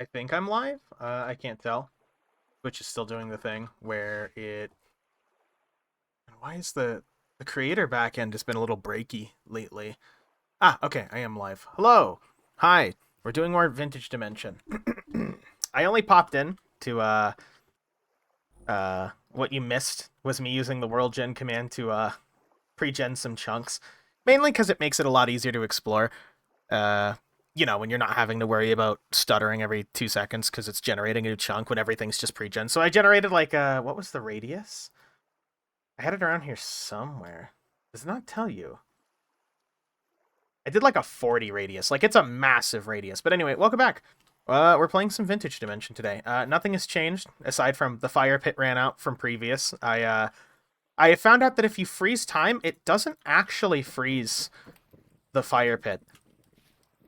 I think I'm live. I can't tell. Twitch is still doing the thing where it. Why is the creator backend has been a little breaky lately? Ah, okay, I am live. Hello, hi. We're doing more Vintage Dimension. I only popped in to what you missed was me using the world gen command to pre-gen some chunks, mainly because it makes it a lot easier to explore. Uh, when you're not having to worry about stuttering every 2 seconds because it's generating a new chunk when everything's just pre-gen. So I generated like what was the radius? I had it around here somewhere. Does it not tell you? I did like a 40 radius. Like it's a massive radius. But anyway, welcome back. We're playing some Vintage Dimension today. Nothing has changed aside from the fire pit ran out from previous. I found out that if you freeze time, it doesn't actually freeze the fire pit.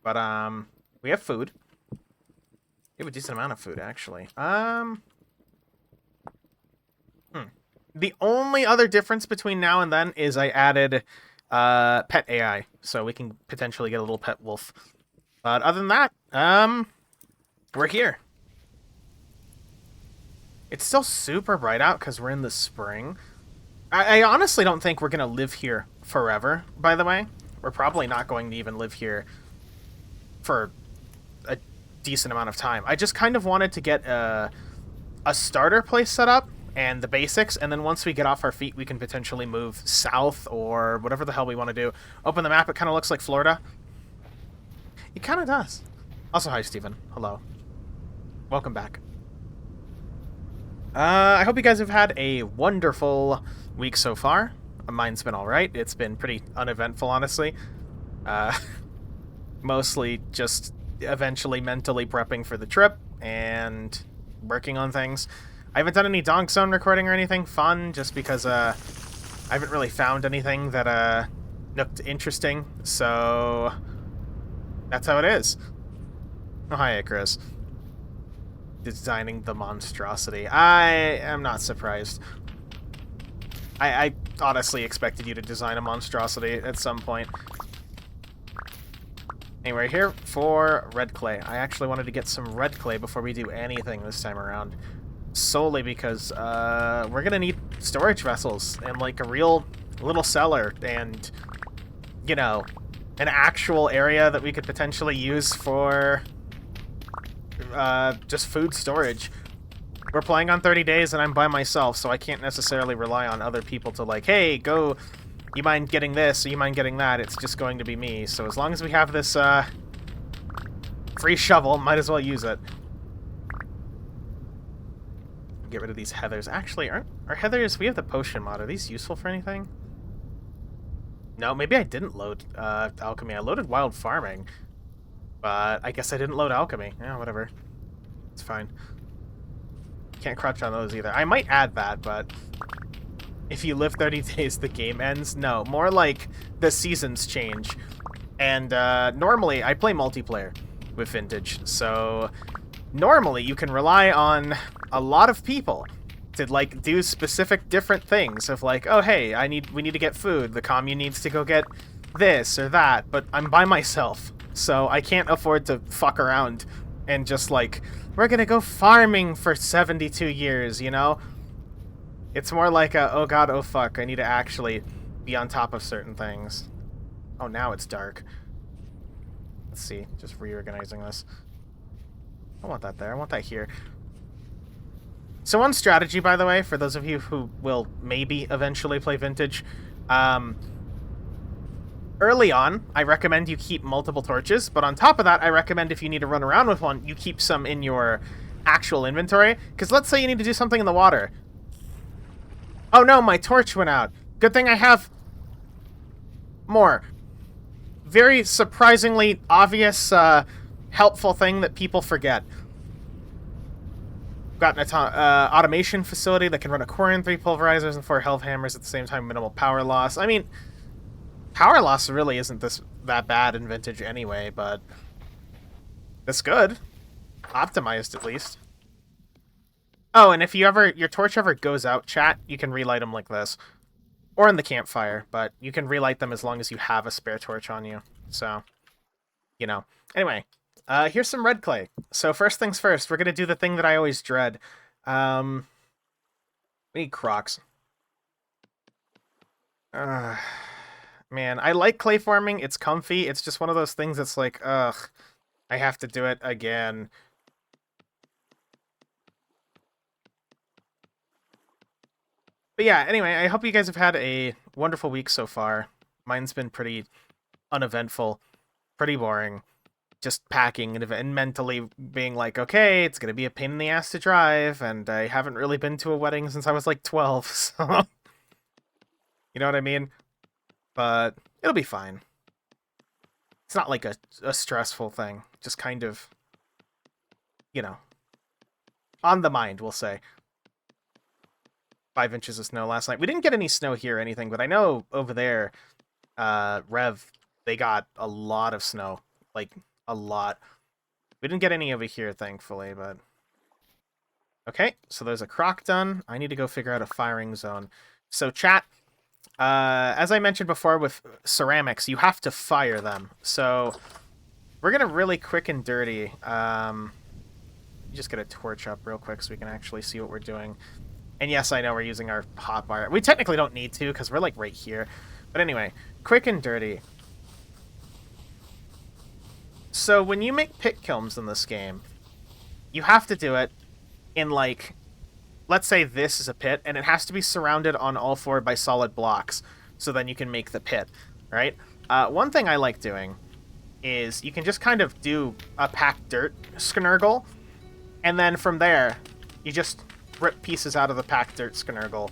But we have food. We have a decent amount of food actually. The only other difference between now and then is I added pet AI, so we can potentially get a little pet wolf. But other than that, we're here. It's still super bright out because we're in the spring. I honestly don't think we're gonna live here forever. By the way, we're probably not going to even live here for a decent amount of time. I just kind of wanted to get a starter place set up and the basics, and then once we get off our feet, we can potentially move south or whatever the hell we want to do. Open the map, it kind of looks like Florida. It kind of does. Also, hi, Steven. Hello. Welcome back. I hope you guys have had a wonderful week so far. Mine's been alright. It's been pretty uneventful, honestly. Mostly just eventually mentally prepping for the trip and working on things. I haven't done any Donk Zone recording or anything fun, just because I haven't really found anything that looked interesting, so that's how it is. Oh, hi, Icarus. Designing the monstrosity. I am not surprised. I honestly expected you to design a monstrosity at some point. Anyway, we're here for red clay. I actually wanted to get some red clay before we do anything this time around. Solely because we're gonna need storage vessels and like a real little cellar and, you know, an actual area that we could potentially use for just food storage. We're playing on 30 days and I'm by myself, so I can't necessarily rely on other people to like, hey, go, you mind getting this or you mind getting that. It's just going to be me. So as long as we have this free shovel, might as well use it. Get rid of these heathers. Actually, aren't our heathers, we have the potion mod. Are these useful for anything? No, maybe I didn't load alchemy. I loaded wild farming, but I guess I didn't load alchemy. Yeah, whatever. It's fine. Can't crouch on those either. I might add that, but if you live 30 days, the game ends. No, more like the seasons change. And normally, I play multiplayer with Vintage, so normally you can rely on a lot of people to like do specific different things of like, oh hey, we need to get food, the commune needs to go get this or that, but I'm by myself, so I can't afford to fuck around and just like, we're gonna go farming for 72 years, you know? It's more like a, oh god, oh fuck, I need to actually be on top of certain things. Oh, now it's dark. Let's see, just reorganizing this. I want that there. I want that here. So one strategy, by the way, for those of you who will maybe eventually play Vintage, early on, I recommend you keep multiple torches, but on top of that, I recommend if you need to run around with one, you keep some in your actual inventory, because let's say you need to do something in the water. Oh no, my torch went out. Good thing I have more. Very surprisingly obvious, helpful thing that people forget. Got an automation facility that can run a core and 3 pulverizers and 4 health hammers at the same time, minimal power loss. I mean, power loss really isn't that bad in Vintage anyway, but it's good. Optimized, at least. Oh, and if your torch ever goes out, chat, you can relight them like this. Or in the campfire, but you can relight them as long as you have a spare torch on you. So, you know. Anyway, Here's some red clay. So first things first, we're gonna do the thing that I always dread. Um, we need Crocs. Uh, man, I like clay farming. It's comfy. It's just one of those things that's like, ugh, I have to do it again. But yeah, anyway, I hope you guys have had a wonderful week so far. Mine's been pretty uneventful, pretty boring. Just packing and mentally being like, okay, it's gonna be a pain in the ass to drive, and I haven't really been to a wedding since I was like 12, so you know what I mean? But it'll be fine. It's not like a stressful thing, just kind of, you know, on the mind, we'll say. 5 inches of snow last night. We didn't get any snow here or anything, but I know over there, Rev, they got a lot of snow. Like, a lot. We didn't get any over here, thankfully, but... Okay, so there's a croc done. I need to go figure out a firing zone. So, chat, as I mentioned before with ceramics, you have to fire them. So, we're gonna really quick and dirty. Just get a torch up real quick so we can actually see what we're doing. And yes, I know we're using our hotwire. We technically don't need to, because we're, like, right here. But anyway, quick and dirty. So, when you make pit kilns in this game, you have to do it in, like... Let's say this is a pit, and it has to be surrounded on all four by solid blocks, so then you can make the pit, right? One thing I like doing is you can just kind of do a packed dirt sknurgle, and then from there, you just rip pieces out of the packed dirt sknurgle,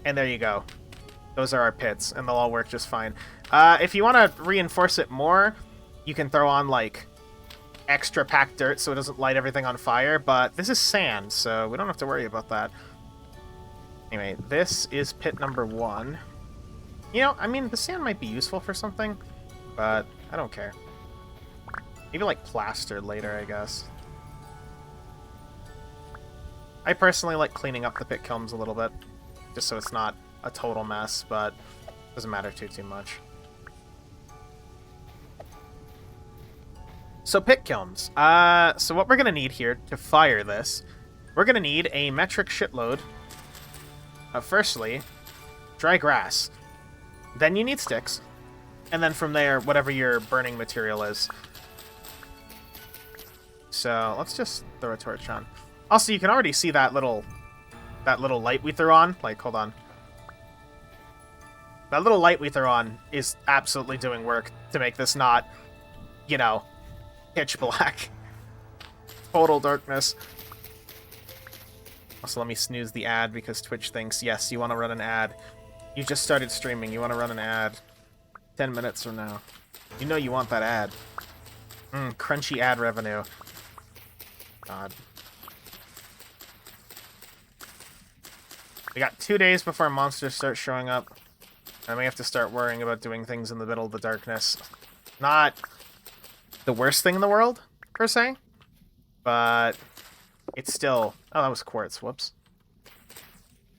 and there you go. Those are our pits, and they'll all work just fine. If you want to reinforce it more, you can throw on, like, extra packed dirt so it doesn't light everything on fire, but this is sand, so we don't have to worry about that. Anyway, this is pit number 1. You know, I mean, the sand might be useful for something, but I don't care. Maybe, like, plaster later, I guess. I personally like cleaning up the pit kilns a little bit, just so it's not a total mess, but it doesn't matter too much. So pit kilns. So what we're going to need here to fire this, we're going to need a metric shitload of, firstly, dry grass. Then you need sticks. And then from there, whatever your burning material is. So let's just throw a torch on. Also, you can already see that little light we threw on. Like, hold on. That little light we threw on is absolutely doing work to make this not, you know, pitch black. Total darkness. Also, let me snooze the ad because Twitch thinks, yes, you want to run an ad. You just started streaming. You want to run an ad. 10 minutes from now. You know you want that ad. Crunchy ad revenue. God. We got 2 days before monsters start showing up. And we have to start worrying about doing things in the middle of the darkness. Not the worst thing in the world, per se. But it's still... Oh, that was quartz. Whoops.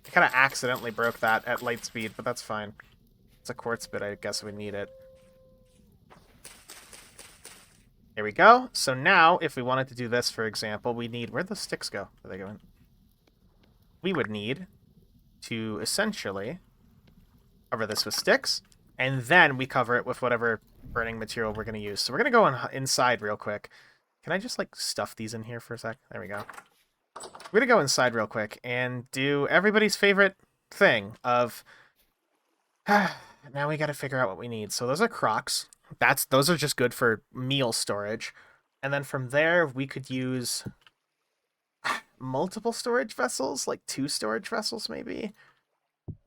I kind of accidentally broke that at light speed, but that's fine. It's a quartz bit. I guess we need it. Here we go. So now, if we wanted to do this, for example, we need... Where'd the sticks go? Where are they going? We would need to essentially cover this with sticks, and then we cover it with whatever burning material we're going to use. So we're going to go inside real quick. Can I just, like, stuff these in here for a sec? There we go. We're going to go inside real quick and do everybody's favorite thing of... now we got to figure out what we need. So those are crocs. Those are just good for meal storage. And then from there, we could use multiple storage vessels, like 2 storage vessels maybe.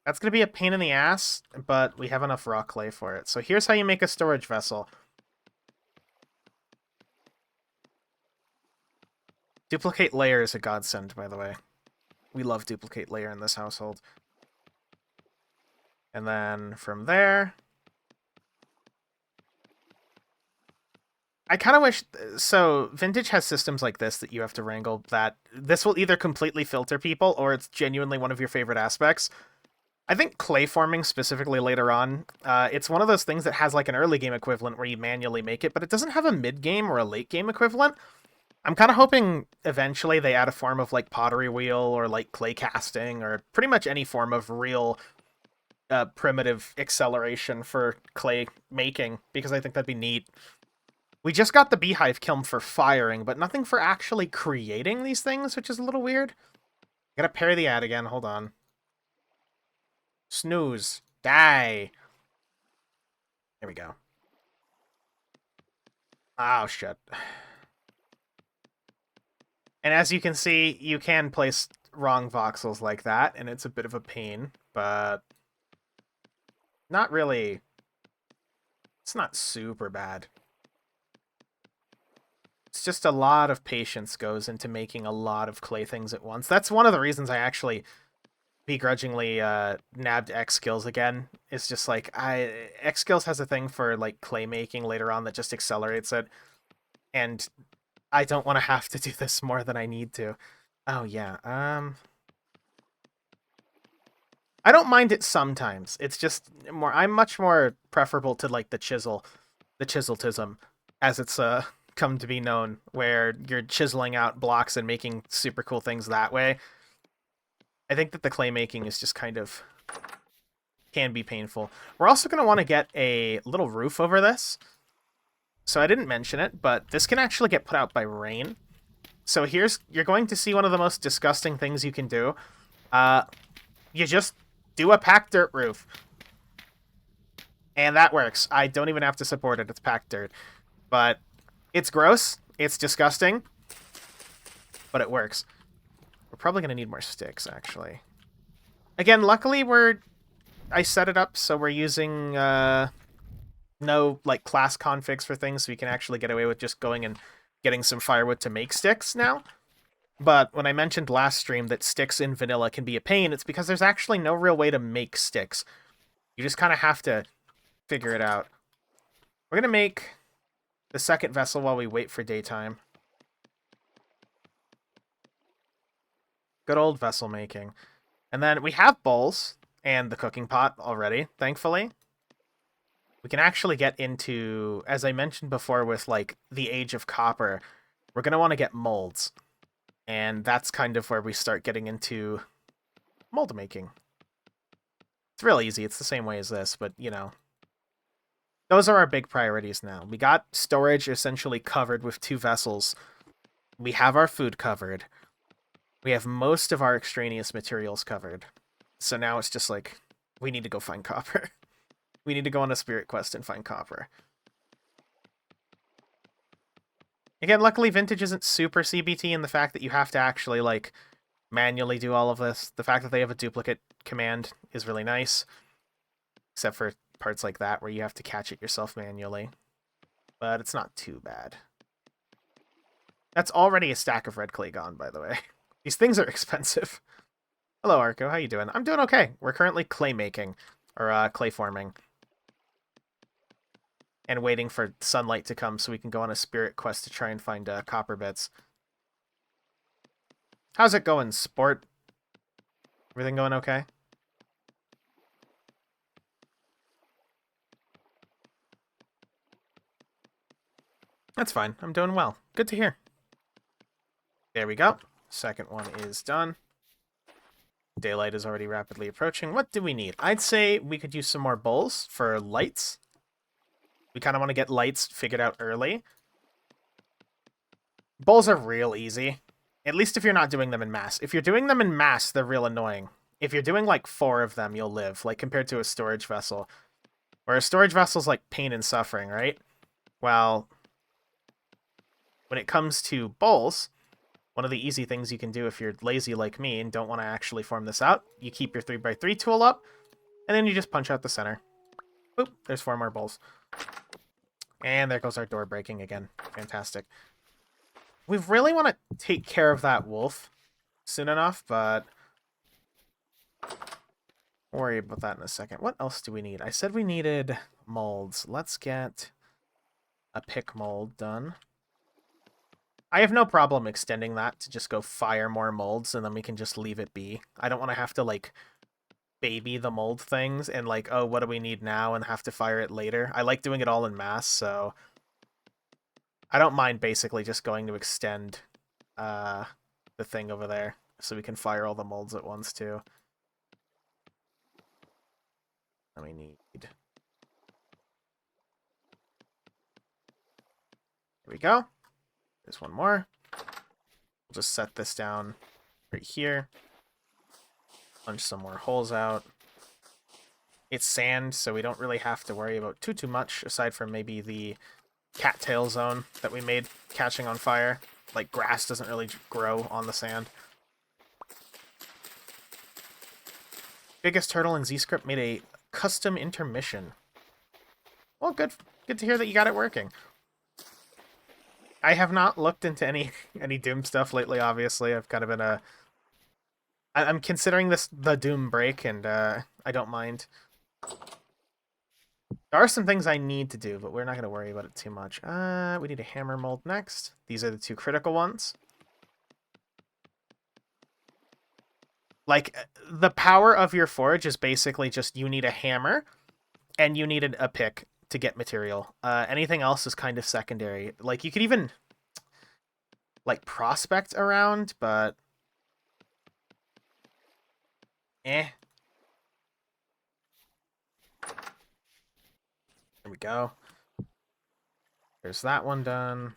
That's going to be a pain in the ass, but we have enough rock clay for it. So here's how you make a storage vessel. Duplicate layer is a godsend, by the way. We love duplicate layer in this household. And then from there... I kind of wish... So, Vintage has systems like this that you have to wrangle that... This will either completely filter people, or it's genuinely one of your favorite aspects. I think clay forming specifically later on, it's one of those things that has like an early game equivalent where you manually make it, but it doesn't have a mid game or a late game equivalent. I'm kind of hoping eventually they add a form of like pottery wheel or like clay casting or pretty much any form of real primitive acceleration for clay making, because I think that'd be neat. We just got the beehive kiln for firing, but nothing for actually creating these things, which is a little weird. I gotta parry the ad again. Hold on. Snooze. Die. There we go. Oh, shit. And as you can see, you can place wrong voxels like that, and it's a bit of a pain, but not really. It's not super bad. It's just a lot of patience goes into making a lot of clay things at once. That's one of the reasons I actually begrudgingly nabbed X Skills again. It's just like X Skills has a thing for like clay making later on that just accelerates it, and I don't want to have to do this more than I need to. Oh yeah, I don't mind it sometimes. It's just more. I'm much more preferable to like the chiseltism, as it's come to be known, where you're chiseling out blocks and making super cool things that way. I think that the clay making is just kind of can be painful. We're also going to want to get a little roof over this. So I didn't mention it, but this can actually get put out by rain. So you're going to see one of the most disgusting things you can do. You just do a packed dirt roof. And that works. I don't even have to support it. It's packed dirt. But it's gross. It's disgusting. But it works. We're probably going to need more sticks, actually. Again, luckily I set it up so we're using no like class configs for things, so we can actually get away with just going and getting some firewood to make sticks now. But when I mentioned last stream that sticks in vanilla can be a pain, it's because there's actually no real way to make sticks. You just kind of have to figure it out. We're going to make the second vessel while we wait for daytime. Good old vessel making. And then we have bowls and the cooking pot already, thankfully. We can actually get into, as I mentioned before with like the age of copper, we're going to want to get molds. And that's kind of where we start getting into mold making. It's real easy. It's the same way as this, but you know, those are our big priorities now. We got storage essentially covered with 2 vessels. We have our food covered. We have most of our extraneous materials covered. So now it's just like, we need to go find copper. We need to go on a spirit quest and find copper. Again, luckily Vintage isn't super CBT in the fact that you have to actually, like, manually do all of this. The fact that they have a duplicate command is really nice. Except for parts like that where you have to catch it yourself manually. But it's not too bad. That's already a stack of red clay gone, by the way. These things are expensive. Hello, Arco. How you doing? I'm doing okay. We're currently clay making. Or, clay forming. And waiting for sunlight to come so we can go on a spirit quest to try and find copper bits. How's it going, sport? Everything going okay? That's fine. I'm doing well. Good to hear. There we go. Second one is done. Daylight is already rapidly approaching. What do we need? I'd say we could use some more bowls for lights. We kind of want to get lights figured out early. Bowls are real easy. At least if you're not doing them in mass. If you're doing them in mass, they're real annoying. If you're doing like 4 of them, you'll live. Like compared to a storage vessel. Where a storage vessel's like pain and suffering, right? Well, when it comes to bowls, one of the easy things you can do if you're lazy like me and don't want to actually form this out, you keep your 3x3 tool up, and then you just punch out the center. Boop, there's 4 more bowls. And there goes our door breaking again. Fantastic. We really want to take care of that wolf soon enough, but we'll worry about that in a second. What else do we need? I said we needed molds. Let's get a pick mold done. I have no problem extending that to just go fire more molds, and then we can just leave it be. I don't want to have to, like, baby the mold things and like, oh, what do we need now, and have to fire it later. I like doing it all in mass, so I don't mind basically just going to extend uh, the thing over there so we can fire all the molds at once too. And we need... Here we go. There's one more. We'll just set this down right here. Punch some more holes out. It's sand, so we don't really have to worry about too much, aside from maybe the cattail zone that we made catching on fire. Like, grass doesn't really grow on the sand. Biggest Turtle in Z-Script made a custom intermission. Well, good to hear that you got it working. I have not looked into any Doom stuff lately, obviously. I've kind of been I'm considering this the Doom break, and I don't mind. There are some things I need to do, but we're not going to worry about it too much. We need a hammer mold next. These are the two critical ones. Like, the power of your forge is basically just you need a hammer, and you need a pick to get material. Anything else is kind of secondary. Like, you could even, like, prospect around, but... Eh. There we go. There's that one done.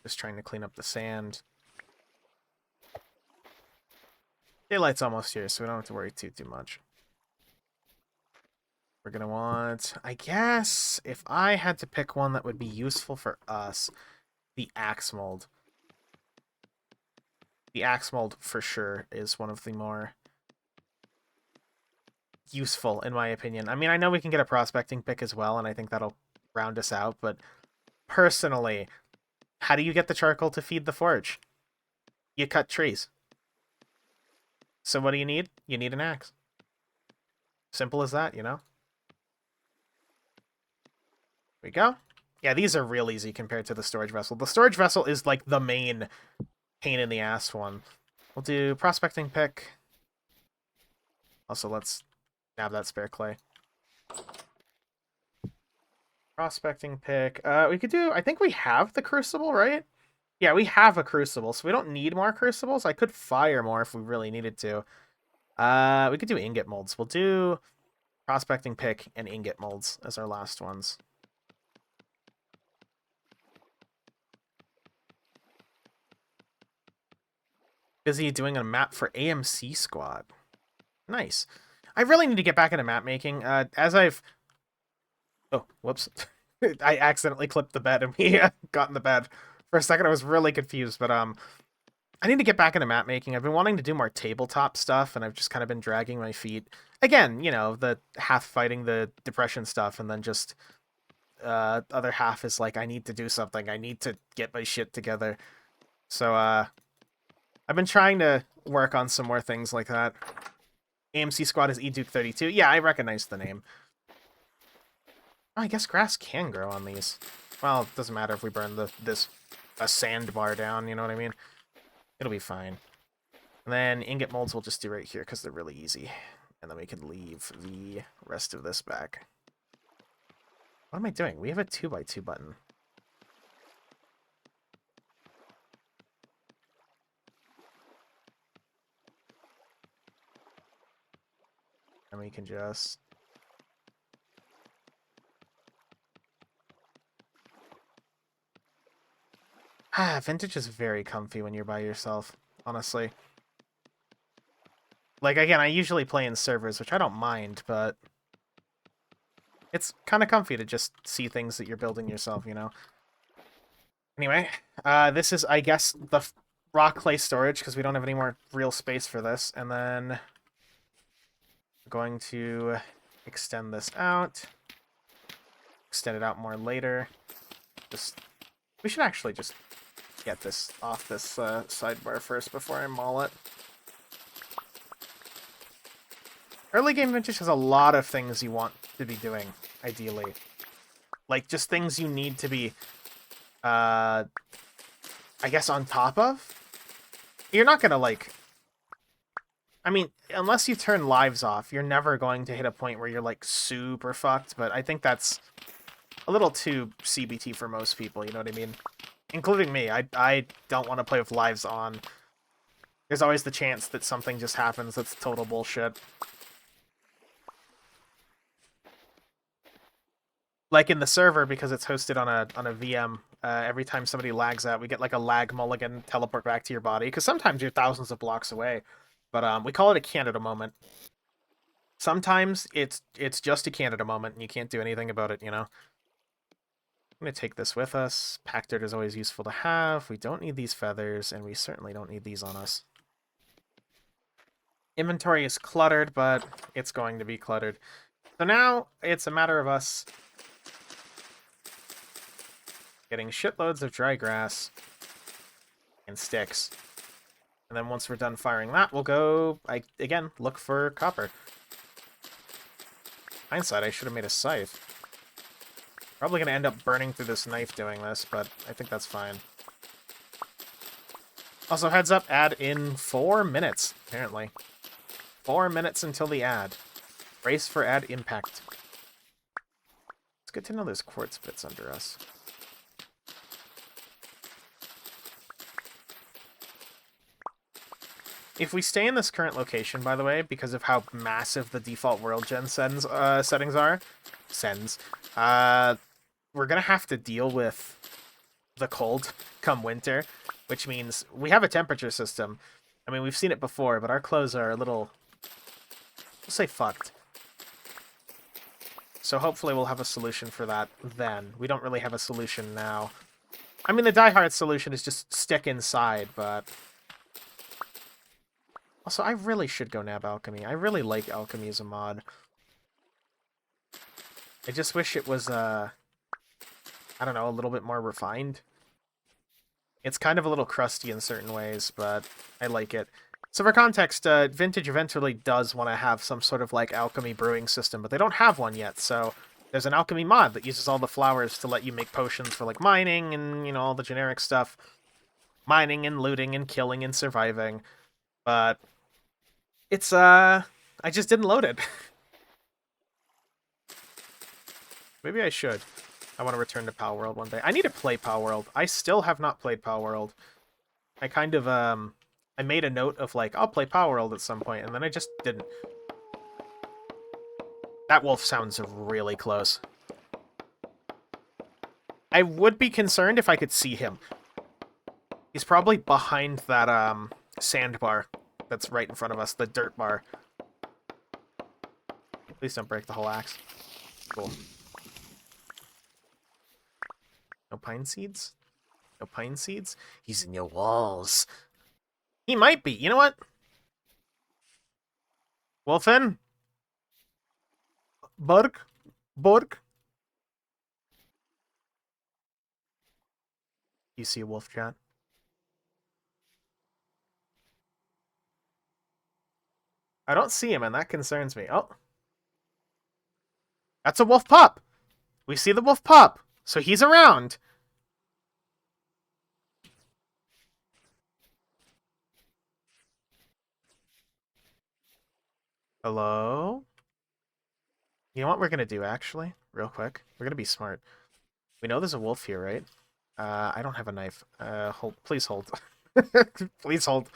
Just trying to clean up the sand. Daylight's almost here, so we don't have to worry too much. We're gonna want, I guess, if I had to pick one that would be useful for us, the axe mold. The axe mold, for sure, is one of the more useful, in my opinion. I mean, I know we can get a prospecting pick as well, and I think that'll round us out, but personally, how do you get the charcoal to feed the forge? You cut trees. So what do you need? You need an axe. Simple as that, you know? There we go. Yeah, these are real easy compared to the storage vessel. The storage vessel is like the main pain in the ass one. We'll do prospecting pick. Also, let's nab that spare clay. Prospecting pick. We could do... I think we have the crucible, right? Yeah, we have a crucible, so we don't need more crucibles. I could fire more if we really needed to. We could do ingot molds. We'll do prospecting pick and ingot molds as our last ones. Busy doing a map for AMC Squad. Nice. I really need to get back into map making. As I've... Oh, whoops. I accidentally clipped the bed and we got in the bed. For a second, I was really confused, but I need to get back into map making. I've been wanting to do more tabletop stuff, and I've just kind of been dragging my feet. Again, you know, the half fighting the depression stuff, and then just other half is like, I need to do something. I need to get my shit together. So, I've been trying to work on some more things like that. AMC Squad is eDuke32. Yeah, I recognize the name. Oh, I guess grass can grow on these. Well, it doesn't matter if we burn this sandbar down, you know what I mean? It'll be fine. And then ingot molds we'll just do right here because they're really easy. And then we can leave the rest of this back. What am I doing? We have a 2x2 button. And we can just... Vintage is very comfy when you're by yourself, honestly. Like, again, I usually play in servers, which I don't mind, but... It's kind of comfy to just see things that you're building yourself, you know? Anyway, this is, I guess, the rock clay storage, because we don't have any more real space for this. And then... I'm going to extend this out. Extend it out more later. We should actually just get this off this sidebar first before I maul it. Early game vintage has a lot of things you want to be doing, ideally. Like, just things you need to be, I guess, on top of. You're not gonna, like... I mean, unless you turn lives off, you're never going to hit a point where you're, like, super fucked, but I think that's a little too CBT for most people, you know what I mean? Including me. I don't want to play with lives on. There's always the chance that something just happens that's total bullshit. Like in the server, because it's hosted on a VM, every time somebody lags out, we get like a lag mulligan teleport back to your body, because sometimes you're thousands of blocks away. But we call it a Canada moment. Sometimes it's just a Canada moment, and you can't do anything about it, you know? I'm going to take this with us. Pack dirt is always useful to have. We don't need these feathers, and we certainly don't need these on us. Inventory is cluttered, but it's going to be cluttered. So now it's a matter of us getting shitloads of dry grass and sticks. And then once we're done firing that, we'll go, again, look for copper. Hindsight, I should have made a scythe. Probably going to end up burning through this knife doing this, but I think that's fine. Also, heads up, ad in 4 minutes, apparently. 4 minutes until the ad. Brace for ad impact. It's good to know there's quartz bits under us. If we stay in this current location, by the way, because of how massive the default world gen settings are, we're going to have to deal with the cold come winter, which means we have a temperature system. I mean, we've seen it before, but our clothes are a little, we'll say, fucked. So hopefully we'll have a solution for that then. We don't really have a solution now. I mean, the die-hard solution is just stick inside, but... Also, I really should go nab alchemy. I really like alchemy as a mod. I just wish it was, I don't know, a little bit more refined. It's kind of a little crusty in certain ways, but I like it. So for context, Vintage eventually does want to have some sort of, like, alchemy brewing system, but they don't have one yet, so there's an alchemy mod that uses all the flowers to let you make potions for, like, mining and, you know, all the generic stuff. Mining and looting and killing and surviving. But it's, I just didn't load it. Maybe I should. I want to return to Pal World one day. I need to play Pal World. I still have not played Pal World. I kind of, I made a note of, like, I'll play Pal World at some point, and then I just didn't. That wolf sounds really close. I would be concerned if I could see him. He's probably behind that, sandbar that's right in front of us, the dirt bar. Please don't break the whole axe. Cool. No pine seeds? No pine seeds? He's in your walls. He might be. You know what? Wolfen? Borg? Borg? You see a wolf, chat? I don't see him, and that concerns me. Oh. That's a wolf pup! We see the wolf pup! So he's around! Hello? You know what we're gonna do, actually? Real quick. We're gonna be smart. We know there's a wolf here, right? I don't have a knife. Hold. Please hold. Please hold.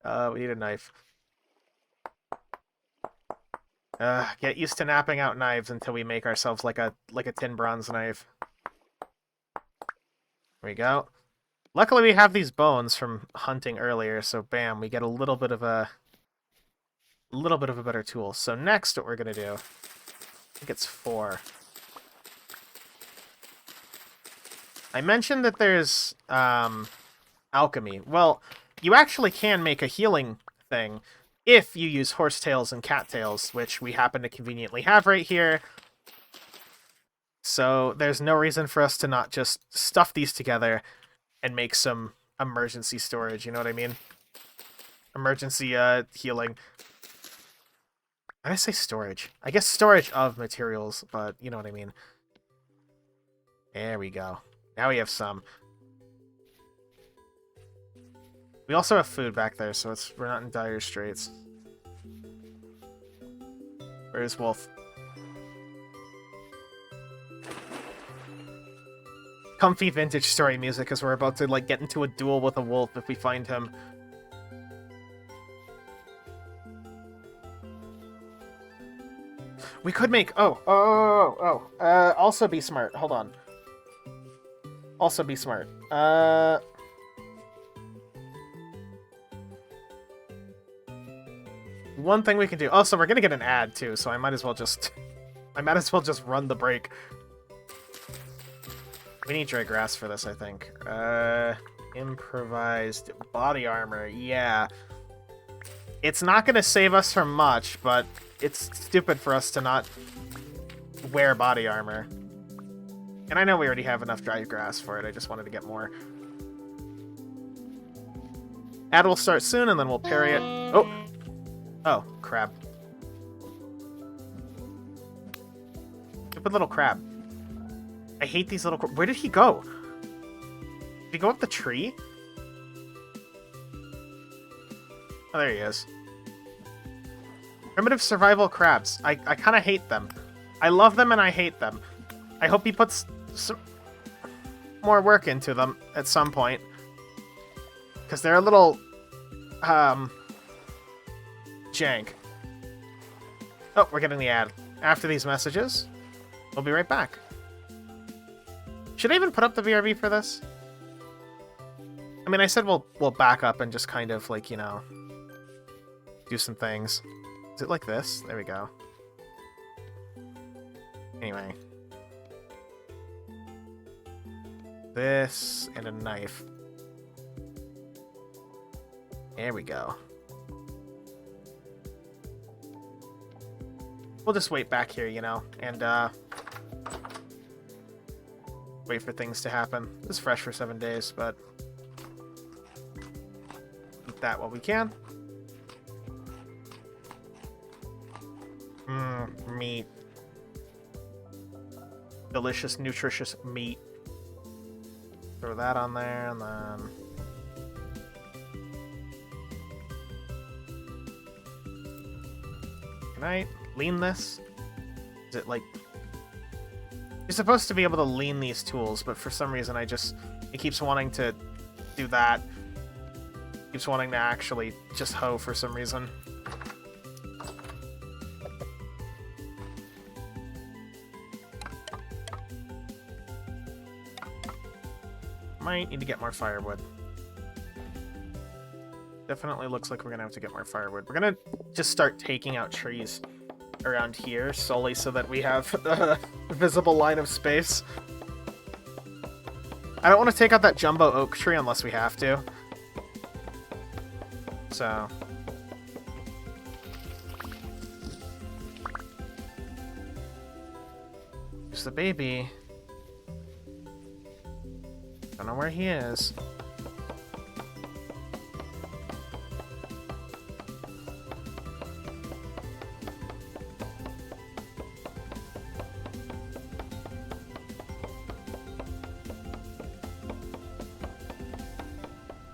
We need a knife. Get used to napping out knives until we make ourselves like a tin bronze knife. There we go. Luckily we have these bones from hunting earlier, so bam, we get a little bit of a better tool. So next what we're gonna do, I think it's 4. I mentioned that there's alchemy. Well, you actually can make a healing thing if you use horsetails and cattails, which we happen to conveniently have right here. So there's no reason for us to not just stuff these together and make some emergency storage, you know what I mean? Emergency healing. Why did I say storage? I guess storage of materials, but you know what I mean. There we go. Now we have some. We also have food back there, so we're not in dire straits. Where's Wolf? Comfy vintage story music as we're about to, like, get into a duel with a wolf if we find him. We could make... also be smart. Hold on. Also be smart. One thing we can do... Oh, so we're gonna get an ad, too, so I might as well just... run the break. We need dry grass for this, I think. Improvised body armor. Yeah. It's not gonna save us from much, but it's stupid for us to not wear body armor. And I know we already have enough dry grass for it, I just wanted to get more. Ad will start soon, and then we'll parry it. Oh! Oh, crab. Stupid little crab. I hate these little... Where did he go? Did he go up the tree? Oh, there he is. Primitive survival crabs. I kind of hate them. I love them and I hate them. I hope he puts some more work into them at some point. Because they're a little... jank. Oh, we're getting the ad. After these messages, we'll be right back. Should I even put up the VRV for this? I mean, I said we'll back up and just kind of, like, you know, do some things. Is it like this? There we go. Anyway. This and a knife. There we go. We'll just wait back here, you know, and wait for things to happen. It's fresh for 7 days, but eat that while we can. Meat. Delicious, nutritious meat. Throw that on there, and then... Can I lean this? Is it like... You're supposed to be able to lean these tools, but for some reason it keeps wanting to do that. Keeps wanting to actually just hoe for some reason. Might need to get more firewood. Definitely looks like we're gonna have to get more firewood. We're gonna just start taking out trees around here solely so that we have a visible line of space. I don't want to take out that jumbo oak tree unless we have to. So... There's the baby. Don't know where he is.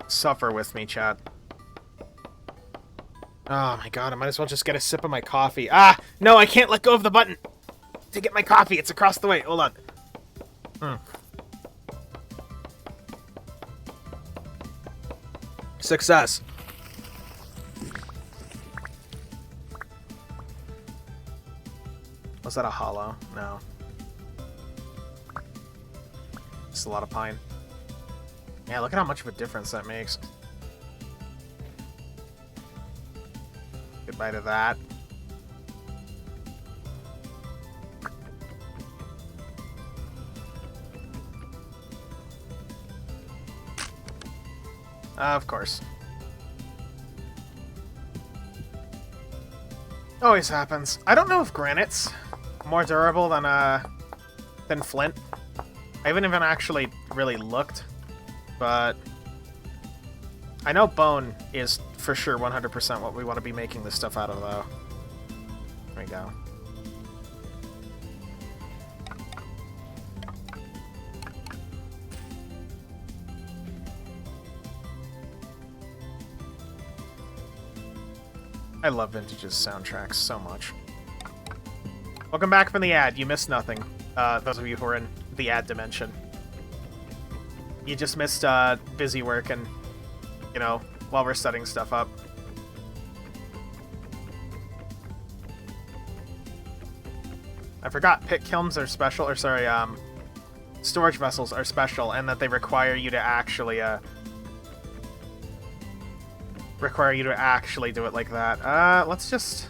Suffer with me, chat. Oh my god, I might as well just get a sip of my coffee. Ah! No, I can't let go of the button to get my coffee. It's across the way. Hold on. Success. Was that a hollow? No. It's a lot of pine. Yeah, look at how much of a difference that makes. Goodbye to that. Of course. Always happens. I don't know if granite's more durable than flint. I haven't even actually really looked, but I know bone is for sure 100% what we want to be making this stuff out of, though. There we go. I love Vintage's soundtracks so much. Welcome back from the ad. You missed nothing. Those of you who are in the ad dimension. You just missed busy work and, you know, while we're setting stuff up. I forgot pit kilns are special, or sorry, storage vessels are special, and that they require you to actually do it like that. Let's just...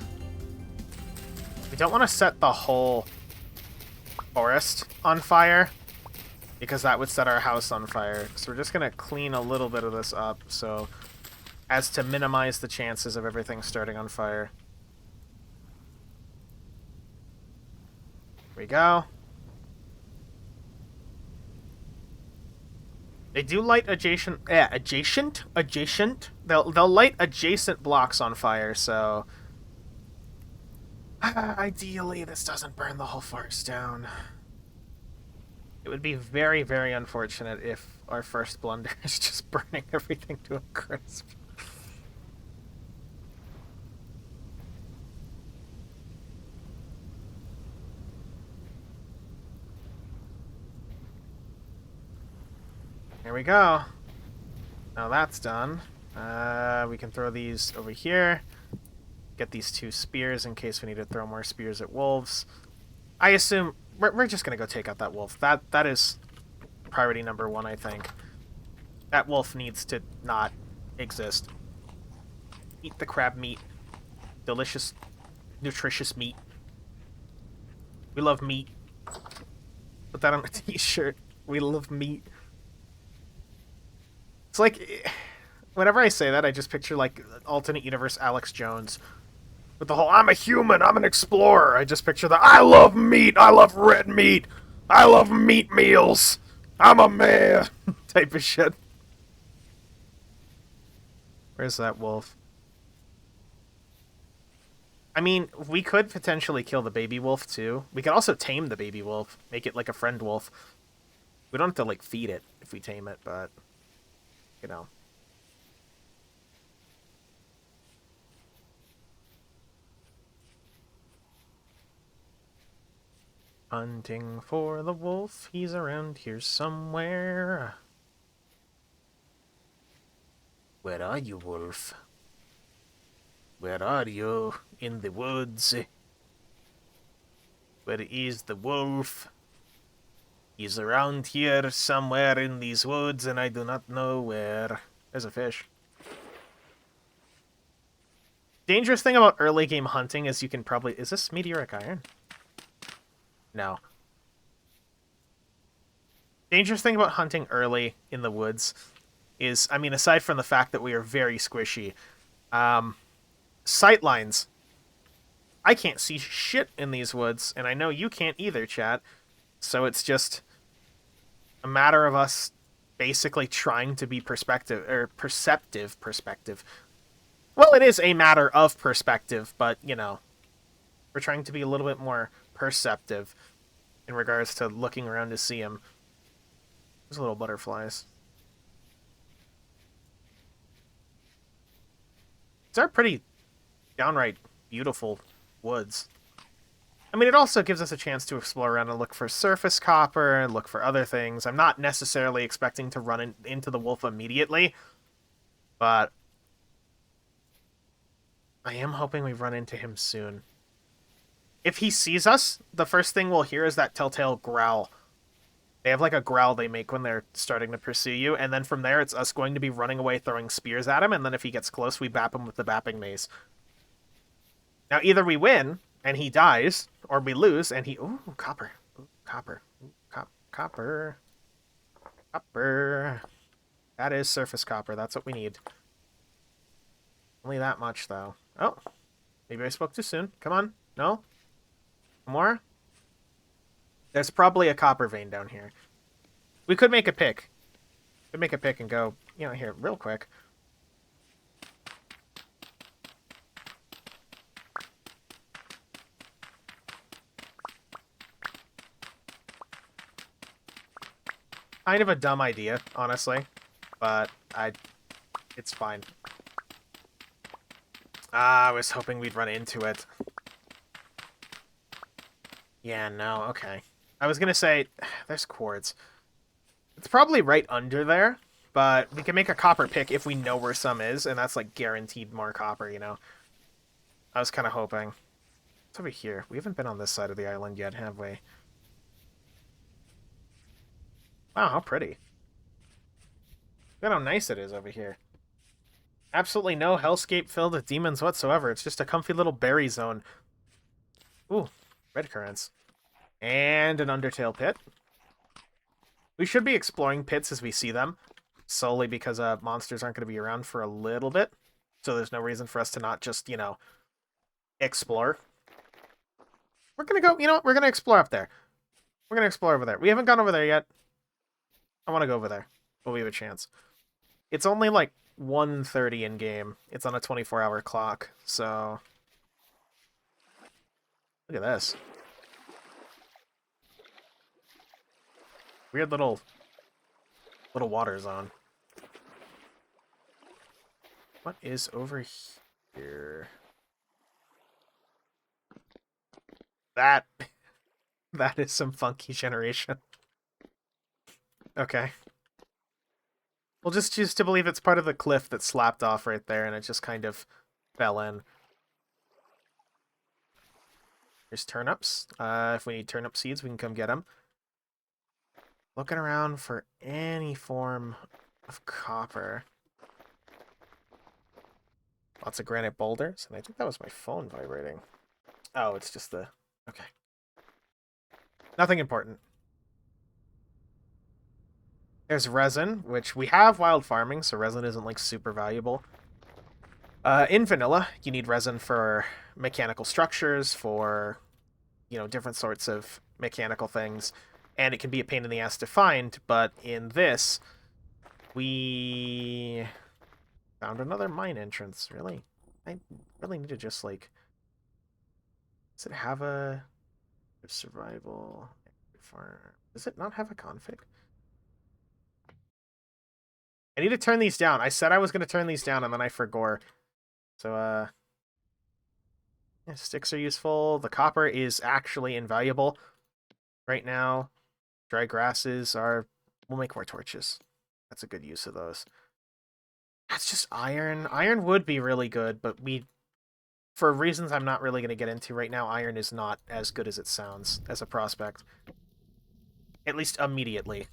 We don't want to set the whole forest on fire, because that would set our house on fire. So we're just going to clean a little bit of this up, so as to minimize the chances of everything starting on fire. Here we go. They do light adjacent. They'll light adjacent blocks on fire. So ideally, this doesn't burn the whole forest down. It would be very, very unfortunate if our first blunder is just burning everything to a crisp. Here we go. Now that's done. We can throw these over here. Get these 2 spears in case we need to throw more spears at wolves. I assume we're just gonna go take out that wolf. That is priority number 1, I think. That wolf needs to not exist. Eat the crab meat. Delicious, nutritious meat. We love meat. Put that on a t-shirt. We love meat. It's like, whenever I say that, I just picture, like, alternate universe Alex Jones. With the whole, I'm a human, I'm an explorer. I just picture the, I love meat, I love red meat, I love meat meals, I'm a man, type of shit. Where's that wolf? I mean, we could potentially kill the baby wolf, too. We could also tame the baby wolf, make it like a friend wolf. We don't have to, like, feed it if we tame it, but... You know. Hunting for the wolf, he's around here somewhere. Where are you, wolf? Where are you? In the woods. Where is the wolf? He's around here somewhere in these woods, and I do not know where. There's a fish. Dangerous thing about early game hunting is you can probably... Is this meteoric iron? No. Dangerous thing about hunting early in the woods is, I mean, aside from the fact that we are very squishy, sight lines. I can't see shit in these woods, and I know you can't either, chat. So it's just a matter of us basically trying to be perceptive. Well, it is a matter of perspective, but, you know, we're trying to be a little bit more perceptive in regards to looking around to see them. There's little butterflies. These are pretty downright beautiful woods. I mean, it also gives us a chance to explore around and look for surface copper and look for other things. I'm not necessarily expecting to run into the wolf immediately, but I am hoping we run into him soon. If he sees us, the first thing we'll hear is that telltale growl. They have like a growl they make when they're starting to pursue you, and then from there it's us going to be running away throwing spears at him, and then if he gets close, we bap him with the bapping mace. Now, either we win, and he dies, or we lose, and he... Ooh, copper. Ooh, copper. Ooh, copper. Copper. That is surface copper. That's what we need. Only that much, though. Oh. Maybe I spoke too soon. Come on. No? More? There's probably a copper vein down here. We could make a pick. Could make a pick and go, you know, here, real quick. Kind of a dumb idea, honestly, but it's fine. I was hoping we'd run into it. Yeah, no, okay. I was gonna say, there's quartz. It's probably right under there, but we can make a copper pick if we know where some is, and that's like guaranteed more copper, you know? I was kind of hoping. It's over here. We haven't been on this side of the island yet, have we? Wow, how pretty. Look at how nice it is over here. Absolutely no hellscape filled with demons whatsoever. It's just a comfy little berry zone. Ooh, red currants. And an Undertale pit. We should be exploring pits as we see them, solely because monsters aren't going to be around for a little bit. So there's no reason for us to not just, you know, explore. We're going to go, you know what? We're going to explore up there. We're going to explore over there. We haven't gone over there yet. I want to go over there. But we have a chance. It's only like 1:30 in game. It's on a 24-hour clock, so look at this. Weird little water zone. What is over here? That that is some funky generation. Okay. We'll just choose to believe it's part of the cliff that slapped off right there and it just kind of fell in. Here's turnips. If we need turnip seeds, we can come get them. Looking around for any form of copper. Lots of granite boulders, and I think that was my phone vibrating. Oh, it's just the... Okay. Nothing important. There's resin, which we have wild farming, so resin isn't, like, super valuable. In vanilla, you need resin for mechanical structures, for, you know, different sorts of mechanical things, and it can be a pain in the ass to find, but in this, we found another mine entrance, really. I really need to just, like... Does it have a... Survival... Farm... Does it not have a config? I need to turn these down. I said I was going to turn these down, and then I forgot. So, yeah, sticks are useful. The copper is actually invaluable right now. Dry grasses are... We'll make more torches. That's a good use of those. That's just iron. Iron would be really good, but for reasons I'm not really going to get into right now, iron is not as good as it sounds as a prospect. At least immediately.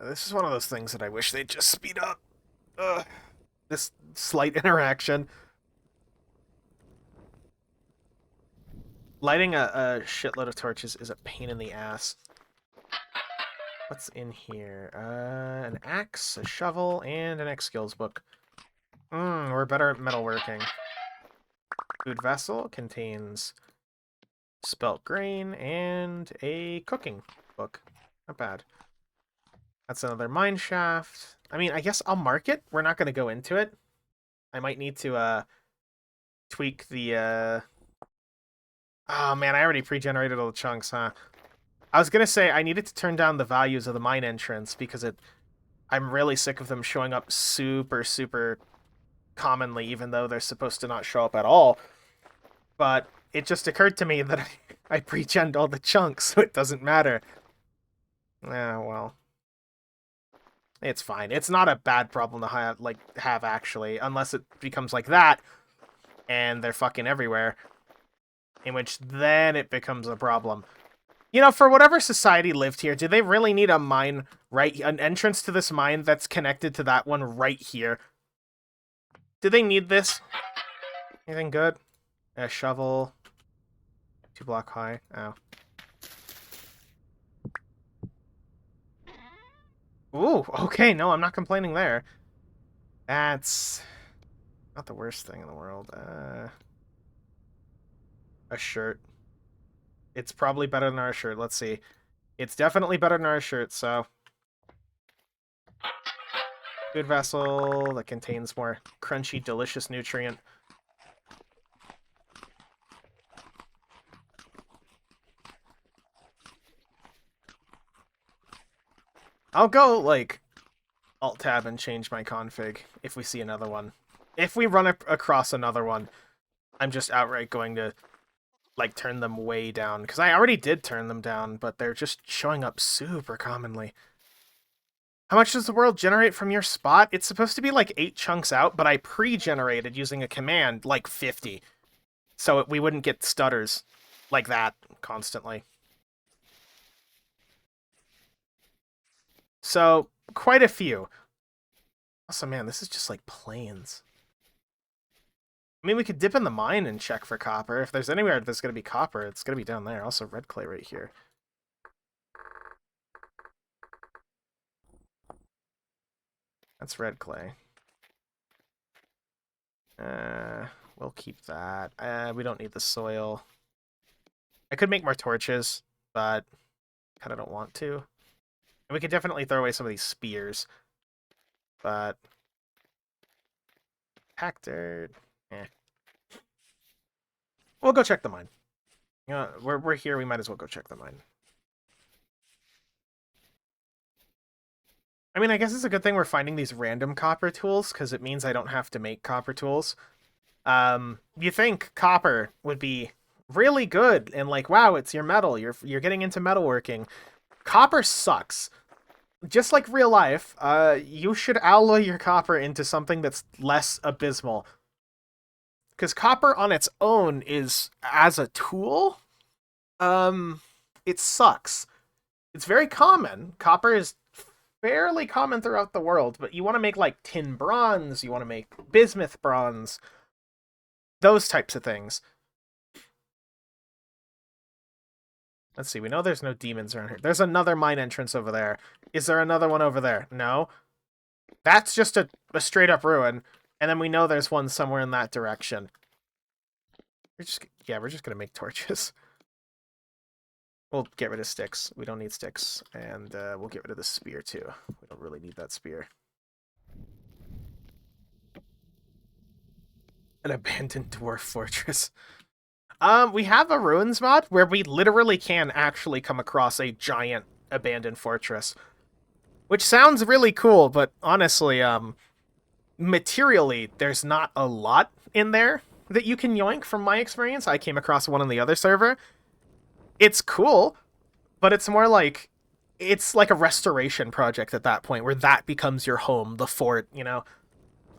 This is one of those things that I wish they'd just speed up. Ugh. This slight interaction. Lighting a shitload of torches is a pain in the ass. What's in here? An axe, a shovel, and an X skills book. We're better at metalworking. Food vessel contains spelt grain and a cooking book. Not bad. That's another mine shaft. I mean, I guess I'll mark it. We're not going to go into it. I might need to tweak the... Oh man, I already pre-generated all the chunks, huh? I was going to say I needed to turn down the values of the mine entrance because I'm really sick of them showing up super, super commonly, even though they're supposed to not show up at all. But it just occurred to me that I pre-gened all the chunks, so it doesn't matter. Well. It's fine. It's not a bad problem to have actually, unless it becomes like that, and they're fucking everywhere. In which then it becomes a problem. You know, for whatever society lived here, do they really need a mine an entrance to this mine that's connected to that one right here? Do they need this? Anything good? A shovel. 2 block high. Oh. Ooh, okay, no, I'm not complaining there. That's not the worst thing in the world. A shirt. It's probably better than our shirt. Let's see. It's definitely better than our shirt, so... Good vessel that contains more crunchy, delicious nutrient. I'll go, like, Alt-Tab and change my config if we see another one. If we run across another one, I'm just outright going to, like, turn them way down. Because I already did turn them down, but they're just showing up super commonly. How much does the world generate from your spot? It's supposed to be, like, 8 chunks out, but I pre-generated using a command, like, 50. So we wouldn't get stutters like that constantly. So, quite a few. Also, man, this is just like plains. I mean, we could dip in the mine and check for copper. If there's anywhere there's going to be copper, it's going to be down there. Also, red clay right here. That's red clay. We'll keep that. We don't need the soil. I could make more torches, but kind of don't want to. And we could definitely throw away some of these spears. But pack dirt. Eh. We'll go check the mine. You know, we're here. We might as well go check the mine. I mean, I guess it's a good thing we're finding these random copper tools, because it means I don't have to make copper tools. You think copper would be really good, and like, wow, it's your metal. You're getting into metalworking. Copper sucks. Just like real life, you should alloy your copper into something that's less abysmal. Because copper on its own is, as a tool, it sucks. It's very common. Copper is fairly common throughout the world, but you want to make like tin bronze, you want to make bismuth bronze, those types of things. Let's see, we know there's no demons around here. There's another mine entrance over there. Is there another one over there? No. That's just a straight up ruin, and then we know there's one somewhere in that direction. We're just gonna make torches. We'll get rid of sticks. We don't need sticks. And we'll get rid of the spear, too. We don't really need that spear. An abandoned dwarf fortress. We have a ruins mod where we literally can actually come across a giant abandoned fortress. Which sounds really cool, but honestly, materially, there's not a lot in there that you can yoink from my experience. I came across one on the other server. It's cool, but it's more like, it's like a restoration project at that point, where that becomes your home, the fort, you know?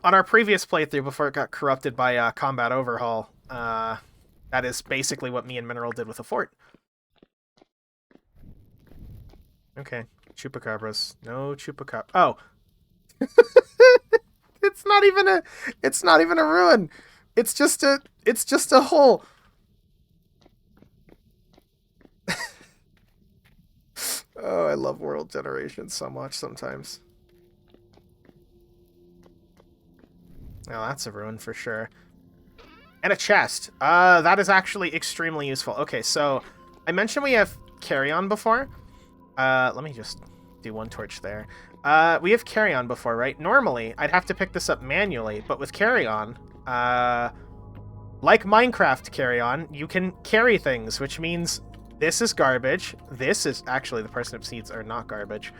On our previous playthrough, before it got corrupted by Combat Overhaul, that is basically what me and Mineral did with the fort. Okay, chupacabras. No chupacabra. Oh. It's not even a ruin. It's just a hole. Oh, I love world generation so much sometimes. Oh, that's a ruin for sure. And a chest. That is actually extremely useful. Okay, so I mentioned we have carry-on before. Let me just do one torch there. We have carry-on before, right? Normally, I'd have to pick this up manually, but with carry-on, like Minecraft carry-on, you can carry things, which means this is garbage. This is... Actually, the parsnip seeds are not garbage.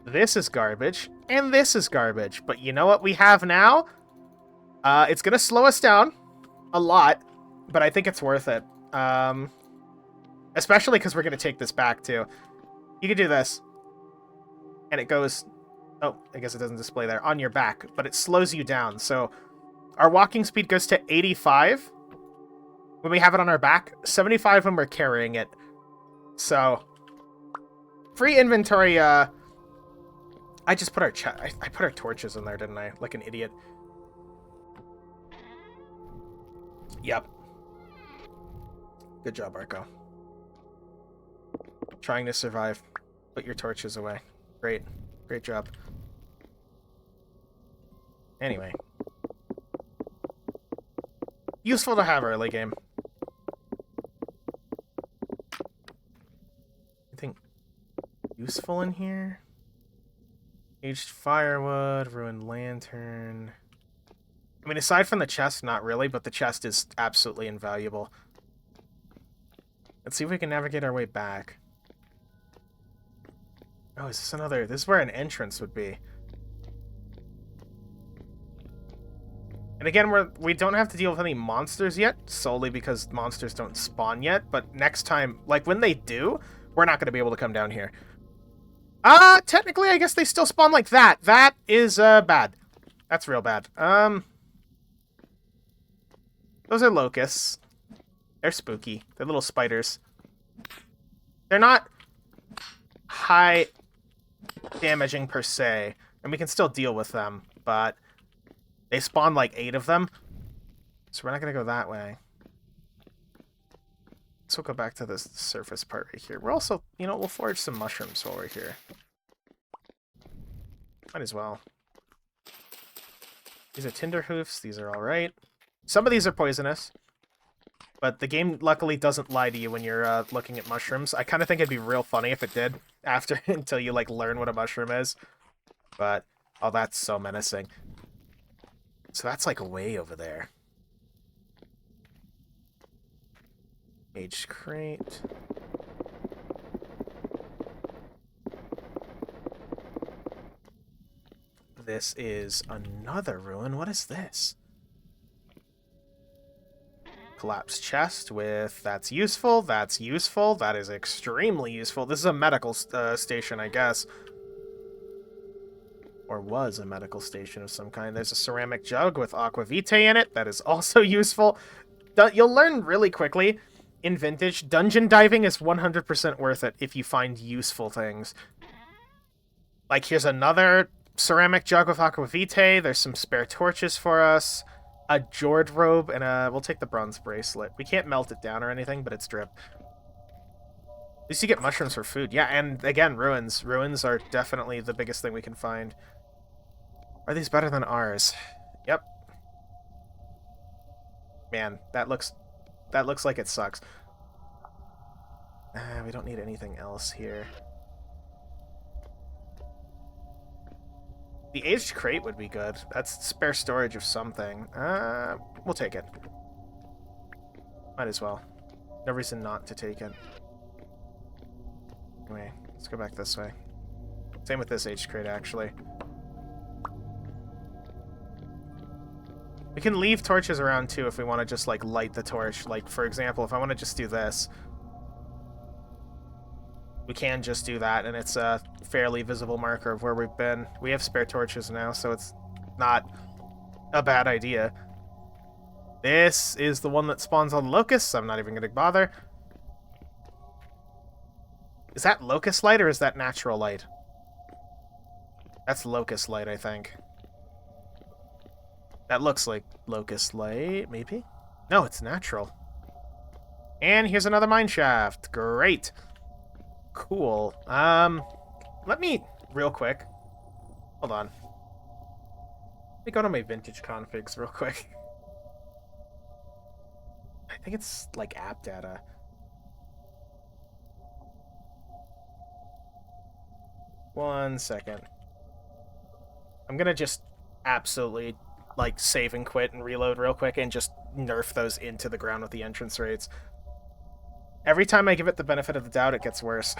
This is garbage. And this is garbage. But you know what we have now? It's going to slow us down a lot, but I think it's worth it. Especially because we're going to take this back, too. You can do this. And it goes... Oh, I guess it doesn't display there. On your back. But it slows you down. So our walking speed goes to 85 when we have it on our back. 75 when we're carrying it. So... Free inventory, I just put our I put our torches in there, didn't I? Like an idiot. Yep. Good job, Arco. Trying to survive. Put your torches away. Great. Great job. Anyway. Useful to have early game. Anything useful in here? Aged firewood, ruined lantern. I mean, aside from the chest, not really, but the chest is absolutely invaluable. Let's see if we can navigate our way back. Oh, is this another... This is where an entrance would be. And again, we don't have to deal with any monsters yet, solely because monsters don't spawn yet, but next time, like, when they do, we're not going to be able to come down here. Technically, I guess they still spawn like that. That is, bad. That's real bad. Those are locusts. They're spooky. They're little spiders. They're not high damaging per se, and we can still deal with them, but they spawn like 8 of them, so we're not going to go that way. So we'll go back to this surface part right here. We're also, you know, we'll forage some mushrooms while we're here. Might as well. These are tinder hoofs. These are alright. Some of these are poisonous, but the game luckily doesn't lie to you when you're looking at mushrooms. I kind of think it'd be real funny if it did after until you like learn what a mushroom is. But oh, that's so menacing. So that's like way over there. Aged crate. This is another ruin. What is this? Collapsed chest with... That's useful. That's useful. That is extremely useful. This is a medical station, I guess. Or was a medical station of some kind. There's a ceramic jug with aqua vitae in it. That is also useful. You'll learn really quickly in Vintage. Dungeon diving is 100% worth it if you find useful things. Like, here's another ceramic jug with aqua vitae. There's some spare torches for us. A Jord robe, and we'll take the bronze bracelet. We can't melt it down or anything, but it's drip. At least you get mushrooms for food. Yeah, and again, ruins. Ruins are definitely the biggest thing we can find. Are these better than ours? Yep. Man, that looks like it sucks. We don't need anything else here. The aged crate would be good. That's spare storage of something. We'll take it. Might as well. No reason not to take it. Anyway, let's go back this way. Same with this aged crate, actually. We can leave torches around, too, if we want to just, like, light the torch. Like, for example, if I want to just do this, we can just do that, and it's a fairly visible marker of where we've been. We have spare torches now, so it's not a bad idea. This is the one that spawns on locusts. I'm not even going to bother. Is that locust light, or is that natural light? That's locust light, I think. That looks like locust light, maybe? No, it's natural. And here's another mine shaft. Great. Cool. Let me, real quick. Hold on. Let me go to my vintage configs real quick. I think it's like app data. One second. I'm gonna just absolutely like save and quit and reload real quick and just nerf those into the ground with the entrance rates. Every time I give it the benefit of the doubt, it gets worse.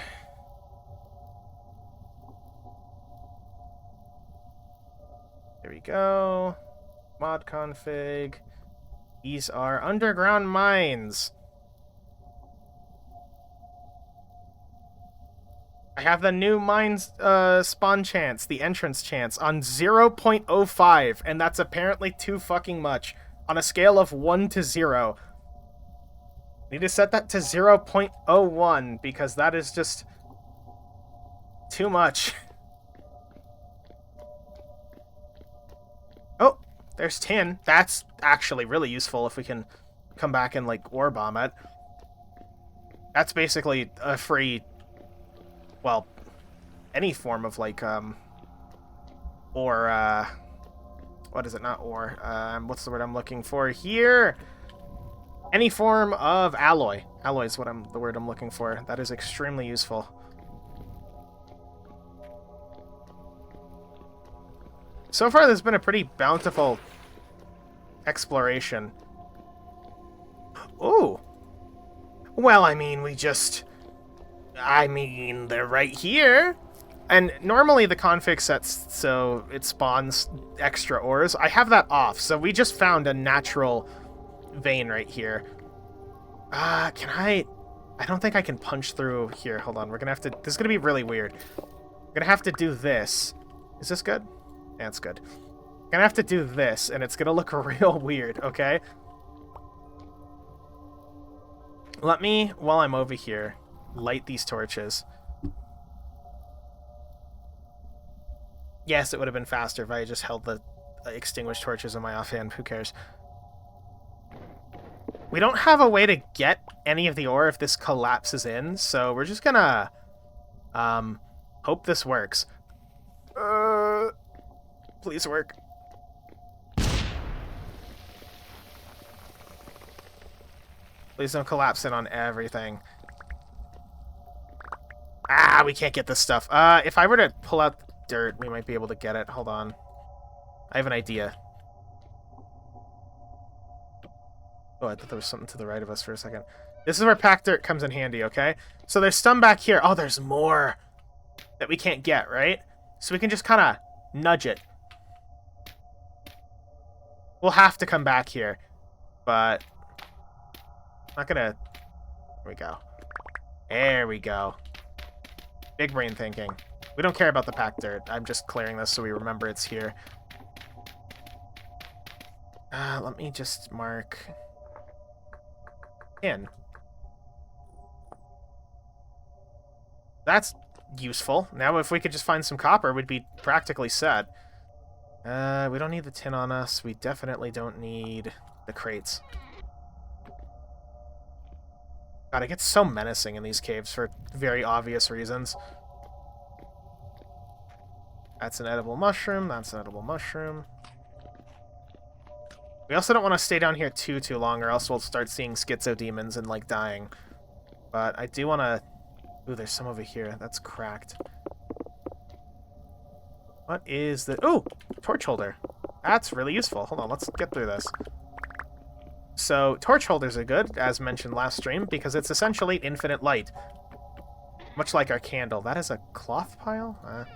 There we go. Mod config. These are underground mines. I have the new mines spawn chance, the entrance chance, on 0.05, and that's apparently too fucking much. On a scale of 1 to 0. Need to set that to 0.01, because that is just too much. Oh, there's tin. That's actually really useful if we can come back and, like, ore bomb it. That's basically a free... well, any form of, like, ore, what is it? Not ore. What's the word I'm looking for here? Any form of alloy. Alloy is what the word I'm looking for. That is extremely useful. So far, there's been a pretty bountiful exploration. Ooh. Well, I mean, they're right here. And normally the config sets so it spawns extra ores. I have that off, so we just found a natural vein right here. Can I don't think I can punch through here. Hold on, we're gonna have to... This is gonna be really weird. We're gonna have to do this. Is this good? Yeah, it's good. We're gonna have to do this, and it's gonna look real weird, okay? Let me, while I'm over here, light these torches. Yes, it would have been faster if I just held the extinguished torches in my offhand. Who cares? We don't have a way to get any of the ore if this collapses in, so we're just gonna hope this works. Please work. Please don't collapse in on everything. Ah, we can't get this stuff. If I were to pull out the dirt, we might be able to get it. Hold on. I have an idea. Oh, I thought there was something to the right of us for a second. This is where packed dirt comes in handy, okay? So there's some back here. Oh, there's more that we can't get, right? So we can just kind of nudge it. We'll have to come back here, but I'm not gonna... There we go. There we go. Big brain thinking. We don't care about the packed dirt. I'm just clearing this so we remember it's here. Let me just mark... in. That's useful. Now if we could just find some copper, we'd be practically set. We don't need the tin on us. We definitely don't need the crates. God, it gets so menacing in these caves for very obvious reasons. That's an edible mushroom. That's an edible mushroom. We also don't want to stay down here too long, or else we'll start seeing schizo demons and, like, dying. But I do want to... Ooh, there's some over here. That's cracked. What is the... Ooh! Torch holder. That's really useful. Hold on, let's get through this. So, torch holders are good, as mentioned last stream, because it's essentially infinite light. Much like our candle. That is a cloth pile?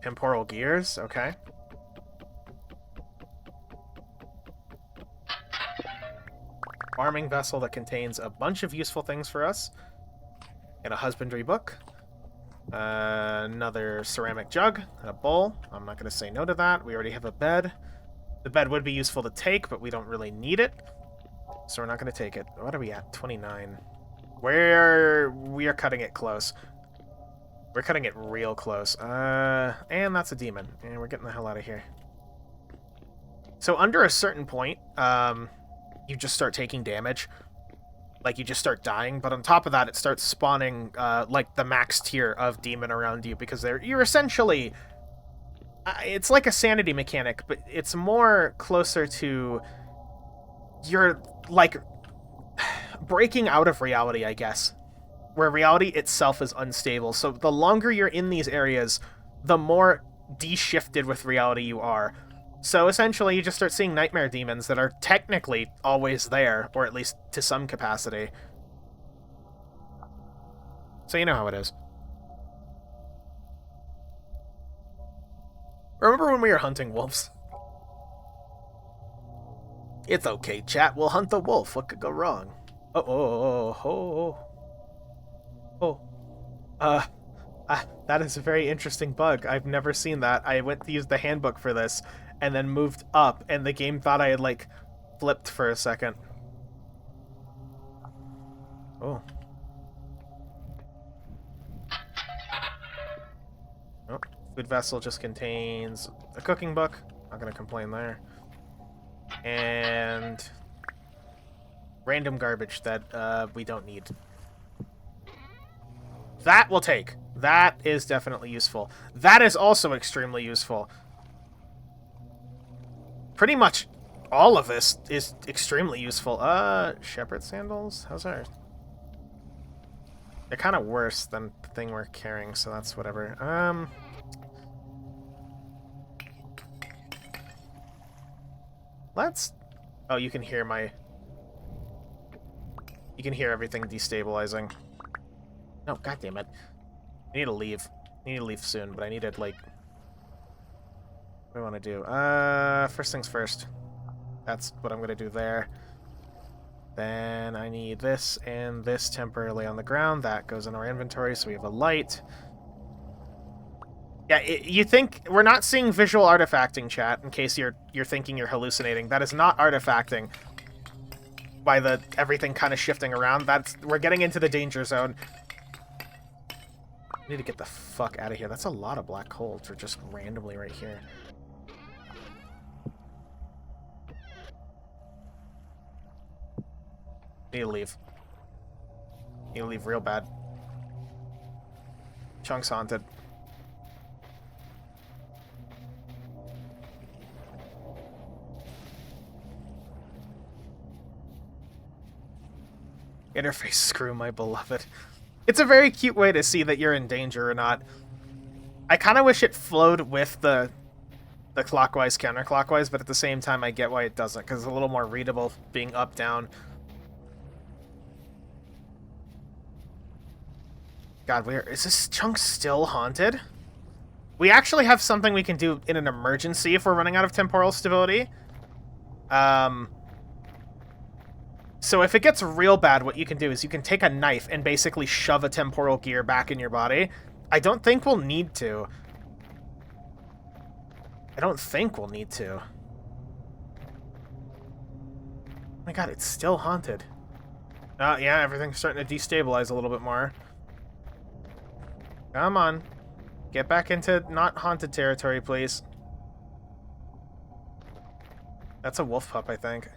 Temporal gears, okay. Farming vessel that contains a bunch of useful things for us. And a husbandry book. Another ceramic jug and a bowl. I'm not going to say no to that. We already have a bed. The bed would be useful to take, but we don't really need it. So we're not going to take it. What are we at? 29. We are cutting it close. We're cutting it real close. And that's a demon. And we're getting the hell out of here. So under a certain point, you just start taking damage. Like, you just start dying. But on top of that, it starts spawning, like, the max tier of demon around you. Because you're essentially... it's like a sanity mechanic, but it's more closer to... You're, like, breaking out of reality, I guess. Where reality itself is unstable. So the longer you're in these areas, the more de-shifted with reality you are. So essentially, you just start seeing nightmare demons that are technically always there, or at least to some capacity. So you know how it is. Remember when we were hunting wolves? It's okay, chat. We'll hunt the wolf. What could go wrong? That is a very interesting bug. I've never seen that. I went to use the handbook for this, and then moved up, and the game thought I had, like, flipped for a second. Oh. Oh, food vessel just contains a cooking book. Not gonna complain there. And random garbage that we don't need. That we'll take. That is definitely useful. That is also extremely useful. Pretty much all of this is extremely useful. Shepherd sandals? How's ours? They're kind of worse than the thing we're carrying, so that's whatever. Let's... Oh, you can hear my... You can hear everything destabilizing. No, goddammit. I need to leave. I need to leave soon, but I need to, like... What do I want to do? First things first. That's what I'm going to do there. Then I need this and this temporarily on the ground. That goes in our inventory, so we have a light. Yeah, you think... We're not seeing visual artifacting, chat, in case you're thinking you're hallucinating. That is not artifacting. By the everything kind of shifting around. We're getting into the danger zone. I need to get the fuck out of here. That's a lot of black coal for just randomly right here. Need to leave. Need to leave real bad. Chunk's haunted. Interface screw, my beloved. It's a very cute way to see that you're in danger or not. I kind of wish it flowed with the clockwise, counterclockwise, but at the same time, I get why it doesn't, because it's a little more readable being up, down. God, is this chunk still haunted? We actually have something we can do in an emergency if we're running out of temporal stability. So if it gets real bad, what you can do is you can take a knife and basically shove a temporal gear back in your body. I don't think we'll need to. Oh my god, it's still haunted. Yeah, everything's starting to destabilize a little bit more. Come on. Get back into not haunted territory, please. That's a wolf pup, I think.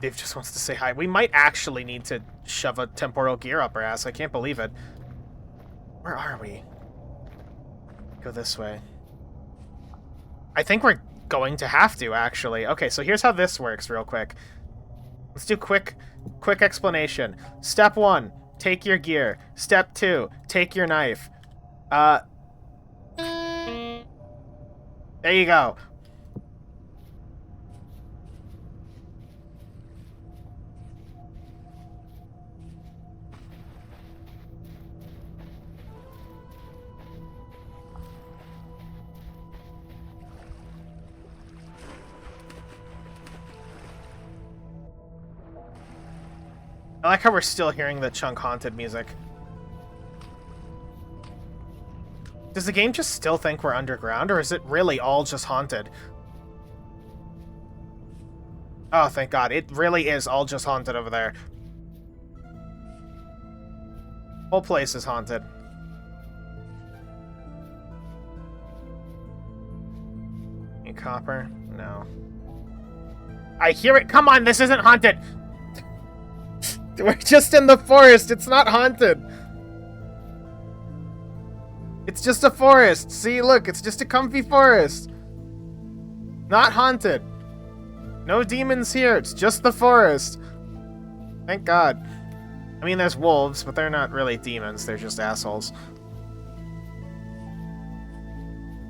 Dave just wants to say hi. We might actually need to shove a temporal gear up our ass. I can't believe it. Where are we? Go this way. I think we're going to have to, actually. Okay, so here's how this works real quick. Let's do quick explanation. Step 1, take your gear. Step 2, take your knife. There you go. I like how we're still hearing the chunk haunted music. Does the game just still think we're underground, or is it really all just haunted? Oh, thank God. It really is all just haunted over there. Whole place is haunted. Any copper? No. I hear it. Come on, this isn't haunted. We're just in the forest. It's not haunted. It's just a forest. See, look, it's just a comfy forest. Not haunted. No demons here. It's just the forest. Thank God. I mean, there's wolves, but they're not really demons. They're just assholes.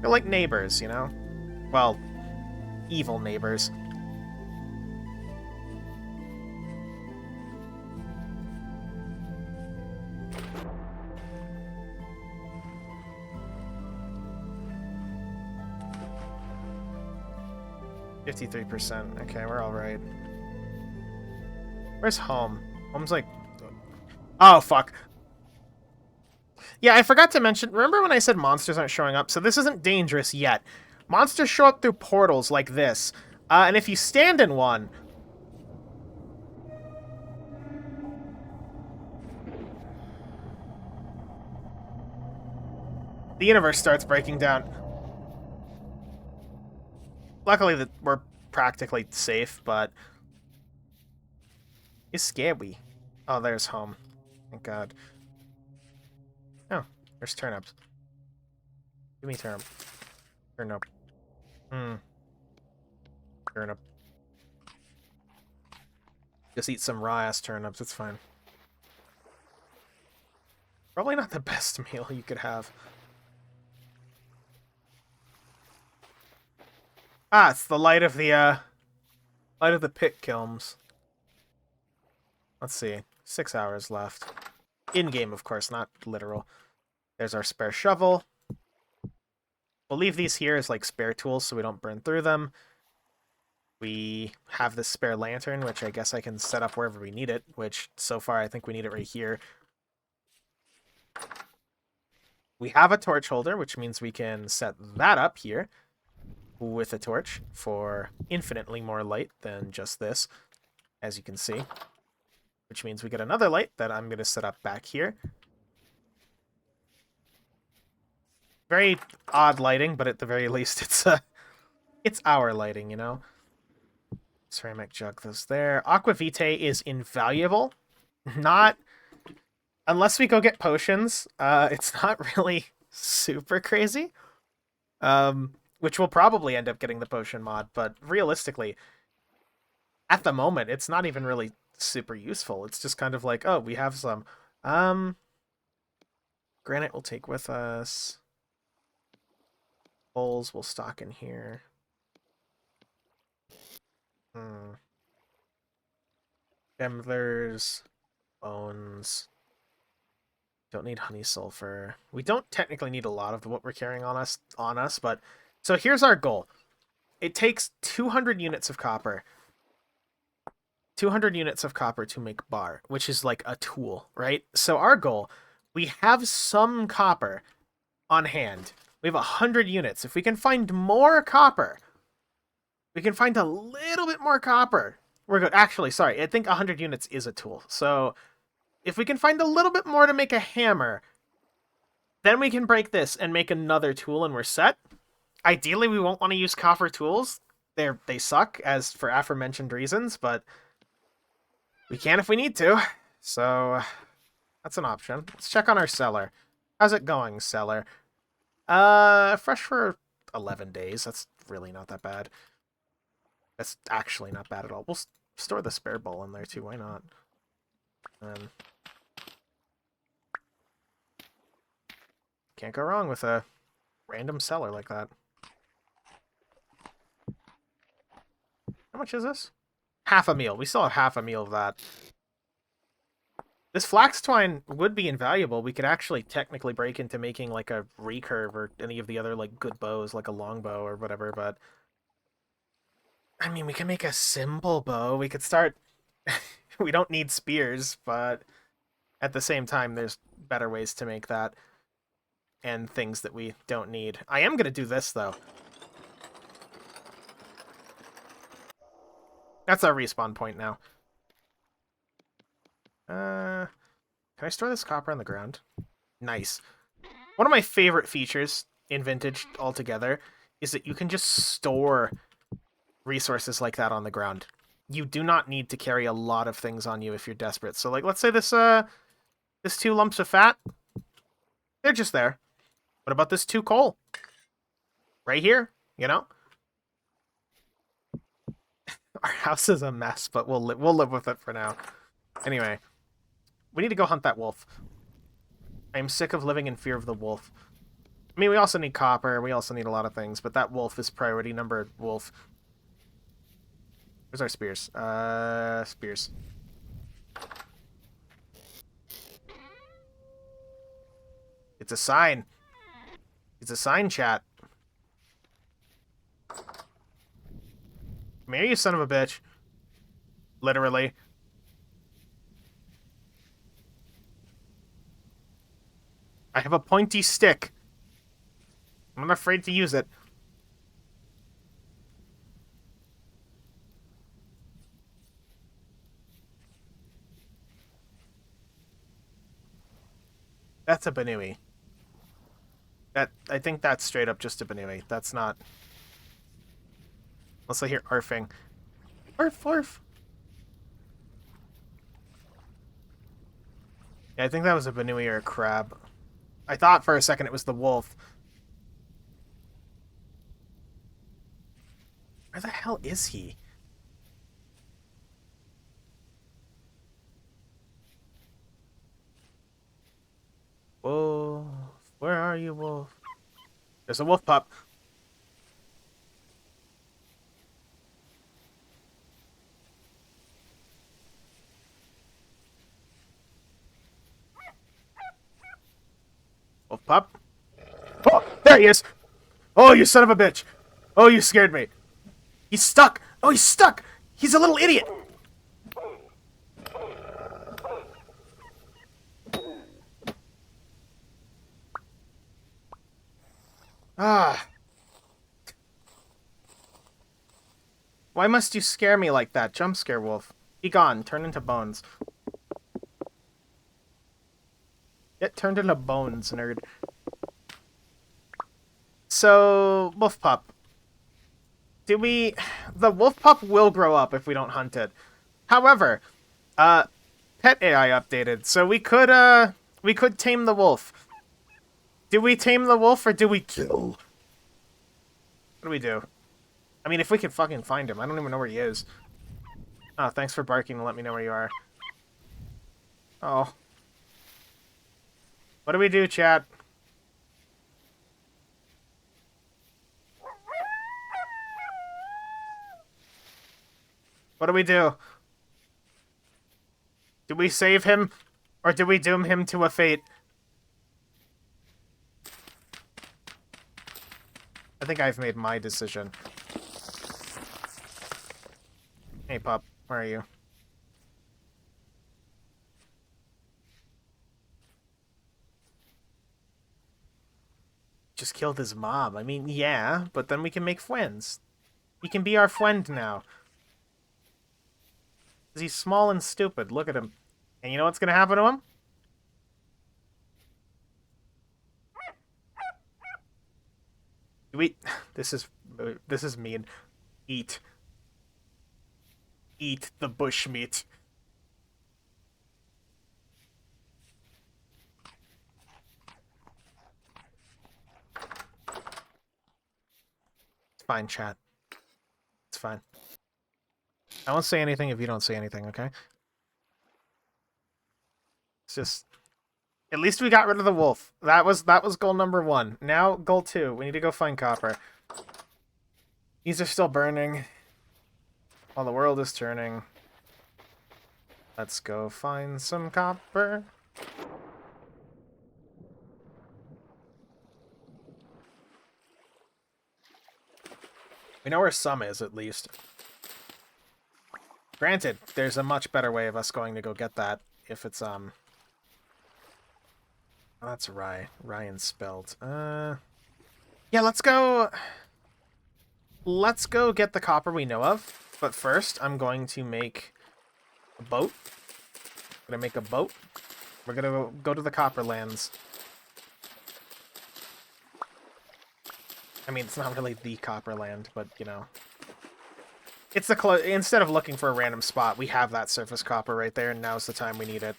They're like neighbors, you know? Well, evil neighbors. %. Okay, we're all right. Where's home? Home's like... Oh, fuck. Yeah, I forgot to mention... Remember when I said monsters aren't showing up? So this isn't dangerous yet. Monsters show up through portals like this. And if you stand in one... The universe starts breaking down. Luckily, we're practically safe, but... It's scary. Oh, there's home. Thank God. Oh, there's turnips. Give me turnip. Turnip. Turnip. Just eat some raw-ass turnips, it's fine. Probably not the best meal you could have. Ah, it's the light of the pit kilns. Let's see. 6 hours left. In-game, of course, not literal. There's our spare shovel. We'll leave these here as like spare tools so we don't burn through them. We have this spare lantern, which I guess I can set up wherever we need it, which so far I think we need it right here. We have a torch holder, which means we can set that up here with a torch for infinitely more light than just this, as you can see. Which means we get another light that I'm going to set up back here. Very odd lighting, but at the very least it's our lighting, you know? Ceramic jug goes there. Aquavitae is invaluable. Not... Unless we go get potions, it's not really super crazy. Which we'll probably end up getting the potion mod, but realistically, at the moment, it's not even really super useful. It's just kind of like, oh, we have some. Granite we'll take with us. Bowls we'll stock in here. Gemblers, bones. Don't need honey sulfur. We don't technically need a lot of what we're carrying on us, but so here's our goal. It takes 200 units of copper. 200 units of copper to make bar, which is like a tool, right? So our goal, we have some copper on hand. We have 100 units. If we can find more copper, we can find a little bit more copper. We're good. Actually, sorry, I think 100 units is a tool. So if we can find a little bit more to make a hammer, then we can break this and make another tool and we're set. Ideally, we won't want to use copper tools. They suck, as for aforementioned reasons, but we can if we need to. So that's an option. Let's check on our cellar. How's it going, cellar? Fresh for 11 days. That's really not that bad. That's actually not bad at all. We'll store the spare bowl in there too. Why not? Can't go wrong with a random cellar like that. How much is this? Half a meal. We still have half a meal of that. This flax twine would be invaluable. We could actually technically break into making like a recurve or any of the other like good bows, like a longbow or whatever, but I mean, we can make a simple bow. We could start... We don't need spears, but at the same time, there's better ways to make that and things that we don't need. I am going to do this, though. That's our respawn point now. Can I store this copper on the ground? Nice. One of my favorite features in Vintage altogether is that you can just store resources like that on the ground. You do not need to carry a lot of things on you if you're desperate. So, like, let's say this 2 lumps of fat, they're just there. What about this 2 coal? Right here, you know? Our house is a mess, but we'll live with it for now. Anyway, we need to go hunt that wolf. I am sick of living in fear of the wolf. I mean, we also need copper, we also need a lot of things, but that wolf is priority number wolf. Where's our spears? Spears. It's a sign. It's a sign, chat. Come here, you son of a bitch. Literally. I have a pointy stick. I'm not afraid to use it. That's a Banui. I think that's straight up just a Banui. That's not... Unless I hear arfing. Arf, arf. Yeah, I think that was a Banui or a crab. I thought for a second it was the wolf. Where the hell is he? Wolf. Where are you, wolf? There's a wolf pup. Wolf pup. Oh, there he is! Oh, you son of a bitch! Oh, you scared me. He's stuck! Oh, he's stuck! He's a little idiot! Ah. Why must you scare me like that, jump scare wolf? Be gone, turn into bones. Get turned into bones, nerd. So, wolf pup. Do we... The wolf pup will grow up if we don't hunt it. However, pet AI updated, so we could tame the wolf. Do we tame the wolf or do we kill? What do we do? I mean, if we could fucking find him. I don't even know where he is. Oh, thanks for barking to let me know where you are. Oh. What do we do, chat? What do we do? Do we save him? Or do we doom him to a fate? I think I've made my decision. Hey, pup. Where are you? Just killed his mom. I mean, yeah, but then we can make friends. He can be our friend now. He's small and stupid. Look at him. And you know what's gonna happen to him? We... This is mean. Eat. Eat the bushmeat. It's fine, chat. It's fine. I won't say anything if you don't say anything, okay? It's just... At least we got rid of the wolf. That was goal number 1. Now, goal 2. We need to go find copper. These are still burning. While the world is turning. Let's go find some copper. We know where some is, at least. Granted, there's a much better way of us going to go get that if it's, Oh, that's rye. Ryan spelled. Yeah, let's go... Let's go get the copper we know of. But first, I'm going to make a boat. I'm gonna make a boat. We're gonna go to the copper lands. I mean, it's not really the copper land, but, you know. It's the instead of looking for a random spot, we have that surface copper right there, and now's the time we need it.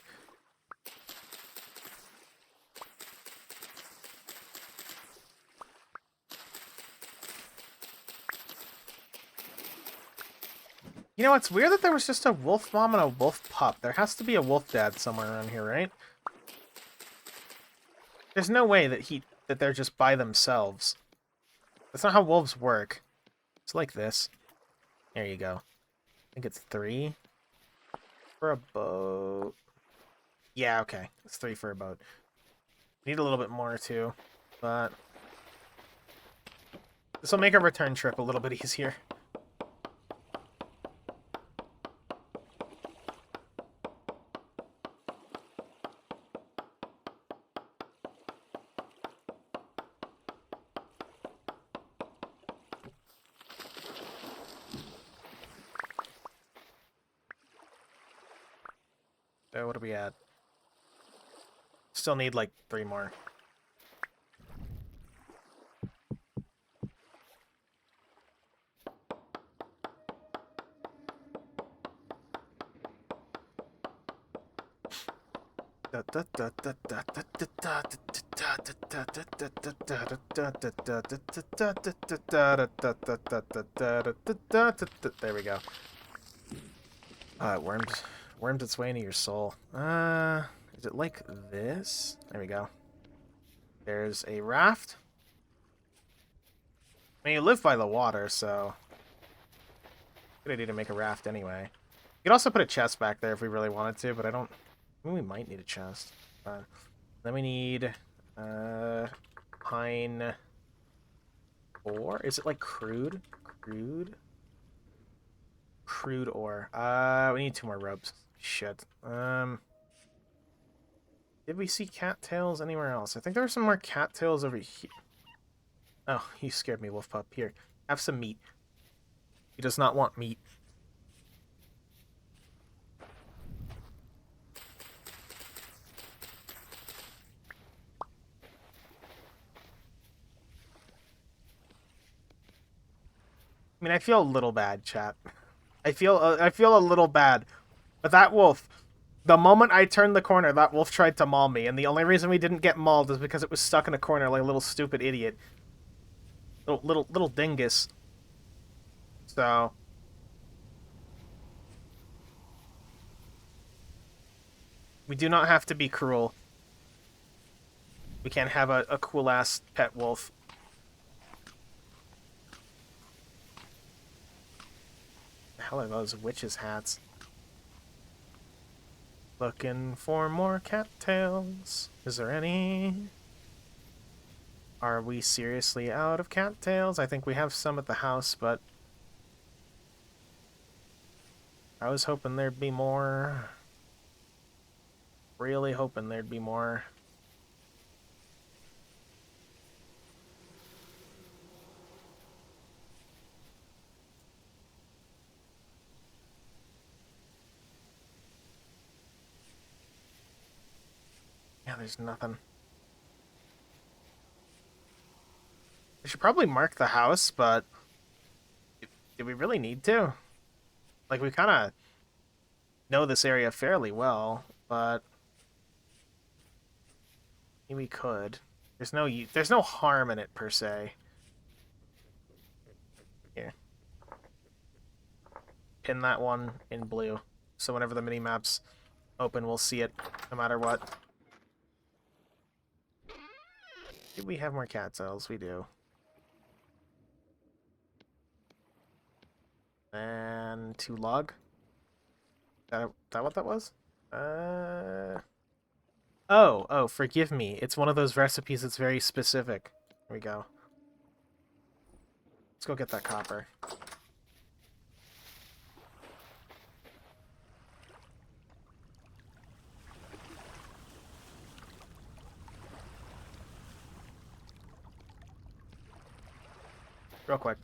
You know, it's weird that there was just a wolf mom and a wolf pup. There has to be a wolf dad somewhere around here, right? There's no way that they're just by themselves. That's not how wolves work. It's like this. There you go. I think it's 3 for a boat. Yeah, okay. It's 3 for a boat. Need a little bit more, too. But this will make our return trip a little bit easier. So what are we at? Still need like 3 more. There we go. It wormed its way into your soul. Is it like this? There we go. There's a raft. I mean, you live by the water, so good idea to make a raft anyway. You could also put a chest back there if we really wanted to, but I don't... I mean, we might need a chest. Then we need Pine ore? Is it like crude? Crude ore. We need 2 more ropes. Shit. Did we see cattails anywhere else? I think there were some more cattails over here. Oh, you scared me, wolf pup. Here, have some meat. He does not want meat. I mean, I feel a little bad, chat. I feel a little bad. But that wolf, the moment I turned the corner, that wolf tried to maul me, and the only reason we didn't get mauled is because it was stuck in a corner like a little stupid idiot. Little dingus. So we do not have to be cruel. We can't have a cool-ass pet wolf. The hell are those witches' hats? Looking for more cattails. Is there any? Are we seriously out of cattails? I think we have some at the house, but I was hoping there'd be more. Really hoping there'd be more. Yeah, there's nothing. I should probably mark the house, but do we really need to? Like, we kind of know this area fairly well, but we could. There's no harm in it per se. Here. Pin that one in blue. So whenever the mini-map's open, we'll see it no matter what. Do we have more cat cells? We do. And 2 log. Is that what that was? Oh, forgive me. It's one of those recipes that's very specific. Here we go. Let's go get that copper. Real quick.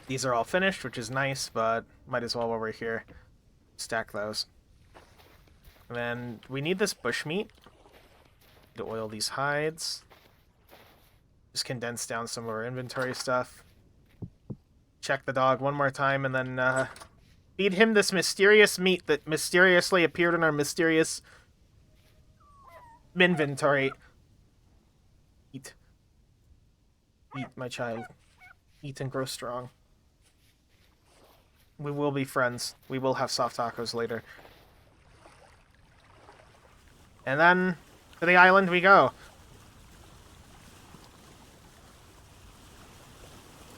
These are all finished, which is nice, but might as well while we're here stack those. And then we need this bushmeat to oil these hides. Just condense down some of our inventory stuff. Check the dog one more time, and then feed him this mysterious meat that mysteriously appeared in our mysterious inventory. Eat. Eat, my child. Eat and grow strong. We will be friends. We will have soft tacos later. And then to the island we go.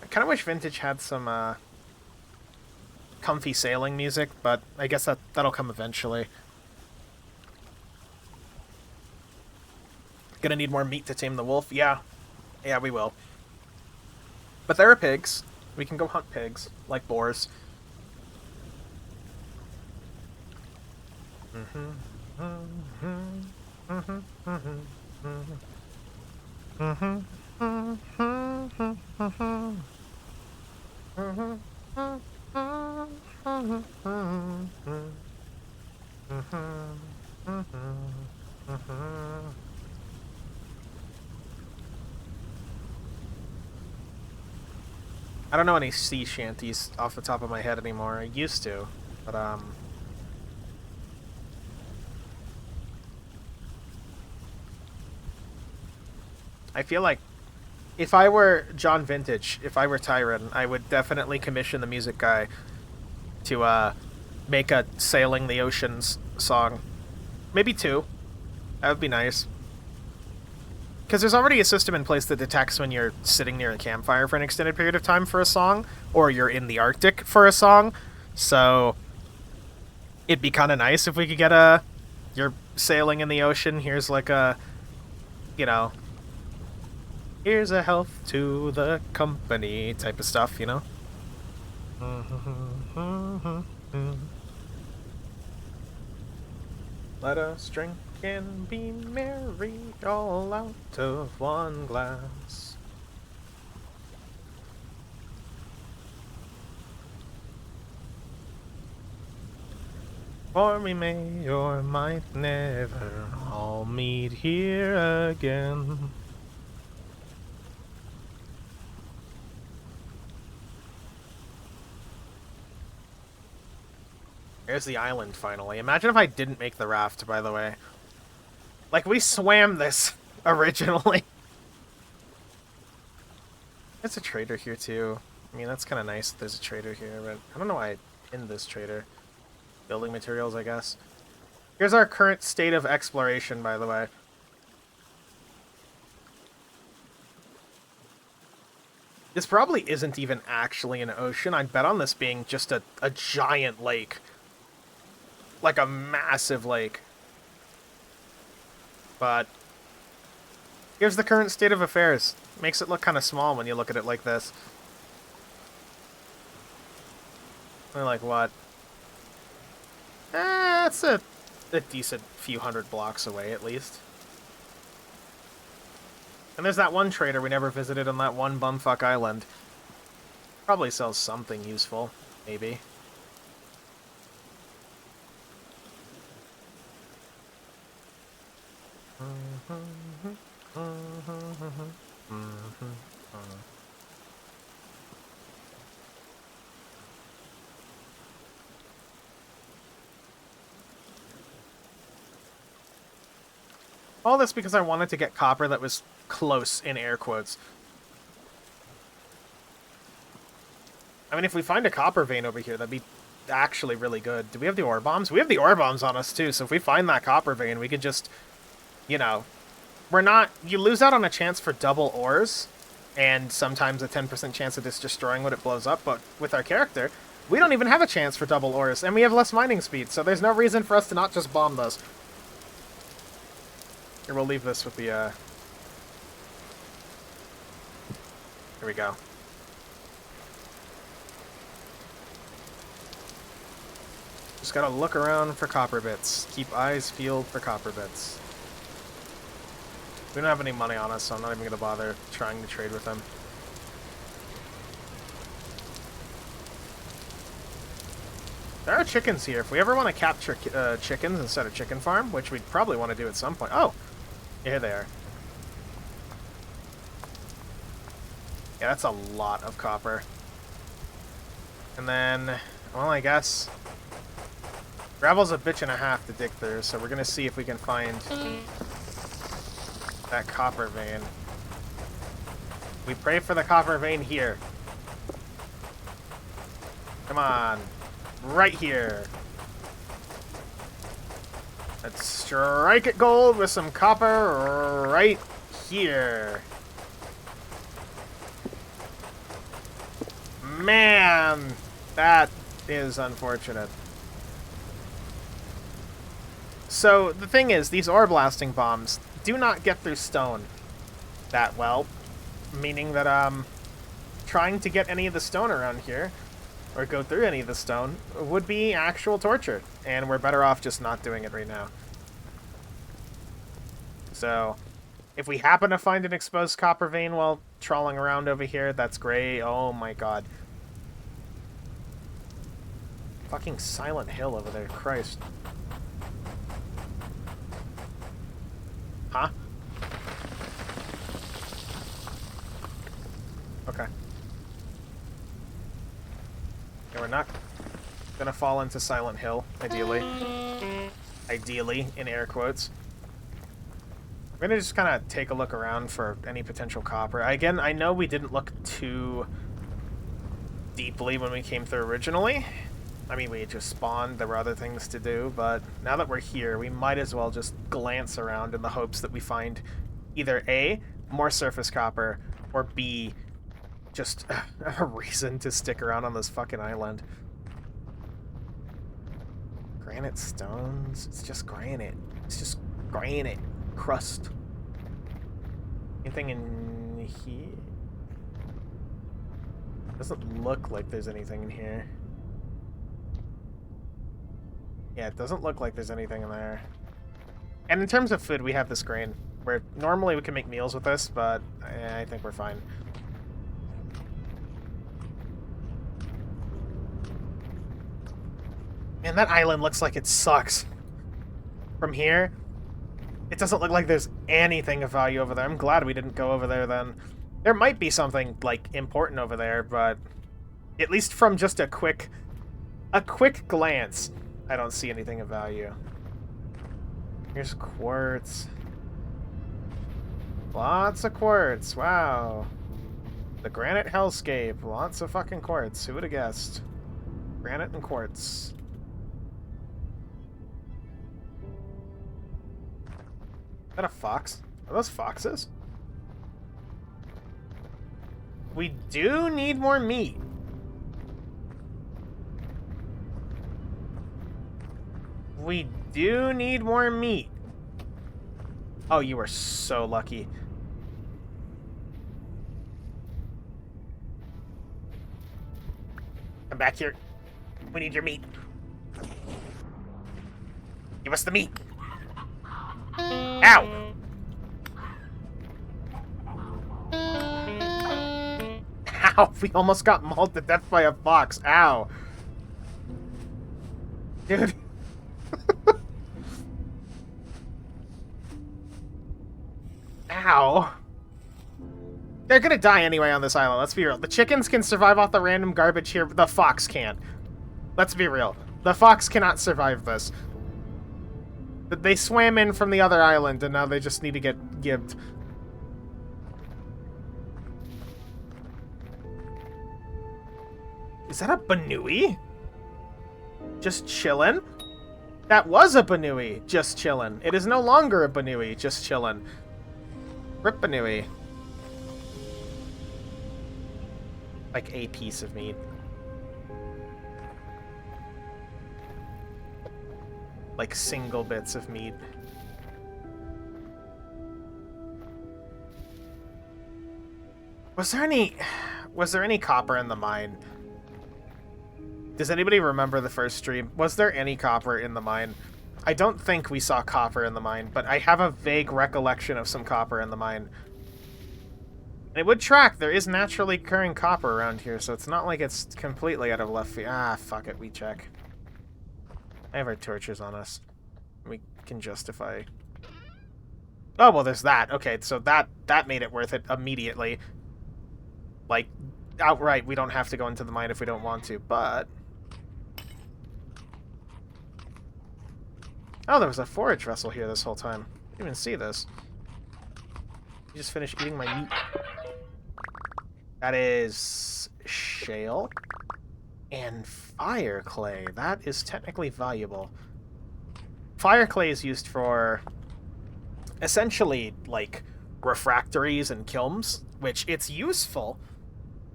I kind of wish Vintage had some comfy sailing music, but I guess that'll come eventually. Gonna need more meat to tame the wolf? Yeah, we will. But there are pigs. We can go hunt pigs, like boars. I don't know any sea shanties off the top of my head anymore. I used to, but I feel like if I were John Vintage, if I were Tyron, I would definitely commission the music guy to make a Sailing the Oceans song. Maybe 2. That would be nice. Because there's already a system in place that detects when you're sitting near a campfire for an extended period of time for a song, or you're in the Arctic for a song. So it'd be kind of nice if we could get you're sailing in the ocean, here's like a you know, here's a health to the company type of stuff, you know? Let us drink and be merry, all out of one glass. For we may or might never all meet here again. There's the island, finally. Imagine if I didn't make the raft, by the way. Like, we swam this originally. There's a trader here, too. I mean, that's kind of nice that there's a trader here, but I don't know why I pinned this trader. Building materials, I guess. Here's our current state of exploration, by the way. This probably isn't even actually an ocean. I'd bet on this being just a giant lake. Like a massive lake. But here's the current state of affairs. Makes it look kind of small when you look at it like this. Like what? That's a decent few hundred blocks away, at least. And there's that one trader we never visited on that one bumfuck island. Probably sells something useful, maybe. All this because I wanted to get copper that was close, in air quotes. I mean, if we find a copper vein over here, that'd be actually really good. Do we have the ore bombs? We have the ore bombs on us, too, so if we find that copper vein, we could just, you know... We're not... You lose out on a chance for double ores, and sometimes a 10% chance of this destroying what it blows up, but with our character, we don't even have a chance for double ores, and we have less mining speed, so there's no reason for us to not just bomb those. Here, we'll leave this with the, Here we go. Just gotta look around for copper bits. Keep eyes peeled for copper bits. We don't have any money on us, so I'm not even gonna bother trying to trade with them. There are chickens here. If we ever want to capture chickens instead of chicken farm, which we'd probably want to do at some point. Oh! Here they are. Yeah, that's a lot of copper. And then, well, I guess... Gravel's a bitch and a half to dig through, so we're gonna see if we can find that copper vein. We pray for the copper vein here. Come on. Right here. Let's strike it gold with some copper right here. Man, that is unfortunate. So, the thing is, these ore blasting bombs do not get through stone that well. Meaning that, trying to get any of the stone around here, or go through any of the stone, would be actual torture. And we're better off just not doing it right now. So, if we happen to find an exposed copper vein while trawling around over here, that's great. Oh my god. Fucking Silent Hill over there, Christ. Huh? Okay. Yeah, we're not gonna fall into Silent Hill, ideally. Ideally, in air quotes. We're gonna just kind of take a look around for any potential copper. Again, I know we didn't look too deeply when we came through originally. I mean, we just spawned, there were other things to do, but now that we're here, we might as well just glance around in the hopes that we find either A, more surface copper, or B, just a reason to stick around on this fucking island. Granite stones? It's just granite. It's just granite. Crust. Anything in here? Doesn't look like there's anything in here. Yeah, it doesn't look like there's anything in there. And in terms of food, we have this grain. Where normally we can make meals with this, but I think we're fine. Man, that island looks like it sucks. From here, it doesn't look like there's anything of value over there. I'm glad we didn't go over there then. There might be something, like, important over there, but at least from just a quick glance, I don't see anything of value. Here's quartz. Lots of quartz, wow. The granite hellscape, lots of fucking quartz. Who would have guessed? Granite and quartz. Is that a fox? Are those foxes? We do need more meat. We do need more meat. Oh, you were so lucky. Come back here. We need your meat. Give us the meat. Ow! Ow! We almost got mauled to death by a fox. Ow. Dude. Ow. They're gonna die anyway on this island, let's be real. The chickens can survive off the random garbage here, but the fox can't. Let's be real. The fox cannot survive this. They swam in from the other island, and now they just need to get gibbed. Is that a Banui? Just chillin'? That was a Banui, just chillin'. It is no longer a Banui, just chillin'. Rip Banui. Like a piece of meat. Like single bits of meat. Was there any copper in the mine? Does anybody remember the first stream? Was there any copper in the mine? I don't think we saw copper in the mine, but I have a vague recollection of some copper in the mine. And it would track. There is naturally occurring copper around here, so it's not like it's completely out of left field. Ah, fuck it. We check. I have our torches on us. We can justify... Oh, well, there's that. Okay, so that made it worth it immediately. Like, outright, we don't have to go into the mine if we don't want to, but... Oh, there was a forage vessel here this whole time. I didn't even see this. You just finished eating my meat. That is... shale. And fire clay. That is technically valuable. Fire clay is used for... essentially, like, refractories and kilns, which it's useful,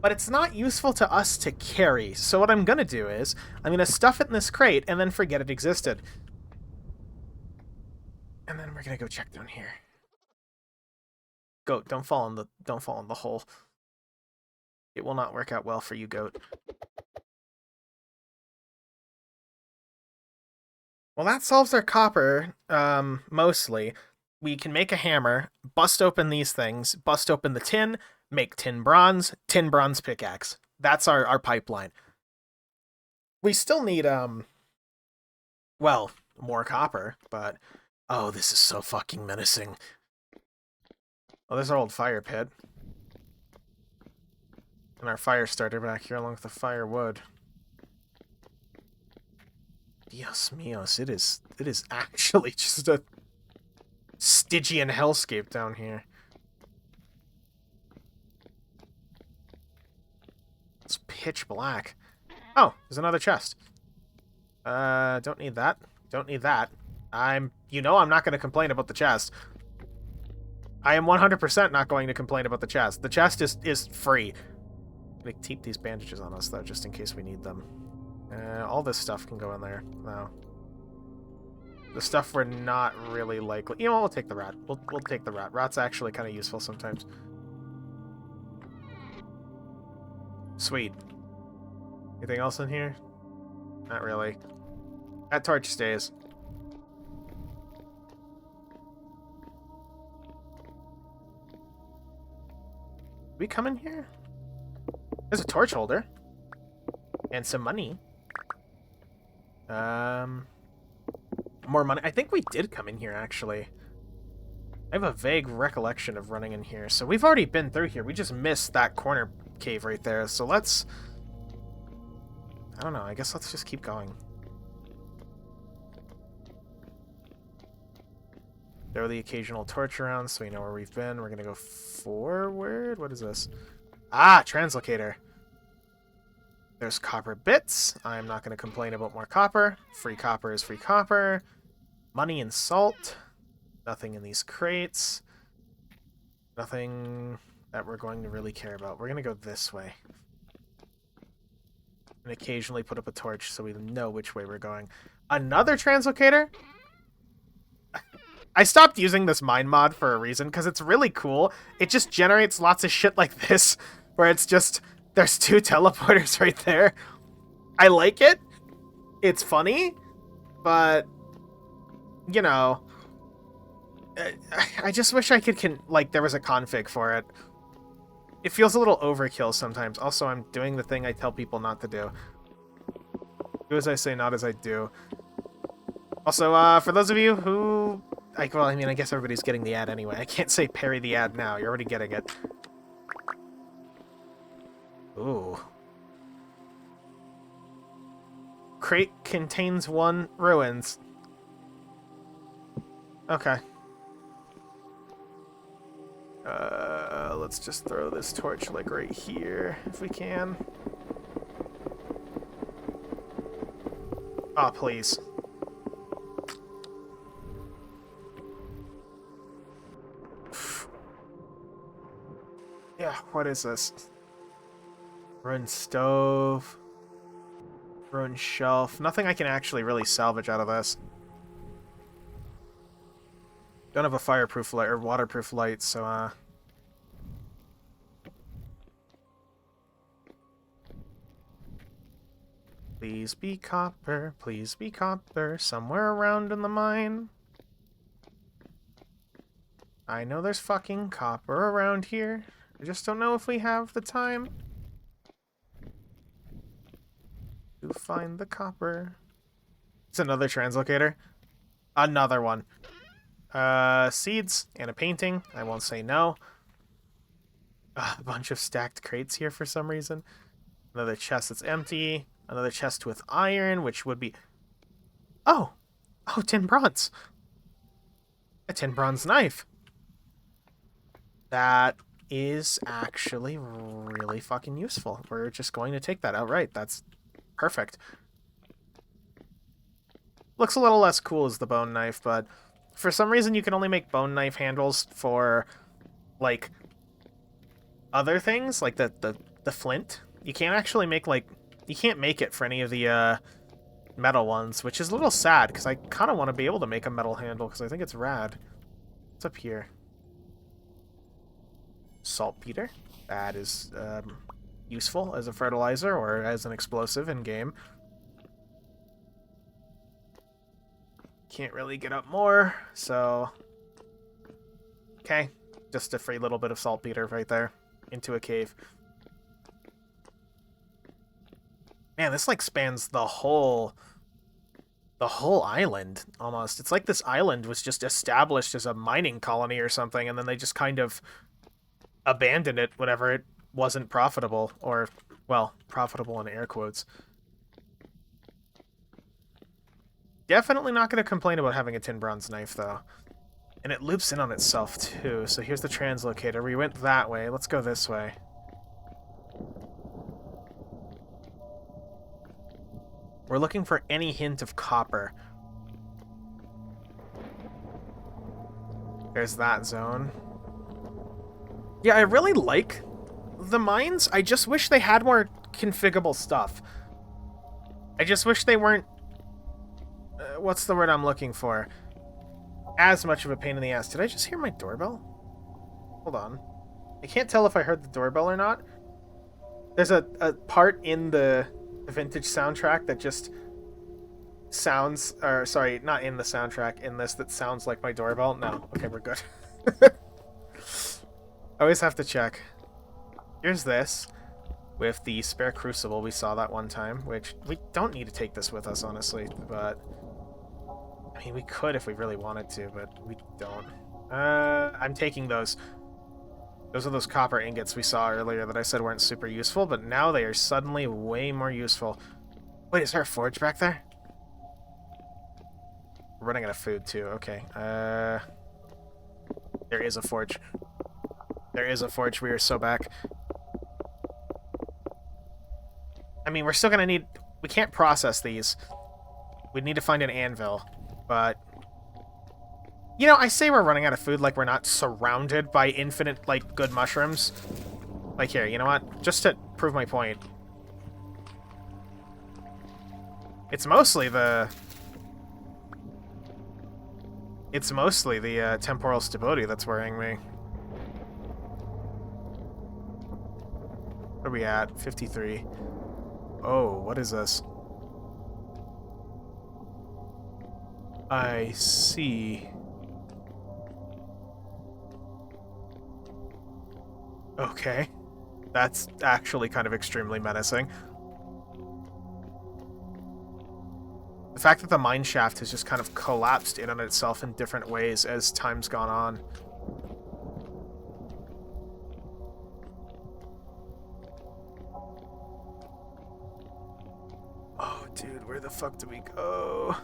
but it's not useful to us to carry. So what I'm gonna do is, I'm gonna stuff it in this crate and then forget it existed. And then we're gonna go check down here. Goat, don't fall in the hole. It will not work out well for you, goat. Well, that solves our copper, mostly. We can make a hammer, bust open these things, bust open the tin, make tin bronze pickaxe. That's our pipeline. We still need, well, more copper, but... Oh, this is so fucking menacing. Oh, there's our old fire pit. And our fire starter back here along with the firewood. Dios míos, it is actually just a Stygian hellscape down here. It's pitch black. Oh, there's another chest. Don't need that. Don't need that. I'm not going to complain about the chest. I am 100% not going to complain about the chest. The chest is free. I'm going to keep these bandages on us, though, just in case we need them. All this stuff can go in there. No. The stuff we're not really likely... You know what, we'll take the rat. We'll take the rat. Rat's actually kind of useful sometimes. Sweet. Anything else in here? Not really. That torch stays. We come in here? There's a torch holder. And some money. More money. I think we did come in here, actually. I have a vague recollection of running in here. So we've already been through here. We just missed that corner cave right there. So let's... I don't know. I guess let's just keep going. Throw the occasional torch around so we know where we've been. We're going to go forward. What is this? Ah, translocator. There's copper bits. I'm not going to complain about more copper. Free copper is free copper. Money and salt. Nothing in these crates. Nothing that we're going to really care about. We're going to go this way. And occasionally put up a torch so we know which way we're going. Another translocator? I stopped using this mine mod for a reason, because it's really cool. It just generates lots of shit like this, where it's just... There's two teleporters right there. I like it. It's funny. But, you know... I just wish I could, like, there was a config for it. It feels a little overkill sometimes. Also, I'm doing the thing I tell people not to do. Do as I say, not as I do. Also, for those of you who... well, I mean, I guess everybody's getting the ad anyway. I can't say parry the ad now. You're already getting it. Ooh. Crate contains 1 ruins. Okay. Let's just throw this torch, like, right here, if we can. Oh, please. Yeah, what is this? Ruined stove. Ruined shelf. Nothing I can actually really salvage out of this. Don't have a fireproof light or waterproof light, so please be copper, somewhere around in the mine. I know there's fucking copper around here. I just don't know if we have the time to find the copper. It's another translocator. Another one. Seeds and a painting. I won't say no. A bunch of stacked crates here for some reason. Another chest that's empty. Another chest with iron, which would be... Oh! Oh, tin bronze. A tin bronze knife. That is actually really fucking useful. We're just going to take that outright. That's perfect. Looks a little less cool as the bone knife, but for some reason you can only make bone knife handles for, like, other things, like the flint. You can't actually make, like, you can't make it for any of the metal ones, which is a little sad, because I kind of want to be able to make a metal handle, because I think it's rad. What's up here? Saltpeter. That is useful as a fertilizer or as an explosive in-game. Can't really get up more, so... Okay, just a free little bit of saltpeter right there into a cave. Man, this, like, spans the whole island, almost. It's like this island was just established as a mining colony or something, and then they just kind of abandoned it whenever it wasn't profitable, or, well, profitable in air quotes. Definitely not going to complain about having a tin bronze knife, though. And it loops in on itself, too. So here's the translocator. We went that way. Let's go this way. We're looking for any hint of copper. There's that zone. Yeah, I really like the mines. I just wish they had more configurable stuff. I just wish they weren't... what's the word I'm looking for? As much of a pain in the ass. Did I just hear my doorbell? Hold on. I can't tell if I heard the doorbell or not. There's a part in the vintage soundtrack that just sounds, or sorry, not in the soundtrack, in this, that sounds like my doorbell. No. Okay, we're good. I always have to check. Here's this with the spare crucible. We saw that one time, which we don't need to take this with us, honestly, but I mean, we could if we really wanted to, but we don't. I'm taking those. Those are those copper ingots we saw earlier that I said weren't super useful, but now they are suddenly way more useful. Wait, is there a forge back there? We're running out of food, too. Okay. There is a forge. There is a forge. We are so back. I mean, we're still gonna need... We can't process these. We'd need to find an anvil, but... You know, I say we're running out of food like we're not surrounded by infinite, like, good mushrooms. Like, here, you know what? Just to prove my point. It's mostly the... It's mostly the temporal stability that's worrying me. What are we at? 53. Oh, what is this? I see. Okay. That's actually kind of extremely menacing. The fact that the mine shaft has just kind of collapsed in on itself in different ways as time's gone on. Oh, dude, where the fuck do we go?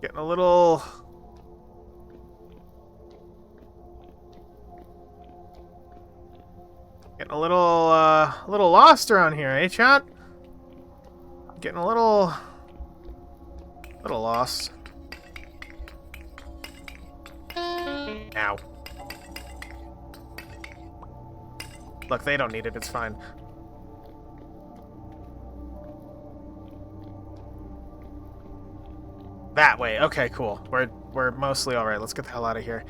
Getting a little... Getting a little lost around here, eh, chat? Getting a little lost. Ow. Look, they don't need it, it's fine. That way, okay, cool. We're mostly alright, let's get the hell out of here.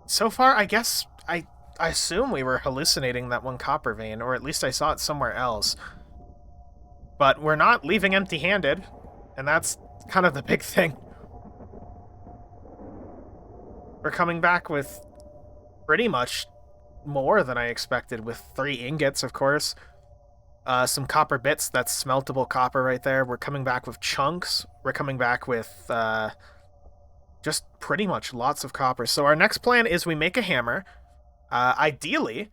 So far, I guess, I assume we were hallucinating that one copper vein, or at least I saw it somewhere else. But we're not leaving empty-handed, and that's kind of the big thing. We're coming back with pretty much more than I expected, with 3 ingots, of course. Some copper bits, that's smeltable copper right there. We're coming back with chunks. We're coming back with, just pretty much lots of copper. So our next plan is we make a hammer. Ideally,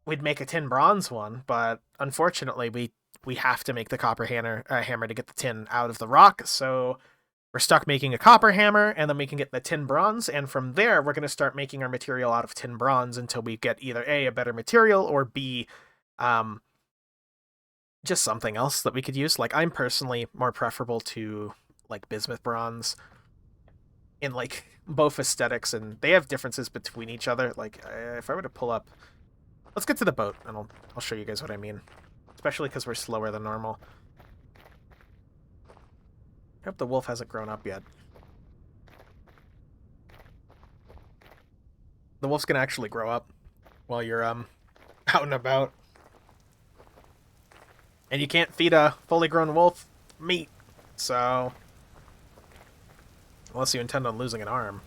we'd make a tin bronze one, but unfortunately, we have to make the copper hammer to get the tin out of the rock, so we're stuck making a copper hammer, and then we can get the tin bronze, and from there, we're going to start making our material out of tin bronze until we get either A, a better material, or B, just something else that we could use. Like, I'm personally more preferable to, like, bismuth bronze in, like, both aesthetics, and they have differences between each other. Like, if I were to pull up... Let's get to the boat, and I'll show you guys what I mean. Especially because we're slower than normal. I hope the wolf hasn't grown up yet. The wolf's gonna actually grow up while you're, out and about. And you can't feed a fully grown wolf meat, so... Unless you intend on losing an arm.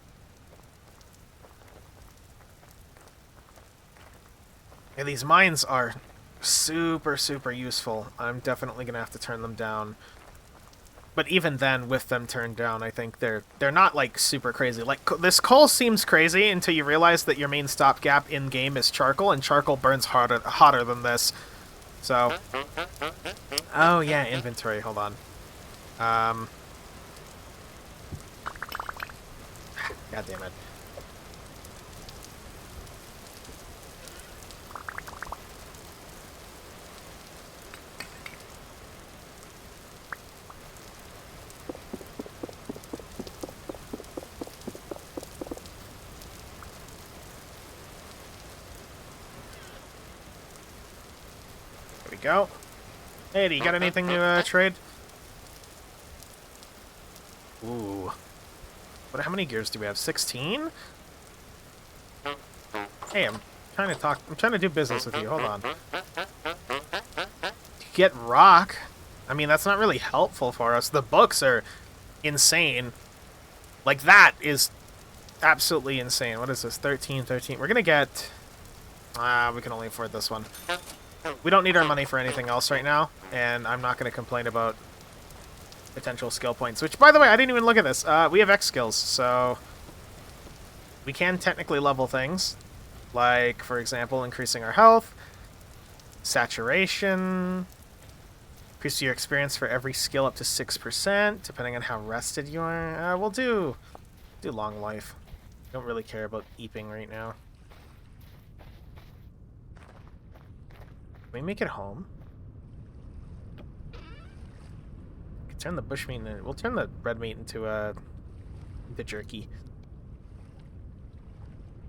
Yeah, these mines are super, super useful. I'm definitely going to have to turn them down. But even then, with them turned down, I think they're not, like, super crazy. Like, this coal seems crazy until you realize that your main stopgap in-game is charcoal, and charcoal burns hotter than this. So... Oh, yeah, inventory. Hold on. God damn it. go. Hey, do you got anything to trade? Ooh. But how many gears do we have? 16? Hey, I'm trying to talk. I'm trying to do business with you. Hold on. Get rock. I mean, that's not really helpful for us. The books are insane. Like, that is absolutely insane. What is this? 13, 13. We're gonna get... we can only afford this one. We don't need our money for anything else right now, and I'm not gonna complain about potential skill points. Which, by the way, I didn't even look at this. We have X skills, so... we can technically level things. Like, for example, increasing our health, saturation, increase your experience for every skill up to 6%, depending on how rested you are. We'll do long life. Don't really care about eeping right now. Can we make it home? We can turn the bush meat into... we'll turn the red meat into jerky.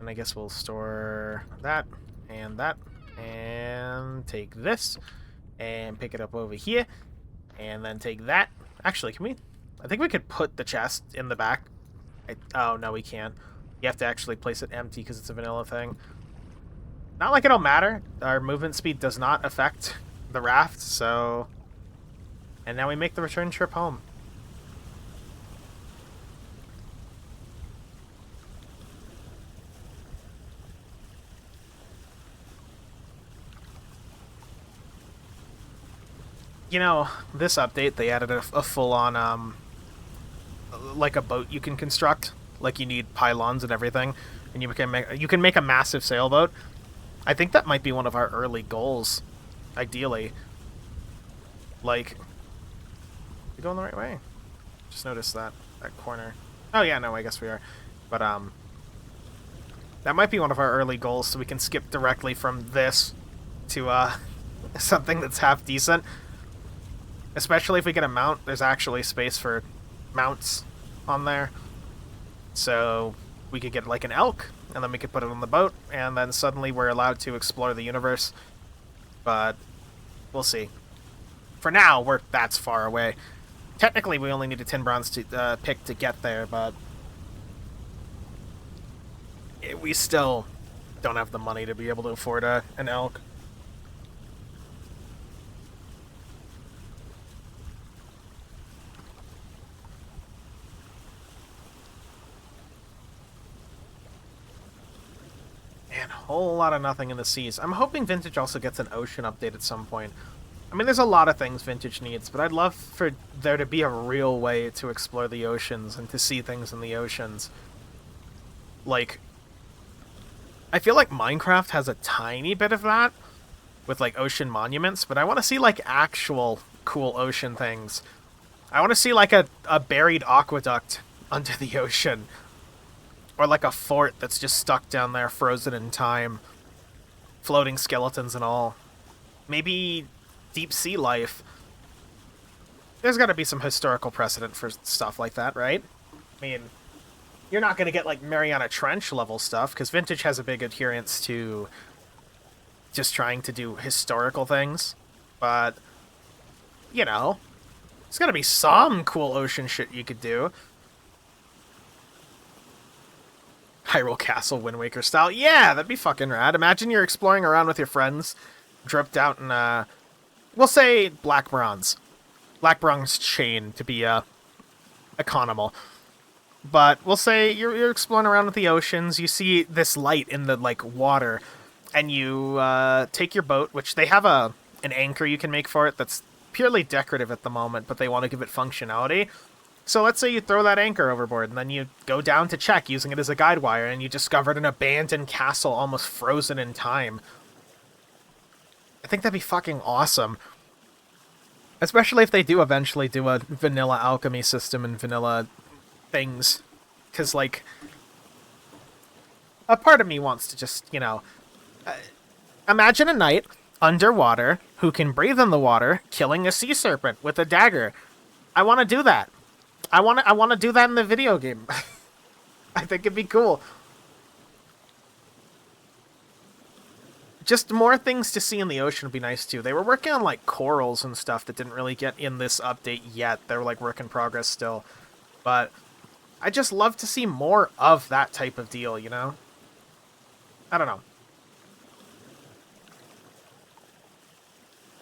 And I guess we'll store that, and take this, and pick it up over here, and then take that. Actually, can we... I think we could put the chest in the back. Oh, no, we can't. You have to actually place it empty because it's a vanilla thing. Not like it'll matter. Our movement speed does not affect the raft, so... and now we make the return trip home. You know, this update, they added a full-on, like a boat you can construct. Like, you need pylons and everything, and you can make a massive sailboat. I think that might be one of our early goals, ideally. Like, we going the right way? Just noticed that corner. Oh yeah, no, I guess we are. But that might be one of our early goals, so we can skip directly from this to something that's half decent. Especially if we get a mount, there's actually space for mounts on there. So we could get like an elk, and then we could put it on the boat, and then suddenly we're allowed to explore the universe. But we'll see. For now, that's far away. Technically, we only need a 10 bronze to pick to get there, but we still don't have the money to be able to afford an elk. Man, a whole lot of nothing in the seas. I'm hoping Vintage also gets an ocean update at some point. I mean, there's a lot of things Vintage needs, but I'd love for there to be a real way to explore the oceans and to see things in the oceans. Like, I feel like Minecraft has a tiny bit of that with, like, ocean monuments, but I want to see, like, actual cool ocean things. I want to see, like, a buried aqueduct under the ocean. Or, like, a fort that's just stuck down there, frozen in time. Floating skeletons and all. Maybe deep sea life. There's got to be some historical precedent for stuff like that, right? I mean, you're not going to get, like, Mariana Trench level stuff, because Vintage has a big adherence to just trying to do historical things. But, you know, there's got to be some cool ocean shit you could do. Hyrule Castle Wind Waker style. Yeah, that'd be fucking rad. Imagine you're exploring around with your friends, dripped out in, we'll say Black Bronze. Black Bronze chain to be, economal. But we'll say you're exploring around with the oceans, you see this light in the, like, water, and you, take your boat, which they have an anchor you can make for it that's purely decorative at the moment, but they want to give it functionality. So let's say you throw that anchor overboard, and then you go down to check using it as a guide wire, and you discovered an abandoned castle almost frozen in time. I think that'd be fucking awesome. Especially if they do eventually do a vanilla alchemy system and vanilla things. Because, like, a part of me wants to just, you know... imagine a knight underwater who can breathe in the water, killing a sea serpent with a dagger. I want to do that. I want to do that in the video game. I think it'd be cool. just more things to see in the ocean would be nice too. They were working on like corals and stuff that didn't really get in this update yet. They were like work in progress still. But I just love to see more of that type of deal, you know? I don't know.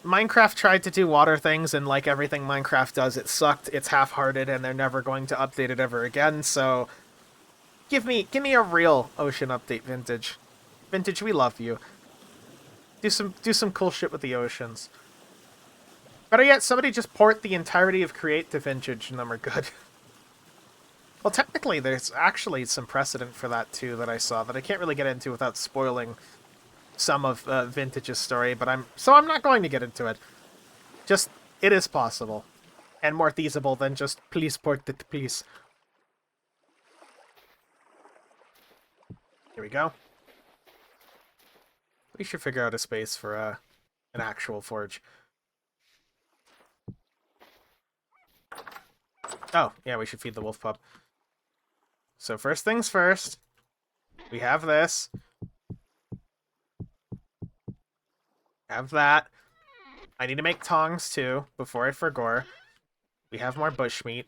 Minecraft tried to do water things, and like everything Minecraft does, it sucked, it's half-hearted, and they're never going to update it ever again, so give me a real ocean update, Vintage. Vintage, we love you. Do some cool shit with the oceans. Better yet, somebody just port the entirety of Create to Vintage, and then we're good. Well, technically, there's actually some precedent for that, too, that I saw, that I can't really get into without spoiling some of Vintage's story, but I'm not going to get into it. Just, it is possible. And more feasible than just, please port it, please. Here we go. We should figure out a space for an actual forge. Oh, yeah, we should feed the wolf pup. So first things first, we have this. Have that. I need to make tongs, too, before I forgore. We have more bushmeat.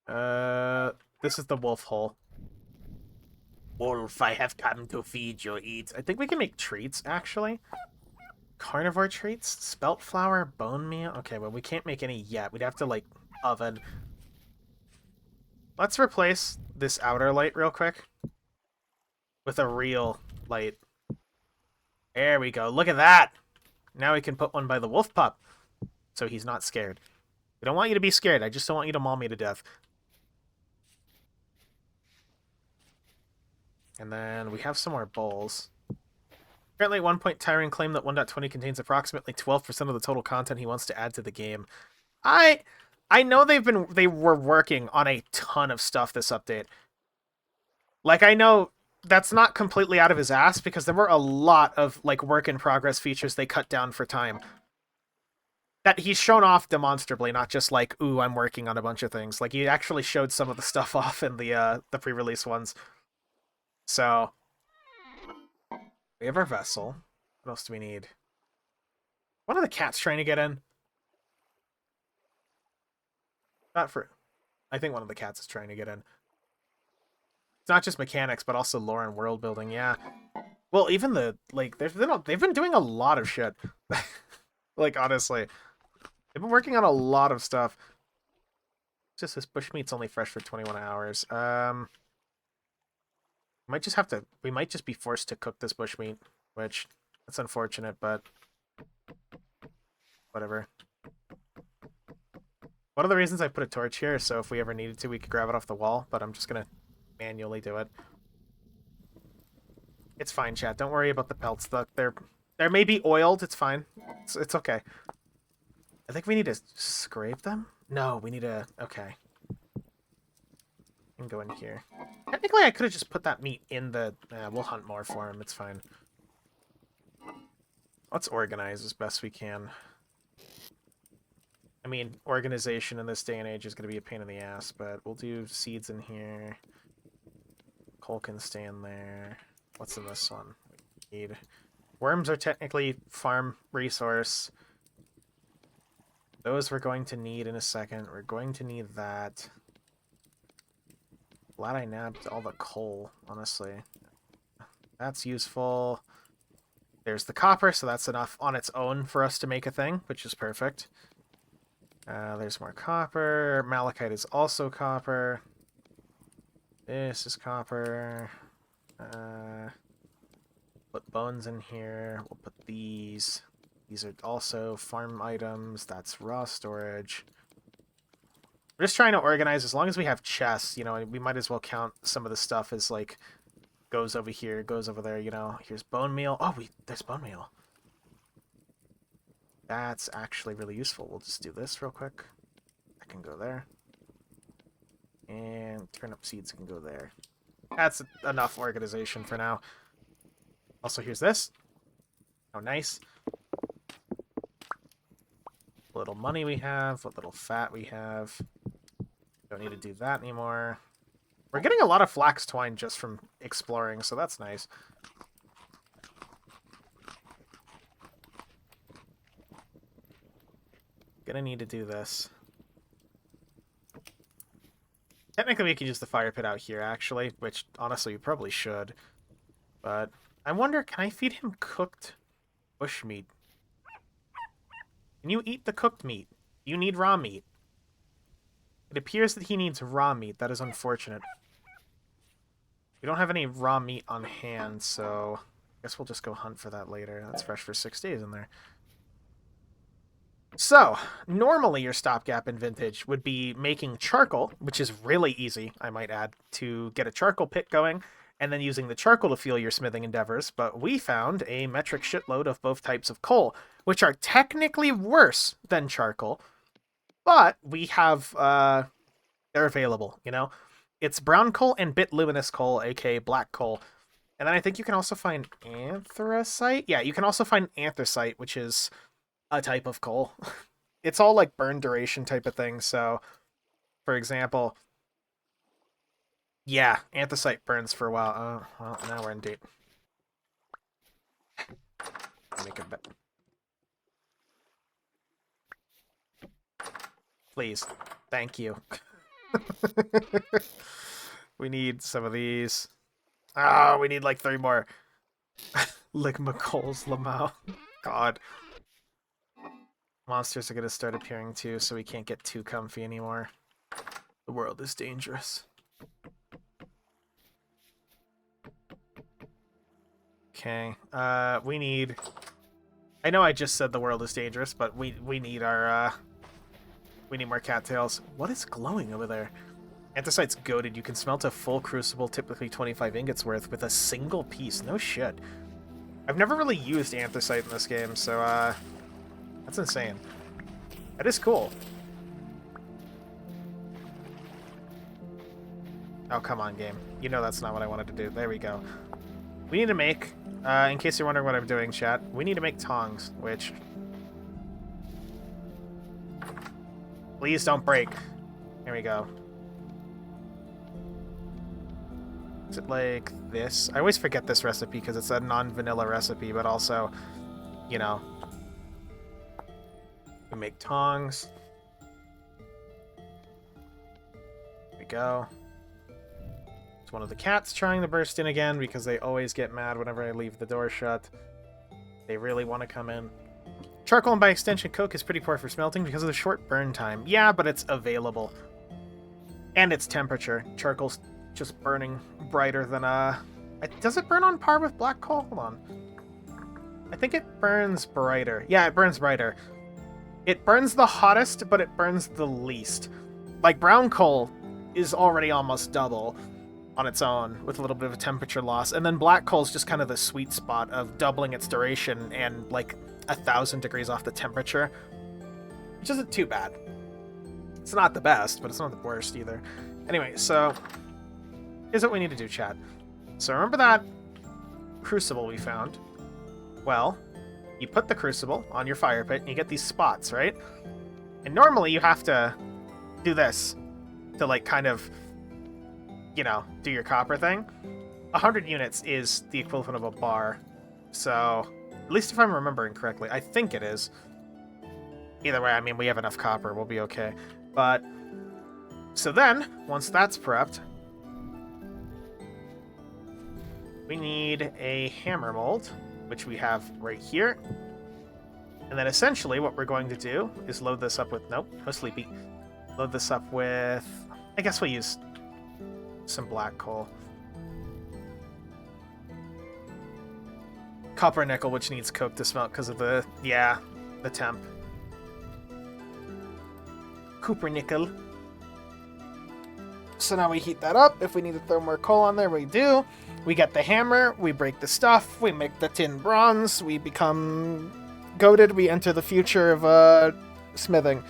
This is the wolf hole. Wolf, I have come to feed your eats. I think we can make treats, actually. Carnivore treats? Spelt flour, bone meal? Okay, well, we can't make any yet. We'd have to, like, oven. Let's replace this outer light real quick with a real light. There we go. Look at that! Now we can put one by the wolf pup, so he's not scared. We don't want you to be scared. I just don't want you to maul me to death. And then we have some more bowls. Apparently at one point, Tyrion claimed that 1.20 contains approximately 12% of the total content he wants to add to the game. I know they were working on a ton of stuff this update. Like, I know that's not completely out of his ass, because there were a lot of, like, work-in-progress features they cut down for time. That he's shown off demonstrably, not just like, ooh, I'm working on a bunch of things. Like, he actually showed some of the stuff off in the pre-release ones. So, we have our vessel. What else do we need? One of the cats trying to get in. Not for... I think one of the cats is trying to get in. It's not just mechanics, but also lore and world building, yeah. Well, even the, like, they've been doing a lot of shit. Like, honestly. They've been working on a lot of stuff. Just this bushmeat's only fresh for 21 hours. We might just be forced to cook this bushmeat, which, that's unfortunate, but whatever. One of the reasons I put a torch here, so if we ever needed to, we could grab it off the wall, but I'm just gonna manually do it. It's fine, chat. Don't worry about the pelts. They're maybe oiled. It's fine. It's okay. I think we need to scrape them? No, we need to... Okay. And go in here. Technically, I could have just put that meat in the... we'll hunt more for him. It's fine. Let's organize as best we can. I mean, organization in this day and age is going to be a pain in the ass, but we'll do seeds in here. Coal can stay in there. What's in this one? We need... Worms are technically farm resource. Those we're going to need in a second. We're going to need that. Glad I nabbed all the coal, honestly. That's useful. There's the copper, so that's enough on its own for us to make a thing, which is perfect. There's more copper. Malachite is also copper. This is copper. Put bones in here. We'll put these. These are also farm items. That's raw storage. We're just trying to organize. As long as we have chests, you know, we might as well count some of the stuff as, like, goes over here, goes over there, you know. Here's bone meal. Oh, there's bone meal. That's actually really useful. We'll just do this real quick. That can go there. And turnip seeds can go there. That's enough organization for now. Also, here's this. Oh, nice. What little money we have, what little fat we have. Don't need to do that anymore. We're getting a lot of flax twine just from exploring, so that's nice. Gonna need to do this. Technically, we could use the fire pit out here, actually, which, honestly, we probably should. But I wonder, can I feed him cooked bush meat? Can you eat the cooked meat? You need raw meat. It appears that he needs raw meat. That is unfortunate. We don't have any raw meat on hand, so I guess we'll just go hunt for that later. That's fresh for 6 days in there. So, normally your stopgap in Vintage would be making charcoal, which is really easy, I might add, to get a charcoal pit going, and then using the charcoal to fuel your smithing endeavors, but we found a metric shitload of both types of coal, which are technically worse than charcoal, but we have, they're available, you know? It's brown coal and bituminous coal, aka black coal. And then I think you can also find anthracite? Yeah, you can also find anthracite, which is a type of coal. It's all like burn duration type of thing, so, for example, yeah, anthracite burns for a while. Oh, well, now we're in deep. Make a bet. Please. Thank you. We need some of these. Ah, we need like 3 more. Ligma coals, lmao. God. Monsters are going to start appearing too, so we can't get too comfy anymore. The world is dangerous. Okay, we need... I know I just said the world is dangerous, but we need our, we need more cattails. What is glowing over there? Anthracite's goated. You can smelt a full crucible, typically 25 ingots worth, with a single piece. No shit. I've never really used anthracite in this game, so, that's insane. That is cool. Oh, come on, game. You know that's not what I wanted to do. There we go. We need to make, in case you're wondering what I'm doing, chat, we need to make tongs, which... Please don't break. Here we go. Is it like this? I always forget this recipe because it's a non-vanilla recipe, but also, you know... We make tongs. There we go. It's one of the cats trying to burst in again because they always get mad whenever I leave the door shut. They really want to come in. Charcoal and by extension coke is pretty poor for smelting because of the short burn time. Yeah, but it's available. And its temperature. Charcoal's just burning brighter than, does it burn on par with black coal? Hold on. I think it burns brighter. Yeah, it burns brighter. It burns the hottest, but it burns the least. Like, brown coal is already almost double on its own, with a little bit of a temperature loss. And then black coal is just kind of the sweet spot of doubling its duration and, like, 1,000 degrees off the temperature. Which isn't too bad. It's not the best, but it's not the worst either. Anyway, so here's what we need to do, chat. So remember that crucible we found? Well... You put the crucible on your fire pit, and you get these spots, right? And normally you have to do this to, like, kind of, you know, do your copper thing. 100 units is the equivalent of a bar. So, at least if I'm remembering correctly, I think it is. Either way, I mean, we have enough copper, we'll be okay. But, so then, once that's prepped, we need a hammer mold, which we have right here. And then essentially what we're going to do is load this up with... Nope, no sleepy. Load this up with... I guess we'll use some black coal. Copper nickel, which needs coke to smelt because of the... Yeah, the temp. Copper nickel. So now we heat that up. If we need to throw more coal on there, we do. We get the hammer, we break the stuff, we make the tin bronze, we become goated, we enter the future of smithing.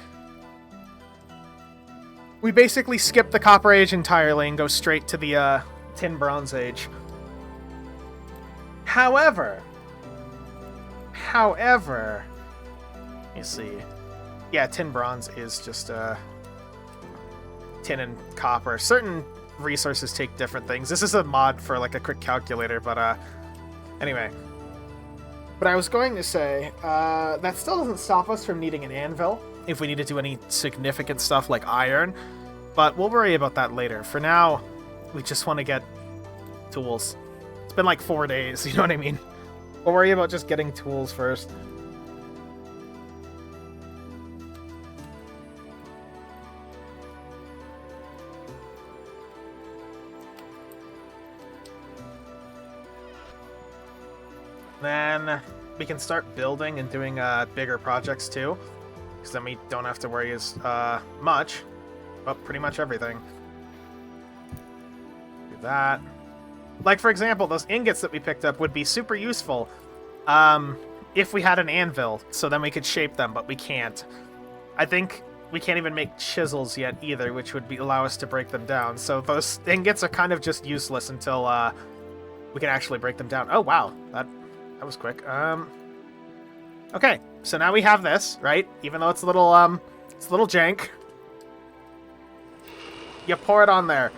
We basically skip the Copper Age entirely and go straight to the Tin Bronze Age. However, let me see. Yeah, Tin Bronze is just tin and copper. Certain resources take different things. This is a mod for like a quick calculator, but anyway. But I was going to say, that still doesn't stop us from needing an anvil if we need to do any significant stuff like iron, but we'll worry about that later. For now, we just want to get tools. It's been like 4 days, you know what I mean? We'll worry about just getting tools first. Then we can start building and doing bigger projects too, because then we don't have to worry as much about pretty much everything. Do that. Like, for example, those ingots that we picked up would be super useful if we had an anvil, so then we could shape them, but we can't. I think we can't even make chisels yet either, which would allow us to break them down. So those ingots are kind of just useless until we can actually break them down. Oh, wow. That was quick. Okay, so now we have this, right? Even though it's a little jank. You pour it on there,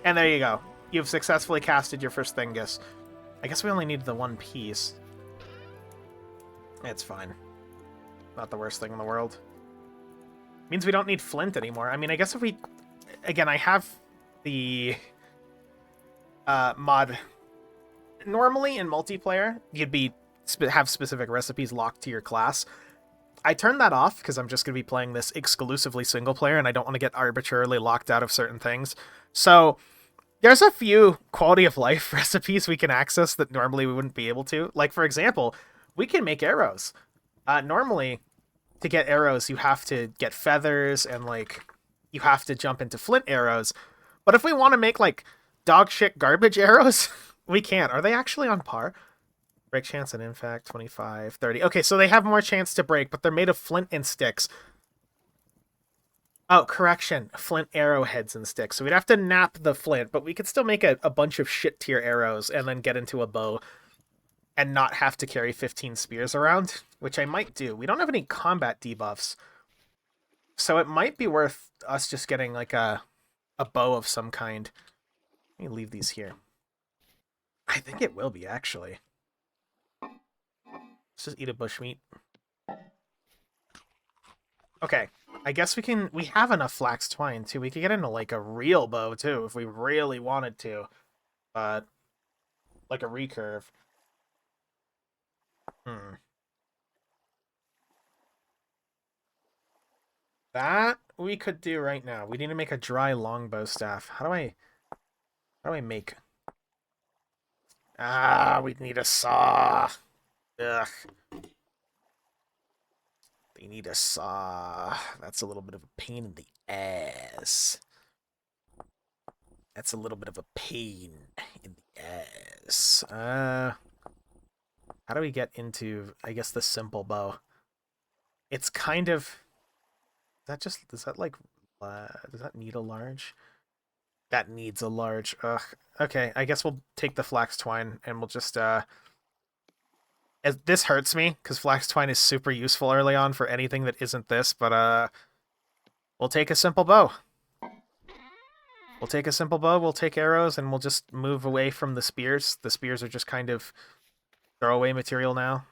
and there you go. You've successfully casted your first thingus. I guess we only need the one piece. It's fine. Not the worst thing in the world. Means we don't need flint anymore. I mean, I guess if we... Again, I have the mod... Normally, in multiplayer, you'd have specific recipes locked to your class. I turned that off because I'm just going to be playing this exclusively single player, and I don't want to get arbitrarily locked out of certain things. So... There's a few quality of life recipes we can access that normally we wouldn't be able to. Like, for example, we can make arrows. Normally, to get arrows, you have to get feathers and, like, you have to jump into flint arrows. But if we want to make, like, dog shit garbage arrows, we can. Are they actually on par? Break chance and impact, 25, 30. Okay, so they have more chance to break, but they're made of flint and sticks. Oh, correction. Flint arrowheads and sticks. So we'd have to nap the flint, but we could still make a bunch of shit tier arrows and then get into a bow and not have to carry 15 spears around, which I might do. We don't have any combat debuffs, so it might be worth us just getting like a bow of some kind. Let me leave these here. I think it will be, actually. Let's just eat a bushmeat. Okay, I guess we have enough flax twine, too. We could get into, like, a real bow, too, if we really wanted to. But, like a recurve. That we could do right now. We need to make a dry longbow staff. How do I make... we need a saw. Ugh. They need a saw. That's a little bit of a pain in the ass. That's a little bit of a pain in the ass. How do we get into, I guess, the simple bow? It's kind of... does that need a large? That needs a large. Ugh. Okay, I guess we'll take the flax twine and we'll just, this hurts me, because flax twine is super useful early on for anything that isn't this, but, we'll take a simple bow. We'll take a simple bow, we'll take arrows, and we'll just move away from the spears. The spears are just kind of throwaway material now.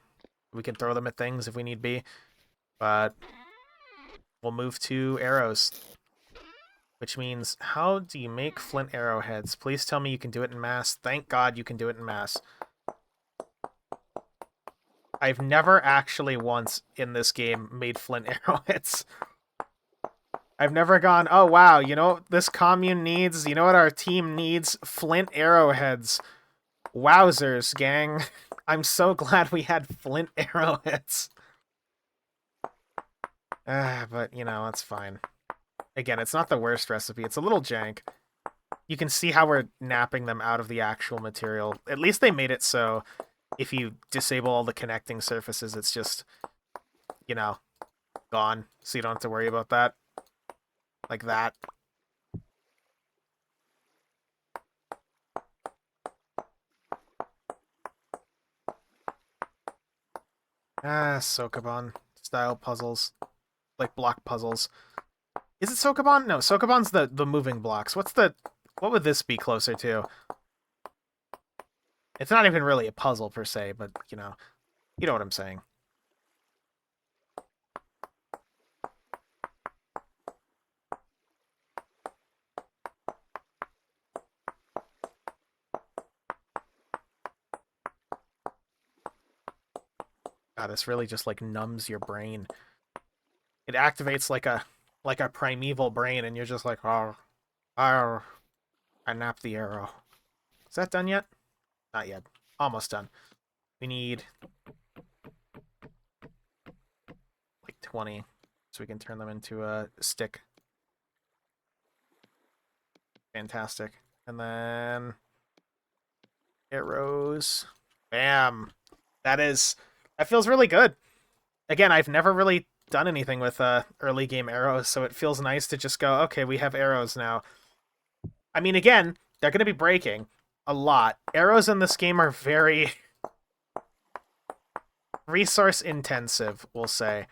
We can throw them at things if we need be, but we'll move to arrows. Which means, how do you make flint arrowheads? Please tell me you can do it in mass. Thank God you can do it in mass. I've never actually once in this game made flint arrowheads. I've never gone, oh wow, you know what this commune needs? You know what our team needs? Flint arrowheads. Wowzers, gang. I'm so glad we had flint arrowheads. But, you know, it's fine. Again, it's not the worst recipe. It's a little jank. You can see how we're napping them out of the actual material. At least they made it so if you disable all the connecting surfaces, it's just, you know, gone. So you don't have to worry about that. Like that. Sokoban style puzzles. Like block puzzles. Is it Sokoban? No, Sokoban's the moving blocks. What would this be closer to? It's not even really a puzzle per se, but, you know. You know what I'm saying. God, this really just like numbs your brain. It activates like a primeval brain, and you're just like, oh, oh, I napped the arrow. Is that done yet? Not yet. Almost done. We need like 20, so we can turn them into a stick. Fantastic. And then arrows. Bam. That feels really good. Again, I've never really done anything with early game arrows, so it feels nice to just go, okay, we have arrows now. I mean, again, they're going to be breaking a lot. Arrows in this game are very resource intensive, we'll say.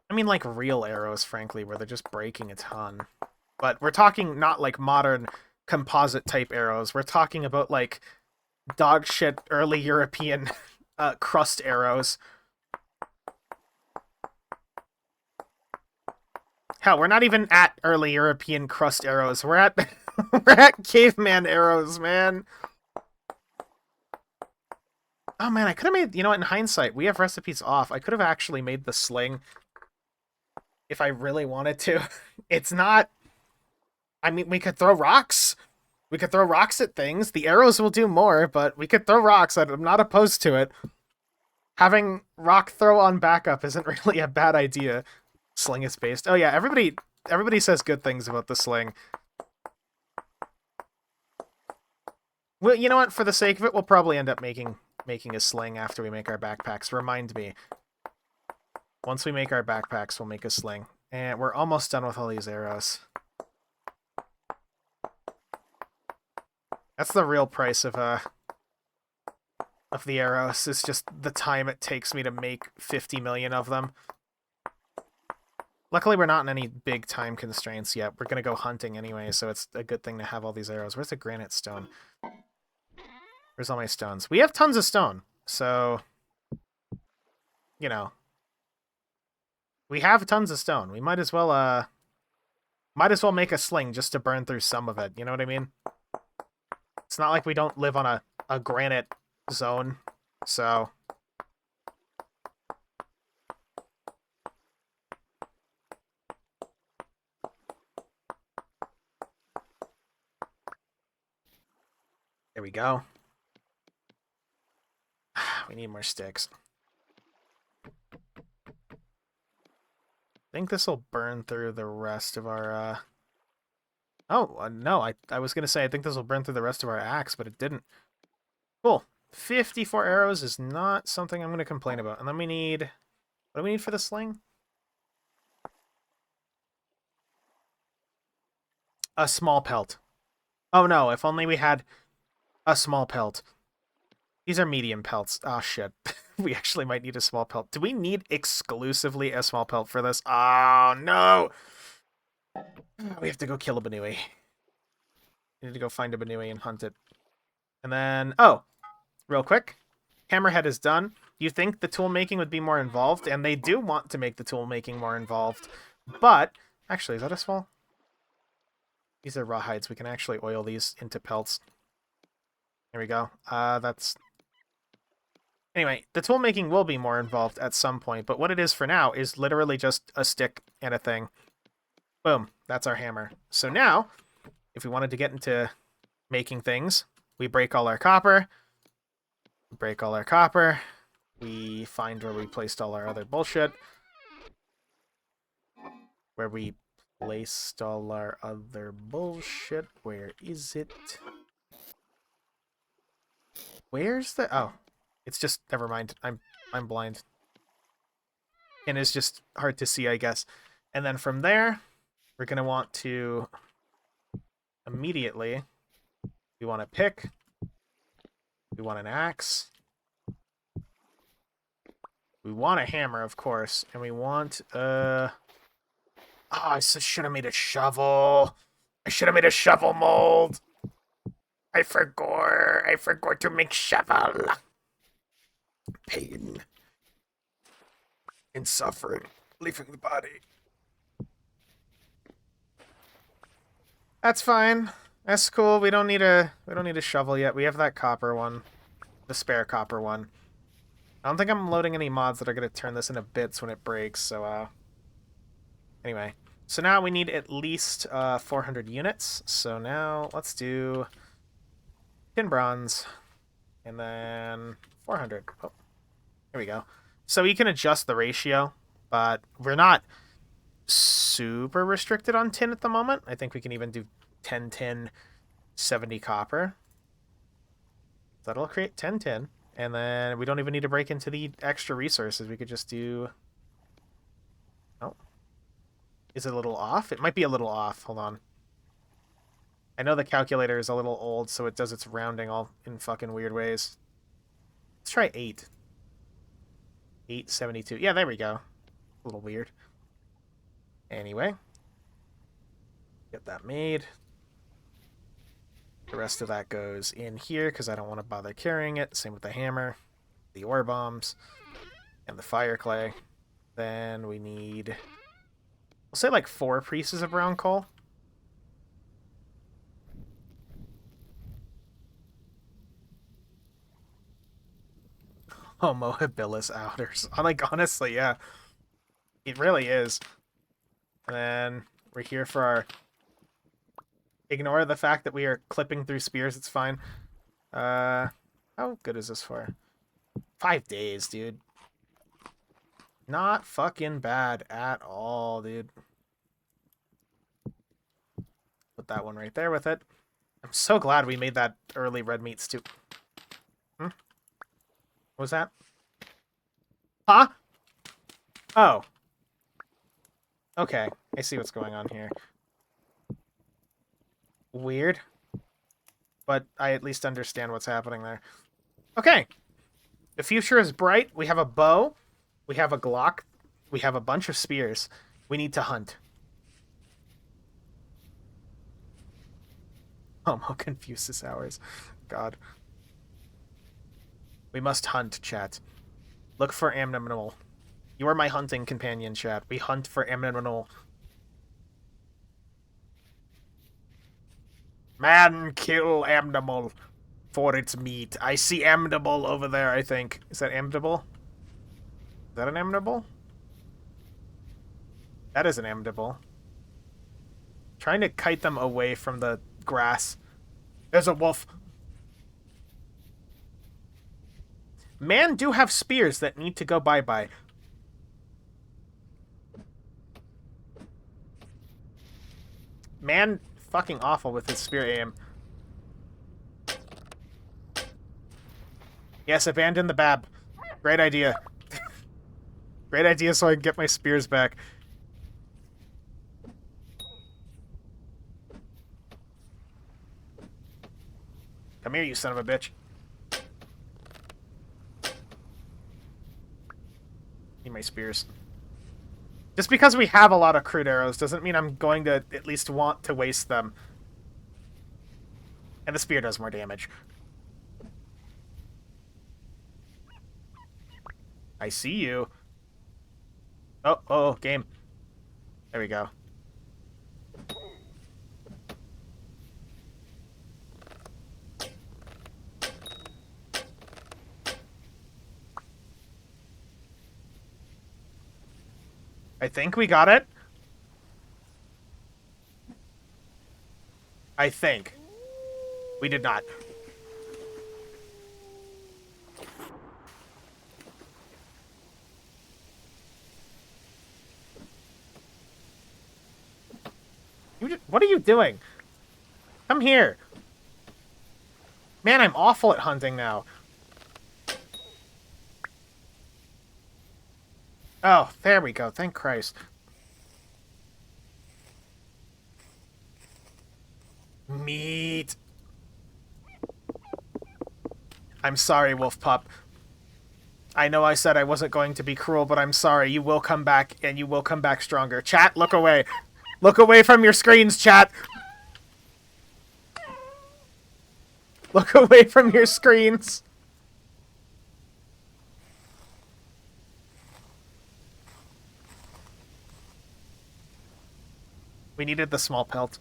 I mean, like real arrows, frankly, where they're just breaking a ton. But we're talking not like modern composite type arrows. We're talking about like dog shit early European crust arrows. Hell, we're not even at early European crust arrows. We're at we're at caveman arrows, man. Oh man, I could have made, you know what, in hindsight, we have recipes off. I could have actually made the sling if I really wanted to. It's not, I mean, we could throw rocks. We could throw rocks at things. The arrows will do more, but we could throw rocks. I'm not opposed to it. Having rock throw on backup isn't really a bad idea. Sling is based. Oh yeah, everybody says good things about the sling. Well, you know what? For the sake of it, we'll probably end up making a sling after we make our backpacks. Remind me. Once we make our backpacks, we'll make a sling. And we're almost done with all these arrows. That's the real price of the arrows. It's just the time it takes me to make 50 million of them. Luckily, we're not in any big time constraints yet. We're going to go hunting anyway, so it's a good thing to have all these arrows. Where's the granite stone? Where's all my stones? We have tons of stone, so, you know, we have tons of stone. We might as well make a sling just to burn through some of it. You know what I mean? It's not like we don't live on a granite zone, so... There we go. We need more sticks. I think this will burn through the rest of our, Oh, no, I was going to say I think this will burn through the rest of our axe, but it didn't. Cool. 54 arrows is not something I'm going to complain about. And then we need... What do we need for the sling? A small pelt. Oh no, if only we had a small pelt. These are medium pelts. Oh shit. We actually might need a small pelt. Do we need exclusively a small pelt for this? Oh no! We have to go kill a Banui. We need to go find a Banui and hunt it. And then... Oh! Real quick. Hammerhead is done. You think the tool making would be more involved? And they do want to make the tool making more involved. But... Actually, is that a small? These are rawhides. We can actually oil these into pelts. There we go. That's... Anyway, the tool making will be more involved at some point, but what it is for now is literally just a stick and a thing. Boom. That's our hammer. So now, if we wanted to get into making things, we break all our copper. Break all our copper. We find where we placed all our other bullshit. Where we placed all our other bullshit. Where is it? Where's the... Oh. It's just... Never mind. I'm blind. And it's just hard to see, I guess. And then from there, we're going to want to... Immediately, we want a pick. We want an axe. We want a hammer, of course. And we want... Oh, I should have made a shovel. I should have made a shovel mold. I forgot to make shovel. Pain and suffering leaving the body. That's fine. That's cool. We don't need a shovel yet. We have that copper one. The spare copper one. I don't think I'm loading any mods that are gonna turn this into bits when it breaks, so anyway. So now we need at least 400 units. So now let's do tin bronze. And then 400. Oh, here we go. So you can adjust the ratio, but we're not super restricted on tin at the moment. I think we can even do 10 tin, 70 copper. That'll create 10 tin. And then we don't even need to break into the extra resources. We could just do... Oh. Is it a little off? It might be a little off. Hold on. I know the calculator is a little old, so it does its rounding all in fucking weird ways. Let's try 8. 872. Yeah, there we go. A little weird. Anyway. Get that made. The rest of that goes in here because I don't want to bother carrying it. Same with the hammer, the ore bombs, and the fire clay. Then we need, we'll say like 4 pieces of brown coal. Homo habilis outers. Like, honestly, yeah. It really is. And then we're here for our... Ignore the fact that we are clipping through spears, it's fine. How good is this for? 5 days, dude. Not fucking bad at all, dude. Put that one right there with it. I'm so glad we made that early red meat stew. What was that? Huh? Oh. Okay, I see what's going on here. Weird. But I at least understand what's happening there. Okay. The future is bright. We have a bow. We have a Glock. We have a bunch of spears. We need to hunt. Homo Confucius hours. God. We must hunt, chat. Look for amnimal. You are my hunting companion, chat. We hunt for amnimal. Man, kill amnimal for its meat. I see amnimal over there, I think. Is that amnimal? Is that an amnimal? That is an amnimal. Trying to kite them away from the grass. There's a wolf. Man do have spears that need to go bye-bye. Man fucking awful with his spear aim. Yes, abandon the bab. Great idea. Great idea so I can get my spears back. Come here, you son of a bitch. Need my spears. Just because we have a lot of crude arrows doesn't mean I'm going to at least want to waste them. And the spear does more damage. I see you. Oh, game. There we go. I think we got it. I think. We did not. What are you doing? Come here. Man, I'm awful at hunting now. Oh, there we go. Thank Christ. Meat. I'm sorry, Wolf Pup. I know I said I wasn't going to be cruel, but I'm sorry. You will come back, and you will come back stronger. Chat, look away. Look away from your screens, chat. Look away from your screens. We needed the small pelt.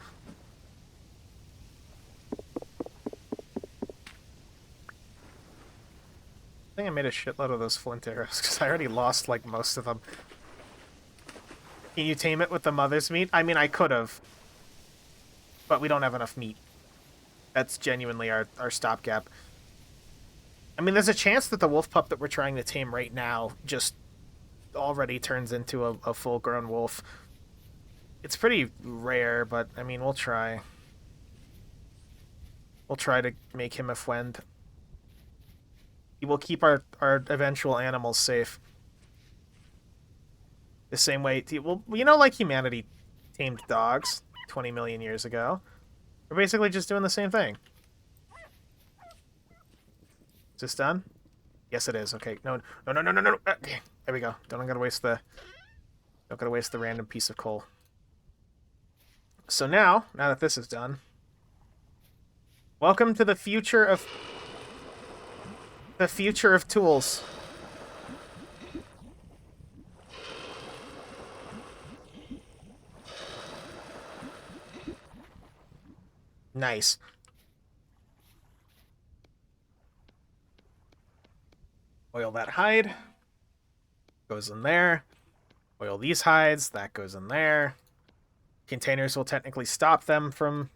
I think I made a shitload of those flint arrows because I already lost like most of them. Can you tame it with the mother's meat? I mean, I could have, but we don't have enough meat. That's genuinely our stopgap. I mean, there's a chance that the wolf pup that we're trying to tame right now just already turns into a full-grown wolf. It's pretty rare, but, I mean, we'll try. We'll try to make him a friend. He will keep our eventual animals safe. The same way... Well, you know, like humanity tamed dogs 20 million years ago. We're basically just doing the same thing. Is this done? Yes, it is. Okay. No. Okay. There we go. Don't gotta waste the random piece of coal. So now that this is done, welcome to the future of tools. Nice. Oil that hide. Goes in there. Oil these hides. That goes in there. Containers will technically stop them from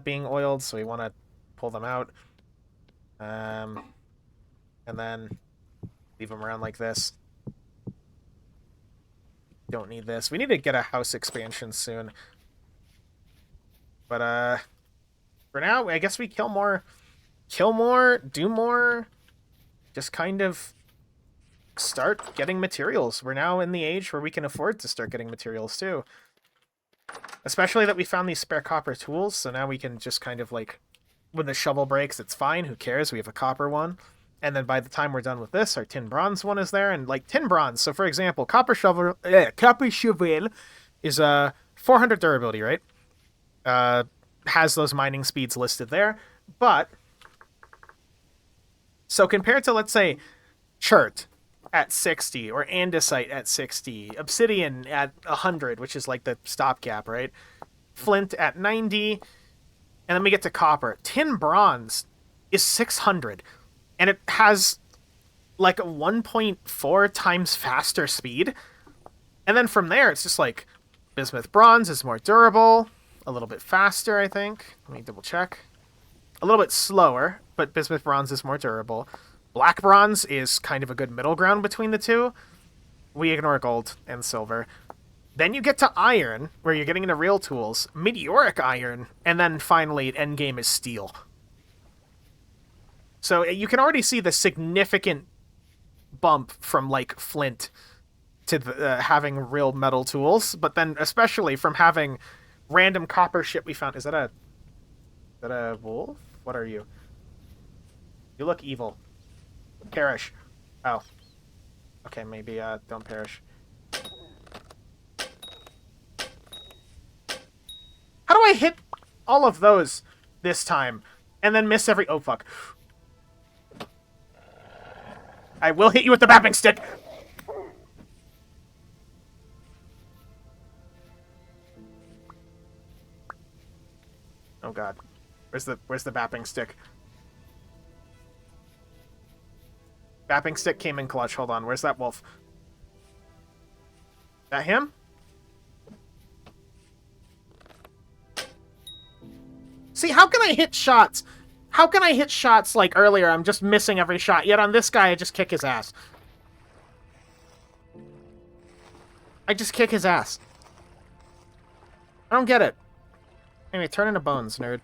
being oiled, so we want to pull them out. And then leave them around like this. Don't need this. We need to get a house expansion soon. But for now, I guess we kill more, do more. Just kind of start getting materials. We're now in the age where we can afford to start getting materials too. Especially that we found these spare copper tools, so now we can just kind of like, when the shovel breaks, it's fine, who cares, we have a copper one. And then by the time we're done with this, our tin bronze one is there, and like tin bronze, so for example, copper shovel is 400 durability, right? Has those mining speeds listed there, but so compared to, let's say, chert at 60, or andesite at 60, obsidian at 100, which is like the stopgap, right? Flint at 90, and then we get to copper. Tin bronze is 600, and it has like a 1.4 times faster speed. And then from there, it's just like bismuth bronze is more durable, a little bit faster, I think. Let me double check. A little bit slower, but bismuth bronze is more durable. Black bronze is kind of a good middle ground between the two. We ignore gold and silver. Then you get to iron, where you're getting into real tools. Meteoric iron, and then finally, endgame is steel. So you can already see the significant bump from, like, flint to having real metal tools, but then especially from having random copper shit we found. Is that a wolf? What are you? You look evil. Perish. Oh. Okay, maybe, don't perish. How do I hit all of those this time and then miss every... Oh, fuck. I will hit you with the mapping stick! Oh, God. Where's the bapping stick? Bapping stick came in clutch. Hold on. Where's that wolf? That him? See, how can I hit shots? How can I hit shots like earlier? I'm just missing every shot. Yet on this guy, I just kick his ass. I just kick his ass. I don't get it. Anyway, turn into bones, nerd.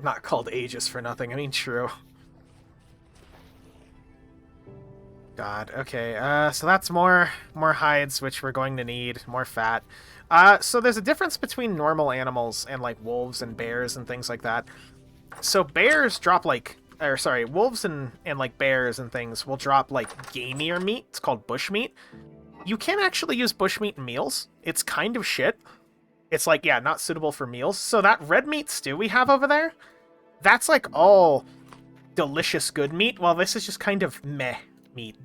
Not called Aegis for nothing. I mean, true. God, okay. So that's more hides, which we're going to need. More fat. So there's a difference between normal animals and, like, wolves and bears and things like that. So bears drop, like... Or, sorry, wolves and like, bears and things will drop, like, gamier meat. It's called bushmeat. You can actually use bushmeat in meals. It's kind of shit. it's like, yeah, not suitable for meals. So that red meat stew we have over there, that's like all delicious good meat, while this is just kind of meh meat.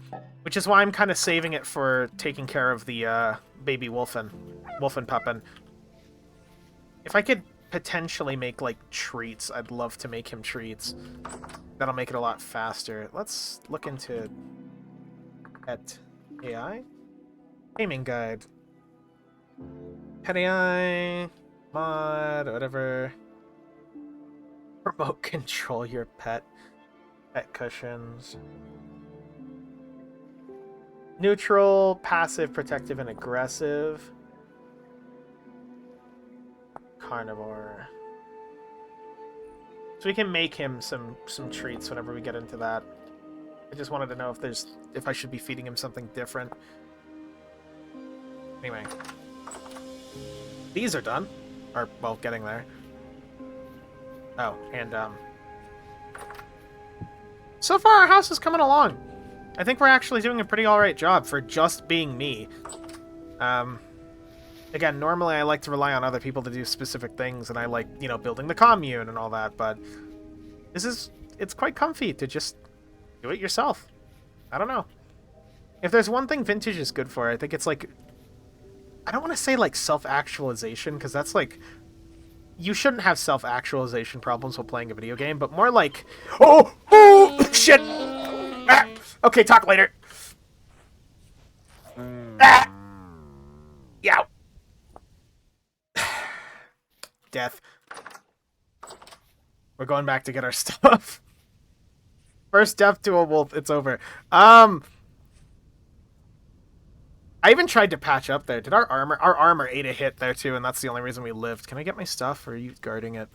Which is why I'm kind of saving it for taking care of the baby wolfen puppin. If I could potentially make, like, treats, I'd love to make him treats. That'll make it a lot faster. Let's look into pet AI. Gaming guide. Pet AI, mod, whatever. Remote control your pet. Pet cushions. Neutral, passive, protective, and aggressive. Carnivore. So we can make him some treats whenever we get into that. I just wanted to know if I should be feeding him something different. Anyway. These are done. Or, well, getting there. Oh, and, so far, our house is coming along. I think we're actually doing a pretty alright job for just being me. Again, normally I like to rely on other people to do specific things, and I like, you know, building the commune and all that, but it's quite comfy to just do it yourself. I don't know. If there's one thing Vintage is good for, I think it's, like, I don't want to say, like, self-actualization, because that's, like, you shouldn't have self-actualization problems while playing a video game, but more like, oh, shit! Ah, okay, talk later. Ah! Yow. Death. We're going back to get our stuff. First death to a wolf, it's over. I even tried to patch up there. Did our armor ate a hit there too, and that's the only reason we lived. Can I get my stuff, or are you guarding it?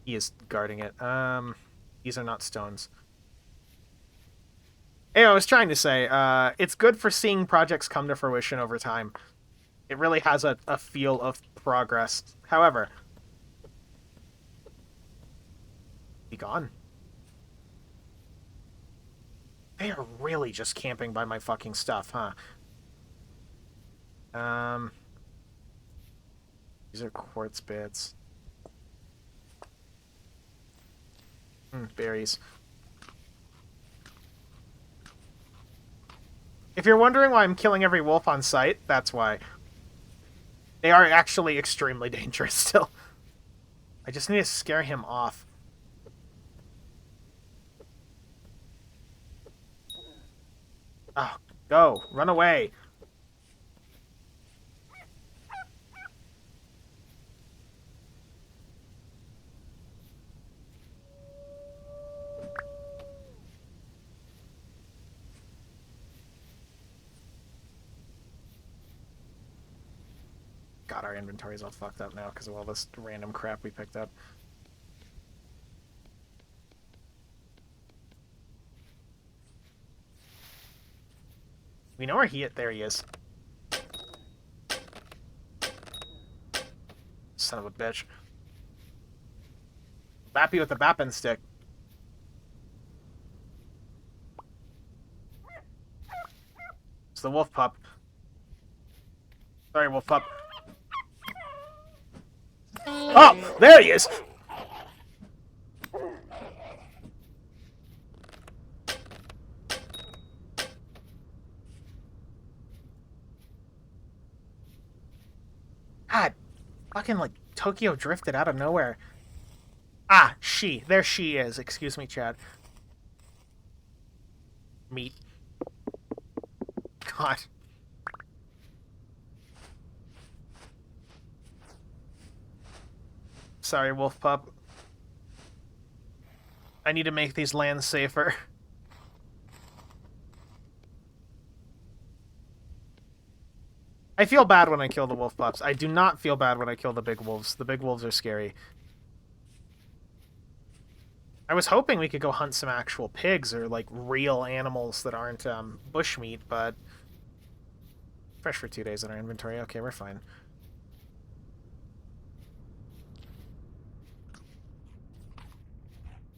He is guarding it. These are not stones. Hey, I was trying to say, it's good for seeing projects come to fruition over time. It really has a feel of progress. However, be gone. They are really just camping by my fucking stuff, huh? These are quartz bits. Berries. If you're wondering why I'm killing every wolf on sight, that's why. They are actually extremely dangerous still. I just need to scare him off. Oh, go. Run away. God, our inventory's all fucked up now because of all this random crap we picked up. We know where there he is. Son of a bitch. Bappy with the bappin stick. It's the wolf pup. Sorry, wolf pup. Oh, there he is! God, fucking, like, Tokyo drifted out of nowhere. Ah, she. There she is. Excuse me, Chad. Meat. God. Sorry, wolf pup. I need to make these lands safer. I feel bad when I kill the wolf pups. I do not feel bad when I kill the big wolves. The big wolves are scary. I was hoping we could go hunt some actual pigs or, like, real animals that aren't bushmeat, but fresh for 2 days in our inventory. Okay, we're fine.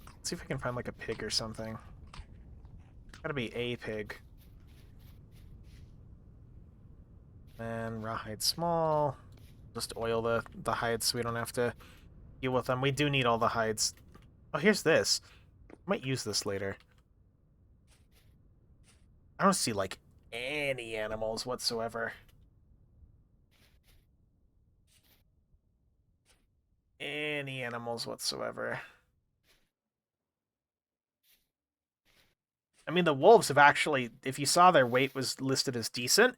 Let's see if we can find, like, a pig or something. Gotta be a pig. And rawhide small. Just oil the hides so we don't have to deal with them. We do need all the hides. Oh, here's this. Might use this later. I don't see, like, any animals whatsoever. Any animals whatsoever. I mean, the wolves have actually, if you saw their weight was listed as decent,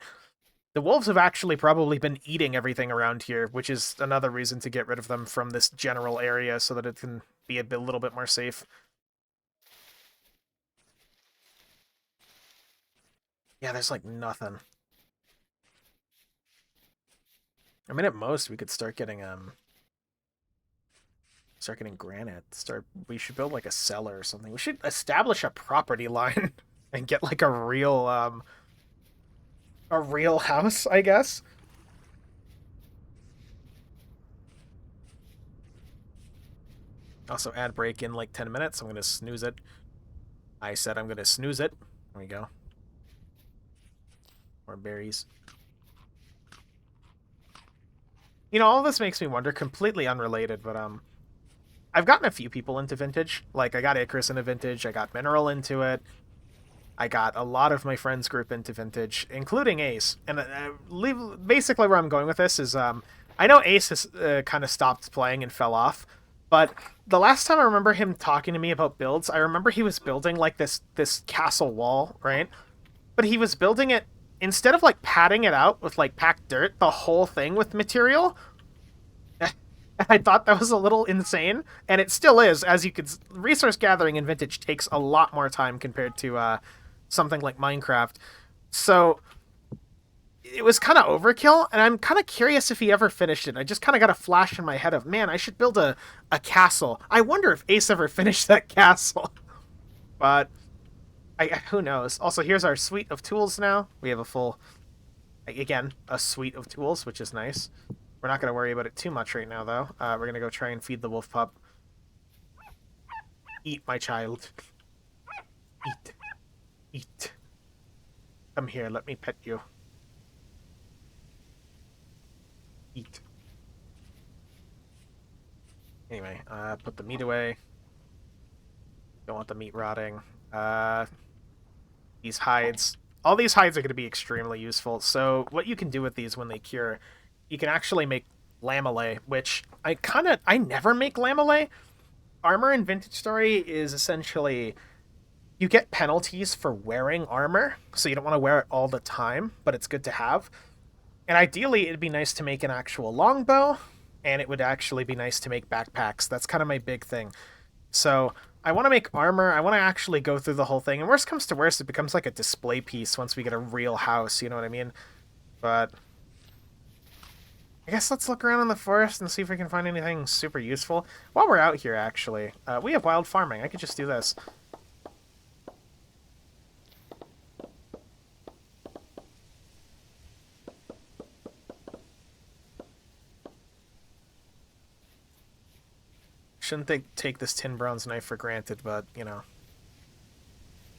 the wolves have actually probably been eating everything around here, which is another reason to get rid of them from this general area so that it can be a little bit more safe. Yeah, there's like nothing. I mean, at most we could start getting granite. We should build like a cellar or something. We should establish a property line and get like a real house, I guess. Also add break in like 10 minutes. I'm gonna snooze it. I said I'm gonna snooze it. There we go. More berries. You know, all this makes me wonder, completely unrelated, but I've gotten a few people into Vintage. Like, I got Icarus into Vintage, I got Mineral into it, I got a lot of my friends group into Vintage, including Ace. And basically where I'm going with this is, I know Ace has kind of stopped playing and fell off, but the last time I remember him talking to me about builds, I remember he was building, like, this castle wall, right? But he was building it, instead of, like, padding it out with, like, packed dirt, the whole thing with material. I thought that was a little insane, and it still is. As you could, resource gathering in Vintage takes a lot more time compared to something like Minecraft. So it was kind of overkill, and I'm kind of curious if he ever finished it. I just kind of got a flash in my head of, man, I should build a castle. I wonder if Ace ever finished that castle. But who knows? Also, here's our suite of tools now. We have a full, again, a suite of tools, which is nice. We're not going to worry about it too much right now, though. We're going to go try and feed the wolf pup. Eat, my child. Eat. Eat. Come here, let me pet you. Eat. Anyway, put the meat away. Don't want the meat rotting. These hides. All these hides are going to be extremely useful. So what you can do with these when they cure, you can actually make lamellae, which I never make lamellae. Armor in Vintage Story is essentially, you get penalties for wearing armor, so you don't want to wear it all the time, but it's good to have. And ideally, it'd be nice to make an actual longbow, and it would actually be nice to make backpacks. That's kind of my big thing. So I want to make armor. I want to actually go through the whole thing. And worst comes to worst, it becomes like a display piece once we get a real house, you know what I mean? But I guess let's look around in the forest and see if we can find anything super useful. While we're out here, actually, we have wild farming. I could just do this. Shouldn't take this tin bronze knife for granted, but, you know.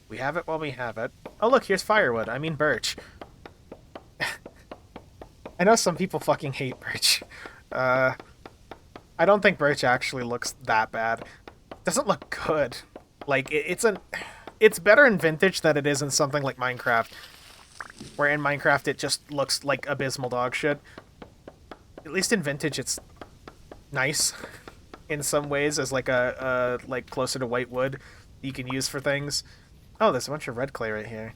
We have it while we have it. Oh, look, here's firewood. I mean birch. I know some people fucking hate birch. I don't think birch actually looks that bad. It doesn't look good. Like, it's better in Vintage than it is in something like Minecraft. Where in Minecraft it just looks like abysmal dog shit. At least in Vintage it's nice. In some ways, as like like closer to white wood you can use for things. Oh, there's a bunch of red clay right here.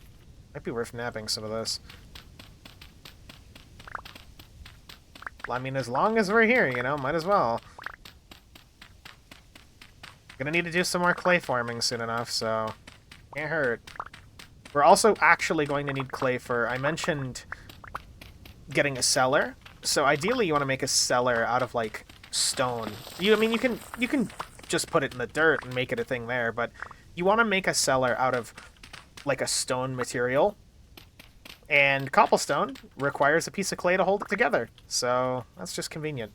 Might be worth nabbing some of this. I mean, as long as we're here, you know, might as well. Gonna need to do some more clay farming soon enough, so can't hurt. We're also actually going to need clay for, I mentioned getting a cellar. So ideally you want to make a cellar out of like stone. I mean, you can just put it in the dirt and make it a thing there, but you want to make a cellar out of like a stone material. And cobblestone requires a piece of clay to hold it together. So that's just convenient.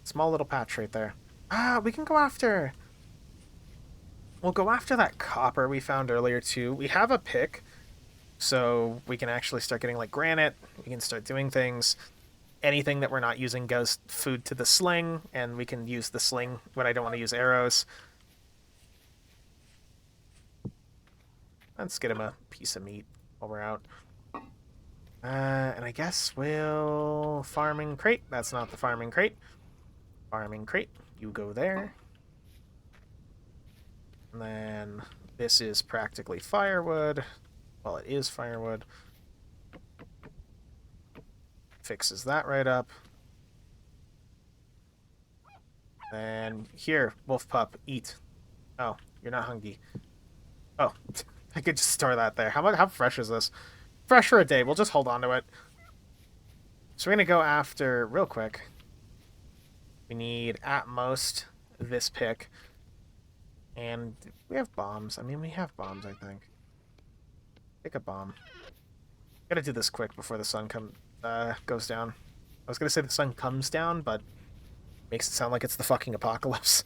Small little patch right there. We can go after... We'll go after that copper we found earlier too. We have a pick, so we can actually start getting like granite. We can start doing things. anything that we're not using goes food to the sling, and we can use the sling when I don't want to use arrows. Let's get him a piece of meat while we're out. And I guess we'll... Farming crate. That's not the farming crate. Farming crate. You go there. And then this is practically firewood. Well, it is firewood. Fixes that right up. And here, wolf pup, eat. Oh, you're not hungry. Oh, I could just store that there. How fresh is this? Fresh for a day. We'll just hold on to it. So we're going to go after, real quick, we need, at most, this pick. And we have bombs. I mean, we have bombs, I think. Pick a bomb. Gotta do this quick before the sun goes down. I was gonna say the sun comes down, but makes it sound like it's the fucking apocalypse.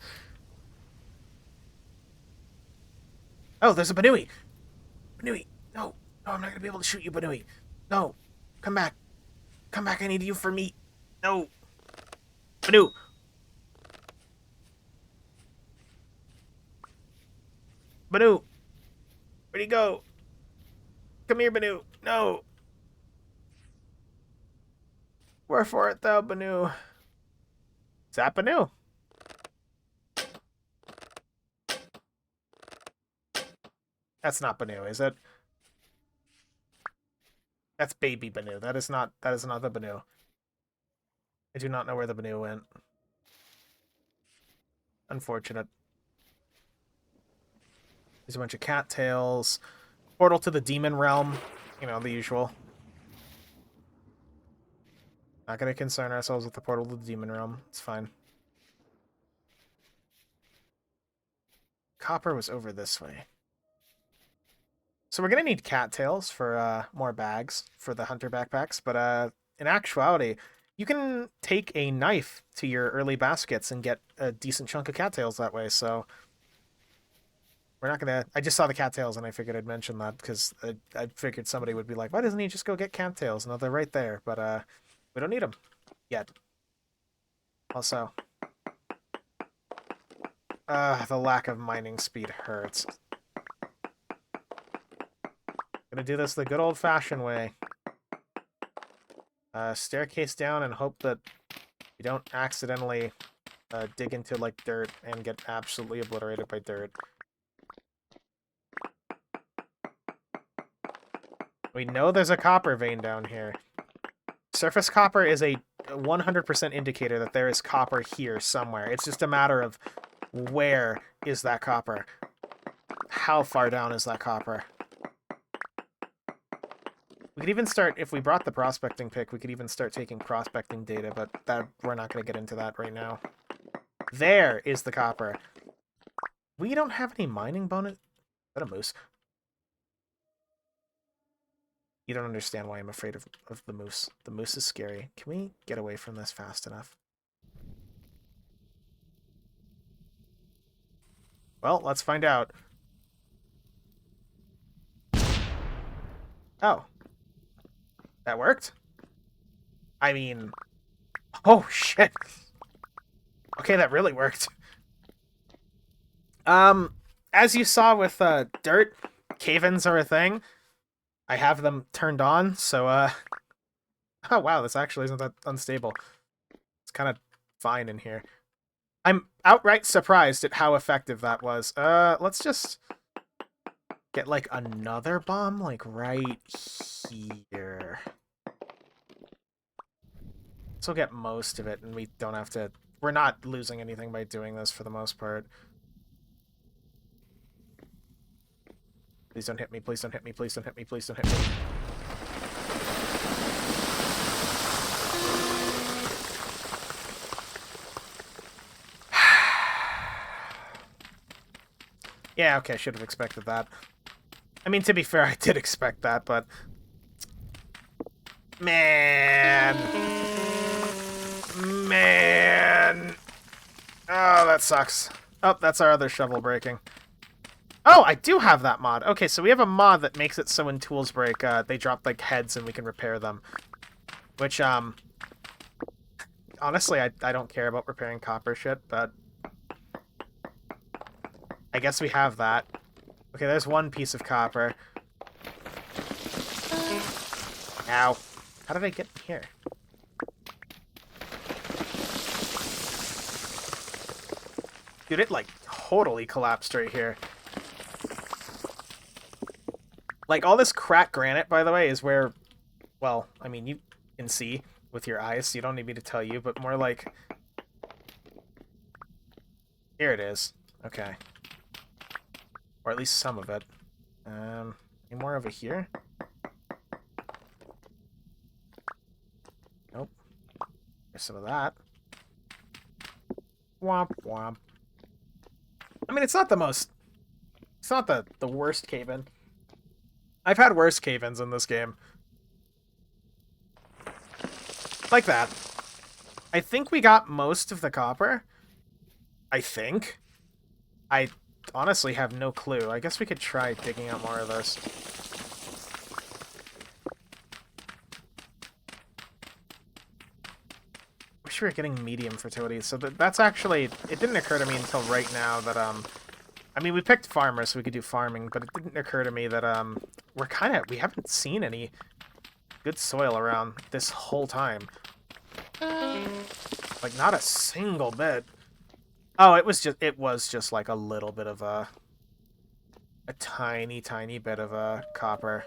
Oh, there's a Banui! Banui! No! No, I'm not gonna be able to shoot you, Banui! No! Come back! Come back, I need you for meat! No! Banu! Banu! Where'd he go? Come here, Banu! No! Wherefore art thou, Banu? Is that Banu? That's not Banu, is it? That's baby Banu. That is not the Banu. I do not know where the Banu went. Unfortunate. There's a bunch of cattails. Portal to the demon realm. You know, the usual. Not going to concern ourselves with the portal to the demon realm. It's fine. Copper was over this way. So we're going to need cattails for more bags for the hunter backpacks. But in actuality, you can take a knife to your early baskets and get a decent chunk of cattails that way. So we're not going to... I just saw the cattails and I figured I'd mention that because I figured somebody would be like, why doesn't he just go get cattails? No, they're right there. But we don't need them yet. Also, the lack of mining speed hurts. Gonna do this the good old-fashioned way. Staircase down and hope that you don't accidentally dig into, like, dirt and get absolutely obliterated by dirt. We know there's a copper vein down here. Surface copper is a 100% indicator that there is copper here somewhere. It's just a matter of where is that copper? How far down is that copper? We could even start, if we brought the prospecting pick, we could even start taking prospecting data, but that we're not going to get into that right now. There is the copper. We don't have any mining bonus. Is that a moose? You don't understand why I'm afraid of the moose. The moose is scary. Can we get away from this fast enough? Well, let's find out. Oh. That worked? I mean... Oh, shit! Okay, that really worked. As you saw with dirt, cave-ins are a thing. I have them turned on, so, oh, wow, this actually isn't that unstable. It's kind of fine in here. I'm outright surprised at how effective that was. Let's just get, like, another bomb, like, right here. So we'll get most of it, and we don't have to... We're not losing anything by doing this, for the most part. Please don't hit me, please don't hit me, please don't hit me, please don't hit me. Yeah, okay, I should have expected that. I mean, to be fair, I did expect that, but... Man! Man! Oh, that sucks. Oh, that's our other shovel breaking. Oh, I do have that mod. Okay, so we have a mod that makes it so when tools break, they drop, like, heads and we can repair them. Which, honestly, I don't care about repairing copper shit, but I guess we have that. Okay, there's one piece of copper. Ow. How did I get in here? Dude, it, like, totally collapsed right here. Like, all this cracked granite, by the way, is where... Well, I mean, you can see with your eyes, so you don't need me to tell you, but more like... Here it is. Okay. Or at least some of it. Any more over here? Nope. There's some of that. Womp womp. I mean, it's not the most... It's not the worst cave-in. I've had worse cave-ins in this game. Like that. I think we got most of the copper. I think. I honestly have no clue. I guess we could try digging out more of this. Wish we were getting medium fertility. So that's actually... It didn't occur to me until right now that, I mean, we picked farmers so we could do farming, but it didn't occur to me that, we haven't seen any good soil around this whole time. Like, not a single bit. Oh, it was just like a little bit of a tiny bit of copper.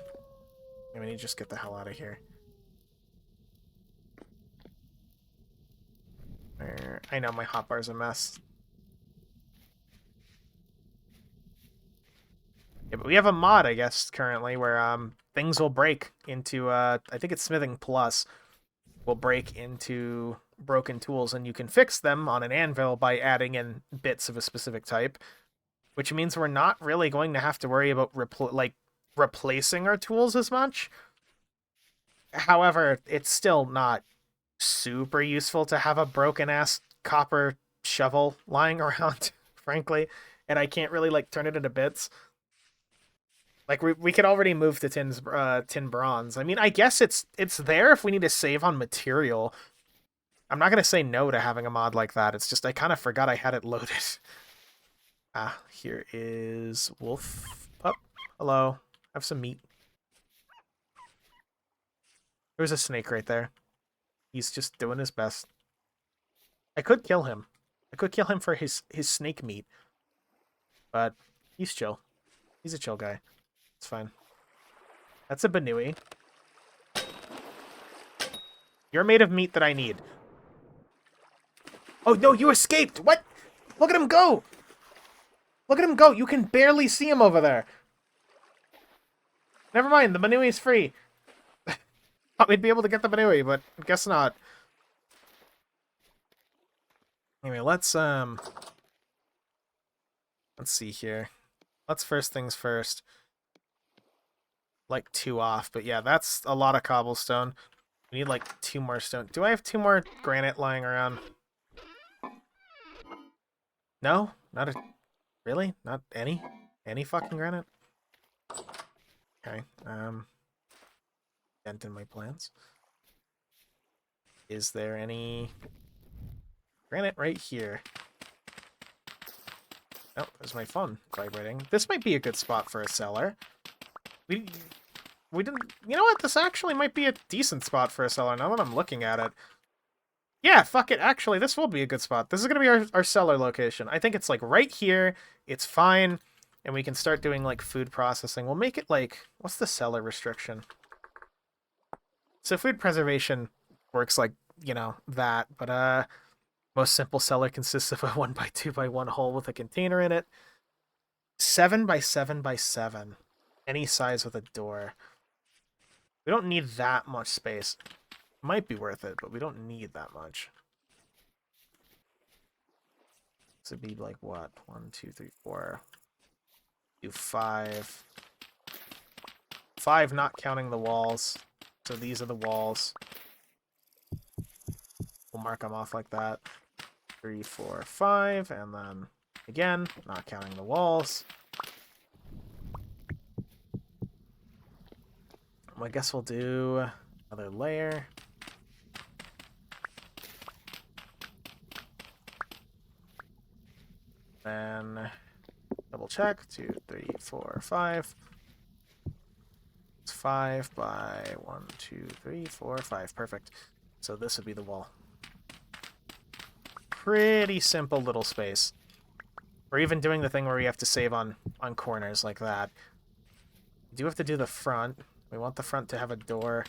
I mean, you just get the hell out of here. I know my hotbar's a mess. Yeah, but we have a mod, I guess, currently, where things will break into I think it's smithing plus will break into broken tools, and you can fix them on an anvil by adding in bits of a specific type, which means we're not really going to have to worry about replacing our tools as much. However, it's still not super useful to have a broken ass copper shovel lying around, frankly, and I can't really like turn it into bits. Like we could already move to tin bronze. I mean, I guess it's there if we need to save on material. I'm not gonna say no to having a mod like that. It's just I kind of forgot I had it loaded. Ah, here is wolf pup. Hello, have some meat. There's a snake right there. He's just doing his best. I could kill him. I could kill him for his snake meat, but he's chill. He's a chill guy. It's fine. That's a Banui. You're made of meat that I need. Oh, no, you escaped! What? Look at him go! Look at him go! You can barely see him over there. Never mind, the Banui's free. Thought we'd be able to get the Banui, but I guess not. Anyway, let's see here. Let's first things first. Like 2 off, but yeah, that's a lot of cobblestone. We need like 2 more stone. Do I have 2 more granite lying around? No? Not a... Really? Not any? Any fucking granite? Okay, dent in my plans. Is there any granite right here? Oh, there's my phone vibrating. This might be a good spot for a cellar. We didn't... You know what? This actually might be a decent spot for a cellar now that I'm looking at it. Yeah, fuck it. Actually, this will be a good spot. This is going to be our cellar location. I think it's, like, right here. It's fine. And we can start doing, like, food processing. We'll make it, like... What's the cellar restriction? So food preservation works like, you know, that. But, most simple cellar consists of a 1x2x1 hole with a container in it. 7x7x7. Any size with a door. We don't need that much space. Might be worth it, but we don't need that much. This would be like what? 1, 2, 3, 4. Do 5. 5 not counting the walls. So these are the walls. We'll mark them off like that. 3, 4, 5, and then again, not counting the walls. I guess we'll do another layer. Then double check. 2, 3, 4, 5. It's 5 by 1, 2, 3, 4, 5. Perfect. So this would be the wall. Pretty simple little space. We're even doing the thing where we have to save on corners like that. We do have to do the front. We want the front to have a door.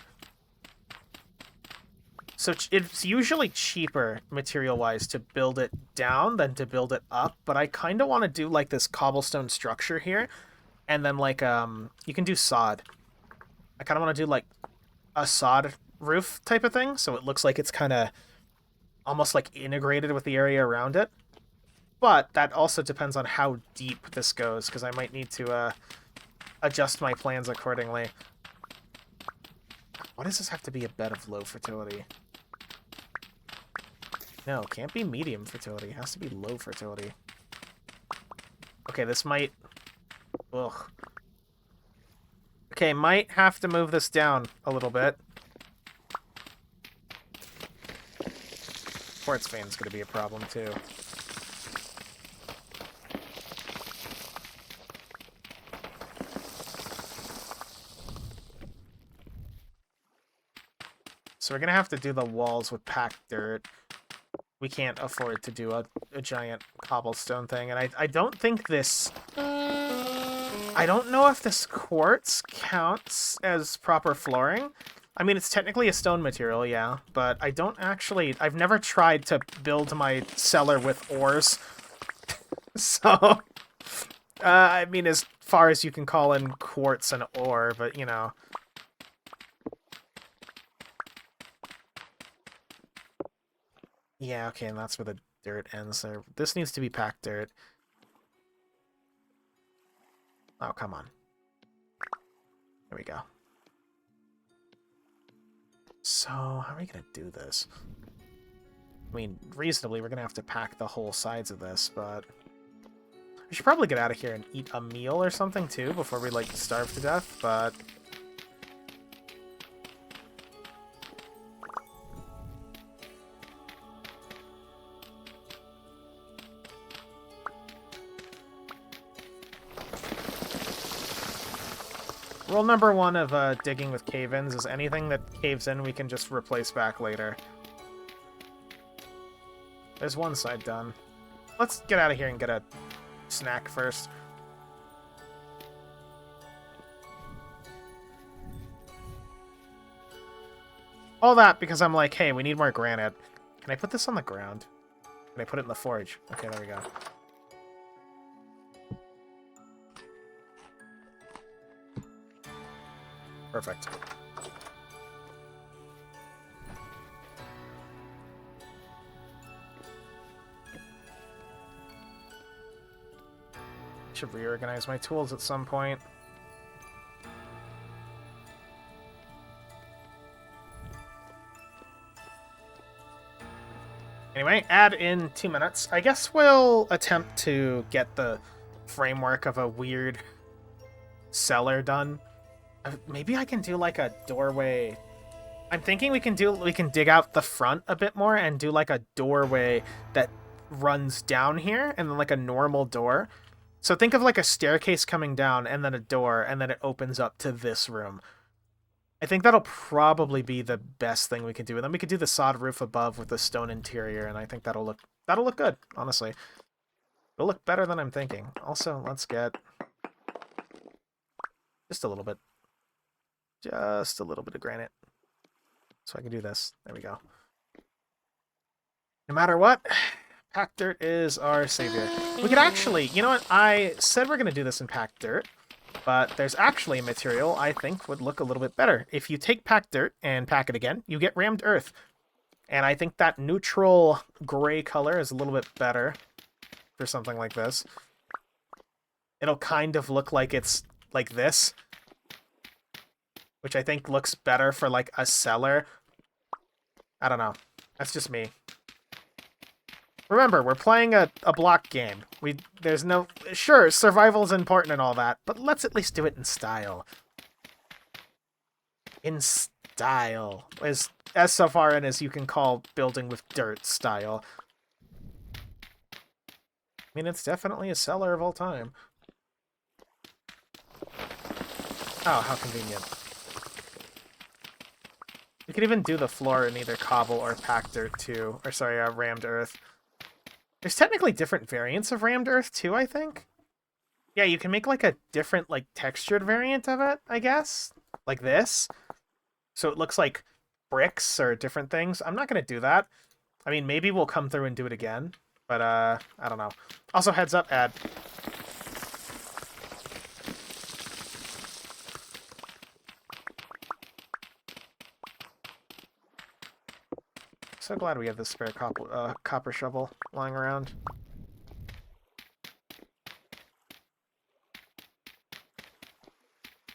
So it's usually cheaper, material-wise, to build it down than to build it up, but I kind of want to do, like, this cobblestone structure here, and then, like, you can do sod. I kind of want to do, like, a sod roof type of thing, so it looks like it's kind of almost, like, integrated with the area around it. But that also depends on how deep this goes, because I might need to adjust my plans accordingly. Why does this have to be a bed of low fertility? No, it can't be medium fertility. It has to be low fertility. Okay, this might... Ugh. Okay, might have to move this down a little bit. Quartz vein's gonna be a problem, too. So we're gonna have to do the walls with packed dirt. We can't afford to do a giant cobblestone thing, and I don't think this... I don't know if this quartz counts as proper flooring. I mean, it's technically a stone material, yeah, but I don't actually... I've never tried to build my cellar with ores. So, I mean, as far as you can call in quartz an ore, but, you know... Yeah, okay, and that's where the dirt ends there. This needs to be packed dirt. Oh, come on. There we go. So, how are we going to do this? I mean, reasonably, we're going to have to pack the whole sides of this, but... We should probably get out of here and eat a meal or something, too, before we, like, starve to death, but... Rule number 1 of digging with cave-ins is anything that caves in we can just replace back later. There's one side done. Let's get out of here and get a snack first. All that because I'm like, hey, we need more granite. Can I put this on the ground? Can I put it in the forge? Okay, there we go. Perfect. Should reorganize my tools at some point. Anyway, add in 2 minutes. I guess we'll attempt to get the framework of a weird cellar done. Maybe I can do like a doorway. I'm thinking we can dig out the front a bit more and do like a doorway that runs down here and then like a normal door. So think of like a staircase coming down and then a door and then it opens up to this room. I think that'll probably be the best thing we could do. And then we could do the sod roof above with the stone interior, and I think that'll look good, honestly. It'll look better than I'm thinking. Also, let's get just a little bit. Just a little bit of granite. So I can do this. There we go. No matter what, packed dirt is our savior. We could actually, you know what? I said we're going to do this in packed dirt, but there's actually a material I think would look a little bit better. If you take packed dirt and pack it again, you get rammed earth. And I think that neutral gray color is a little bit better for something like this. It'll kind of look like it's like this, which I think looks better for like a cellar. I don't know. That's just me. Remember, we're playing a block game. There's no... Sure, survival's important and all that, but let's at least do it in style. In style. As so far in as you can call building with dirt style. mean, it's definitely a seller of all time. Oh, how convenient. You could even do the floor in either cobble or packed dirt too. Or sorry, rammed earth. There's technically different variants of rammed earth too, I think. Yeah, you can make like a different like textured variant of it, I guess. Like this. So it looks like bricks or different things. I'm not gonna do that. I mean, maybe we'll come through and do it again. But I don't know. Also, heads up, ad. So glad we have this spare copper shovel lying around.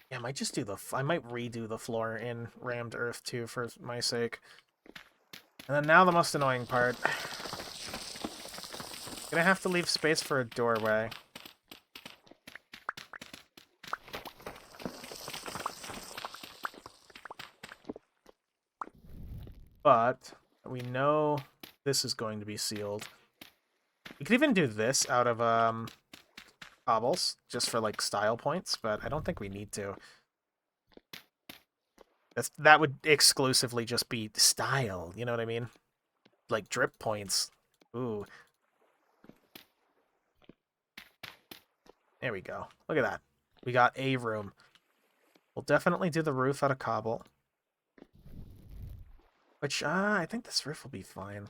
Yeah, I might just do I might redo the floor in rammed earth too, for my sake. And then now the most annoying part. Gonna have to leave space for a doorway. But we know this is going to be sealed. We could even do this out of cobbles, just for like style points, but I don't think we need to. That would exclusively just be style, you know what I mean? Like drip points. Ooh. There we go. Look at that. We got a room. We'll definitely do the roof out of cobble. Which, I think this roof will be fine.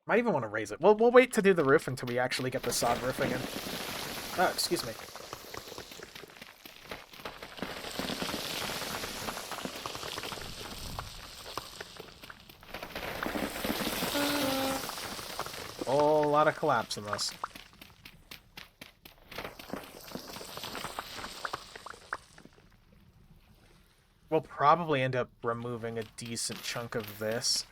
Might even want to raise it. We'll wait to do the roof until we actually get the sod roofing in. Oh, excuse me. Whole lot of collapse in this. We'll probably end up removing a decent chunk of this.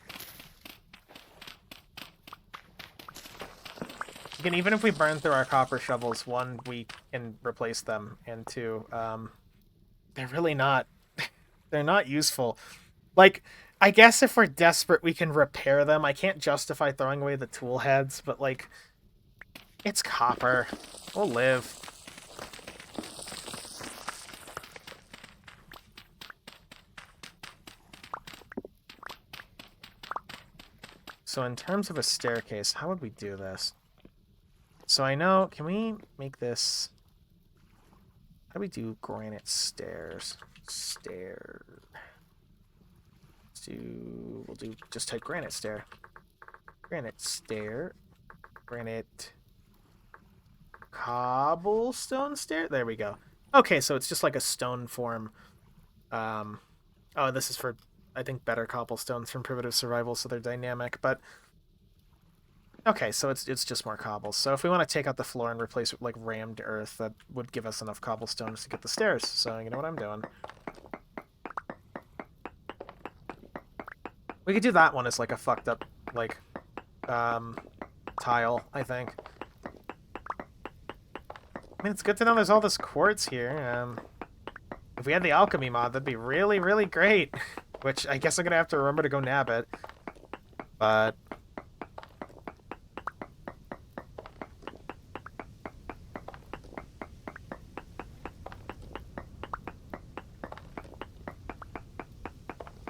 Again, even if we burn through our copper shovels, one, we can replace them, and two, they're really not... they're not useful. Like, I guess if we're desperate, we can repair them. I can't justify throwing away the tool heads, but, like, it's copper. We'll live. So in terms of a staircase, how would we do this? So I know, can we make this... How do we do granite stairs? We'll do, just type granite stair. Granite stair. Granite cobblestone stair? There we go. Okay, so it's just like a stone form. Oh, this is for, I think, better cobblestones from Primitive Survival, so they're dynamic, but... Okay, so it's just more cobbles. So if we want to take out the floor and replace it with, like, rammed earth, that would give us enough cobblestones to get the stairs. So you know what I'm doing. We could do that one as, like, a fucked up, like, tile, I think. I mean, it's good to know there's all this quartz here. If we had the alchemy mod, that'd be really, really great. Which, I guess I'm gonna have to remember to go nab it. But...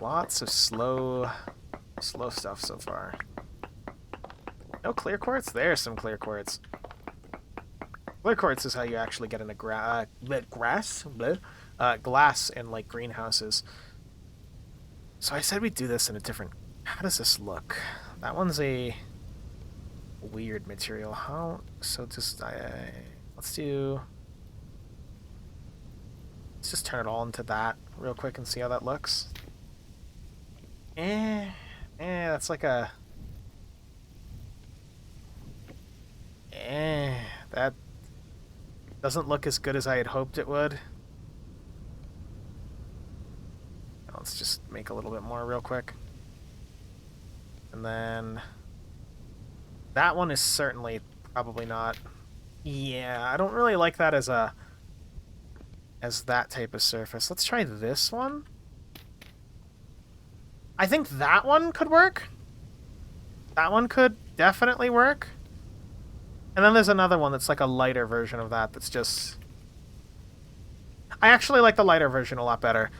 lots of slow stuff so far. No clear quartz? There's some clear quartz. Clear quartz is how you actually get into glass in, like, greenhouses. So I said we'd do this in a different... How does this look? That one's a weird material. How... So just... let's just turn it all into that real quick and see how that looks. That's like a... that doesn't look as good as I had hoped it would. Let's just make a little bit more real quick. And then... that one is certainly probably not... Yeah, I don't really like that as that type of surface. Let's try this one. I think that one could work. That one could definitely work. And then there's another one that's like a lighter version of that that's just... I actually like the lighter version a lot better.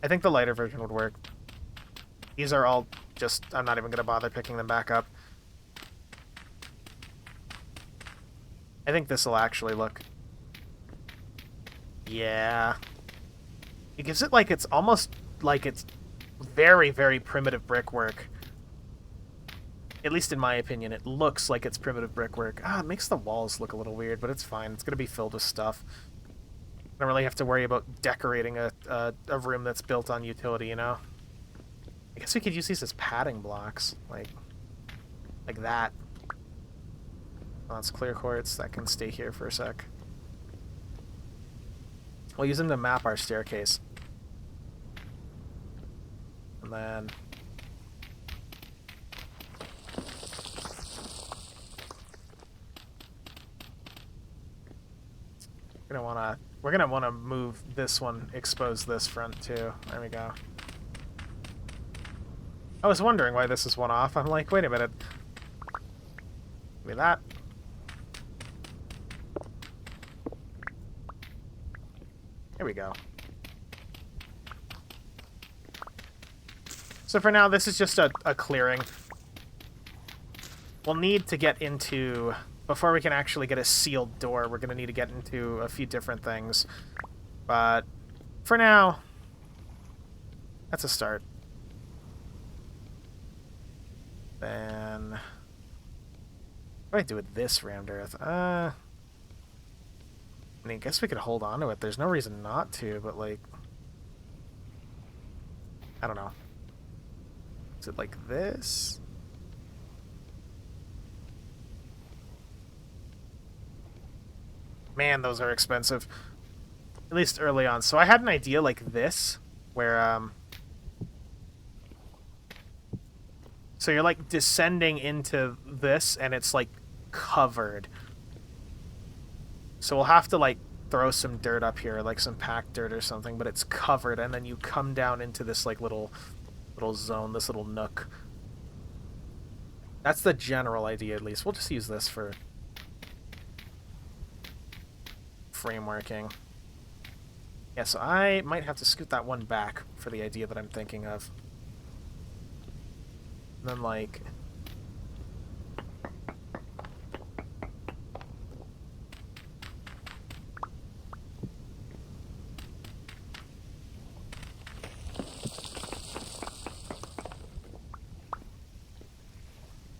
I think the lighter version would work. These are all just... I'm not even going to bother picking them back up. I think this will actually look... Yeah. It gives it like it's almost like it's very, very primitive brickwork. At least in my opinion, it looks like it's primitive brickwork. Ah, it makes the walls look a little weird, but it's fine. It's going to be filled with stuff. I don't really have to worry about decorating a room that's built on utility, you know? I guess we could use these as padding blocks, like that. Well, that's clear quartz. That can stay here for a sec. We'll use them to map our staircase. And then... we're gonna wanna move this one, expose this front too. There we go. I was wondering why this is one off. I'm like, wait a minute. Give me that. There we go. So for now, this is just a clearing. We'll need to get into... Before we can actually get a sealed door, we're going to need to get into a few different things. But for now, that's a start. Then... What do I do with this rammed earth? I mean, I guess we could hold on to it. There's no reason not to, but, like... I don't know. Is it like this? Man, those are expensive. At least early on. So I had an idea like this, where, so you're, like, descending into this, and it's, like, covered. So we'll have to, like, throw some dirt up here, like some packed dirt or something, but it's covered, and then you come down into this, like, little zone, this little nook. That's the general idea, at least. We'll just use this for frameworking. Yeah, so I might have to scoot that one back for the idea that I'm thinking of. And then, like...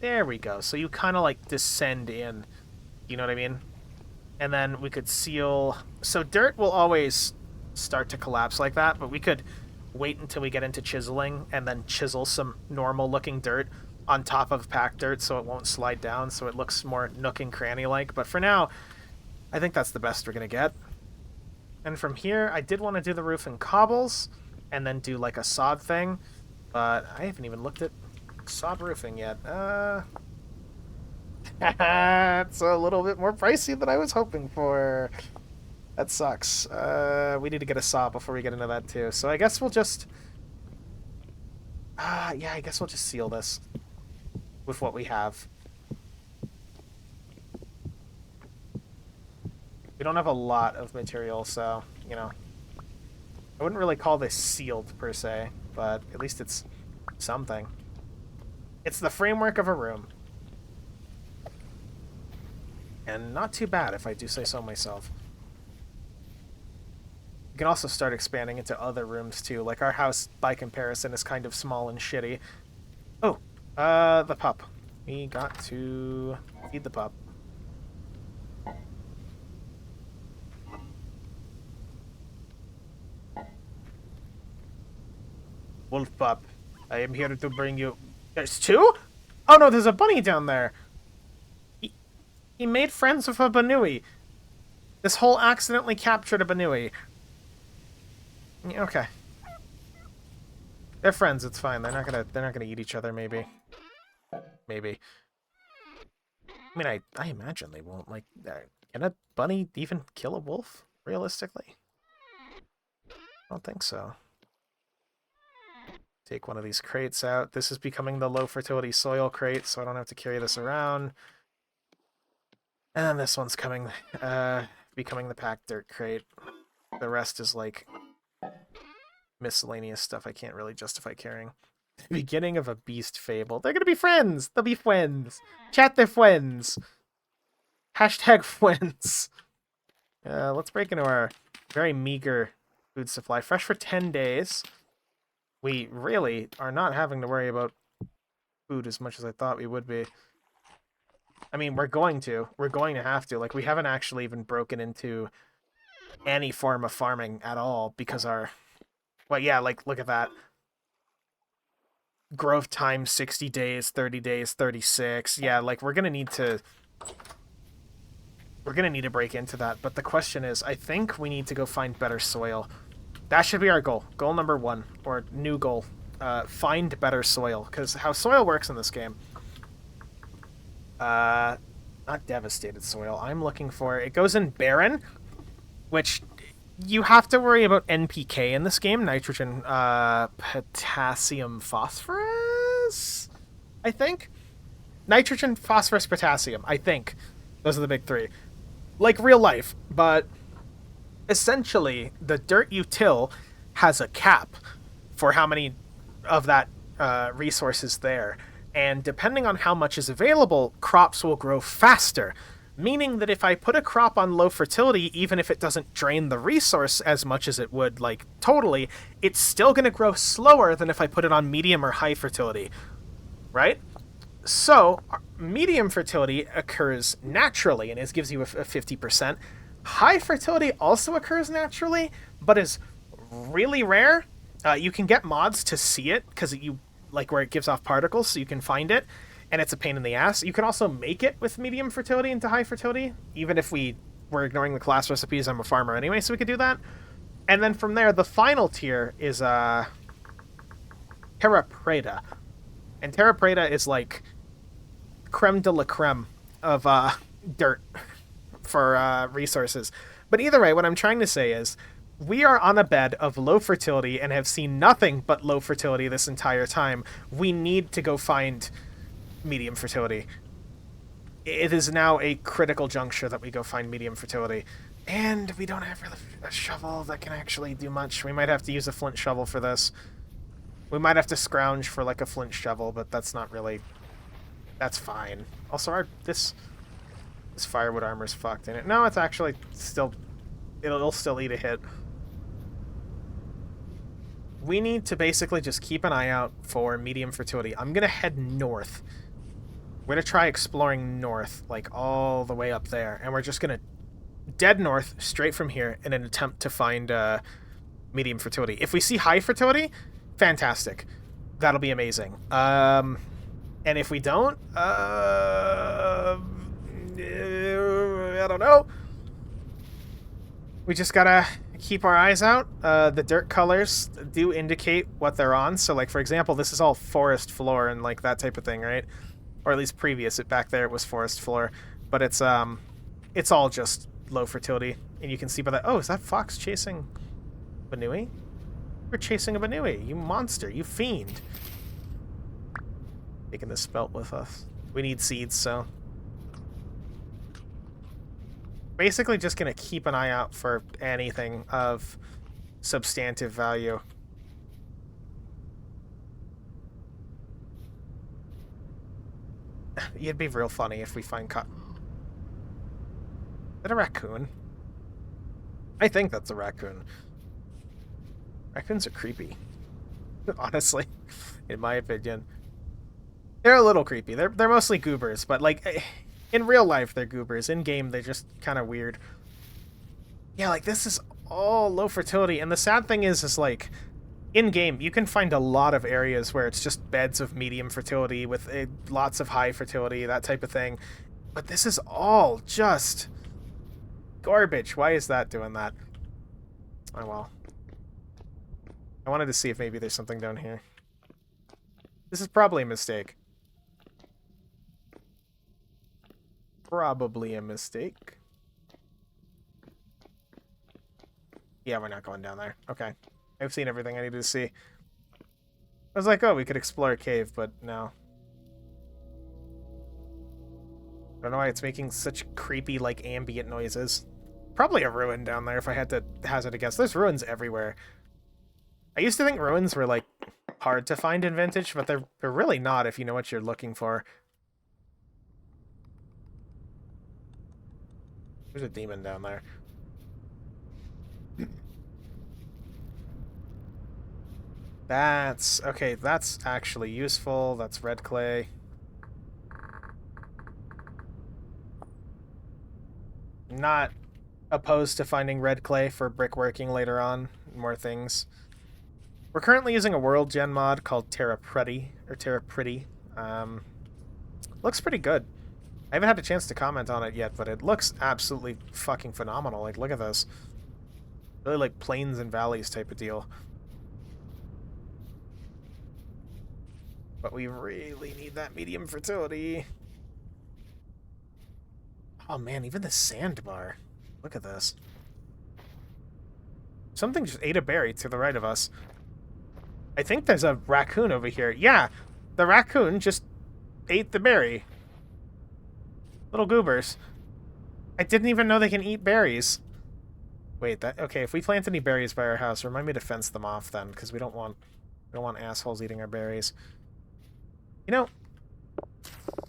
There we go. So you kind of, like, descend in. You know what I mean? And then we could seal... So dirt will always start to collapse like that, but we could wait until we get into chiseling and then chisel some normal-looking dirt on top of packed dirt so it won't slide down, so it looks more nook and cranny-like. But for now, I think that's the best we're going to get. And from here, I did want to do the roof in cobbles and then do, like, a sod thing, but I haven't even looked at sod roofing yet. It's a little bit more pricey than I was hoping for. That sucks. We need to get a saw before we get into that too. So I guess we'll just... yeah, I guess we'll just seal this with what we have. We don't have a lot of material, so, you know. I wouldn't really call this sealed, per se, but at least it's something. It's the framework of a room. And not too bad, if I do say so myself. You can also start expanding into other rooms, too. Like, our house, by comparison, is kind of small and shitty. Oh, the pup. We got to feed the pup. Wolf pup, I am here to bring you... There's two? Oh no, there's a bunny down there. He made friends with a Banui. This hole accidentally captured a Banui. Okay. They're friends, it's fine. They're not gonna eat each other, maybe. Maybe. I mean, I imagine they won't. Like, can a bunny even kill a wolf, realistically? I don't think so. Take one of these crates out. This is becoming the low fertility soil crate, so I don't have to carry this around. And this one's coming, becoming the packed dirt crate. The rest is like miscellaneous stuff I can't really justify carrying. Beginning of a beast fable. They're gonna be friends! They'll be friends! Chat their friends! Hashtag friends! Let's break into our very meager food supply. Fresh for 10 days. We really are not having to worry about food as much as I thought we would be. I mean, we're going to. We're going to have to. Like, we haven't actually even broken into any form of farming at all because our... Well, yeah, like, look at that. Growth time, 60 days, 30 days, 36. Yeah, like, we're going to need to... We're going to need to break into that. But the question is, I think we need to go find better soil. That should be our goal. Goal number 1, or new goal. Find better soil. Because how soil works in this game... not devastated soil. I'm looking for... It goes in barren, which... You have to worry about NPK in this game. Nitrogen, potassium, phosphorus? I think? Nitrogen, phosphorus, potassium. I think. Those are the big 3. Like real life. But essentially, the dirt you till has a cap for how many of that resource is there. And depending on how much is available, crops will grow faster. Meaning that if I put a crop on low fertility, even if it doesn't drain the resource as much as it would, like, totally, it's still going to grow slower than if I put it on medium or high fertility, right? So, medium fertility occurs naturally, and it gives you a 50%. High fertility also occurs naturally, but is really rare. You can get mods to see it, because you, like, where it gives off particles, so you can find it. And it's a pain in the ass. You can also make it with medium fertility into high fertility, even if we were ignoring the class recipes. I'm a farmer anyway, so we could do that. And then from there, the final tier is Terra Preta. And Terra Preta is like creme de la creme of dirt for resources. But either way, what I'm trying to say is we are on a bed of low fertility and have seen nothing but low fertility this entire time. We need to go find medium fertility. It is now a critical juncture that we go find medium fertility. And we don't have really a shovel that can actually do much. We might have to use a flint shovel for this. We might have to scrounge for like a flint shovel, but that's not really... That's fine. Also, this firewood armor's fucked in it. No, it's actually still... It'll still eat a hit. We need to basically just keep an eye out for medium fertility. I'm gonna head north. We're going to try exploring north, like all the way up there. And we're just going to dead north, straight from here, in an attempt to find medium fertility. If we see high fertility, fantastic. That'll be amazing. And if we don't, I don't know. We just got to keep our eyes out. The dirt colors do indicate what they're on. So, like, for example, this is all forest floor and, like, that type of thing, right? Or at least previous. Back there it was forest floor, but it's all just low fertility, and you can see by that. Oh, is that fox chasing Banui? We're chasing a Banui, you monster, you fiend. Taking this spelt with us. We need seeds, so basically just gonna keep an eye out for anything of substantive value. It'd be real funny if we find cotton. Is that a raccoon? I think that's a raccoon. Raccoons are creepy. Honestly, in my opinion. They're a little creepy. They're mostly goobers, but like in real life they're goobers. In game they're just kind of weird. Yeah, like this is all low fertility, and the sad thing is like in-game, you can find a lot of areas where it's just beds of medium fertility with lots of high fertility, that type of thing. But this is all just garbage. Why is that doing that? Oh, well. I wanted to see if maybe there's something down here. This is probably a mistake. Probably a mistake. Yeah, we're not going down there. Okay. I've seen everything I needed to see. I was like, oh, we could explore a cave, but no. I don't know why it's making such creepy, like, ambient noises. Probably a ruin down there if I had to hazard a guess. There's ruins everywhere. I used to think ruins were, like, hard to find in Vintage, but they're really not if you know what you're looking for. There's a demon down there. That's... okay, that's actually useful. That's red clay. Not opposed to finding red clay for brickworking later on. More things. We're currently using a world gen mod called Terra Pretty, or Terra Pretty. Looks pretty good. I haven't had a chance to comment on it yet, but it looks absolutely fucking phenomenal. Like, look at this. Really like plains and valleys type of deal. But we really need that medium fertility. Oh man, even the sandbar. Look at this. Something just ate a berry to the right of us. I think there's a raccoon over here. Yeah, the raccoon just ate the berry. Little goobers. I didn't even know they can eat berries. Wait, that okay, if we plant any berries by our house, remind me to fence them off then, because we don't want assholes eating our berries. You know,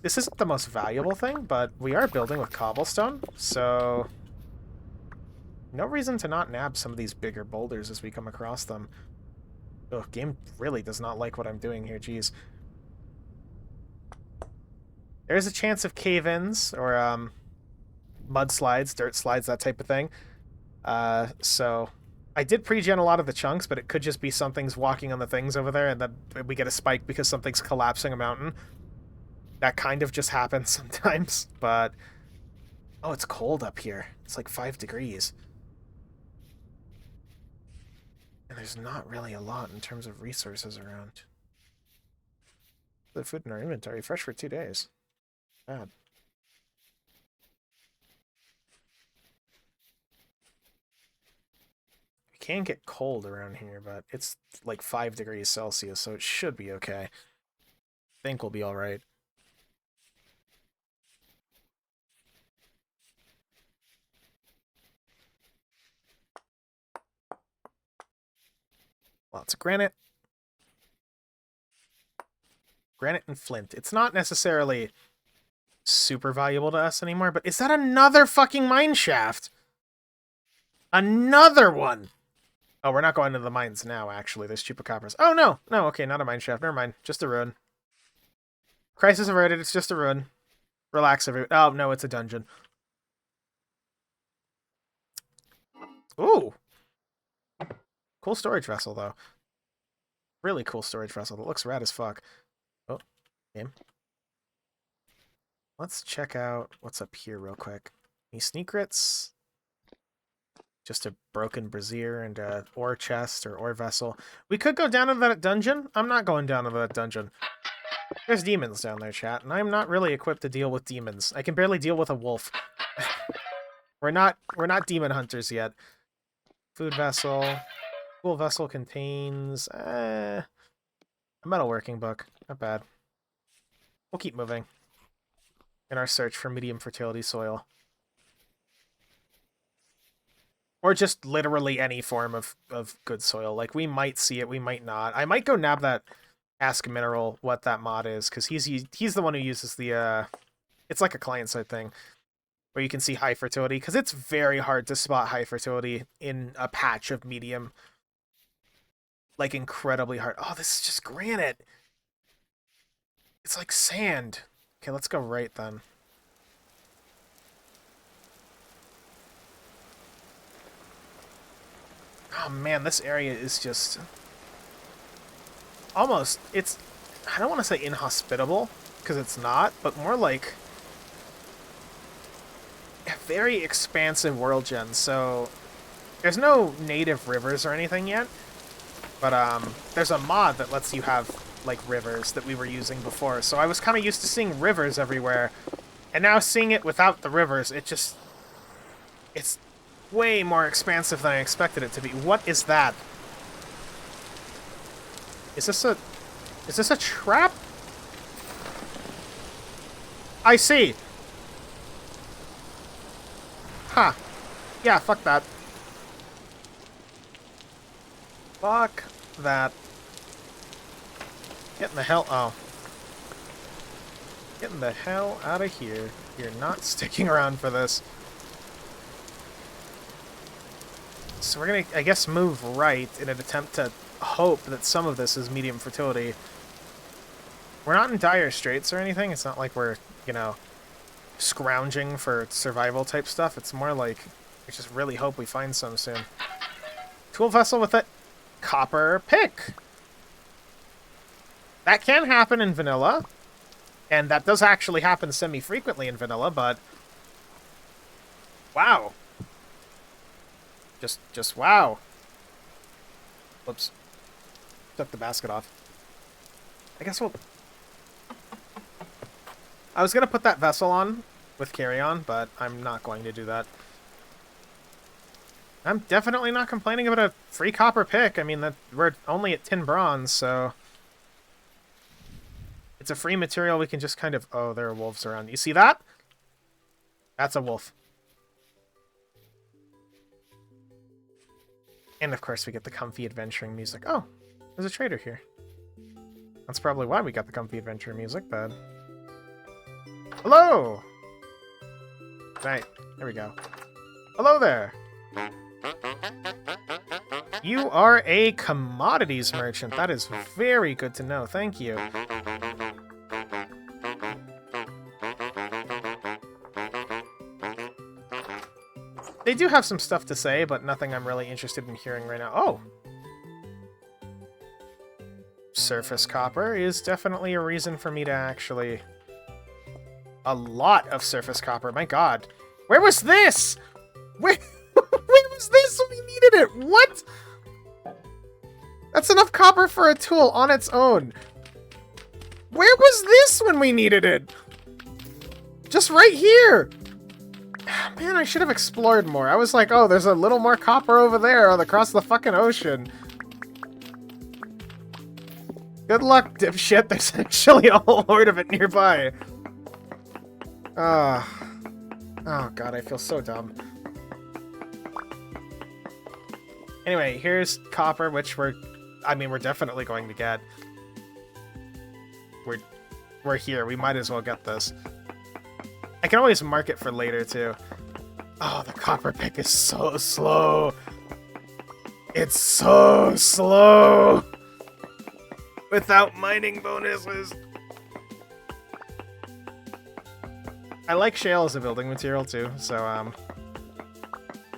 this isn't the most valuable thing, but we are building with cobblestone, so no reason to not nab some of these bigger boulders as we come across them. Ugh, game really does not like what I'm doing here, jeez. There's a chance of cave-ins, or, mudslides, dirt slides, that type of thing. So I did pre-gen a lot of the chunks, but it could just be something's walking on the things over there, and then we get a spike because something's collapsing a mountain. That kind of just happens sometimes, but... oh, it's cold up here. It's like 5 degrees. And there's not really a lot in terms of resources around. The food in our inventory, fresh for 2 days. Bad. It can get cold around here, but it's like 5 degrees Celsius, so it should be okay. I think we'll be alright. Lots of granite. Granite and flint. It's not necessarily super valuable to us anymore, but is that another fucking mine shaft? Another one! Oh, we're not going to the mines now, actually. There's chupacabras. Oh, no! No, okay, not a mine shaft. Never mind. Just a ruin. Crisis averted. It's just a ruin. Relax, everyone. Oh, no, it's a dungeon. Ooh! Cool storage vessel, though. Really cool storage vessel. That looks rad as fuck. Oh, game. Let's check out what's up here real quick. Any sneakrits? Just a broken brazier and a ore chest or ore vessel. We could go down to that dungeon. I'm not going down to that dungeon. There's demons down there, chat, and I'm not really equipped to deal with demons. I can barely deal with a wolf. We're not demon hunters yet. Food vessel. Cool vessel contains a metalworking book. Not bad. We'll keep moving in our search for medium fertility soil. Or just literally any form of good soil. Like, we might see it, we might not. I might go nab that Ask Mineral what that mod is, because he's the one who uses the, it's like a client-side thing, where you can see high fertility, because it's very hard to spot high fertility in a patch of medium. Like, incredibly hard. Oh, this is just granite! It's like sand. Okay, let's go right then. Oh man, this area is just... almost, it's... I don't want to say inhospitable, because it's not, but more like... a very expansive world gen, so... there's no native rivers or anything yet, but there's a mod that lets you have, like, rivers that we were using before, so I was kind of used to seeing rivers everywhere, and now seeing it without the rivers, it just... it's way more expansive than I expected it to be. What is that? Is this a trap? I see. Yeah, fuck that. Fuck that. Getting the hell... Oh. Getting the hell out of here. You're not sticking around for this. So we're gonna, I guess, move right in an attempt to hope that some of this is medium fertility. We're not in dire straits or anything. It's not like we're, you know, scrounging for survival type stuff. It's more like we just really hope we find some soon. Tool vessel with a copper pick. That can happen in vanilla. And that does actually happen semi-frequently in vanilla, but... Wow. Just wow. Whoops. Took the basket off. I guess we'll... I was going to put that vessel on with carry-on, but I'm not going to do that. I'm definitely not complaining about a free copper pick. I mean, that we're only at 10 bronze, so... It's a free material we can just kind of... Oh, there are wolves around. You see that? That's a wolf. And, of course, we get the comfy adventuring music. Oh, there's a trader here. That's probably why we got the comfy adventuring music, but... Hello! Right, there we go. Hello there! You are a commodities merchant. That is very good to know. Thank you. They do have some stuff to say, but nothing I'm really interested in hearing right now. Oh! Surface copper is definitely a reason for me to actually... A lot of surface copper, my god. Where was this? Where was this when we needed it? What? That's enough copper for a tool on its own. Where was this when we needed it? Just right here. Man, I should have explored more. I was like, oh, there's a little more copper over there across the fucking ocean. Good luck, dipshit. There's actually a whole horde of it nearby. Oh god, I feel so dumb. Anyway, here's copper, which we're definitely going to get. We're here. We might as well get this. I can always mark it for later, too. Oh, the copper pick is so slow. It's so slow. Without mining bonuses. I like shale as a building material, too, so,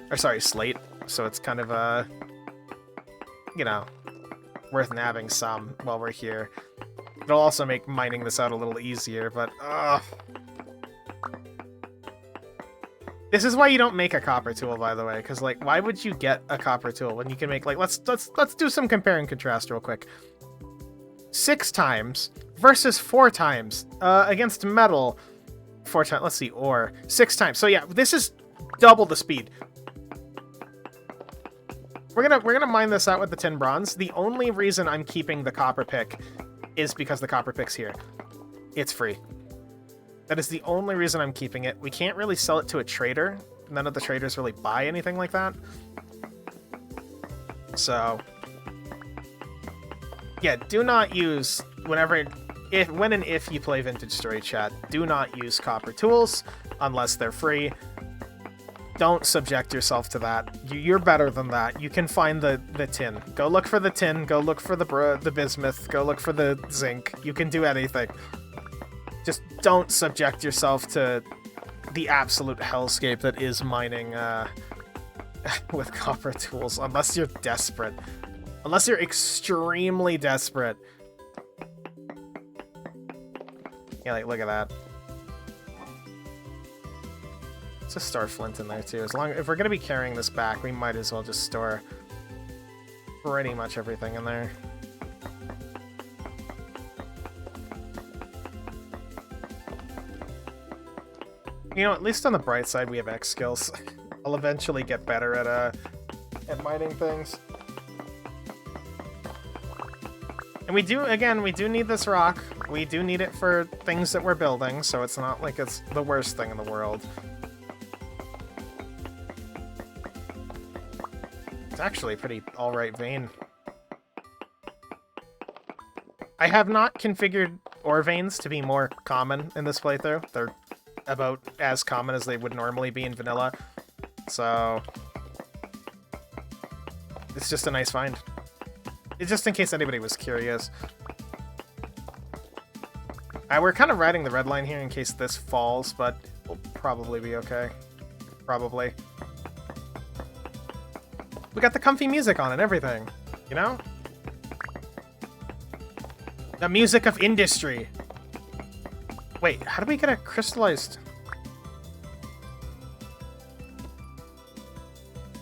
or sorry, slate. So it's kind of, you know, worth nabbing some while we're here. It'll also make mining this out a little easier, but, This is why you don't make a copper tool, by the way, because, like, why would you get a copper tool when you can make, like, let's do some compare and contrast real quick. 6 times versus 4 times against metal. 4 times, let's see, ore. 6 times. So yeah, this is double the speed. We're gonna mine this out with the 10 bronze. The only reason I'm keeping the copper pick is because the copper pick's here. It's free. That is the only reason I'm keeping it. We can't really sell it to a trader. None of the traders really buy anything like that. So, yeah, do not use when and if you play Vintage Story Chat, do not use copper tools unless they're free. Don't subject yourself to that. You're better than that. You can find the tin. Go look for the tin. Go look for the bismuth. Go look for the zinc. You can do anything. Just don't subject yourself to the absolute hellscape that is mining with copper tools, unless you're desperate. Unless you're extremely desperate. Yeah, like, look at that. Let's just store flint in there, too. If we're going to be carrying this back, we might as well just store pretty much everything in there. You know, at least on the bright side, we have X skills. I'll eventually get better at mining things. And we do need this rock. We do need it for things that we're building, so it's not like it's the worst thing in the world. It's actually a pretty alright vein. I have not configured ore veins to be more common in this playthrough. They're about as common as they would normally be in vanilla. So it's just a nice find. It's just in case anybody was curious. We're kind of riding the red line here in case this falls, but we'll probably be okay. Probably. We got the comfy music on and everything, you know? The music of industry. Wait, how do we get a crystallized...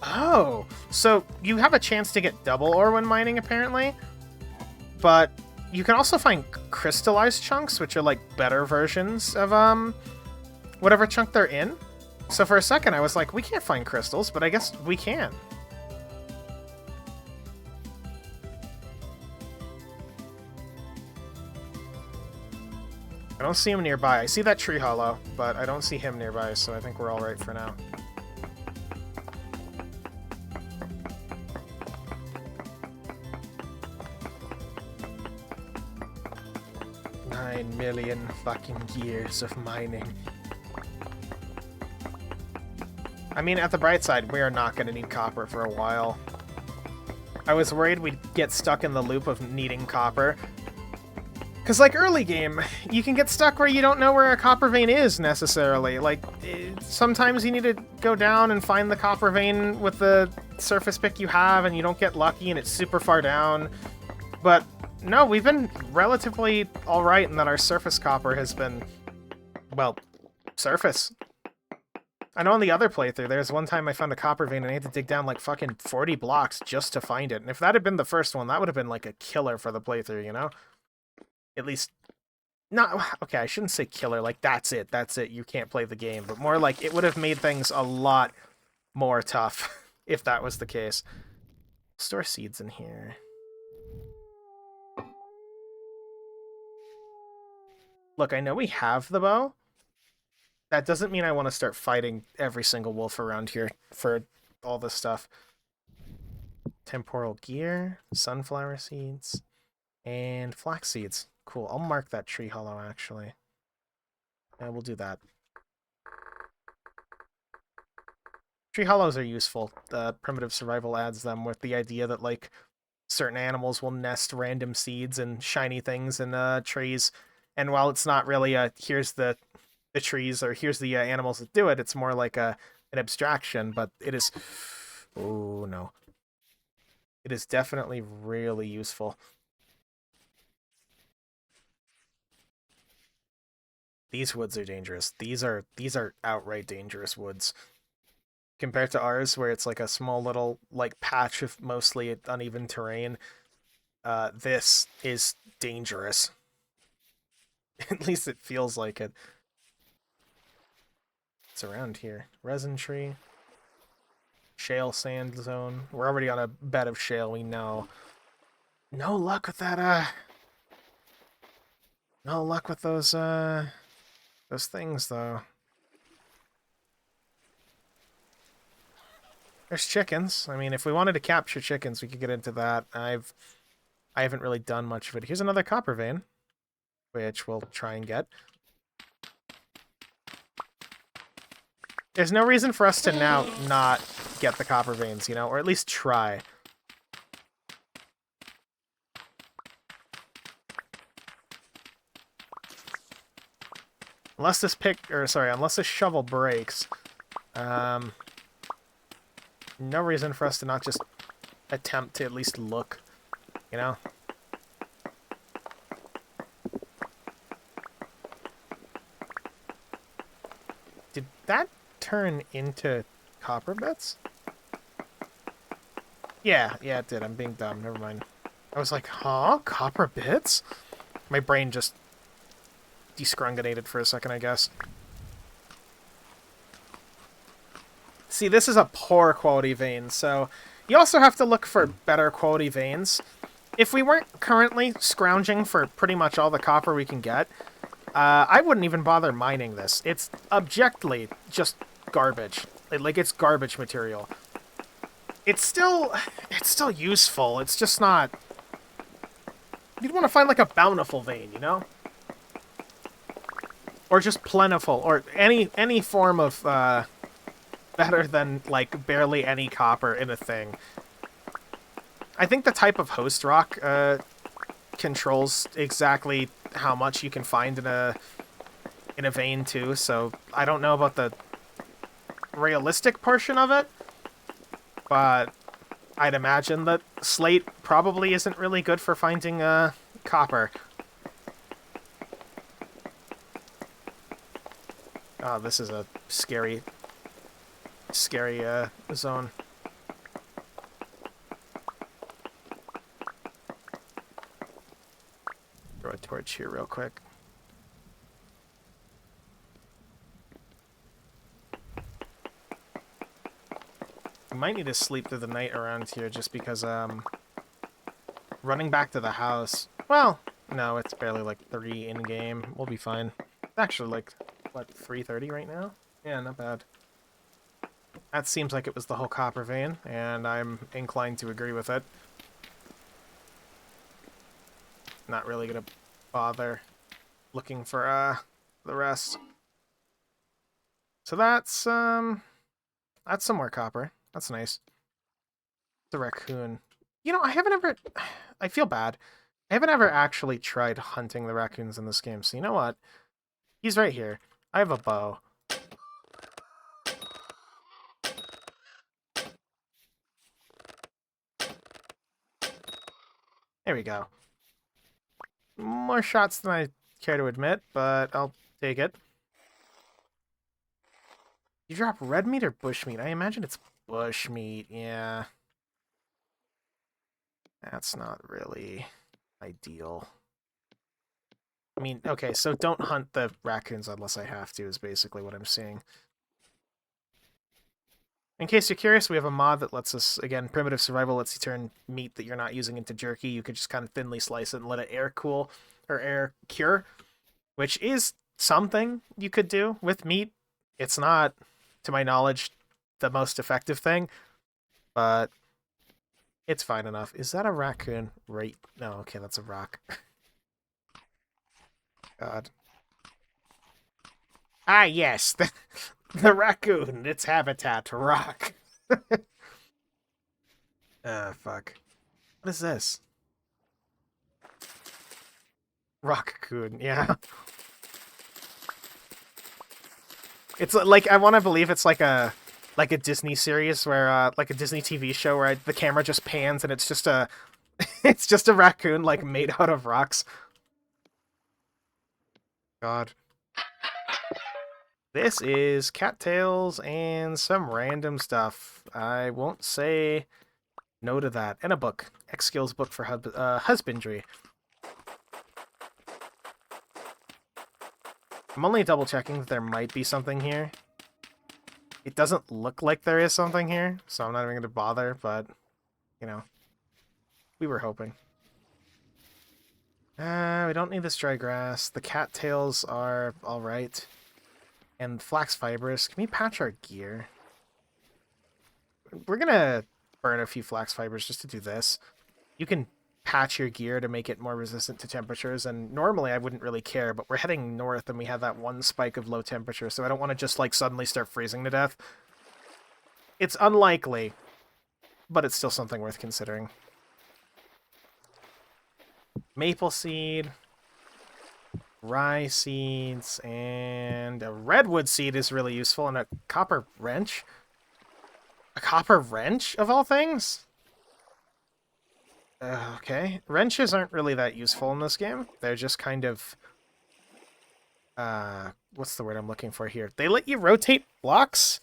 Oh, so you have a chance to get double ore when mining, apparently. But you can also find crystallized chunks, which are like better versions of whatever chunk they're in. So for a second I was like, we can't find crystals, but I guess we can. I don't see him nearby. I see that tree hollow, but I don't see him nearby, so I think we're all right for now. 9 million fucking years of mining. I mean, at the bright side, we are not going to need copper for a while. I was worried we'd get stuck in the loop of needing copper. Because, like, early game, you can get stuck where you don't know where a copper vein is, necessarily. Like, sometimes you need to go down and find the copper vein with the surface pick you have, and you don't get lucky, and it's super far down. But, no, we've been relatively alright in that our surface copper has been, well, surface. I know on the other playthrough, there's one time I found a copper vein and I had to dig down like fucking 40 blocks just to find it. And if that had been the first one, that would have been like a killer for the playthrough, you know? At least, not, okay, I shouldn't say killer, like that's it, you can't play the game. But more like it would have made things a lot more tough if that was the case. Store seeds in here. Look, I know we have the bow. That doesn't mean I want to start fighting every single wolf around here for all this stuff. Temporal gear, sunflower seeds, and flax seeds. Cool, I'll mark that tree hollow, actually. And we'll do that. Tree hollows are useful. Primitive survival adds them with the idea that, like, certain animals will nest random seeds and shiny things in trees. And while it's not really a, here's the trees, or here's the animals that do it, it's more like an abstraction, but it is... Oh, no. It is definitely really useful. These woods are dangerous. These are outright dangerous woods. Compared to ours, where it's like a small little, like, patch of mostly uneven terrain, this is dangerous. At least it feels like it. It's around here. Resin tree. Shale sand zone. We're already on a bed of shale, we know. No luck with that, no luck with those things, though. There's chickens. I mean, if we wanted to capture chickens, we could get into that. I haven't really done much of it. Here's another copper vein, which we'll try and get. There's no reason for us to now not get the copper veins, you know, or at least try. Unless this unless this shovel breaks, no reason for us to not just attempt to at least look, you know? Did that turn into copper bits? Yeah, it did. I'm being dumb. Never mind. I was like, huh? Copper bits? My brain just descrunganated for a second, I guess. See, this is a poor quality vein, so you also have to look for better quality veins. If we weren't currently scrounging for pretty much all the copper we can get, I wouldn't even bother mining this. It's objectively just garbage. Like, it's garbage material. it's still useful. It's just not. You'd want to find like a bountiful vein, you know, or just plentiful, or any form of better than like barely any copper in a thing. I think the type of host rock controls exactly how much you can find in a vein too. So I don't know about the realistic portion of it, but I'd imagine that slate probably isn't really good for finding copper. Oh, this is a scary zone. Throw a torch here real quick. I might need to sleep through the night around here just because running back to the house. Well, no, it's barely like 3 in game. We'll be fine. It's actually like what, 3:30 right now? Yeah, not bad. That seems like it was the whole copper vein, and I'm inclined to agree with it. Not really gonna bother looking for the rest. So that's some more copper. That's nice. The raccoon. You know, I haven't ever I feel bad. I haven't ever actually tried hunting the raccoons in this game. So you know what? He's right here. I have a bow. There we go. More shots than I care to admit, but I'll take it. You drop red meat or bush meat? I imagine it's bush meat, yeah. That's not really ideal. I mean, okay, so don't hunt the raccoons unless I have to, is basically what I'm seeing. In case you're curious, we have a mod that lets us, again, primitive survival lets you turn meat that you're not using into jerky. You could just kind of thinly slice it and let it air cool, or air cure, which is something you could do with meat. It's not, to my knowledge, the most effective thing, but it's fine enough. Is that a raccoon? Right. No, okay, that's a rock. God. Ah, yes, the raccoon. Its habitat, rock. Ah, fuck. What is this? Rock-coon, yeah. It's like, I want to believe it's like a Disney series where like a Disney TV show where the camera just pans and it's just a it's just a raccoon like made out of rocks. God. This is cattails and some random stuff. I won't say no to that. And a book. X Skills book for husbandry. I'm only double checking that there might be something here. It doesn't look like there is something here, so I'm not even going to bother, but, you know, we were hoping. We don't need this dry grass. The cattails are alright. And flax fibers. Can we patch our gear? We're gonna burn a few flax fibers just to do this. You can patch your gear to make it more resistant to temperatures, and normally I wouldn't really care, but we're heading north and we have that one spike of low temperature, so I don't want to just like suddenly start freezing to death. It's unlikely, but it's still something worth considering. Maple seed, rye seeds, and a redwood seed is really useful, and a copper wrench. A copper wrench, of all things? Okay. Wrenches aren't really that useful in this game. They're just kind of... what's the word I'm looking for here? They let you rotate blocks,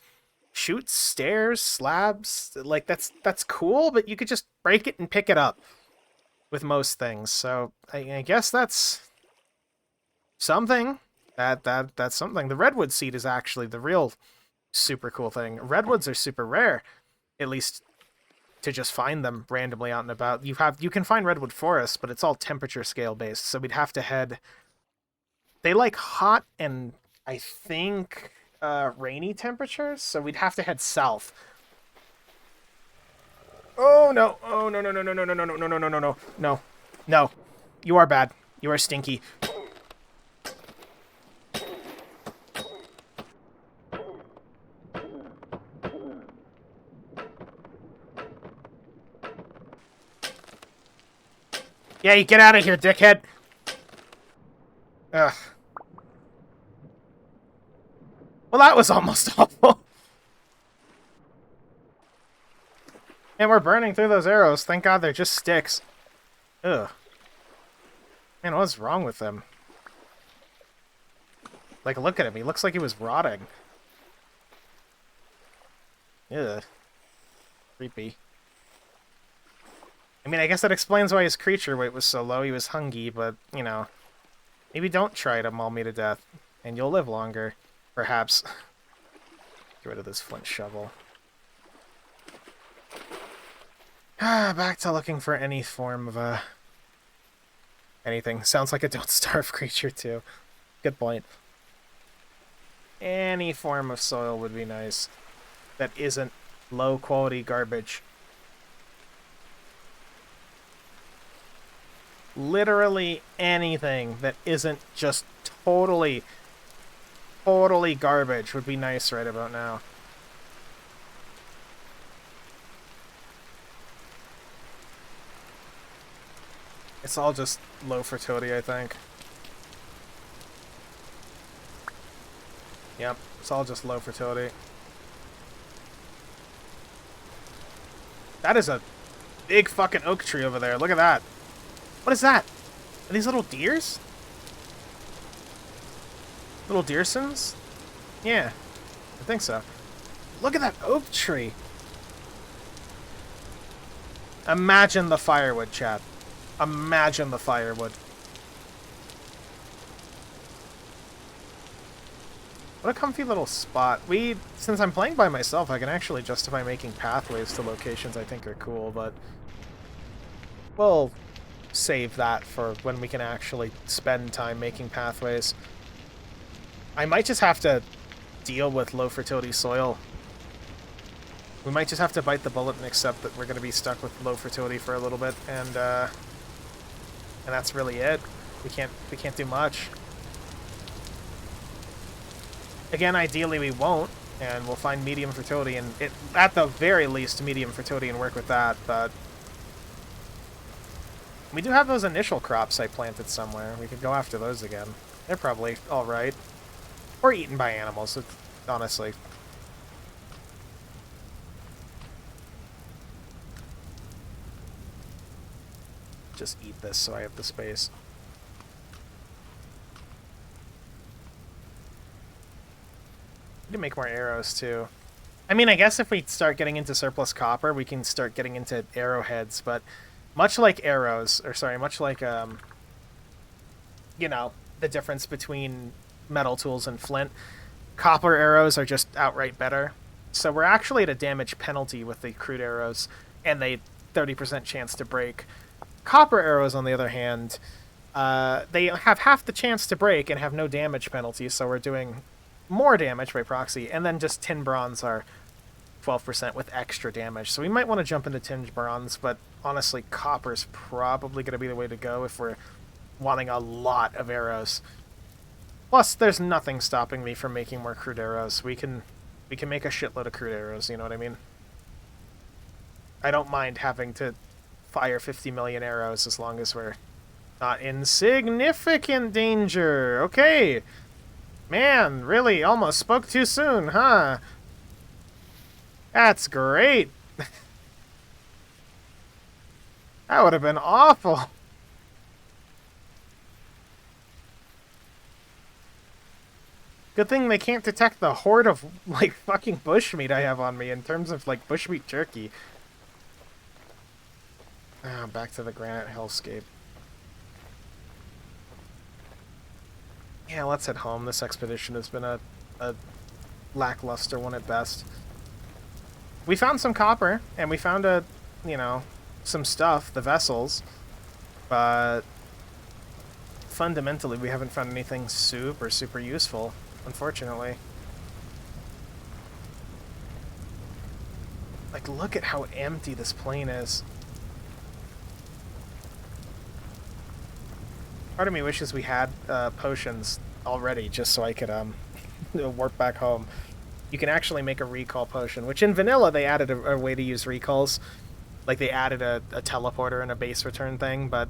shoot stairs, slabs. Like, that's cool, but you could just break it and pick it up with most things. So, I guess that's something. That's something. The redwood seed is actually the real super cool thing. Redwoods are super rare, at least to just find them randomly out and about. You can find redwood forests, but it's all temperature scale based, so we'd have to head... They like hot and, I think, rainy temperatures, so we'd have to head south. Oh no! Oh no no no no no no no no no no no no no no! You are bad. You are stinky. Yeah, you get out of here, dickhead. Ugh. Well, that was almost awful. And we're burning through those arrows. Thank God they're just sticks. Ugh. Man, what's wrong with them? Like, look at him. He looks like he was rotting. Ugh. Creepy. I mean, I guess that explains why his creature weight was so low. He was hungry, but, you know. Maybe don't try to maul me to death, and you'll live longer. Perhaps. Get rid of this flint shovel. Back to looking for any form of, anything. Sounds like a don't starve creature, too. Good point. Any form of soil would be nice. That isn't low-quality garbage. Literally anything that isn't just totally garbage would be nice right about now. It's all just low fertility, I think. Yep, it's all just low fertility. That is a big fucking oak tree over there. Look at that. What is that? Are these little deers? Little deersons? Yeah, I think so. Look at that oak tree. Imagine the firewood, chat. Imagine the firewood. What a comfy little spot. Since I'm playing by myself, I can actually justify making pathways to locations I think are cool, but we'll save that for when we can actually spend time making pathways. I might just have to deal with low fertility soil. We might just have to bite the bullet and accept that we're going to be stuck with low fertility for a little bit, and that's really it. We can't do much. Again, ideally we won't, and we'll find medium fertility, and at the very least medium fertility and work with that, but we do have those initial crops I planted somewhere. We could go after those again. They're probably alright. Or eaten by animals, honestly. Just eat this so I have the space. We can make more arrows, too. I mean, I guess if we start getting into surplus copper, we can start getting into arrowheads, but much like arrows, or sorry, much like, you know, the difference between metal tools and flint, copper arrows are just outright better. So we're actually at a damage penalty with the crude arrows, and they 30% chance to break. Copper arrows, on the other hand, they have half the chance to break and have no damage penalty, so we're doing more damage by proxy, and then just tin bronze are 12% with extra damage. So we might want to jump into tin bronze, but honestly, copper's probably going to be the way to go if we're wanting a lot of arrows. Plus, there's nothing stopping me from making more crude arrows. We can make a shitload of crude arrows, you know what I mean? I don't mind having to fire 50 million arrows as long as we're not in significant danger. Okay. Man, really, almost spoke too soon, huh? That's great. That would have been awful. Good thing they can't detect the horde of, like, fucking bushmeat I have on me in terms of, like, bushmeat jerky. Ah, back to the granite hellscape. Yeah, let's head home. This expedition has been a lackluster one at best. We found some copper, and we found some stuff, the vessels, but fundamentally we haven't found anything super useful, unfortunately. Like, look at how empty this plane is. Part of me wishes we had potions already, just so I could warp back home. You can actually make a recall potion, which in vanilla they added a way to use recalls. Like they added a teleporter and a base return thing, but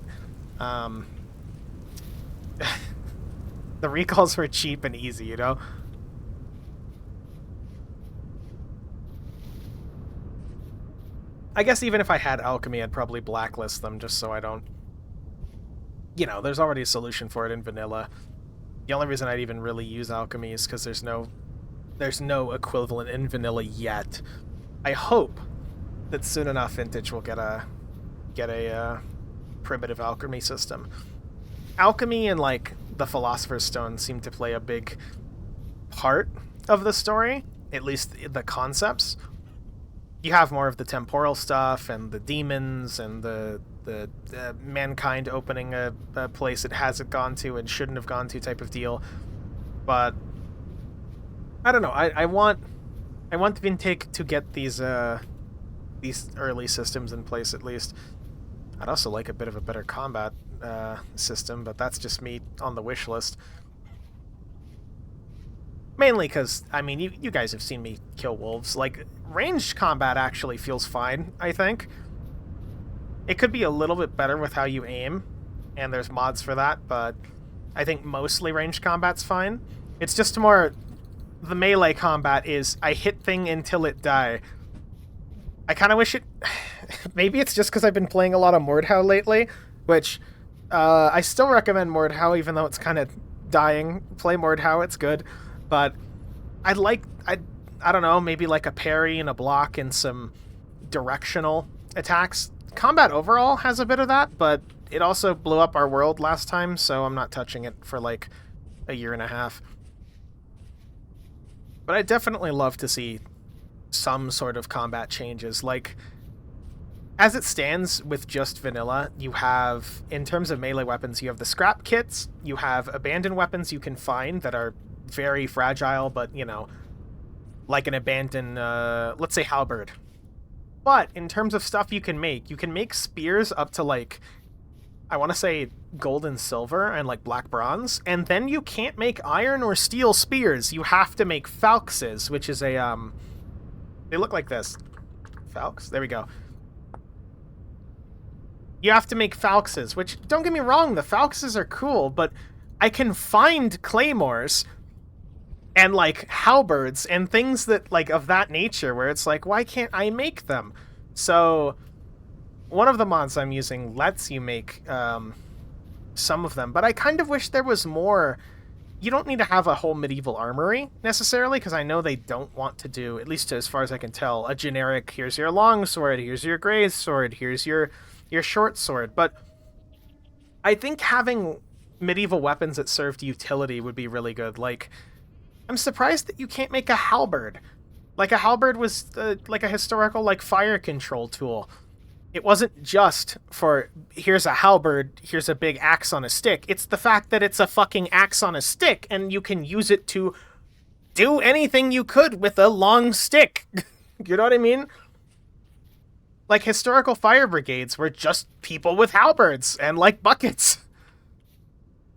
the recalls were cheap and easy, you know? I guess even if I had alchemy, I'd probably blacklist them just so I don't... You know, there's already a solution for it in vanilla. The only reason I'd even really use alchemy is because there's no equivalent in vanilla yet. I hope that soon enough Vintage will get a primitive alchemy system. Alchemy and like the Philosopher's Stone seem to play a big part of the story, at least the concepts. You have more of the temporal stuff and the demons and the mankind opening a place it hasn't gone to and shouldn't have gone to type of deal. But I don't know. I want Vintage to get these early systems in place at least. I'd also like a bit of a better combat system, but that's just me on the wish list. Mainly because, I mean, you guys have seen me kill wolves. Like, ranged combat actually feels fine, I think. It could be a little bit better with how you aim, and there's mods for that, but I think mostly ranged combat's fine. It's just more... The melee combat is, I hit thing until it die. I kind of wish it... Maybe it's just because I've been playing a lot of Mordhau lately, which I still recommend Mordhau, even though it's kind of dying. Play Mordhau, it's good. But I don't know, maybe like a parry and a block and some directional attacks. Combat overall has a bit of that, but it also blew up our world last time, so I'm not touching it for like a year and a half. But I'd definitely love to see some sort of combat changes. Like, as it stands with just vanilla, you have, in terms of melee weapons, you have the scrap kits, you have abandoned weapons you can find that are very fragile, but, you know, like an abandoned, let's say halberd. But in terms of stuff you can make spears up to, like, I want to say gold and silver and, like, black bronze, and then you can't make iron or steel spears. You have to make falxes, which is a, they look like this. Falx? There we go. You have to make falxes, which, don't get me wrong, the falxes are cool, but I can find claymores and, like, halberds and things that, like, of that nature, where it's like, why can't I make them? So, one of the mods I'm using lets you make some of them, but I kind of wish there was more. You don't need to have a whole medieval armory, necessarily, because I know they don't want to do, at least as far as I can tell, a generic, here's your long sword, here's your gray sword, here's your short sword, but I think having medieval weapons that served utility would be really good. Like, I'm surprised that you can't make a halberd. Like, a halberd was like a historical, like, fire control tool. It wasn't just for, here's a halberd, here's a big axe on a stick. It's the fact that it's a fucking axe on a stick, and you can use it to do anything you could with a long stick. You know what I mean? Like, historical fire brigades were just people with halberds and, like, buckets.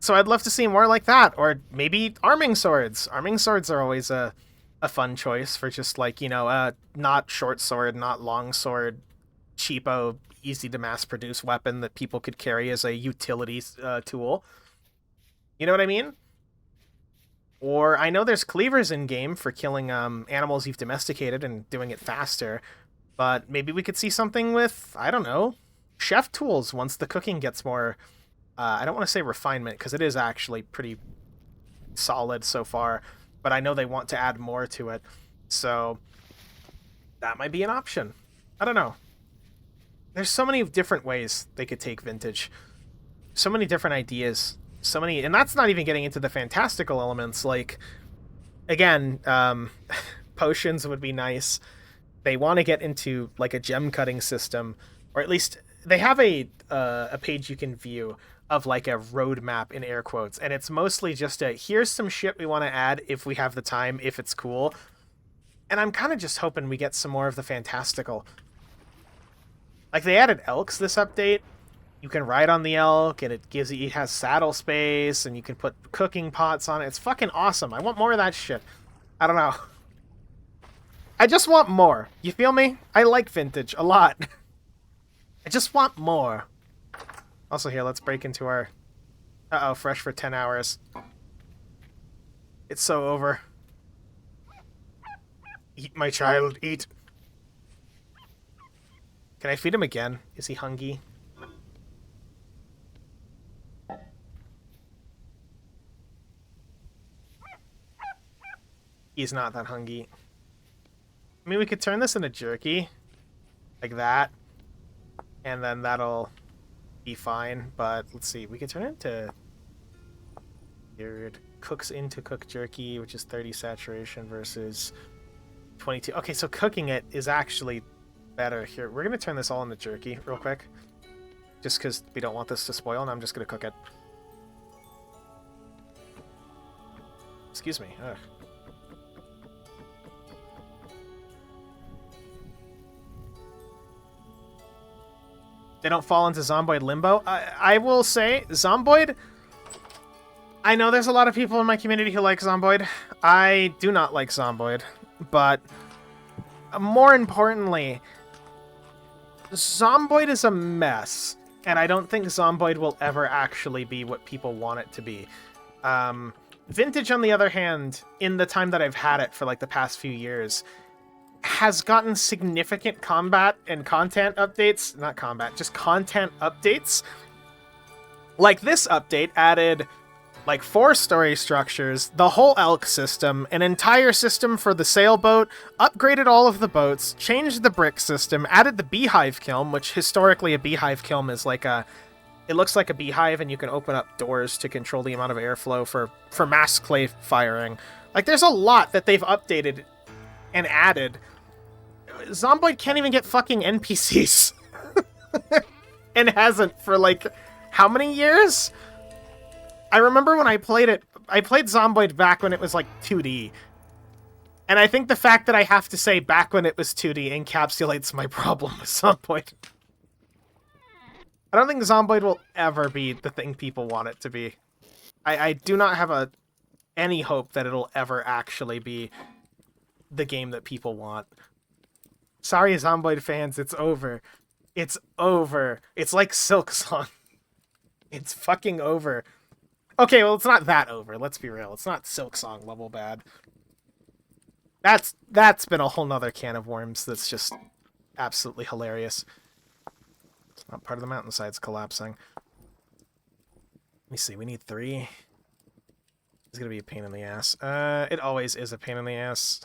So I'd love to see more like that, or maybe arming swords. Arming swords are always a fun choice for just, like, you know, not short sword, not long sword, cheapo, easy to mass produce weapon that people could carry as a utility tool. You know what I mean? Or I know there's cleavers in game for killing animals you've domesticated and doing it faster, but maybe we could see something with, I don't know, chef tools once the cooking gets more, I don't want to say refinement, because it is actually pretty solid so far, but I know they want to add more to it, so that might be an option. I don't know. There's so many different ways they could take Vintage. So many different ideas. So many, and that's not even getting into the fantastical elements. Like, again, potions would be nice. They want to get into, like, a gem cutting system, or at least they have a page you can view of, like, a roadmap in air quotes, and it's mostly just a, here's some shit we want to add if we have the time, if it's cool. And I'm kind of just hoping we get some more of the fantastical. Like, they added elks this update. You can ride on the elk, and it has saddle space, and you can put cooking pots on it. It's fucking awesome. I want more of that shit. I don't know. I just want more. You feel me? I like vintage a lot. I just want more. Also here, let's break into our... Uh-oh, fresh for 10 hours. It's so over. Eat, my child, eat. Can I feed him again? Is he hungry? He's not that hungry. I mean, we could turn this into jerky. Like that. And then that'll be fine. But let's see. We could turn it into... Weird. Cooks into cooked jerky, which is 30 saturation versus 22. Okay, so cooking it is actually better. Here, we're going to turn this all into jerky real quick. Just because we don't want this to spoil, and I'm just going to cook it. Excuse me. Ugh. They don't fall into Zomboid limbo. I will say, Zomboid... I know there's a lot of people in my community who like Zomboid. I do not like Zomboid. But more importantly, Zomboid is a mess. And I don't think Zomboid will ever actually be what people want it to be. Vintage, on the other hand, in the time that I've had it for like the past few years... has gotten significant combat and content updates. Not combat, just content updates. Like this update added like 4 story structures, the whole elk system, an entire system for the sailboat, upgraded all of the boats, changed the brick system, added the beehive kiln, which historically a beehive kiln is like a... It looks like a beehive, and you can open up doors to control the amount of airflow for mass clay firing. Like, there's a lot that they've updated and added. Zomboid can't even get fucking NPCs. And hasn't for, like, how many years? I remember when I played it, I played Zomboid back when it was, like, 2D. And I think the fact that I have to say back when it was 2D encapsulates my problem with Zomboid. I don't think Zomboid will ever be the thing people want it to be. I do not have any hope that it'll ever actually be the game that people want. Sorry, Zomboid fans, it's over. It's over. It's like Silksong. It's fucking over. Okay, well, it's not that over. Let's be real. It's not Silksong level bad. That's been a whole nother can of worms that's just absolutely hilarious. It's not part of the mountainside's collapsing. Let me see. We need 3. It's gonna be a pain in the ass. It always is a pain in the ass.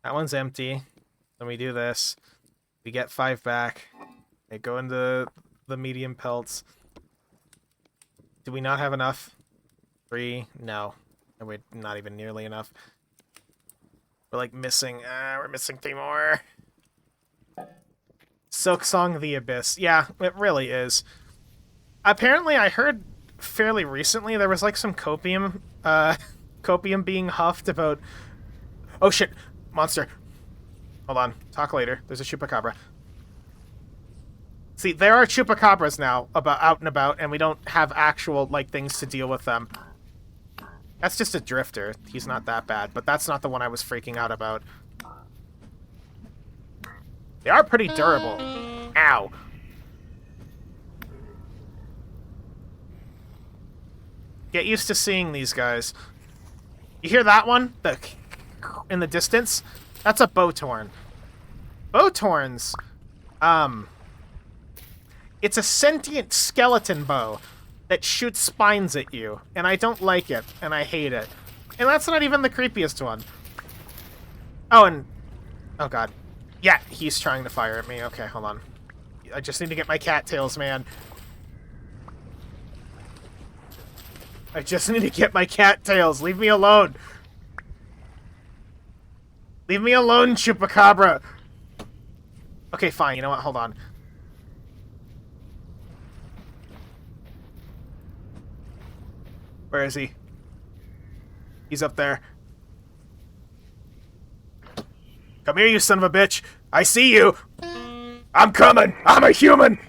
That one's empty. Then we do this. We get 5 back. They go into the medium pelts. Do we not have enough? 3? No. And we're not even nearly enough. We're like missing... we're missing 3 more. Silksong the Abyss. Yeah, it really is. Apparently, I heard fairly recently there was like some copium being huffed about... Oh shit! Monster! Hold on. Talk later. There's a chupacabra. See, there are chupacabras now out and about, and we don't have actual, like, things to deal with them. That's just a drifter. He's not that bad, but that's not the one I was freaking out about. They are pretty durable. Ow. Get used to seeing these guys. You hear that one? In the distance? That's a Bowtorn. Bowtorns, it's a sentient skeleton bow that shoots spines at you, and I don't like it, and I hate it. And that's not even the creepiest one. Oh, and... Oh, God. Yeah, he's trying to fire at me. Okay, hold on. I just need to get my cattails, man. I just need to get my cattails. Leave me alone. Leave me alone, Chupacabra. Okay, fine. You know what? Hold on. Where is he? He's up there. Come here, you son of a bitch. I see you. I'm coming. I'm a human.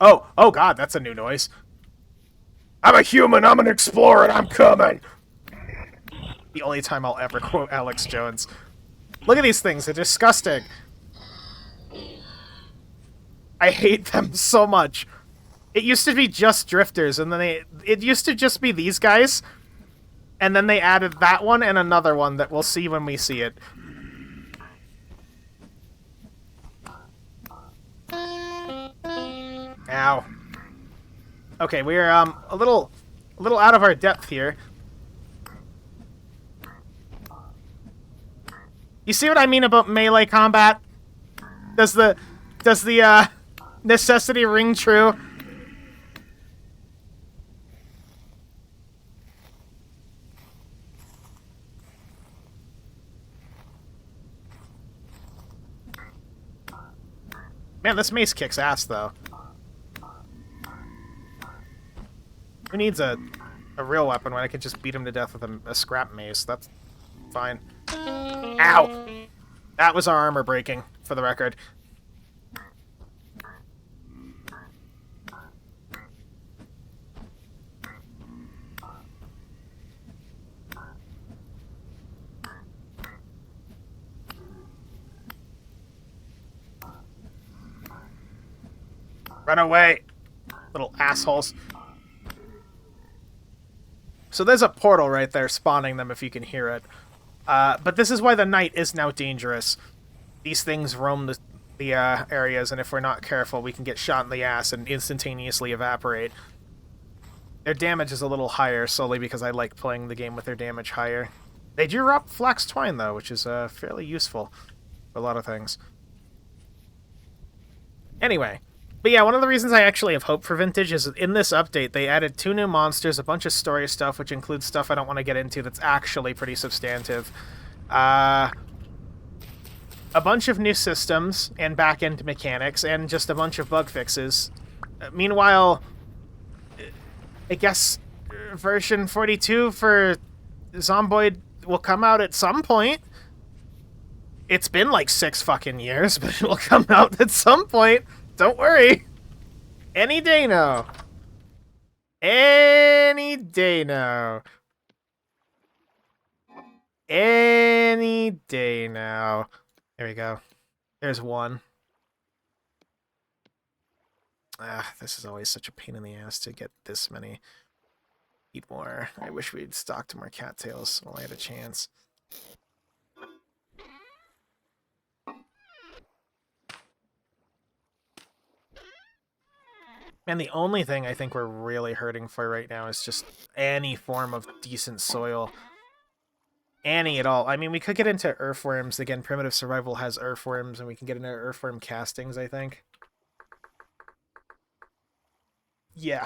Oh God, that's a new noise. I'm a human. I'm an explorer, and I'm coming. The only time I'll ever quote Alex Jones. Look at these things. They're disgusting. I hate them so much. It used to be just drifters, and then it used to just be these guys, and then they added that one and another one that we'll see when we see it. Ow. Okay, we're a little out of our depth here. You see what I mean about melee combat? Does the necessity ring true? Man, this mace kicks ass, though. Who needs a real weapon when I can just beat him to death with a scrap mace? That's fine. Ow! That was our armor breaking, for the record. Run away, little assholes. So there's a portal right there spawning them if you can hear it. But this is why the night is now dangerous. These things roam the areas, and if we're not careful, we can get shot in the ass and instantaneously evaporate. Their damage is a little higher, solely because I like playing the game with their damage higher. They do drop flax twine, though, which is fairly useful for a lot of things. Anyway. But yeah, one of the reasons I actually have hope for Vintage is in this update, they added 2 new monsters, a bunch of story stuff, which includes stuff I don't want to get into that's actually pretty substantive. A bunch of new systems and back-end mechanics, and just a bunch of bug fixes. Meanwhile, I guess version 42 for Zomboid will come out at some point. It's been like 6 fucking years, but it will come out at some point. Don't worry. Any day now. Any day now. Any day now. There we go. There's one. This is always such a pain in the ass to get this many. Eat more. I wish we'd stocked more cattails while I had a chance. Man, the only thing I think we're really hurting for right now is just any form of decent soil. Any at all. I mean, we could get into earthworms. Again, Primitive Survival has earthworms, and we can get into earthworm castings, I think. Yeah.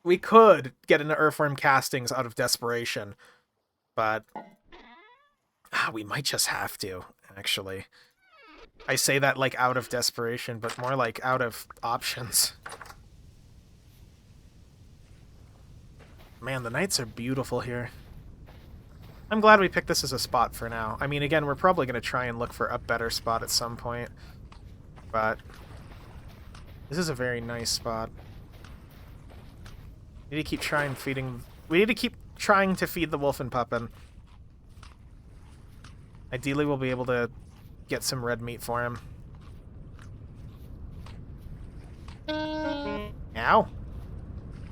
We could get into earthworm castings out of desperation. But we might just have to, actually. I say that like out of desperation, but more like out of options. Man, the nights are beautiful here. I'm glad we picked this as a spot for now. I mean, again, we're probably going to try and look for a better spot at some point. But this is a very nice spot. We need to keep trying feeding... We need to keep trying to feed the Wolfenpuppen. Ideally, we'll be able to get some red meat for him. Ow.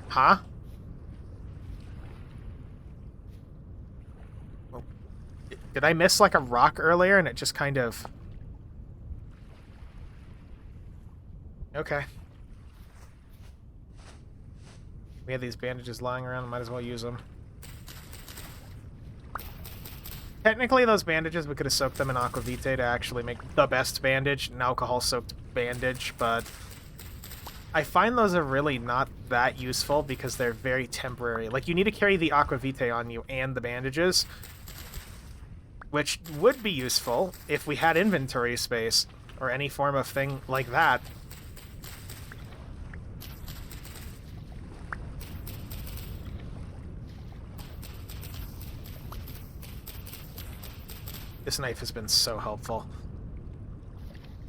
Huh? Oh. Did I miss like a rock earlier and it just kind of... Okay. We have these bandages lying around, might as well use them. Technically, those bandages, we could have soaked them in aquavitae to actually make the best bandage, an alcohol-soaked bandage, but I find those are really not that useful because they're very temporary. Like, you need to carry the aquavitae on you and the bandages, which would be useful if we had inventory space or any form of thing like that. This knife has been so helpful.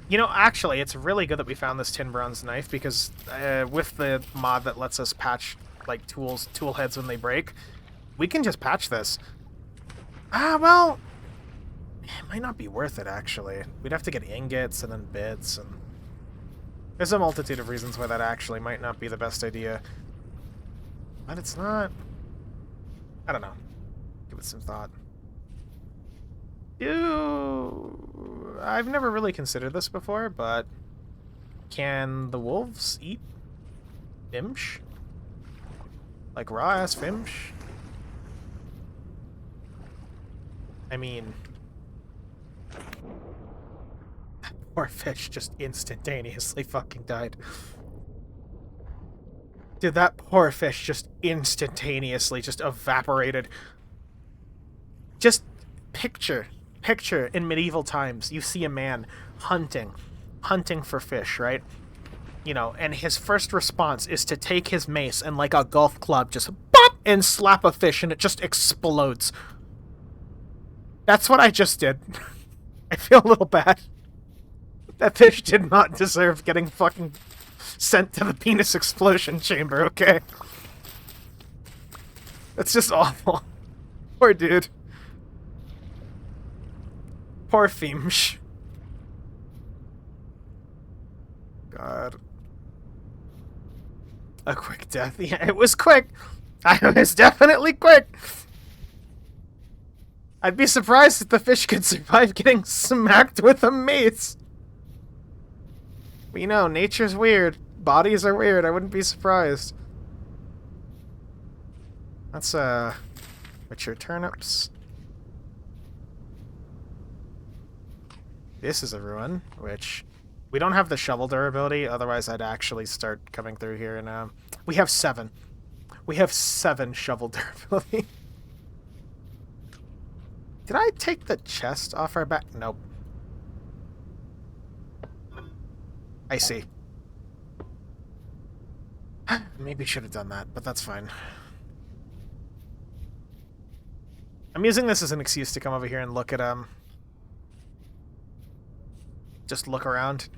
You know, actually, it's really good that we found this tin bronze knife, because with the mod that lets us patch, like, tool heads when they break, we can just patch this. Ah, well, it might not be worth it, actually. We'd have to get ingots and then bits, and there's a multitude of reasons why that actually might not be the best idea. But it's not... I don't know. Give it some thought. I've never really considered this before, but can the wolves eat Fimsh? Like raw-ass Fimsh? I mean... that poor fish just instantaneously fucking died. Dude, that poor fish just instantaneously just evaporated. Just picture in medieval times, you see a man hunting for fish, right? You know, and his first response is to take his mace and, like a golf club, just bop and slap a fish, and it just explodes. That's what I just did. I feel a little bad. That fish did not deserve getting fucking sent to the penis explosion chamber, okay? That's just awful. Poor dude. Poor Fimsh. God. A quick death. Yeah, it was quick. It was definitely quick. I'd be surprised if the fish could survive getting smacked with a mace. But you know, nature's weird. Bodies are weird. I wouldn't be surprised. That's, mature turnips. This is a ruin, which... we don't have the shovel durability, otherwise I'd actually start coming through here, and, we have 7. We have 7 shovel durability. Did I take the chest off our back? Nope. I see. Maybe should have done that, but that's fine. I'm using this as an excuse to come over here and look at, just look around.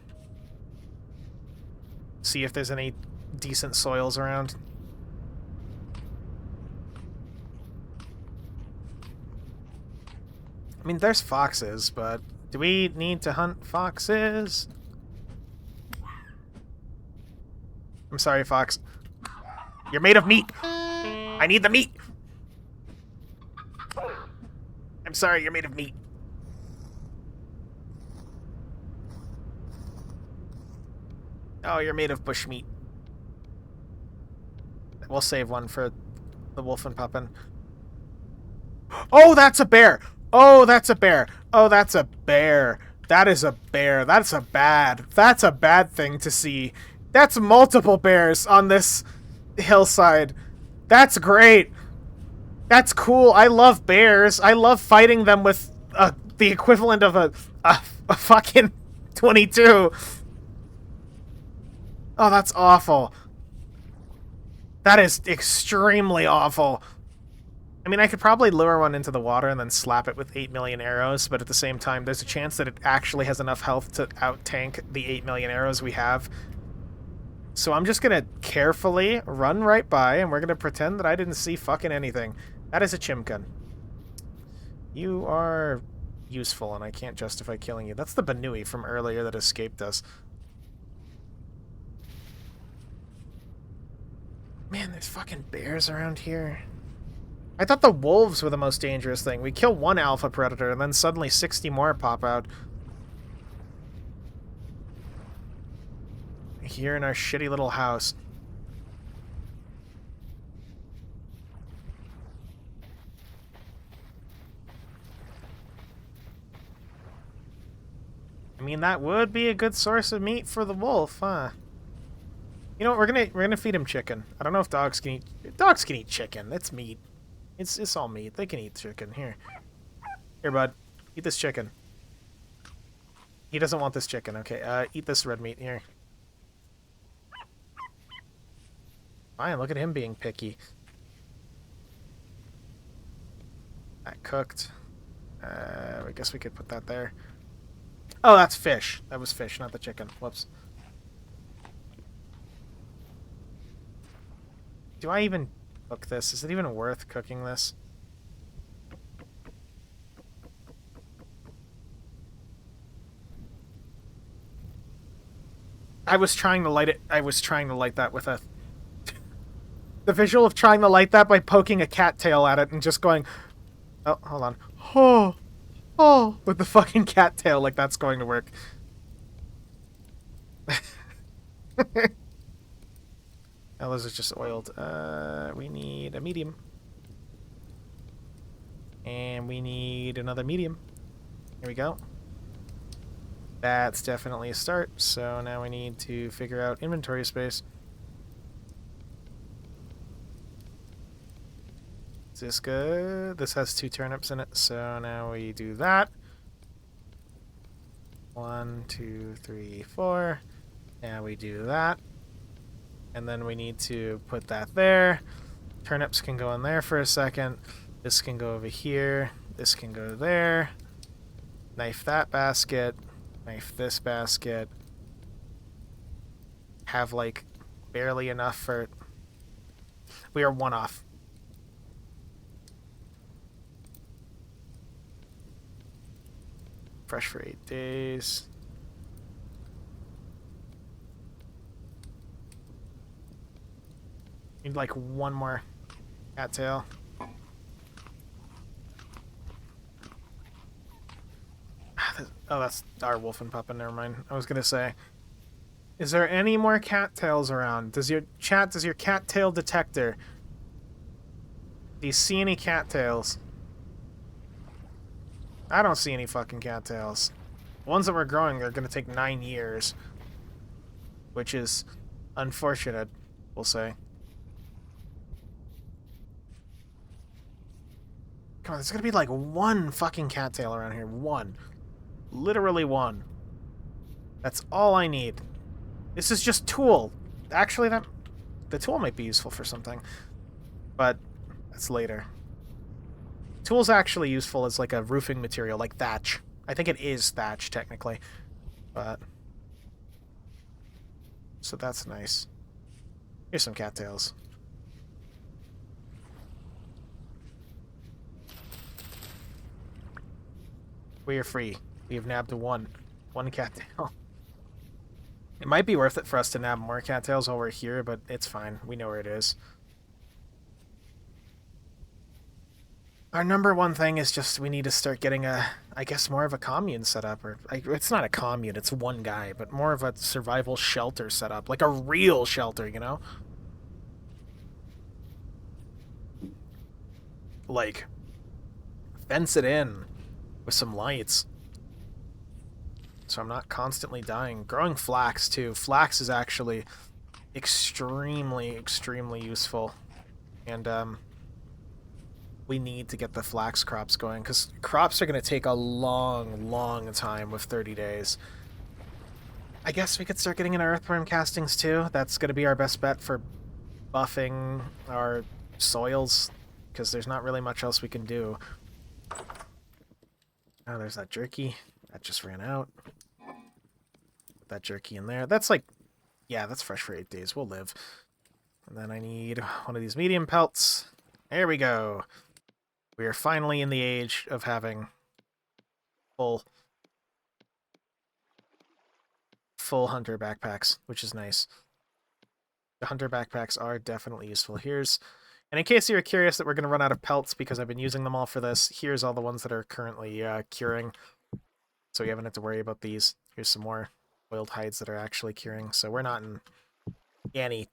See if there's any decent soils around. I mean, there's foxes, but do we need to hunt foxes? I'm sorry, fox. You're made of meat. I need the meat. I'm sorry, you're made of meat. Oh, you're made of bush meat. We'll save one for the wolf and puppin. Oh, that's a bear! Oh, that's a bear! Oh, that's a bear! That is a bear. That's a bad thing to see. That's multiple bears on this hillside. That's great. That's cool. I love bears. I love fighting them with the equivalent of a fucking 22. Oh, that's awful. That is extremely awful. I mean, I could probably lure one into the water and then slap it with 8 million arrows, but at the same time, there's a chance that it actually has enough health to out-tank the 8 million arrows we have. So I'm just gonna carefully run right by, and we're gonna pretend that I didn't see fucking anything. That is a chimkin. You are useful, and I can't justify killing you. That's the Banui from earlier that escaped us. Man, there's fucking bears around here. I thought the wolves were the most dangerous thing. We kill one alpha predator, and then suddenly 60 more pop out. Here in our shitty little house. I mean, that would be a good source of meat for the wolf, huh? You know what, we're gonna feed him chicken. I don't know if dogs can eat chicken. It's meat. It's all meat. They can eat chicken. Here, bud. Eat this chicken. He doesn't want this chicken. Okay, eat this red meat. Here. Fine, look at him being picky. That cooked. I guess we could put that there. Oh, that's fish. That was fish, not the chicken. Whoops. Do I even cook this? Is it even worth cooking this? I was trying to light it. I was trying to light that with a... The visual of trying to light that by poking a cattail at it and just going... Oh, hold on. Oh, oh, with the fucking cattail, like that's going to work. Now those are just oiled. We need a medium. And we need another medium. Here we go. That's definitely a start. So now we need to figure out inventory space. Is this good? This has 2 turnips in it, so now we do that. 1, 2, 3, 4. Now we do that. And then we need to put that there. Turnips can go in there for a second. This can go over here. This can go there. Knife that basket. Knife this basket. Have, like, barely enough for... We are 1 off. Fresh for 8 days. Need like 1 more cattail. Oh, that's our wolf and puppet. Never mind. I was gonna say, is there any more cattails around? Does your cattail detector? Do you see any cattails? I don't see any fucking cattails. The ones that we're growing are gonna take 9 years, which is unfortunate, we'll say. Come on, there's gonna be like 1 fucking cattail around here. 1. Literally 1. That's all I need. This is just tool. Actually, the tool might be useful for something, but that's later. Tool's actually useful as like a roofing material, like thatch. I think it is thatch, technically. But... So that's nice. Here's some cattails. We are free. We have nabbed 1 cattail. It might be worth it for us to nab more cattails while we're here, but it's fine. We know where it is. Our number 1 thing is just we need to start getting I guess, more of a commune set up. Or it's not a commune, it's 1 guy, but more of a survival shelter set up. Like a real shelter, you know? Like, fence it in with some lights. So I'm not constantly dying. Growing flax, too. Flax is actually extremely, extremely useful. And, we need to get the flax crops going, because crops are going to take a long, long time with 30 days. I guess we could start getting into earthworm castings, too. That's going to be our best bet for buffing our soils, because there's not really much else we can do. Oh, there's that jerky. That just ran out. Put that jerky in there. That's like... Yeah, that's fresh for 8 days. We'll live. And then I need 1 of these medium pelts. There we go. We are finally in the age of having full hunter backpacks, which is nice. The hunter backpacks are definitely useful. And in case you were curious that we're going to run out of pelts because I've been using them all for this, here's all the ones that are currently curing. So you haven't had to worry about these. Here's some more oiled hides that are actually curing. So we're not in any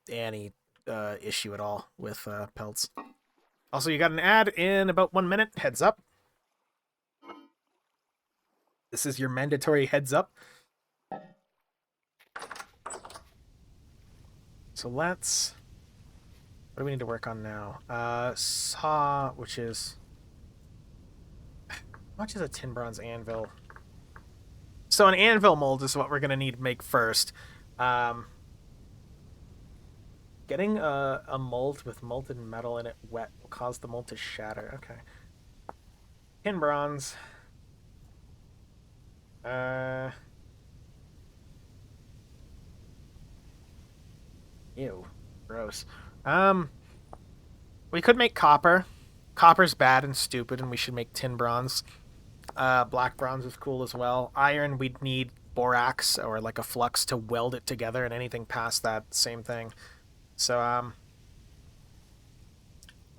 issue at all with pelts. Also, you got an ad in about 1 minute. Heads up. This is your mandatory heads up. So let's... What do we need to work on now? Saw, which is... How much is a tin bronze anvil? So an anvil mold is what we're going to need to make first. Getting a mold with molten metal in it wet will cause the mold to shatter. Okay. Tin bronze. Uh, ew, gross. Um, we could make copper. Copper's bad and stupid, and we should make tin bronze. Black bronze is cool as well. Iron, we'd need borax or like a flux to weld it together, and anything past that, same thing. So,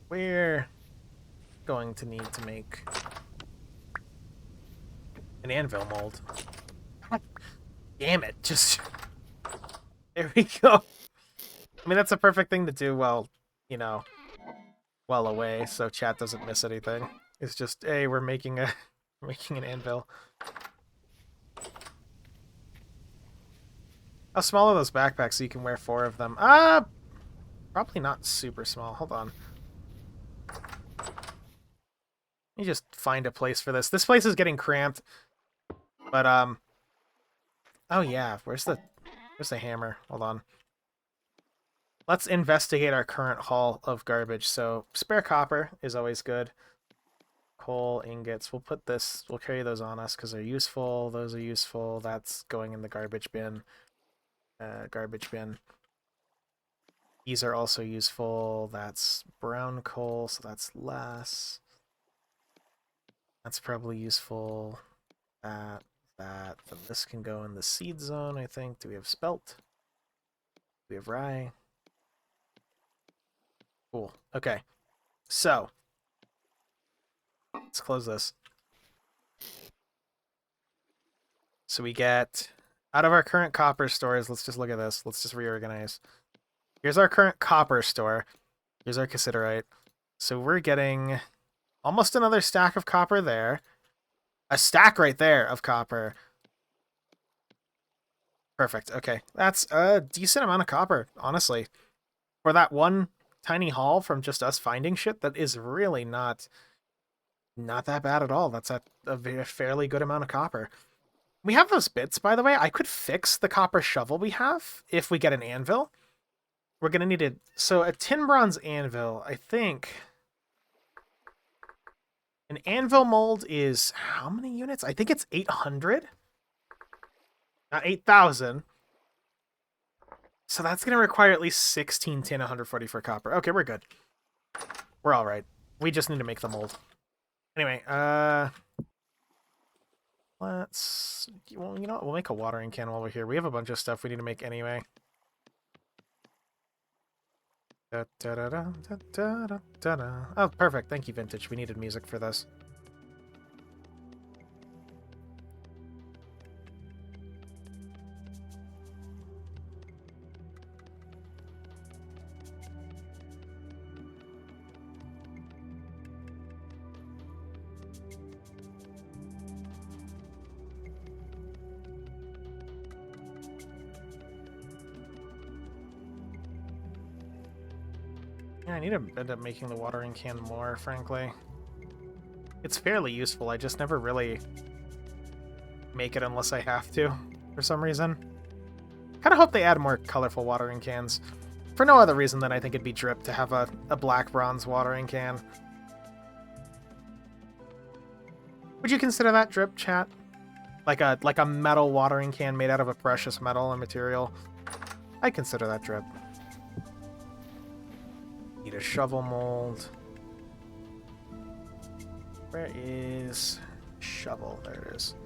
we're going to need to make an anvil mold. Damn it, just... There we go. I mean, that's a perfect thing to do while, you know, well away, so chat doesn't miss anything. It's just, hey, we're making a making an anvil. How small are those backpacks so you can wear 4 of them? Probably not super small. Hold on. Let me just find a place for this. This place is getting cramped. But, oh yeah, where's the hammer? Hold on. Let's investigate our current haul of garbage. So, spare copper is always good. Coal, ingots. We'll carry those on us because they're useful. Those are useful. That's going in the garbage bin. Garbage bin. These are also useful. That's brown coal, so that's less. That's probably useful. That. Then this can go in the seed zone, I think. Do we have spelt? Do we have rye? Cool. Okay. So, let's close this. So we get, out of our current copper stores, let's just look at this. Let's just reorganize. Here's our current copper store. Here's our cassiterite. So we're getting almost another stack of copper there. A stack right there of copper. Perfect. Okay. That's a decent amount of copper, honestly. For that one tiny haul from just us finding shit, that is really not that bad at all. That's a fairly good amount of copper. We have those bits, by the way. I could fix the copper shovel we have if we get an anvil. We're going to need it. So a tin bronze anvil, I think... An anvil mold is how many units? I think it's 800. Not 8,000. So that's going to require at least 16 tin, 144 copper. Okay, we're good. We're all right. We just need to make the mold. Anyway, let's... Well, you know what? We'll make a watering can while we're here. We have a bunch of stuff we need to make anyway. Da, da, da, da, da, da, da, da. Oh, perfect. Thank you, Vintage. We needed music for this. Yeah, I need to end up making the watering can more, frankly. It's fairly useful, I just never really make it unless I have to, for some reason. Kinda hope they add more colorful watering cans. For no other reason than I think it'd be drip to have a black bronze watering can. Would you consider that drip, chat? Like a metal watering can made out of a precious metal and material? I consider that drip. Need a shovel mold. Where is shovel? There it is.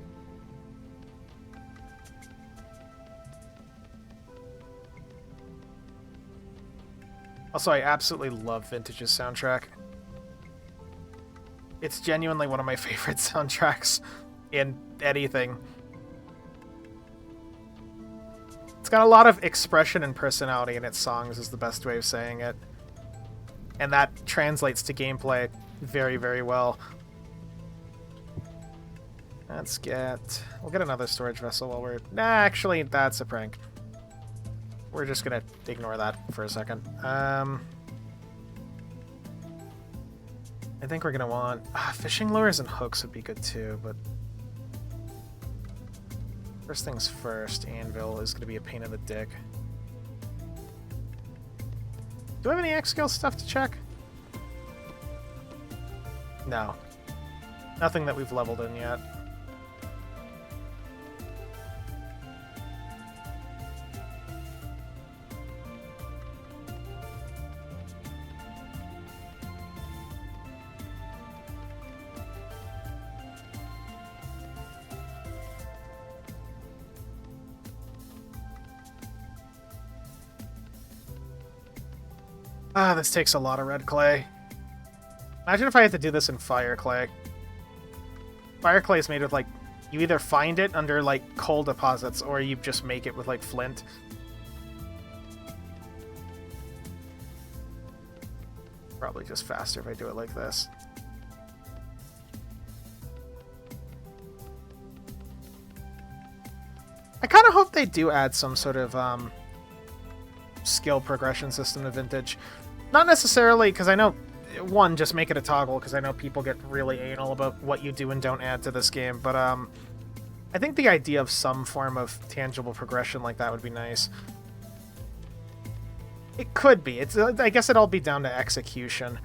Also, I absolutely love Vintage's soundtrack. It's genuinely one of my favorite soundtracks in anything. It's got a lot of expression and personality in its songs, is the best way of saying it. And that translates to gameplay very, very well. Let's get... We'll get another storage vessel while we're... Nah, actually, that's a prank. We're just gonna ignore that for a second. I think we're gonna want... fishing lures and hooks would be good too, but... First things first, anvil is gonna be a pain in the dick. Do I have any X-Scale stuff to check? No. Nothing that we've leveled in yet. Ah, this takes a lot of red clay. Imagine if I had to do this in fire clay. Fire clay is made with, like, you either find it under, like, coal deposits, or you just make it with, like, flint. Probably just faster if I do it like this. I kind of hope they do add some sort of, skill progression system to Vintage. Not necessarily, because I know, one, just make it a toggle, because I know people get really anal about what you do and don't add to this game, but, I think the idea of some form of tangible progression like that would be nice. It could be. I guess it'll be down to execution.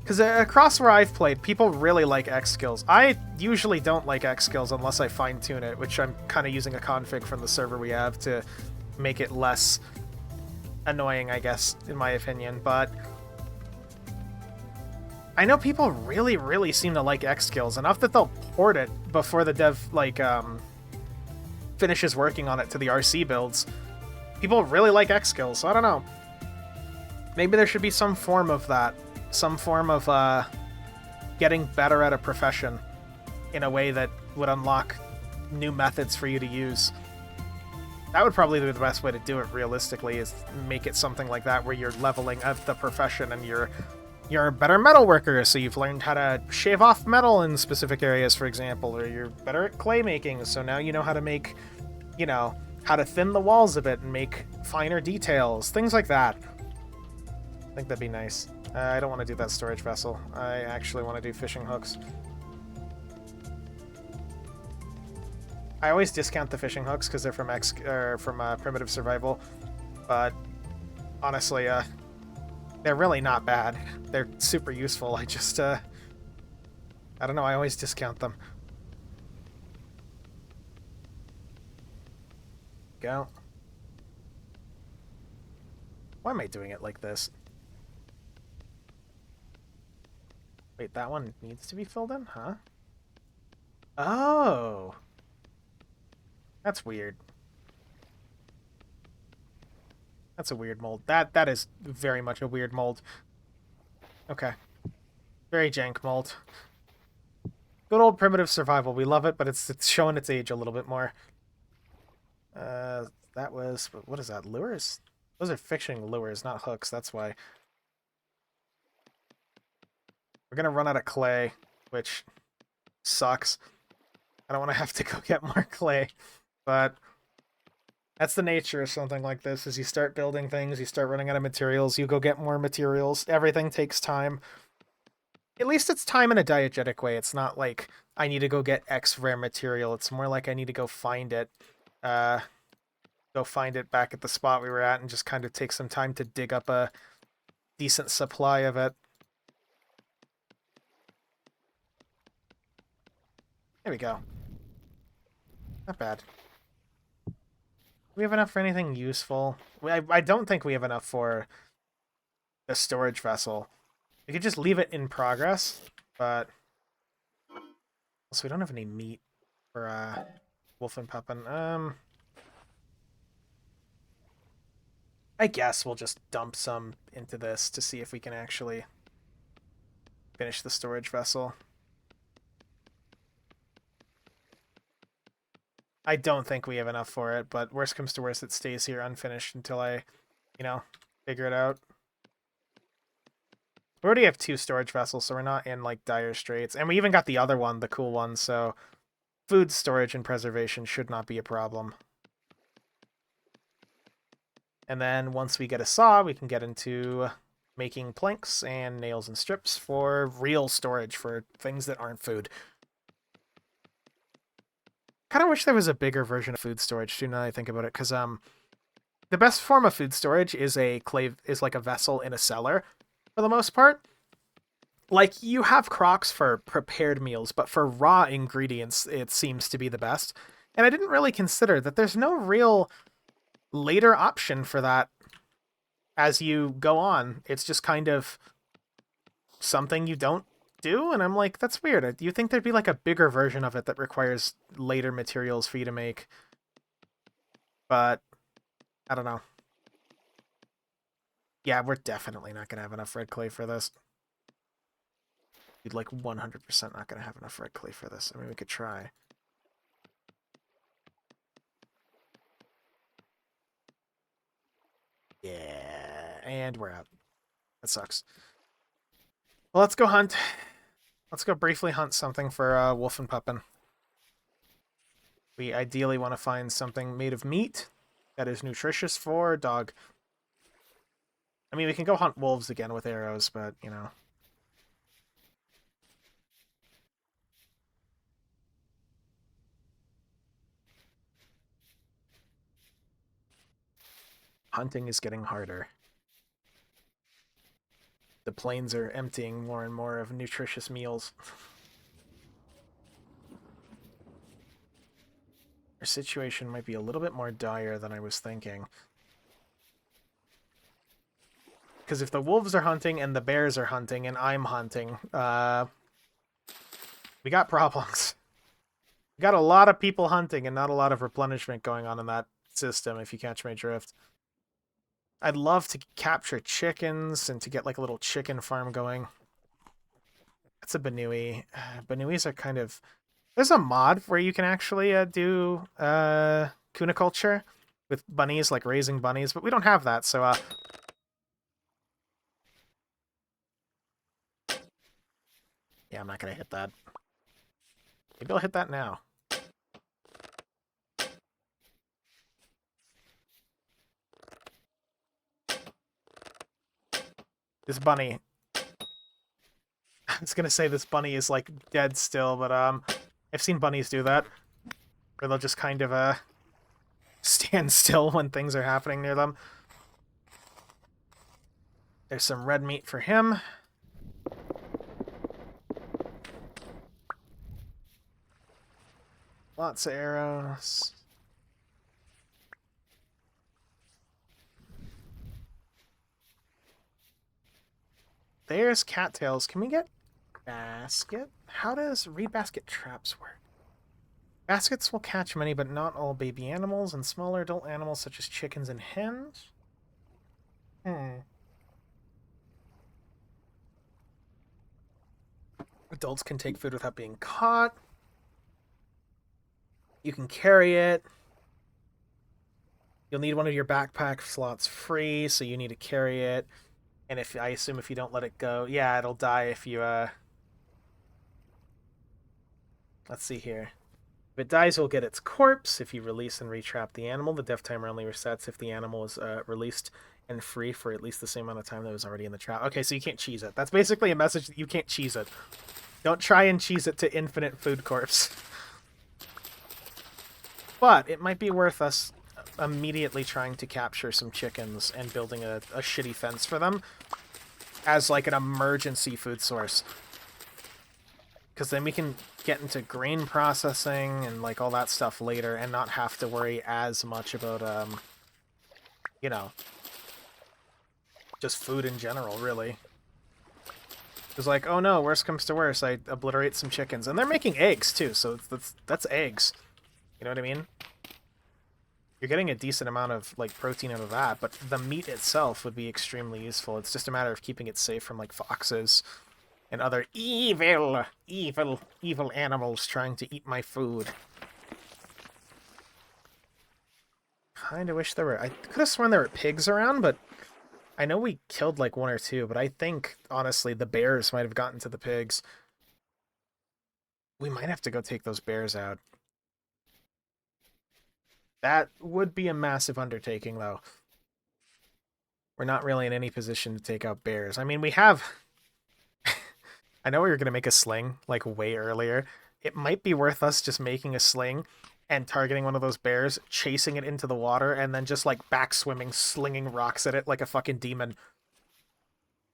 Because across where I've played, people really like X skills. I usually don't like X skills unless I fine-tune it, which I'm kind of using a config from the server we have to make it less annoying, I guess, in my opinion. But I know people really, really seem to like X skills, enough that they'll port it before the dev, like, finishes working on it to the RC builds. People really like X skills, so I don't know. Maybe there should be some form of that. Some form of getting better at a profession in a way that would unlock new methods for you to use. That would probably be the best way to do it realistically, is make it something like that where you're leveling up the profession and you're a better metal worker, so you've learned how to shave off metal in specific areas, for example, or you're better at clay making, so now you know how to make, you know, how to thin the walls a bit and make finer details, things like that. I think that'd be nice. I don't want to do that storage vessel. I actually want to do fishing hooks. I always discount the fishing hooks because they're from Primitive Survival, but honestly, they're really not bad. They're super useful. I just, I don't know, I always discount them. Go. Why am I doing it like this? Wait, that one needs to be filled in? Huh? Oh! That's weird. That's a weird mold. That is very much a weird mold. Okay. Very jank mold. Good old Primitive Survival. We love it, but it's showing its age a little bit more. That was... What is that? Lures? Those are fishing lures, not hooks. That's why. We're gonna run out of clay, which sucks. I don't want to have to go get more clay, but that's the nature of something like this. As you start building things, you start running out of materials, you go get more materials. Everything takes time. At least it's time in a diegetic way. It's not like I need to go get X rare material. It's more like I need to go find it. Go find it back at the spot we were at and just kind of take some time to dig up a decent supply of it. There we go. Not bad. Do we have enough for anything useful? I don't think we have enough for the storage vessel. We could just leave it in progress, but also we don't have any meat for Wolf and Puppin. I guess we'll just dump some into this to see if we can actually finish the storage vessel. I don't think we have enough for it, but worst comes to worst, it stays here unfinished until I, you know, figure it out. We already have 2 storage vessels, so we're not in, like, dire straits. And we even got the other one, the cool one, so food storage and preservation should not be a problem. And then once we get a saw, we can get into making planks and nails and strips for real storage for things that aren't food. Kind of wish there was a bigger version of food storage too, now that I think about it, because the best form of food storage is like a vessel in a cellar for the most part. Like, you have crocks for prepared meals, but for raw ingredients, it seems to be the best. And I didn't really consider that there's no real later option for that as you go on. It's just kind of something you don't do, and I'm like, that's weird. Do you think there'd be like a bigger version of it that requires later materials for you to make? But I don't know. Yeah, we're definitely not going to have enough red clay for this. We'd like 100% not going to have enough red clay for this. I mean, we could try. Yeah, and we're out. That sucks. Well, let's go hunt. Let's go briefly hunt something for Wolf and Puppin. We ideally want to find something made of meat that is nutritious for dog. I mean, we can go hunt wolves again with arrows, but, you know. Hunting is getting harder. The plains are emptying more and more of nutritious meals. Our situation might be a little bit more dire than I was thinking. Because if the wolves are hunting and the bears are hunting and I'm hunting, we got problems. We got a lot of people hunting and not a lot of replenishment going on in that system, if you catch my drift. I'd love to capture chickens and to get like a little chicken farm going. That's a Banui. Banuis are kind of... There's a mod where you can actually do cuniculture with bunnies, like raising bunnies, but we don't have that, so... Yeah, I'm not going to hit that. Maybe I'll hit that now. This bunny... I was going to say this bunny is, like, dead still, but I've seen bunnies do that. Where they'll just kind of stand still when things are happening near them. There's some red meat for him. Lots of arrows. There's cattails. Can we get basket? How does reed basket traps work? Baskets will catch many, but not all baby animals and smaller adult animals such as chickens and hens. Adults can take food without being caught. You can carry it. You'll need one of your backpack slots free, so you need to carry it. And if I assume if you don't let it go, yeah, it'll die if you let's see here. If it dies, you'll get its corpse. If you release and retrap the animal, the death timer only resets if the animal is released and free for at least the same amount of time that was already in the trap. Okay, so you can't cheese it. That's basically a message that you can't cheese it. Don't try and cheese it to infinite food corpse. But it might be worth us immediately trying to capture some chickens and building a shitty fence for them as like an emergency food source. Because then we can get into grain processing and like all that stuff later and not have to worry as much about, you know, just food in general, really. It's like, oh no, worst comes to worst, I obliterate some chickens. And they're making eggs, too, so that's eggs. You know what I mean? You're getting a decent amount of, like, protein out of that, but the meat itself would be extremely useful. It's just a matter of keeping it safe from, like, foxes and other evil animals trying to eat my food. Kinda wish there were... I could have sworn there were pigs around, but I know we killed, like, one or two, but I think, honestly, the bears might have gotten to the pigs. We might have to go take those bears out. That would be a massive undertaking, though. We're not really in any position to take out bears. I mean, we have... I know we were going to make a sling, like, way earlier. It might be worth us just making a sling and targeting one of those bears, chasing it into the water, and then just, like, back-swimming, slinging rocks at it like a fucking demon.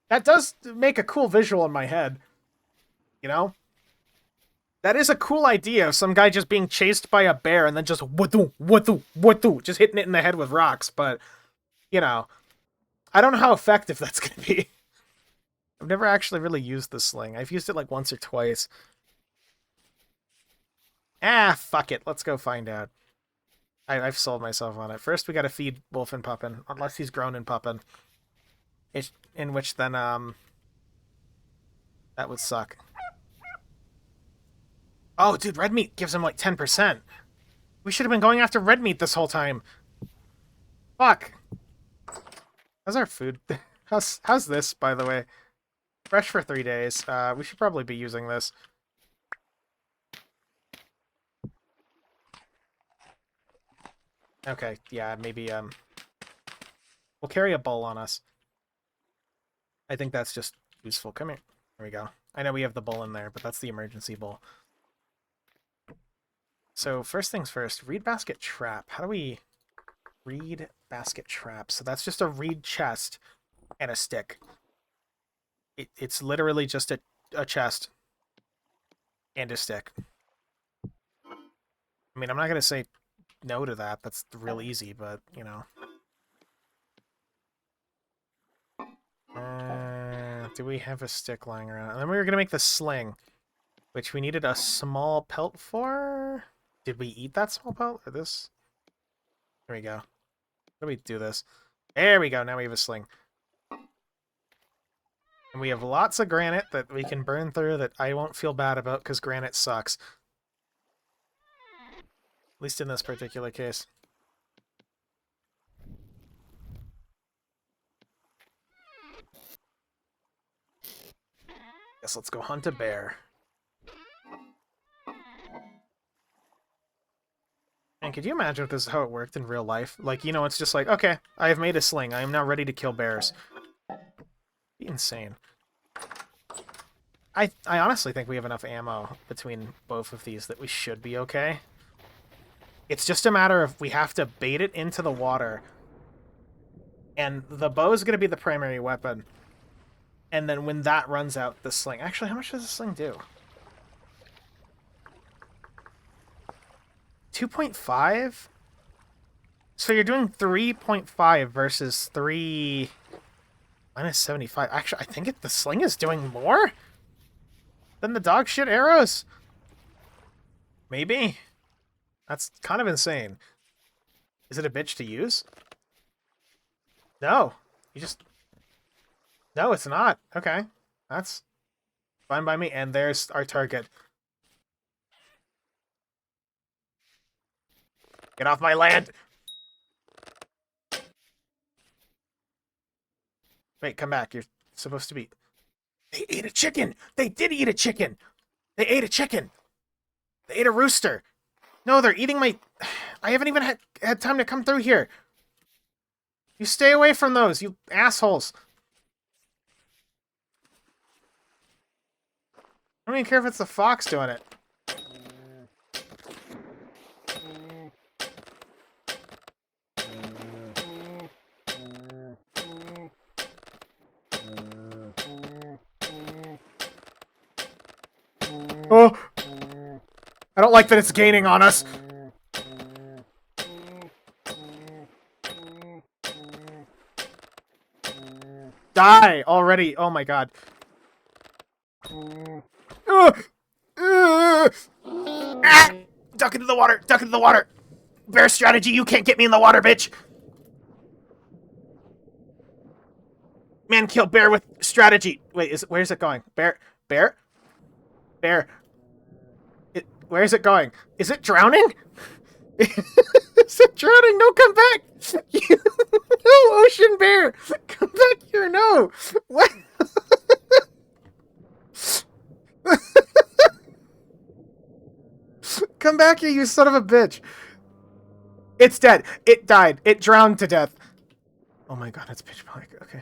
That does make a cool visual in my head. You know? That is a cool idea of some guy just being chased by a bear and then just watu, just hitting it in the head with rocks, but, you know, I don't know how effective that's going to be. I've never actually really used the sling. I've used it like once or twice. Ah, fuck it. Let's go find out. I've sold myself on it. First, we gotta feed Wolf and Puppin, unless he's grown and Puppin. in which then that would suck. Oh, dude, red meat gives him like 10%. We should have been going after red meat this whole time. Fuck. How's our food? How's this, by the way? Fresh for 3 days. We should probably be using this. Okay, yeah, maybe we'll carry a bowl on us. I think that's just useful. Come here. There we go. I know we have the bowl in there, but that's the emergency bowl. So first things first, reed basket trap. How do we reed basket trap? So that's just a reed chest and a stick. It's literally just a chest and a stick. I mean, I'm not going to say no to that. That's real easy, but, you know. Do we have a stick lying around? And then we were going to make the sling, which we needed a small pelt for. Did we eat that small pelt or this? There we go. How do we do this? There we go. Now we have a sling. And we have lots of granite that we can burn through that I won't feel bad about because granite sucks. At least in this particular case. Guess let's go hunt a bear. And could you imagine if this is how it worked in real life? Like, you know, it's just like, okay, I have made a sling. I am now ready to kill bears. Be insane. I honestly think we have enough ammo between both of these that we should be okay. It's just a matter of we have to bait it into the water. And the bow is going to be the primary weapon. And then when that runs out, the sling... Actually, how much does the sling do? 2.5? So you're doing 3.5 versus 3... minus 75. Actually, I think the sling is doing more than the dog shit arrows. Maybe. That's kind of insane. Is it a bitch to use? No. You just... No, it's not. Okay. That's fine by me. And there's our target. Get off my land! Wait, come back. You're supposed to be... They ate a chicken! They did eat a chicken! They ate a chicken! They ate a rooster! No, they're eating my... I haven't even had time to come through here. You stay away from those, you assholes. I don't even care if it's the fox doing it. Oh! I don't like that it's gaining on us. Die already! Oh my god. Ah! Duck into the water! Duck into the water! Bear strategy, you can't get me in the water, bitch! Man kill bear with strategy. Wait, where's it going? Bear? Bear? Bear. Where is it going? Is it drowning? Is it drowning? No, come back! No, ocean bear! Come back here, no! What? Come back here, you son of a bitch! It's dead. It died. It drowned to death. Oh my god, it's pitch black. Okay.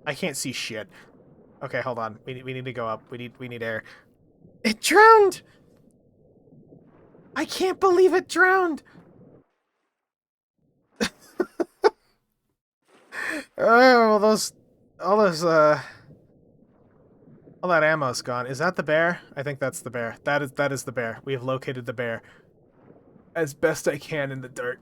I can't see shit. Okay, hold on. We need to go up. We need air. It drowned! I can't believe it drowned! Oh, all that ammo's gone. Is that the bear? I think that's the bear. That is the bear. We have located the bear. As best I can in the dirt.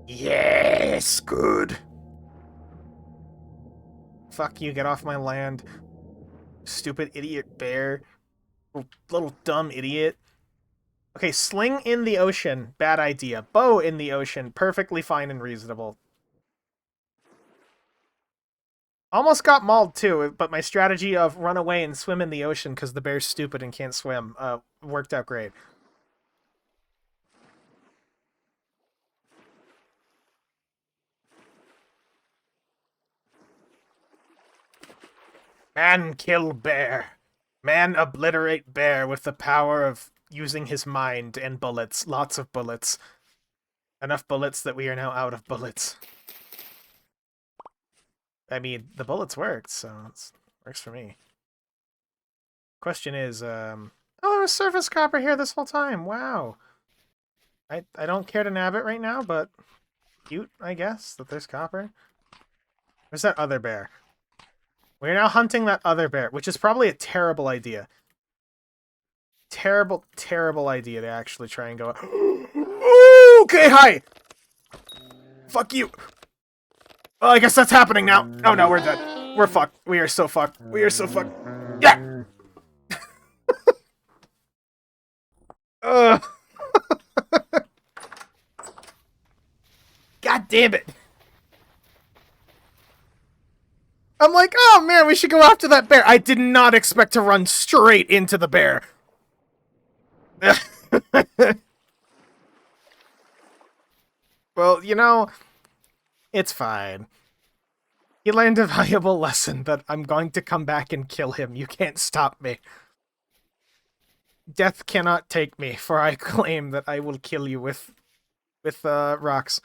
Yes, good. Fuck you, get off my land. Stupid idiot bear. Little dumb idiot. Okay, sling in the ocean. Bad idea. Bow in the ocean. Perfectly fine and reasonable. Almost got mauled too, but my strategy of run away and swim in the ocean because the bear's stupid and can't swim worked out great. Man kill bear. Man obliterate bear with the power of using his mind and bullets. Lots of bullets. Enough bullets that we are now out of bullets. I mean, the bullets worked, so it works for me. Question is, oh, there was surface copper here this whole time. Wow. I don't care to nab it right now, but cute, I guess, that there's copper. Where's that other bear? We're now hunting that other bear, which is probably a terrible idea. Terrible, terrible idea to actually try and go... Okay, hi! Fuck you! Well, I guess that's happening now. Oh no, we're dead. We're fucked. We are so fucked. We are so fucked. Yeah! God damn it! I'm like, oh man, we should go after that bear. I did not expect to run straight into the bear. Well, you know, it's fine. He learned a valuable lesson that I'm going to come back and kill him. You can't stop me. Death cannot take me, for I claim that I will kill you with rocks.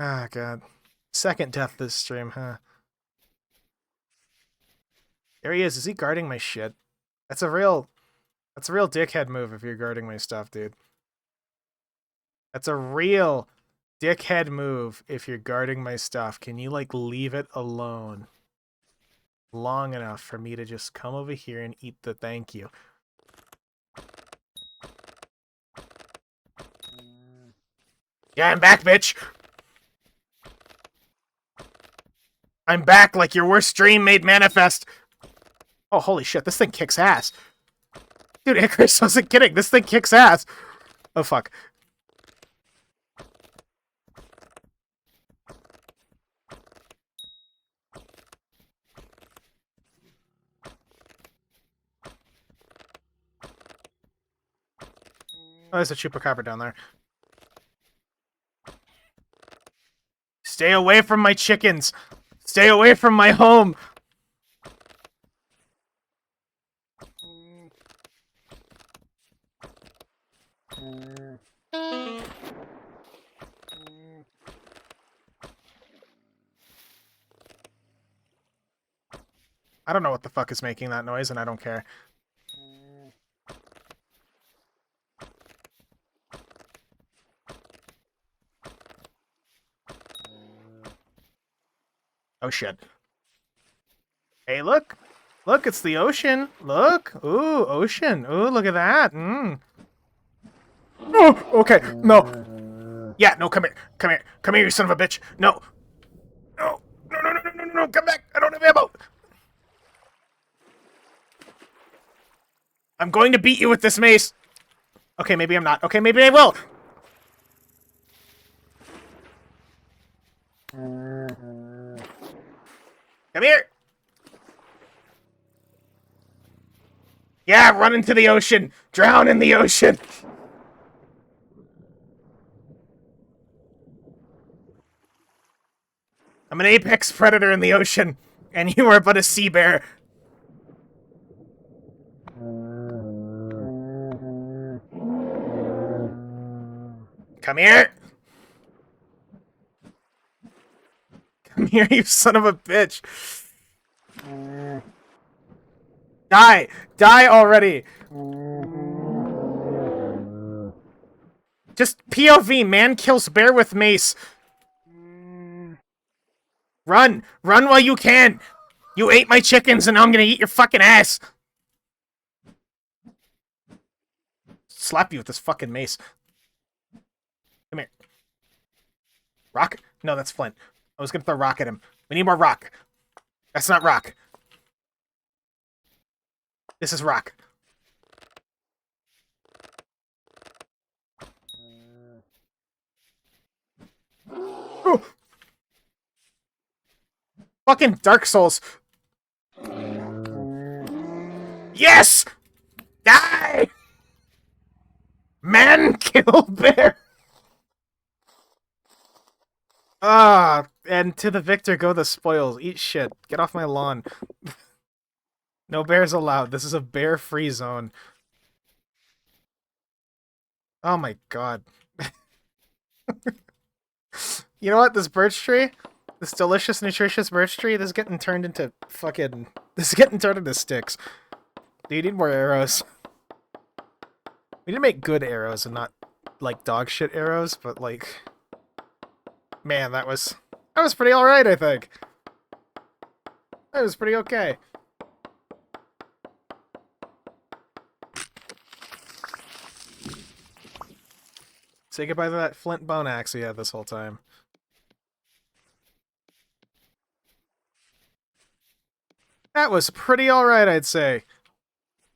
Ah, God. Second death this stream, huh? There he is. Is he guarding my shit? That's a real dickhead move if you're guarding my stuff, dude. That's a real dickhead move if you're guarding my stuff. Can you, like, leave it alone long enough for me to just come over here and eat the thank you? Yeah, I'm back, bitch! I'm back like your worst dream made manifest! Oh, holy shit, this thing kicks ass. Dude, Icarus wasn't kidding, this thing kicks ass! Oh, fuck. Oh, there's a chupacabra down there. Stay away from my chickens! Stay away from my home! I don't know what the fuck is making that noise, and I don't care. Oh, shit. Hey, look! Look, it's the ocean! Look! Ooh, ocean! Ooh, look at that! Oh, okay, no! Yeah, no, come here! Come here! Come here, you son of a bitch! No! No! No, no, no, no, no, no! Come back! I don't have ammo! I'm going to beat you with this mace! Okay, maybe I'm not. Okay, maybe I will! Come here! Yeah, run into the ocean! Drown in the ocean! I'm an apex predator in the ocean, and you are but a sea bear. Come here! Come here, you son of a bitch! Die! Die already! Just POV, man kills bear with mace. Run! Run while you can! You ate my chickens and now I'm gonna eat your fucking ass! Slap you with this fucking mace. Come here. Rock? No, that's flint. I was gonna throw rock at him. We need more rock. That's not rock. This is rock. Ooh. Fucking Dark Souls. Yes! Die! Man, kill bear! Ah, and to the victor go the spoils. Eat shit. Get off my lawn. No bears allowed. This is a bear-free zone. Oh my god. You know what? This birch tree, this delicious, nutritious birch tree, this is getting turned into fucking... This is getting turned into sticks. Do you need more arrows? We need to make good arrows and not, like, dog shit arrows, but, like... Man, that was pretty alright, I think. That was pretty okay. Say goodbye to that flint bone axe we had this whole time. That was pretty alright, I'd say.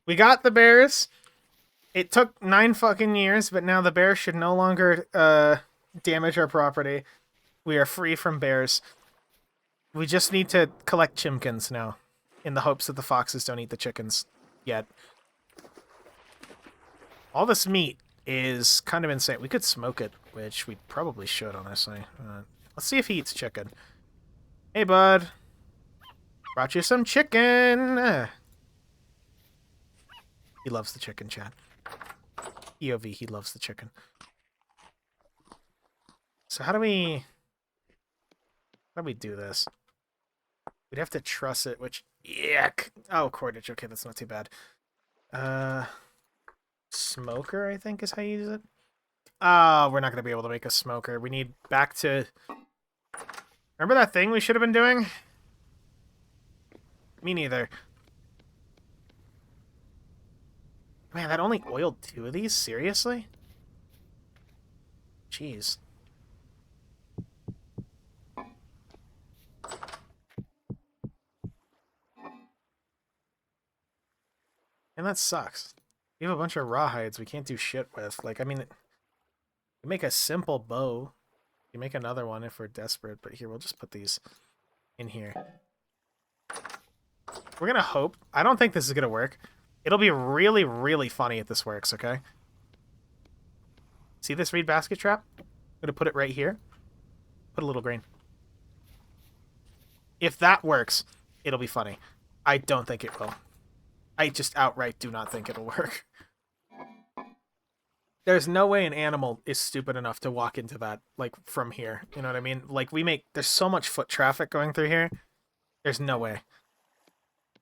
We got the bears. It took 9 fucking years, but now the bears should no longer damage our property. We are free from bears. We just need to collect chimkins now, in the hopes that the foxes don't eat the chickens yet. All this meat is kind of insane. We could smoke it, which we probably should, honestly. Let's see if he eats chicken. Hey, bud. Brought you some chicken. He loves the chicken, chat. EOV, he loves the chicken. So how do we do this? We'd have to truss it, which... Yuck! Oh, cordage. Okay, that's not too bad. Smoker, I think, is how you use it. Oh, we're not going to be able to make a smoker. We need back to... Remember that thing we should have been doing? Me neither. Man, that only oiled 2 of these? Seriously? Jeez. And that sucks. We have a bunch of rawhides we can't do shit with. Like, I mean, you make a simple bow. You make another one if we're desperate. But here, we'll just put these in here. We're gonna hope. I don't think this is gonna work. It'll be really, really funny if this works, okay? See this reed basket trap? I'm gonna put it right here. Put a little grain. If that works, it'll be funny. I don't think it will. I just outright do not think it'll work. There's no way an animal is stupid enough to walk into that, like, from here. You know what I mean? Like, there's so much foot traffic going through here. There's no way.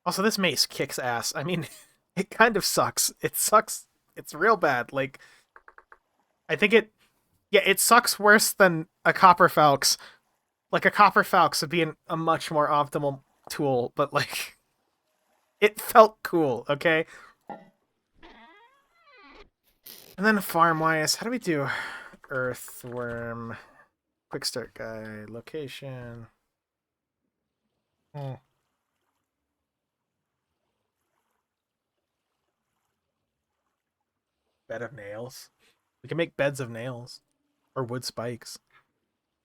Also, this mace kicks ass. I mean, it kind of sucks. It sucks. It's real bad. Like, I think it sucks worse than a copper falx. Like, a copper falx would be a much more optimal tool, but, like, it felt cool, okay? And then farm-wise, how do we do earthworm? Quick start guide, location. Bed of nails. We can make beds of nails. Or wood spikes.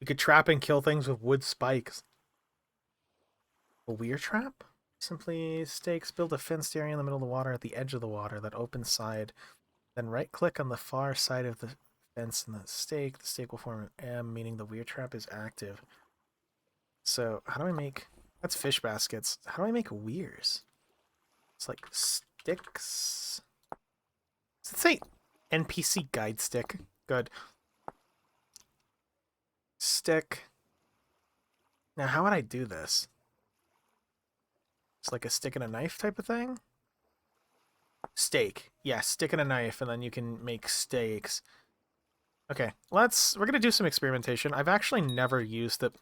We could trap and kill things with wood spikes. A weir trap? Simply stakes, build a fenced area in the middle of the water at the edge of the water, that open side. Then right-click on the far side of the fence and the stake. The stake will form an M, meaning the weir trap is active. So, how do I make... That's fish baskets. How do I make weirs? It's like sticks... Does it say NPC guide stick? Good. Stick. Now, how would I do this? It's like a stick and a knife type of thing? Steak. Yeah, stick and a knife, and then you can make steaks. Okay, we're gonna do some experimentation. I've actually never used it.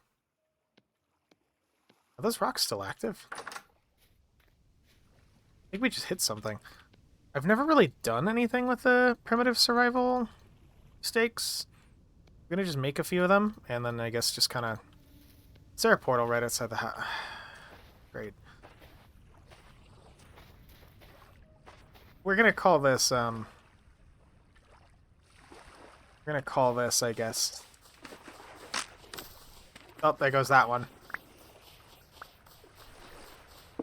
Are those rocks still active? I think we just hit something. I've never really done anything with the primitive survival steaks. I'm gonna just make a few of them, and then I guess just kind of Is there a portal right outside the house? Great. We're gonna call this, we're gonna call this, I guess. Oh, there goes that one.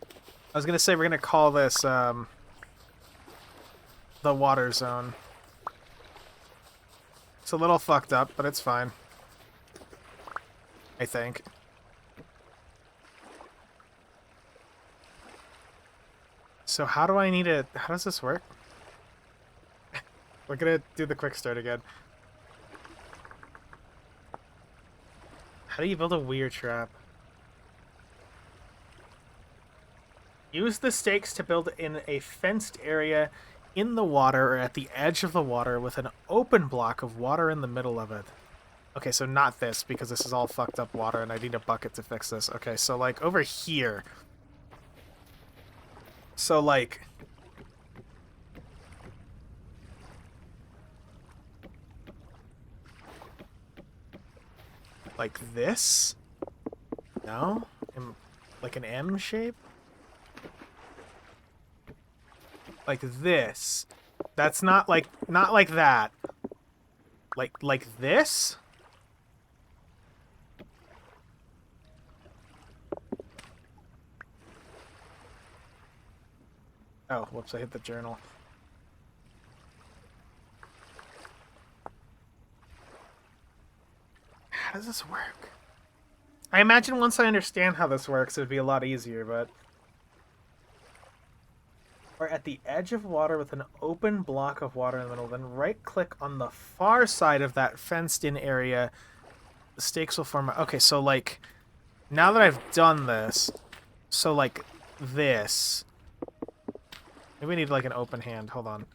I was gonna say we're gonna call this, the water zone. It's a little fucked up, but it's fine. I think. So how do I need it? How does this work? We're gonna do the quick start again. How do you build a weir trap? Use the stakes to build in a fenced area in the water or at the edge of the water with an open block of water in the middle of it. Okay, so not this, because this is all fucked up water and I need a bucket to fix this. Okay, so like over here. So like... like this? No? Like an M shape? Like this. That's not like that. Like this? Oh, whoops, I hit the journal. How does this work? I imagine once I understand how this works, it would be a lot easier, but... Or at the edge of water with an open block of water in the middle, then right-click on the far side of that fenced-in area. The stakes will form... Okay, so, like, now that I've done this, so, like, this... Maybe we need, like, an open hand. Hold on.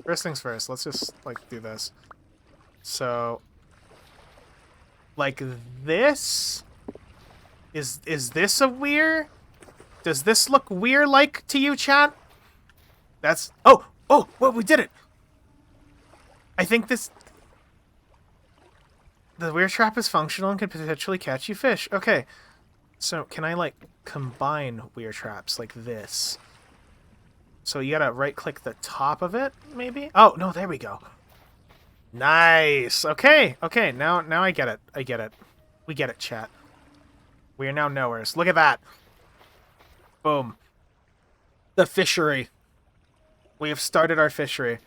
First things first, let's just, like, do this. So... like, this... Is this a weir? Does this look weir-like to you, chat? That's... Oh! Oh! Well, we did it! I think this... The weir trap is functional and can potentially catch you fish. Okay. So, can I, like, combine weir traps like this? So you gotta right-click the top of it, maybe? Oh, no, there we go. Nice! Okay, okay, now I get it. I get it. We get it, chat. We are now knowers. Look at that. Boom. The fishery. We have started our fishery.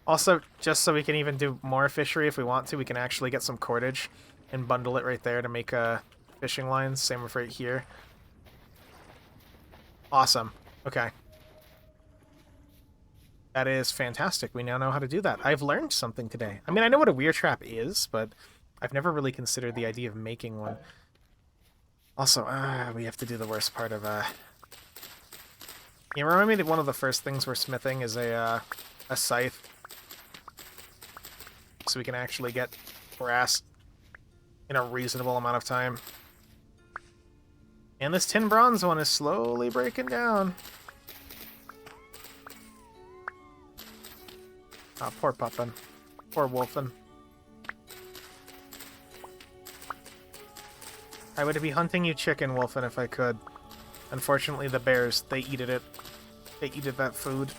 Also, just so we can even do more fishery if we want to, we can actually get some cordage and bundle it right there to make fishing lines. Same with right here. Awesome. Okay. That is fantastic. We now know how to do that. I've learned something today. I mean, I know what a weir trap is, but I've never really considered the idea of making one. Also, we have to do the worst part of, You remind me that one of the first things we're smithing is a scythe. So we can actually get grass in a reasonable amount of time. And this tin bronze one is slowly breaking down. Oh, poor Puffin. Poor Wolfin. I would be hunting you chicken, Wolfin, if I could. Unfortunately, the bears, they eated it. They eated that food.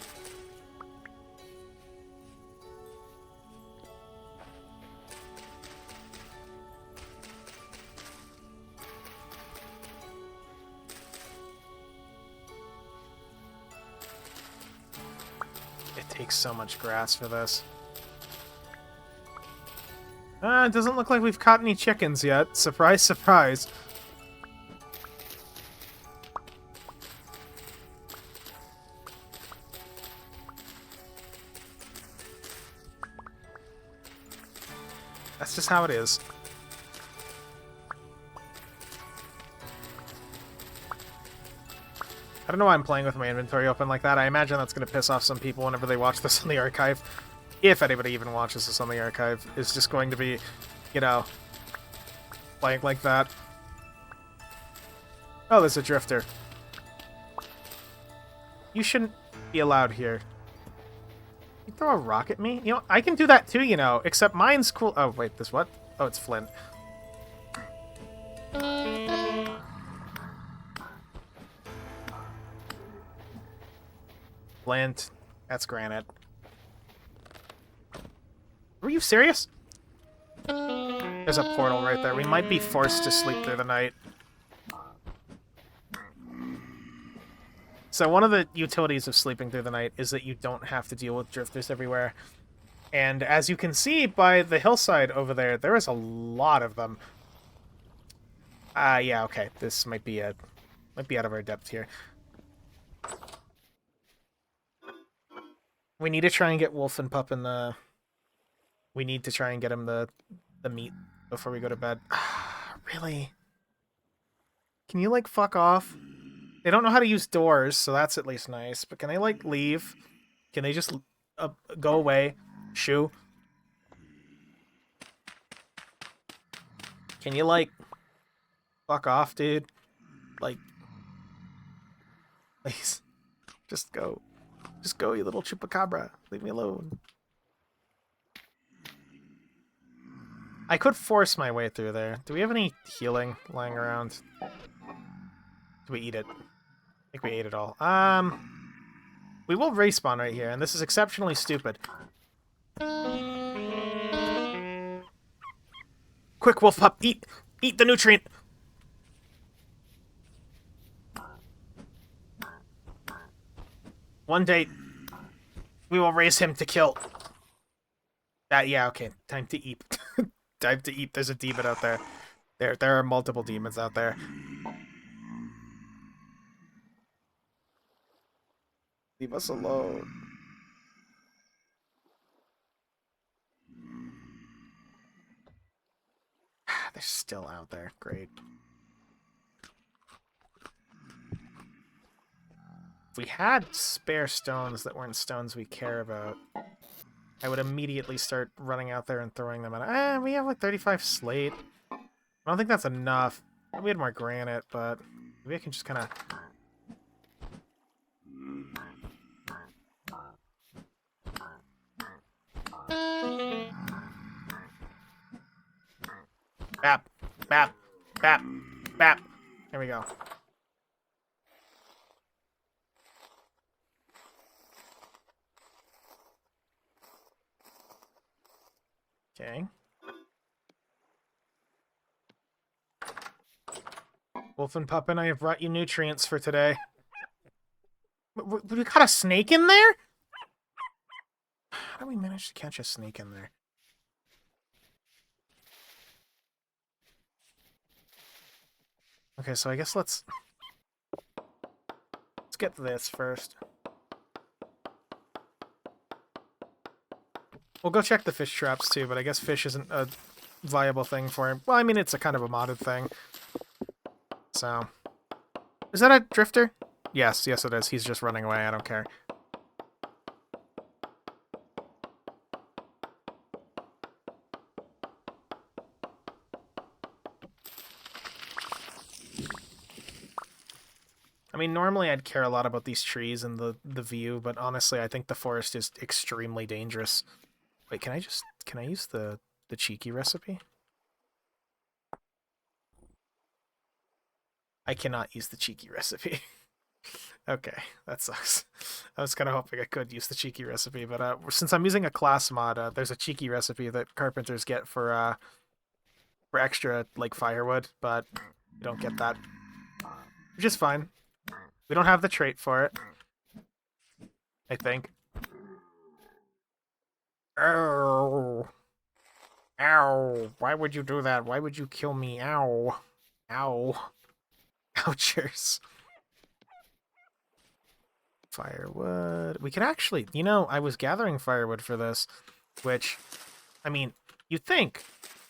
It takes so much grass for this. It doesn't look like we've caught any chickens yet. Surprise, surprise. That's just how it is. I don't know why I'm playing with my inventory open like that. I imagine that's going to piss off some people whenever they watch this on the archive. If anybody even watches this on the archive, it's just going to be, you know, playing like that. Oh, there's a drifter. You shouldn't be allowed here. You throw a rock at me? You know, I can do that too, you know, except mine's cool. Oh, wait, this what? Oh, it's flint. Flint. That's granite. Were you serious? There's a portal right there. We might be forced to sleep through the night. So one of the utilities of sleeping through the night is that you don't have to deal with drifters everywhere. And as you can see by the hillside over there, there is a lot of them. Yeah, okay. This might be out of our depth here. We need to try and get Wolf and Pup in the... We need to try and get him the meat before we go to bed. Really? Can you, like, fuck off? They don't know how to use doors, so that's at least nice. But can they, like, leave? Can they just go away? Shoo? Can you, like, fuck off, dude? Like, please. Just go. Just go, you little chupacabra. Leave me alone. I could force my way through there. Do we have any healing lying around? Do we eat it? I think we ate it all. We will respawn right here, and this is exceptionally stupid. Quick, Wolf Pup, eat! Eat the nutrient! One day, we will raise him to kill. Yeah, okay. Time to eat. Time to eat. There's a demon out there. There are multiple demons out there. Leave us alone. They're still out there. Great. If we had spare stones that weren't stones we care about, I would immediately start running out there and throwing them at... we have like 35 slate. I don't think that's enough. We had more granite, but maybe I can just kind of... Bap, bap, bap, bap. There we go. Okay. Wolf and Pup and I have brought you nutrients for today. We got a snake in there? How do we manage to catch a snake in there? Okay, so I guess let's get this first. We'll go check the fish traps too, but I guess fish isn't a viable thing for him. Well, I mean, it's a kind of a modded thing. So, is that a drifter? Yes, yes it is. He's just running away. I don't care. I mean, normally I'd care a lot about these trees and the view, but honestly, I think the forest is extremely dangerous. Wait, can I use the cheeky recipe? I cannot use the cheeky recipe. Okay, that sucks. I was kind of hoping I could use the cheeky recipe, but since I'm using a class mod, there's a cheeky recipe that carpenters get for extra, like, firewood, but you don't get that. Which is fine. We don't have the trait for it, I think. Ow. Ow. Why would you do that? Why would you kill me? Ow. Ow. Ouchers. Firewood. We could actually... You know, I was gathering firewood for this, which, I mean, you'd think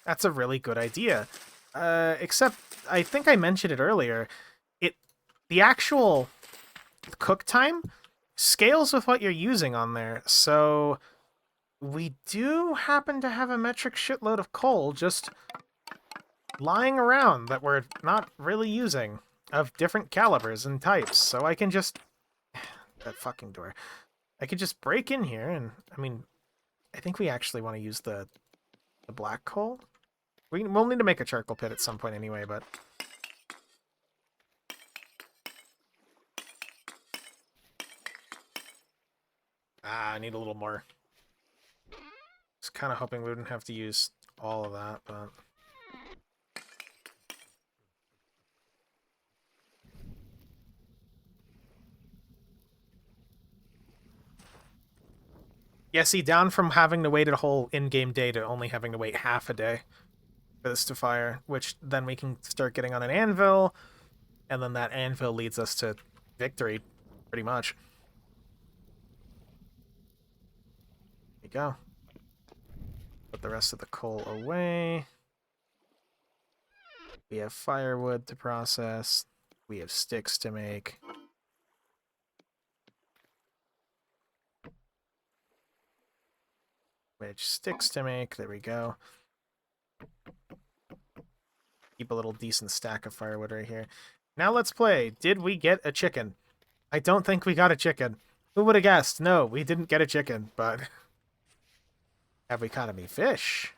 that's a really good idea. Except, I think I mentioned it earlier. The actual cook time scales with what you're using on there, so we do happen to have a metric shitload of coal just lying around that we're not really using, of different calibers and types, so I can just... That fucking door. I could just break in here and, I mean, I think we actually want to use the black coal. We'll need to make a charcoal pit at some point anyway, but... I need a little more. Just kind of hoping we wouldn't have to use all of that, but... Yeah, see, down from having to wait a whole in-game day to only having to wait half a day for this to fire, which then we can start getting on an anvil, and then that anvil leads us to victory, pretty much. There we go. Put the rest of the coal away. We have firewood to process. We have sticks to make. Which sticks to make. There we go. Keep a little decent stack of firewood right here. Now let's play. Did we get a chicken? I don't think we got a chicken. Who would have guessed? No, we didn't get a chicken, but... Have we caught any fish?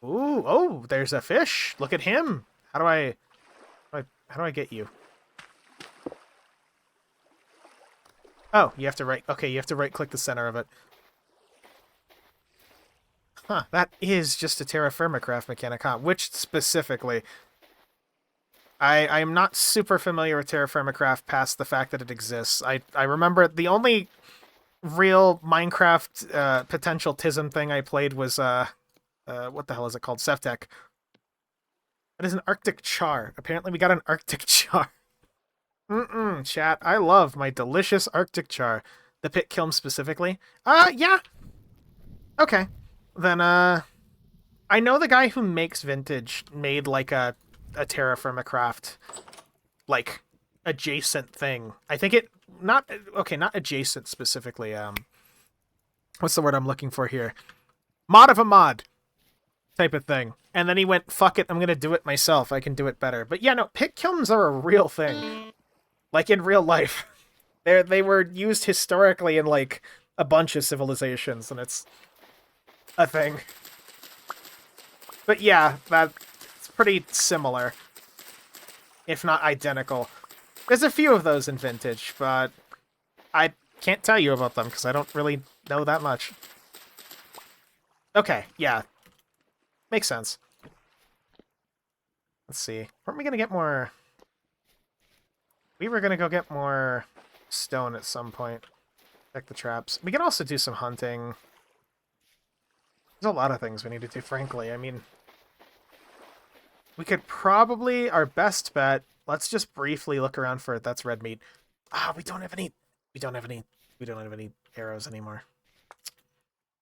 Ooh, oh, there's a fish. Look at him. How do I get you? Oh, you have to right... Okay, you have to right-click the center of it. Huh, that is just a terra firma craft mechanic, huh? Which specifically? I am not super familiar with terra firma craft past the fact that it exists. I remember the only real Minecraft potential TISM thing I played was what the hell is it called? Sevtech. That is an Arctic char. Apparently we got an Arctic char. Chat. I love my delicious Arctic char. The pit kiln specifically. Yeah. Okay. Then, I know the guy who makes Vintage made, like, a terra firma craft, like, adjacent thing. I think it... Not... Okay, not adjacent specifically, What's the word I'm looking for here? Mod of a mod type of thing. And then he went, fuck it, I'm gonna do it myself. I can do it better. But yeah, no, pit kilns are a real thing. Like, in real life. They were used historically in, like, a bunch of civilizations, and it's a thing. But yeah, that's pretty similar. If not identical. There's a few of those in Vintage, but I can't tell you about them because I don't really know that much. Okay, yeah. Makes sense. Let's see. Weren't we going to get more... We were going to go get more stone at some point. Check the traps. We can also do some hunting. There's a lot of things we need to do, frankly. I mean, we could probably... Our best bet... Let's just briefly look around for it. That's red meat. We don't have any... We don't have any arrows anymore.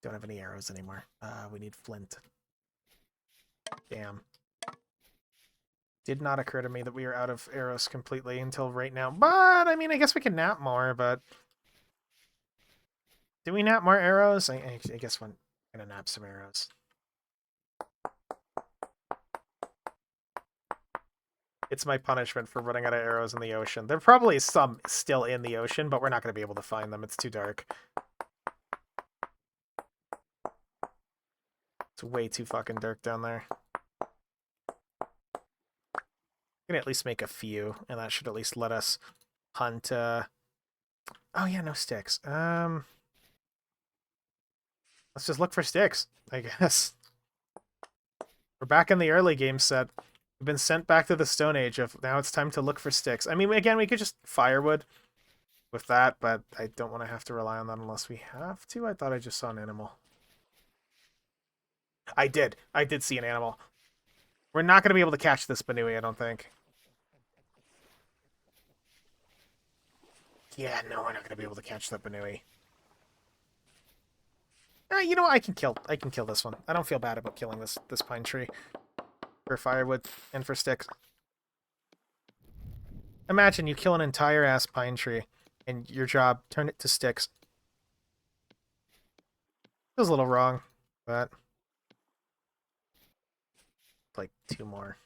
Don't have any arrows anymore. We need flint. Damn. Did not occur to me that we are out of arrows completely until right now. But, I mean, I guess we can nap more, but... Do we nap more arrows? I guess I'm gonna nap some arrows. It's my punishment for running out of arrows in the ocean. There probably is some still in the ocean, but we're not going to be able to find them. It's too dark. It's way too fucking dark down there. We can at least make a few, and that should at least let us hunt, Oh yeah, no sticks. Let's just look for sticks, I guess. We're back in the early game set. We've been sent back to the Stone Age of now it's time to look for sticks. I mean, again, we could just firewood with that, but I don't want to have to rely on that unless we have to. I thought I just saw an animal. I did see an animal. We're not going to be able to catch this Banui, I don't think. Yeah, no, we're not going to be able to catch that Banui. You know what? I can kill this one. I don't feel bad about killing this pine tree. For firewood and for sticks. Imagine you kill an entire ass pine tree and your job, turn it to sticks. Feels a little wrong, but like 2 more.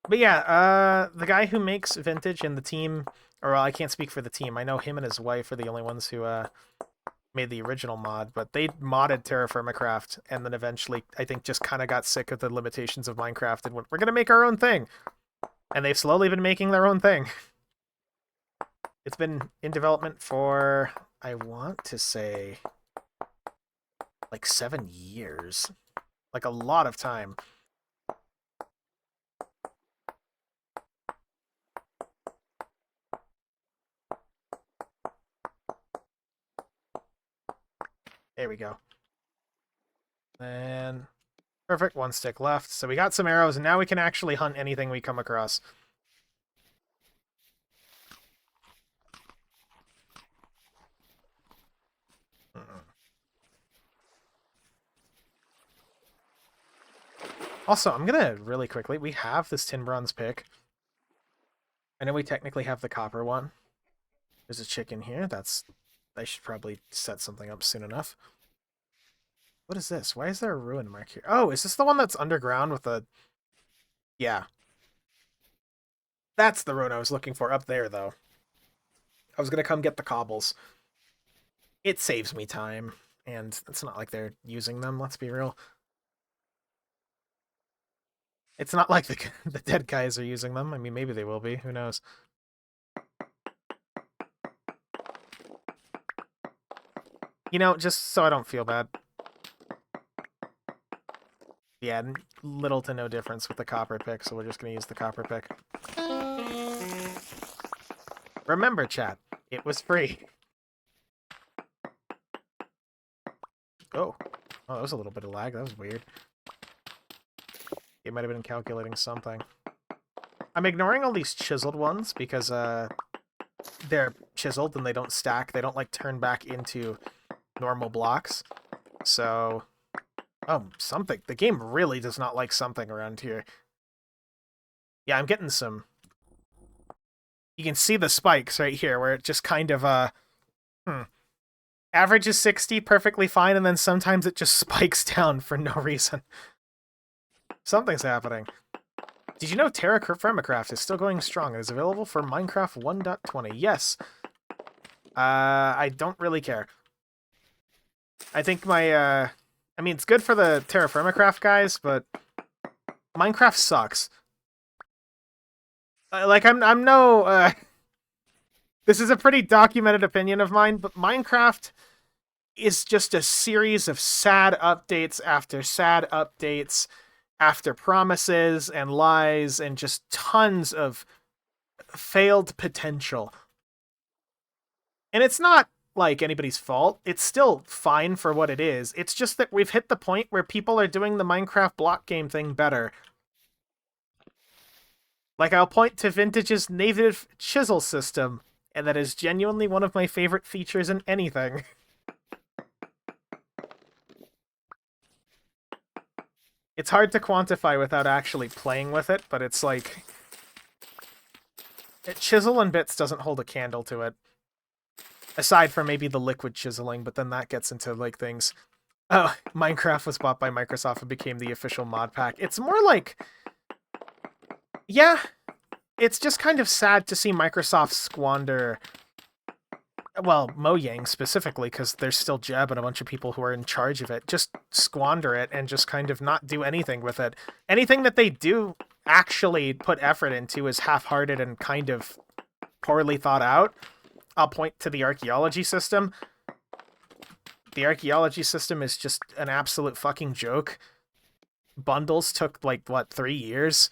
But yeah, the guy who makes Vintage and the team, or well, I can't speak for the team. I know him and his wife are the only ones who made the original mod, but they modded Terra Firmacraft and then eventually, I think, just kind of got sick of the limitations of Minecraft and went, we're going to make our own thing. And they've slowly been making their own thing. It's been in development for, I want to say, like 7 years. Like a lot of time. There we go. And perfect, 1 stick left. So we got some arrows, and now we can actually hunt anything we come across. Also, I'm gonna really quickly, we have this tin bronze pick. I know we technically have the copper one. There's a chicken here. I should probably set something up soon enough. What is this? Why is there a ruin mark here? Oh, is this the one that's underground with the... Yeah. That's the ruin I was looking for up there, though. I was gonna come get the cobbles. It saves me time, and it's not like they're using them, let's be real. It's not like the dead guys are using them. I mean, maybe they will be. Who knows? You know, just so I don't feel bad. Yeah, little to no difference with the copper pick, so we're just going to use the copper pick. Remember, chat, it was free. Oh, that was a little bit of lag. That was weird. It might have been calculating something. I'm ignoring all these chiseled ones because they're chiseled and they don't stack. They don't, like, turn back into normal blocks. So... Oh, something. The game really does not like something around here. Yeah, I'm getting some... You can see the spikes right here, where it just kind of, Average is 60, perfectly fine, and then sometimes it just spikes down for no reason. Something's happening. Did you know Terra Firmacraft is still going strong? It is available for Minecraft 1.20. Yes. I don't really care. I think my, I mean, it's good for the Terra Firmacraft guys, but Minecraft sucks. Like, I'm no, this is a pretty documented opinion of mine, but Minecraft is just a series of sad updates after promises and lies and just tons of failed potential. And it's not like anybody's fault. It's still fine for what it is. It's just that we've hit the point where people are doing the Minecraft block game thing better. Like, I'll point to Vintage's native chisel system, and that is genuinely one of my favorite features in anything. It's hard to quantify without actually playing with it, but it's like... Chisel and Bits doesn't hold a candle to it. Aside from maybe the liquid chiseling, but then that gets into, like, things... Oh, Minecraft was bought by Microsoft and became the official mod pack. It's more like... Yeah, it's just kind of sad to see Microsoft squander... Well, Mojang specifically, because there's still Jeb and a bunch of people who are in charge of it, just squander it and just kind of not do anything with it. Anything that they do actually put effort into is half-hearted and kind of poorly thought out. I'll point to the archaeology system. The archaeology system is just an absolute fucking joke. Bundles took, like, what, 3 years?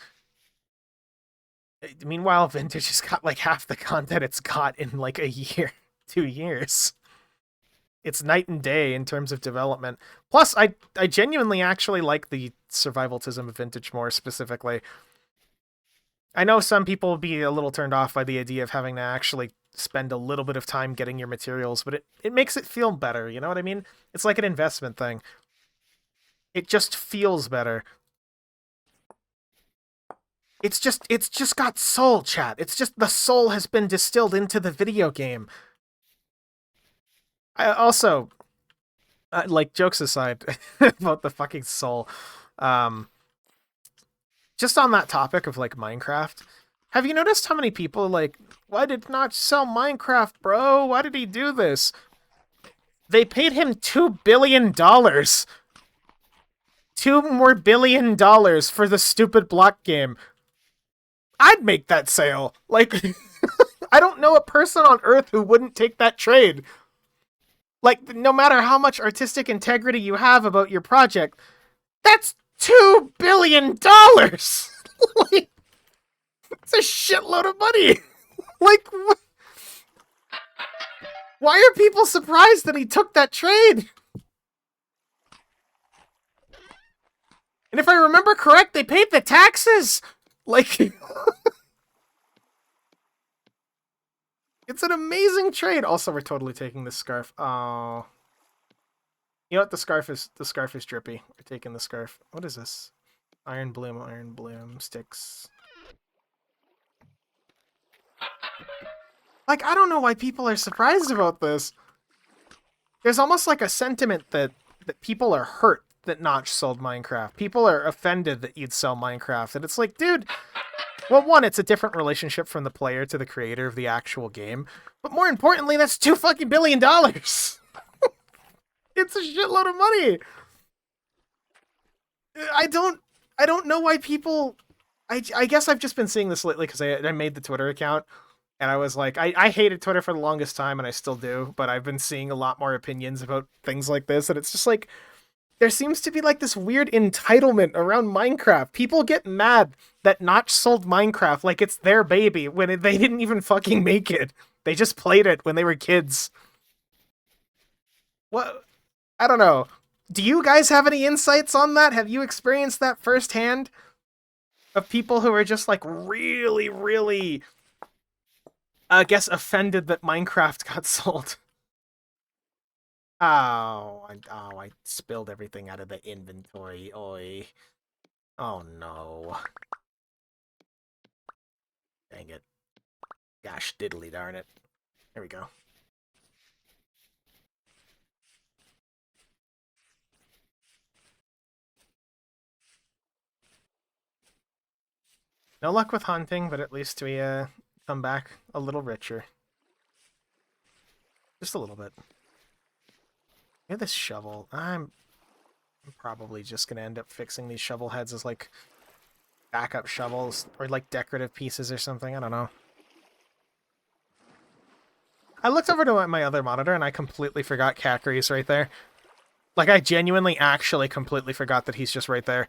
Meanwhile, Vintage has got, like, half the content it's got in, like, a year. 2 years. It's night and day in terms of development. Plus, I genuinely actually like the survivalism of Vintage more specifically. I know some people will be a little turned off by the idea of having to actually spend a little bit of time getting your materials, but it makes it feel better, you know what I mean? It's like an investment thing. It just feels better. It's just got soul, chat. It's just the soul has been distilled into the video game. I also, like, jokes aside about the fucking soul, just on that topic of, like, Minecraft, have you noticed how many people are like, why did not sell Minecraft, bro? Why did he do this? They paid him $2 billion. $2 more billion for the stupid block game. I'd make that sale. Like, I don't know a person on Earth who wouldn't take that trade. Like, no matter how much artistic integrity you have about your project, that's $2 billion. Like, it's a shitload of money. Like, why are people surprised that he took that trade? And if I remember correct, they paid the taxes. Like, it's an amazing trade. Also, we're totally taking this scarf. Oh, you know what? The scarf is drippy. We're taking the scarf. What is this? Iron bloom sticks. Like, I don't know why people are surprised about this. There's almost like a sentiment that people are hurt that Notch sold Minecraft. People are offended that you'd sell Minecraft. And it's like, dude, well, one, it's a different relationship from the player to the creator of the actual game. But more importantly, that's $2 fucking billion. It's a shitload of money. I don't know why people... I guess I've just been seeing this lately because I made the Twitter account. And I was like, I hated Twitter for the longest time, and I still do. But I've been seeing a lot more opinions about things like this. And it's just like, there seems to be like this weird entitlement around Minecraft. People get mad that Notch sold Minecraft like it's their baby when they didn't even fucking make it. They just played it when they were kids. What? I don't know. Do you guys have any insights on that? Have you experienced that firsthand? Of people who are just like really, really, I guess, offended that Minecraft got sold. Oh, I spilled everything out of the inventory. Oi. Oh, no. Dang it. Gosh, diddly darn it. There we go. No luck with hunting, but at least we come back a little richer. Just a little bit. Get this shovel. I'm probably just gonna end up fixing these shovel heads as like backup shovels or like decorative pieces or something. I don't know. I looked over to my other monitor and I completely forgot Kakarie's right there. Like, I genuinely actually completely forgot that he's just right there.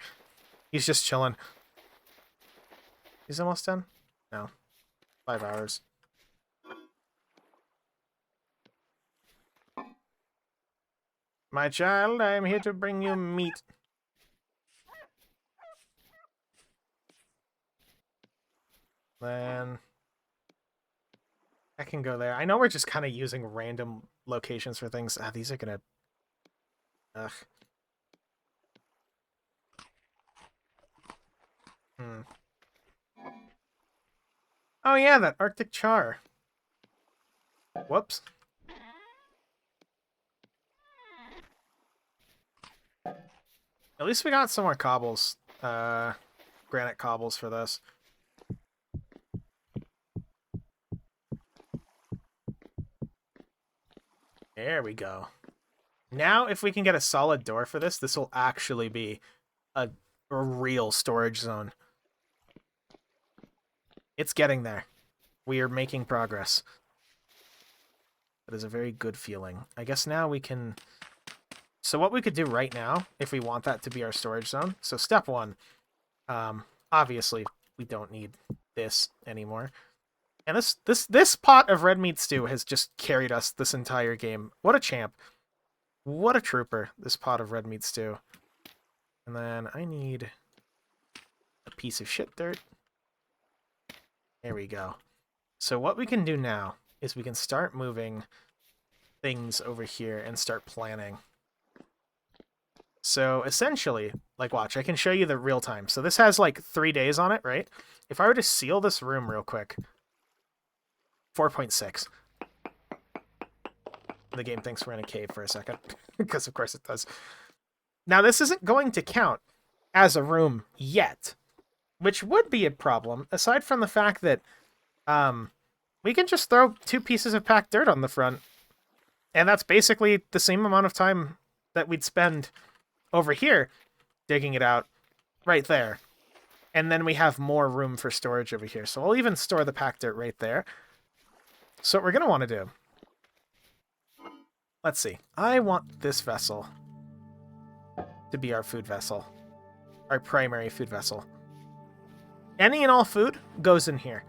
He's just chilling. He's almost done? No. 5 hours. My child, I am here to bring you meat. Then I can go there. I know we're just kind of using random locations for things. Ah, these are gonna... Ugh. Oh yeah, that Arctic char. Whoops. At least we got some more cobbles. Granite cobbles for this. There we go. Now, if we can get a solid door for this, this will actually be a real storage zone. It's getting there. We are making progress. That is a very good feeling. I guess now we can... So what we could do right now, if we want that to be our storage zone... So step one, obviously, we don't need this anymore. And this pot of red meat stew has just carried us this entire game. What a champ. What a trooper, this pot of red meat stew. And then I need a piece of shit dirt. There we go. So what we can do now is we can start moving things over here and start planning. So essentially, like watch, I can show you the real time. So this has like 3 days on it, right? If I were to seal this room real quick, 4.6. The game thinks we're in a cave for a second, because of course it does. Now this isn't going to count as a room yet, which would be a problem, aside from the fact that we can just throw 2 pieces of packed dirt on the front. And that's basically the same amount of time that we'd spend over here digging it out right there. And then we have more room for storage over here. So we'll even store the packed dirt right there. So what we're going to want to do... Let's see. I want this vessel to be our food vessel. Our primary food vessel. Any and all food goes in here.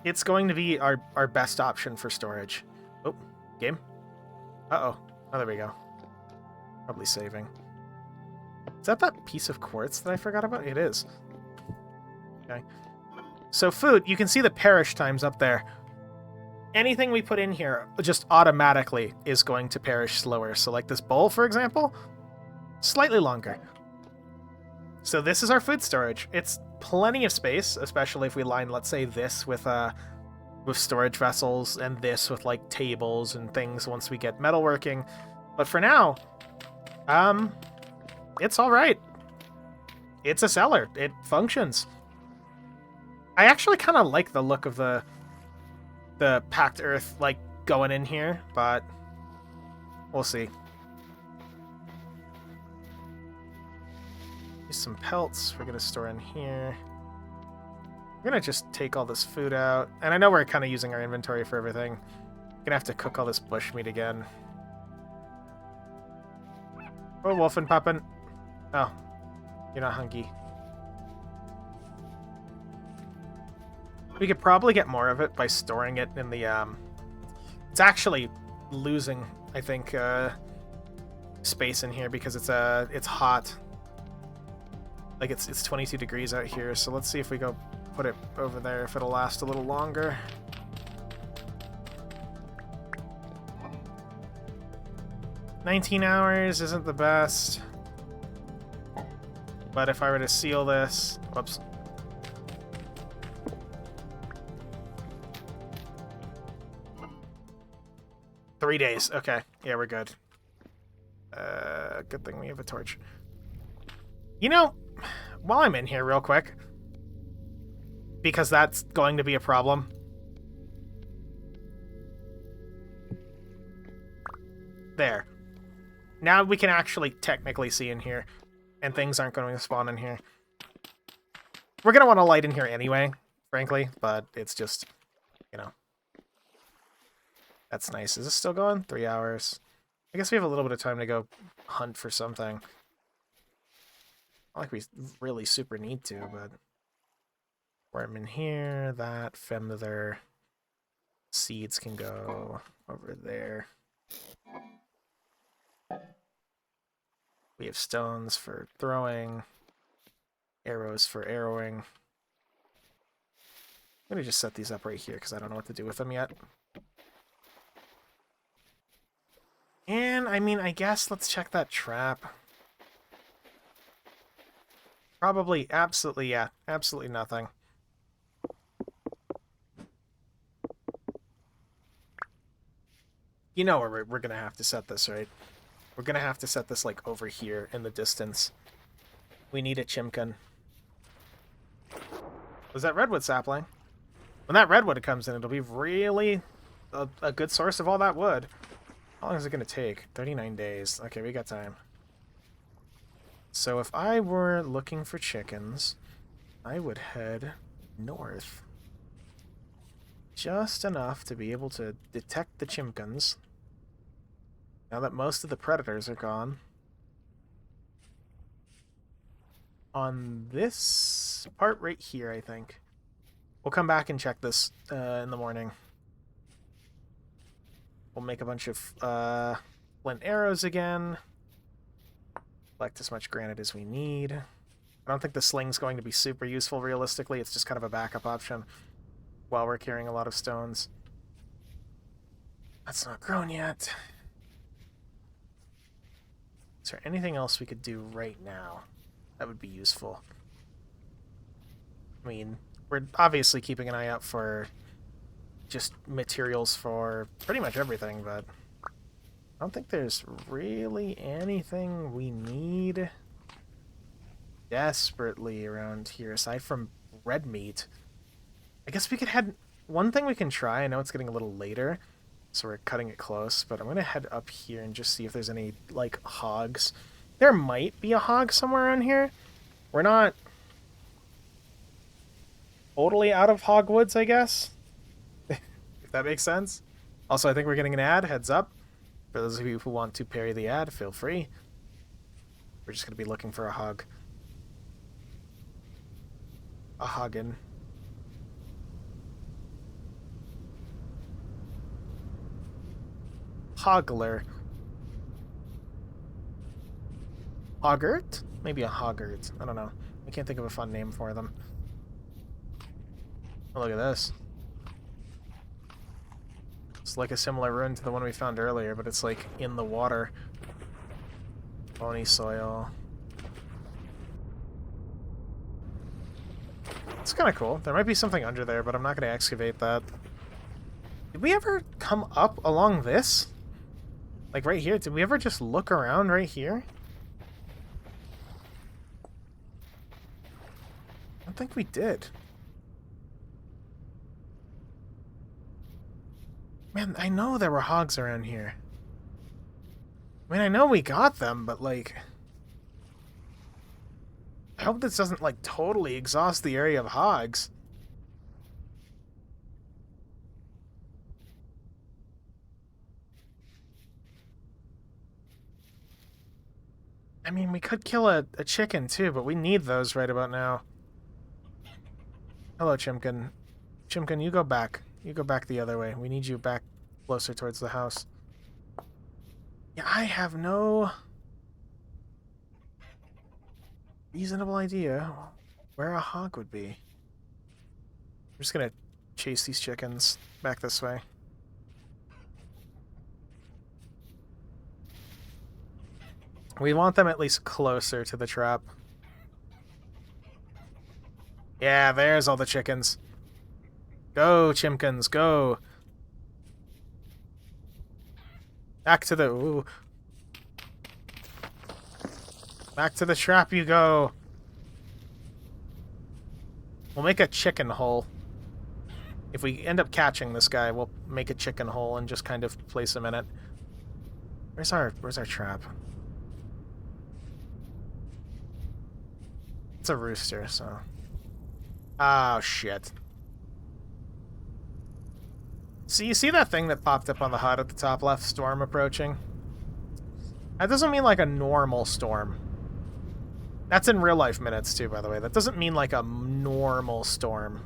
It's going to be our best option for storage. Oh, game. Uh-oh. Oh, there we go. Probably saving. Is that piece of quartz that I forgot about? It is. Okay. So food, you can see the perish times up there. Anything we put in here just automatically is going to perish slower. So like this bowl, for example, slightly longer. So this is our food storage. It's plenty of space, especially if we line, let's say, this with storage vessels and this with like tables and things once we get metalworking. But for now, it's all right. It's a cellar. It functions. I actually kind of like the look of the packed earth like going in here, but we'll see. Here's some pelts we're gonna store in here. We're gonna just take all this food out, and I know we're kind of using our inventory for everything. We're gonna have to cook all this bushmeat again. Oh, Wolfen Puppin. Oh, you're not hungry. We could probably get more of it by storing it in the, It's actually losing, I think, space in here because it's hot. Like, it's 22 degrees out here, so let's see if we go put it over there, if it'll last a little longer. "19 hours isn't the best. But if I were to seal this... Whoops. "3 days. Okay. Yeah, we're good. Good thing we have a torch. You know, while I'm in here real quick, because that's going to be a problem. There. Now we can actually technically see in here, and things aren't going to spawn in here. We're going to want to light in here anyway, frankly, but it's just, you know. That's nice. Is this still going? 3 hours. I guess we have a little bit of time to go hunt for something. Not like we really super need to, but... Worm in here, that, feather. Seeds can go over there. We have stones for throwing. Arrows for arrowing. I'm going to just set these up right here because I don't know what to do with them yet. And, I mean, I guess let's check that trap. Probably, absolutely, yeah. Absolutely nothing. You know where we're going to have to set this, right? We're going to have to set this, like, over here in the distance. We need a chimkin. Was that redwood sapling? When that redwood comes in, it'll be really a good source of all that wood. How long is it going to take? 39 days. Okay, we got time. So if I were looking for chickens, I would head north. Just enough to be able to detect the chimkins. Now that most of the predators are gone. On this part right here, I think. We'll come back and check this in the morning. We'll make a bunch of flint arrows again. Collect as much granite as we need. I don't think the sling's going to be super useful realistically. It's just kind of a backup option while we're carrying a lot of stones. That's not grown yet. Is there anything else we could do right now that would be useful? I mean, we're obviously keeping an eye out for just materials for pretty much everything, but I don't think there's really anything we need desperately around here aside from red meat. I guess we could head... One thing we can try, I know it's getting a little later, So we're cutting it close, but I'm going to head up here and just see if there's any, like, hogs. There might be a hog somewhere around here. We're not totally out of hogwoods, I guess. If that makes sense. Also, I think we're getting an ad. Heads up. For those of you who want to parry the ad, feel free. We're just going to be looking for a hog. A hoggin. Hogler. Hoggart? Maybe a hoggart. I don't know. I can't think of a fun name for them. Oh, look at this. It's like a similar ruin to the one we found earlier, but it's like in the water. Bony soil. It's kind of cool. There might be something under there, but I'm not going to excavate that. Did we ever come up along this? Like right here? Did we ever just look around right here? I don't think we did. Man, I know there were hogs around here. I mean, I know we got them, but like... I hope this doesn't, like, totally exhaust the area of hogs. I mean, we could kill a chicken, too, but we need those right about now. Hello, Chimkin. Chimkin, you go back. You go back the other way. We need you back closer towards the house. Yeah, I have no reasonable idea where a hog would be. I'm just gonna chase these chickens back this way. We want them at least closer to the trap. Yeah, there's all the chickens. Go, Chimkins, go. Back to the... Ooh. Back to the trap you go. We'll make a chicken hole. If we end up catching this guy, we'll make a chicken hole and just kind of place him in it. Where's our trap? It's a rooster, so... Oh, shit. So you see that thing that popped up on the HUD at the top left? Storm approaching? That doesn't mean like a normal storm. That's in real life minutes too, by the way. That doesn't mean like a normal storm.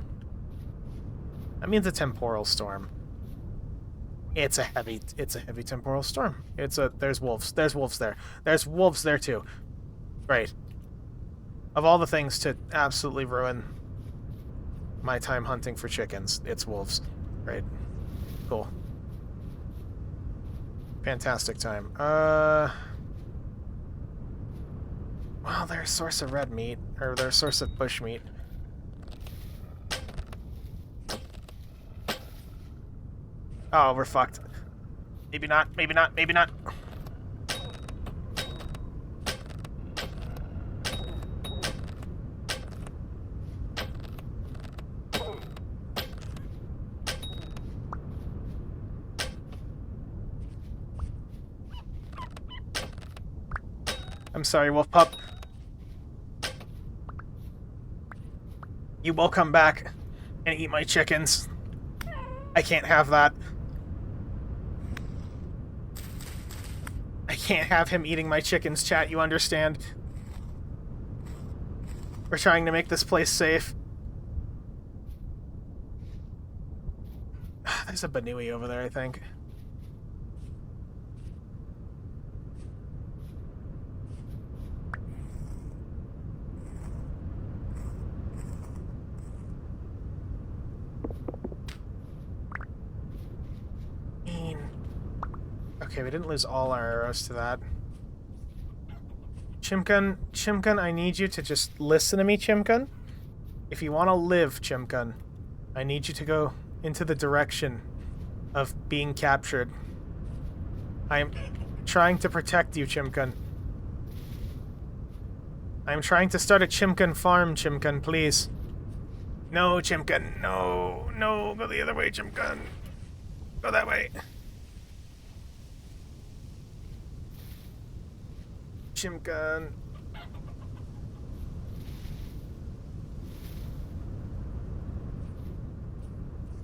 That means a temporal storm. It's a heavy temporal storm. There's wolves. There's wolves there. There's wolves there too. Great. Of all the things to absolutely ruin my time hunting for chickens, it's wolves. Great. Cool. Fantastic time. Well, they're a source of red meat, or they're a source of bush meat. Oh, we're fucked. Maybe not, maybe not, maybe not. I'm sorry, Wolf Pup. You will come back and eat my chickens. I can't have that. I can't have him eating my chickens, chat, you understand? We're trying to make this place safe. There's a Banui over there, I think. Okay, we didn't lose all our arrows to that. Chimkun, I need you to just listen to me, Chimkun. If you want to live, Chimkun, I need you to go into the direction of being captured. I am trying to protect you, Chimkun. I am trying to start a Chimkun farm, Chimkun, please. No, Chimkun, no, no, go the other way, Chimkun. Go that way. Chimgun.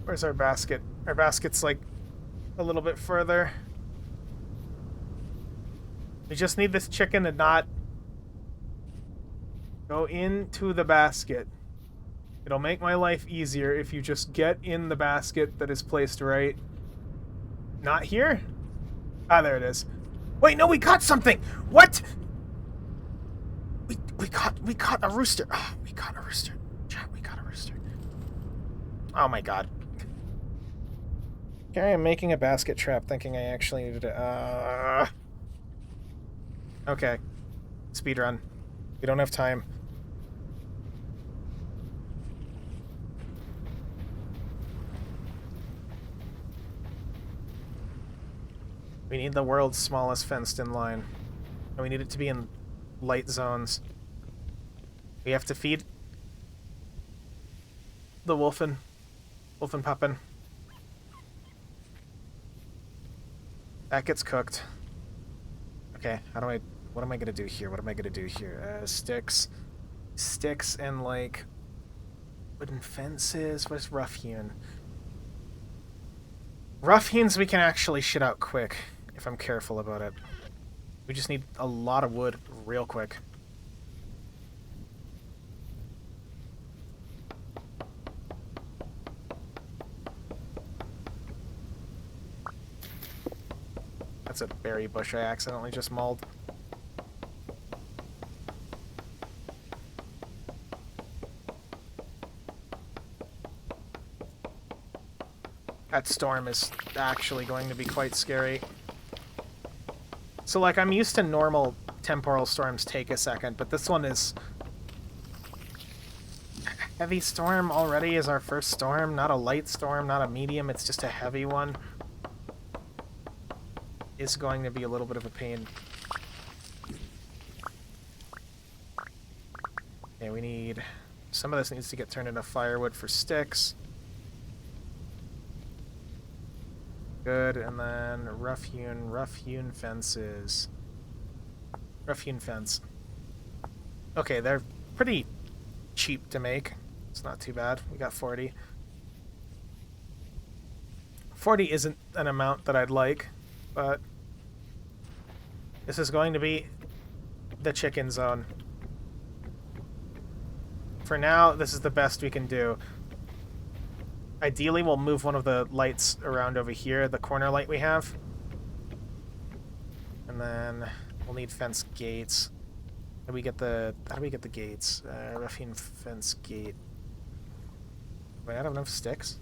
Where's our basket? Our basket's like a little bit further. We just need this chicken to not go into the basket. It'll make my life easier if you just get in the basket that is placed right. Not here? Ah, there it is. Wait, no, we caught something! What? We caught a rooster. Oh, we caught a rooster. Chat, we caught a rooster. Oh my god. Here I am making a basket trap thinking I actually needed it. Okay. Speedrun. We don't have time. We need the world's smallest fenced-in line. And we need it to be in light zones. We have to feed the wolfen. Wolfen puppin. That gets cooked. Okay, what am I gonna do here? What am I gonna do here? Sticks. Sticks and, like, wooden fences. What is rough-hewn? Rough-hews we can actually shit out quick, if I'm careful about it. We just need a lot of wood real quick. That's a berry bush I accidentally just mauled. That storm is actually going to be quite scary. So, like, I'm used to normal temporal storms take a second, but this one is... Heavy storm already is our first storm, not a light storm, not a medium, it's just a heavy one. Is going to be a little bit of a pain. Okay, we need... Some of this needs to get turned into firewood for sticks. Good, and then rough-hewn fences. Rough-hewn fence. Okay, they're pretty cheap to make. It's not too bad. We got 40. 40 isn't an amount that I'd like, but this is going to be the chicken zone. For now, this is the best we can do. Ideally, we'll move one of the lights around over here, the corner light we have. And then we'll need fence gates. How do we get the gates? Rough-hewn fence gate. Wait, I don't have enough sticks.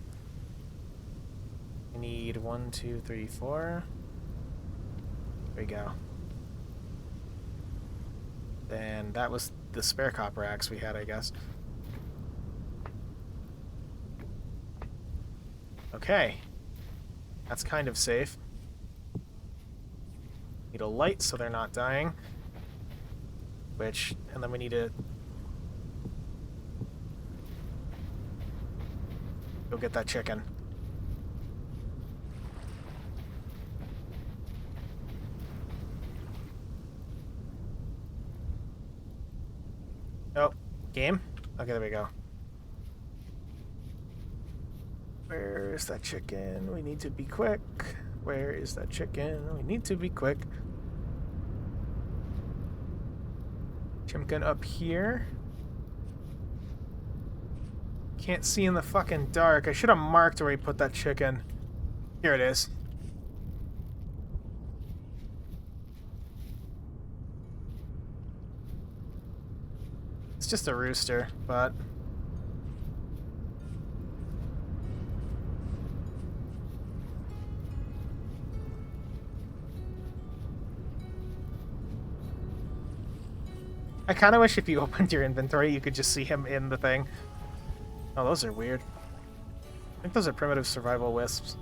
We need 1, 2, 3, 4. There we go. Then that was the spare copper axe we had, I guess. Okay. That's kind of safe. Need a light so they're not dying. And then we need to go get that chicken. Oh, game? Okay, there we go. Where is that chicken? We need to be quick. Where is that chicken? We need to be quick. Chimkin up here. Can't see in the fucking dark. I should have marked where he put that chicken. Here it is. It's just a rooster, but... I kind of wish if you opened your inventory, you could just see him in the thing. Oh, those are weird. I think those are primitive survival wisps.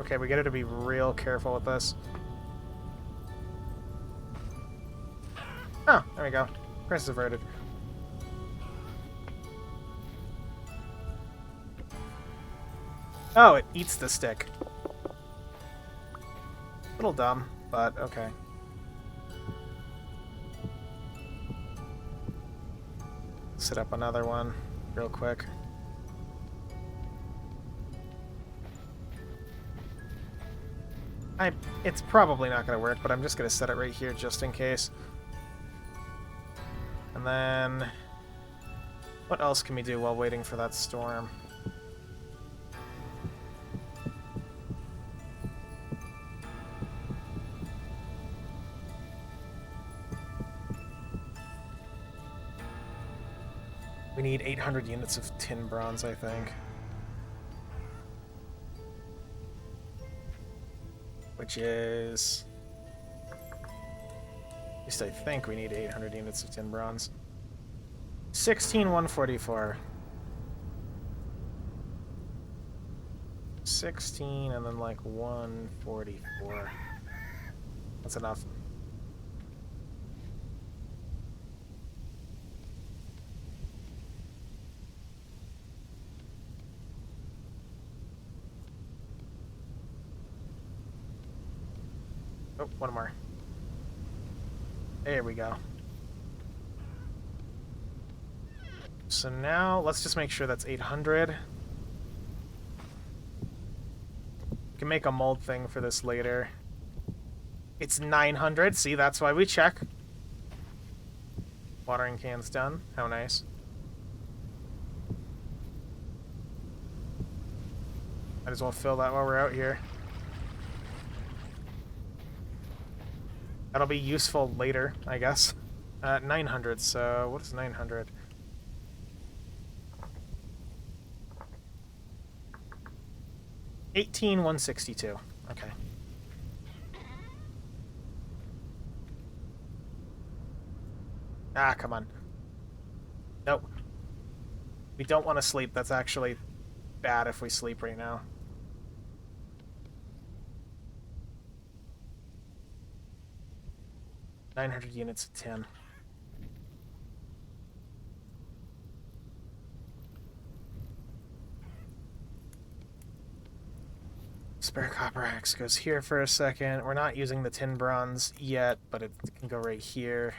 Okay, we gotta be real careful with this. Oh, there we go. Crisis averted. Oh, it eats the stick. Little dumb, but okay. Set up another one real quick. It's probably not going to work, but I'm just going to set it right here just in case. And then... what else can we do while waiting for that storm? We need 800 units of tin bronze, I think. Which is... at least I think we need 800 units of tin bronze. 16,144. 16 and then like 144. That's enough. Oh, one more. There we go. So now, let's just make sure that's 800. We can make a mold thing for this later. It's 900. See, that's why we check. Watering can's done. How nice. Might as well fill that while we're out here. That'll be useful later, I guess. 900, so what is 900? $18,162. Okay. Ah, come on. Nope. We don't want to sleep. That's actually bad if we sleep right now. $900 units of tin. Spare copper axe goes here for a second. We're not using the tin bronze yet, but it can go right here.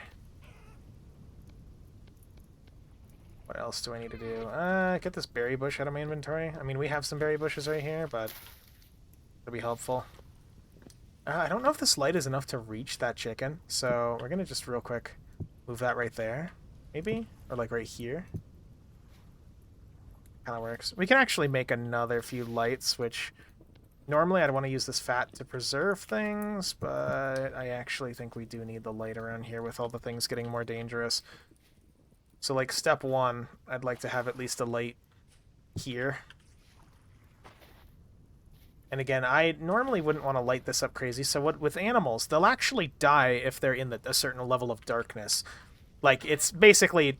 What else do I need to do? Get this berry bush out of my inventory. I mean, we have some berry bushes right here, but it'll be helpful. I don't know if this light is enough to reach that chicken, so we're gonna just real quick move that right there, maybe? Or like right here. Kind of works. We can actually make another few lights, which normally I'd want to use this fat to preserve things, but I actually think we do need the light around here with all the things getting more dangerous. So like step one, I'd like to have at least a light here. And again, I normally wouldn't want to light this up crazy. So what with animals, they'll actually die if they're in a certain level of darkness. Like, it's basically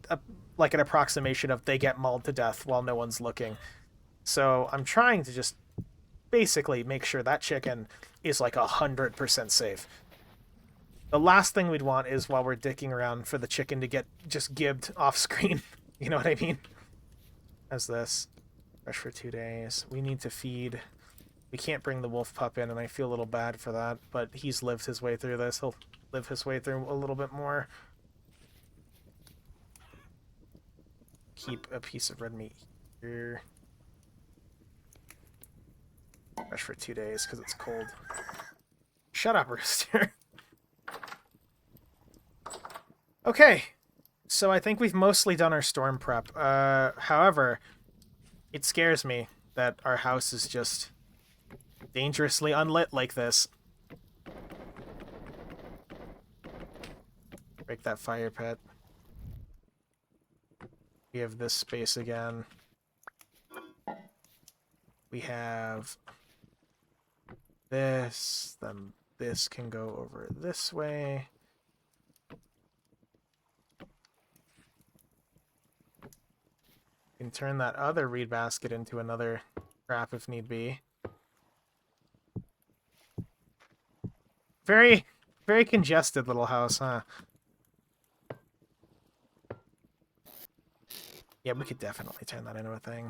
like an approximation of they get mauled to death while no one's looking. So I'm trying to just basically make sure that chicken is like 100% safe. The last thing we'd want is while we're dicking around for the chicken to get just gibbed off screen. You know what I mean? How's this? Fresh for 2 days. We need to feed. We can't bring the wolf pup in, and I feel a little bad for that, but he's lived his way through this. He'll live his way through a little bit more. Keep a piece of red meat here. Fresh for 2 days, because it's cold. Shut up, Rooster. Okay, so I think we've mostly done our storm prep. However, it scares me that our house is just dangerously unlit like this. Break that fire pit. We have this space again. We have this, then this can go over this way. We can turn that other reed basket into another trap if need be. Very, very congested little house, huh? Yeah, we could definitely turn that into a thing.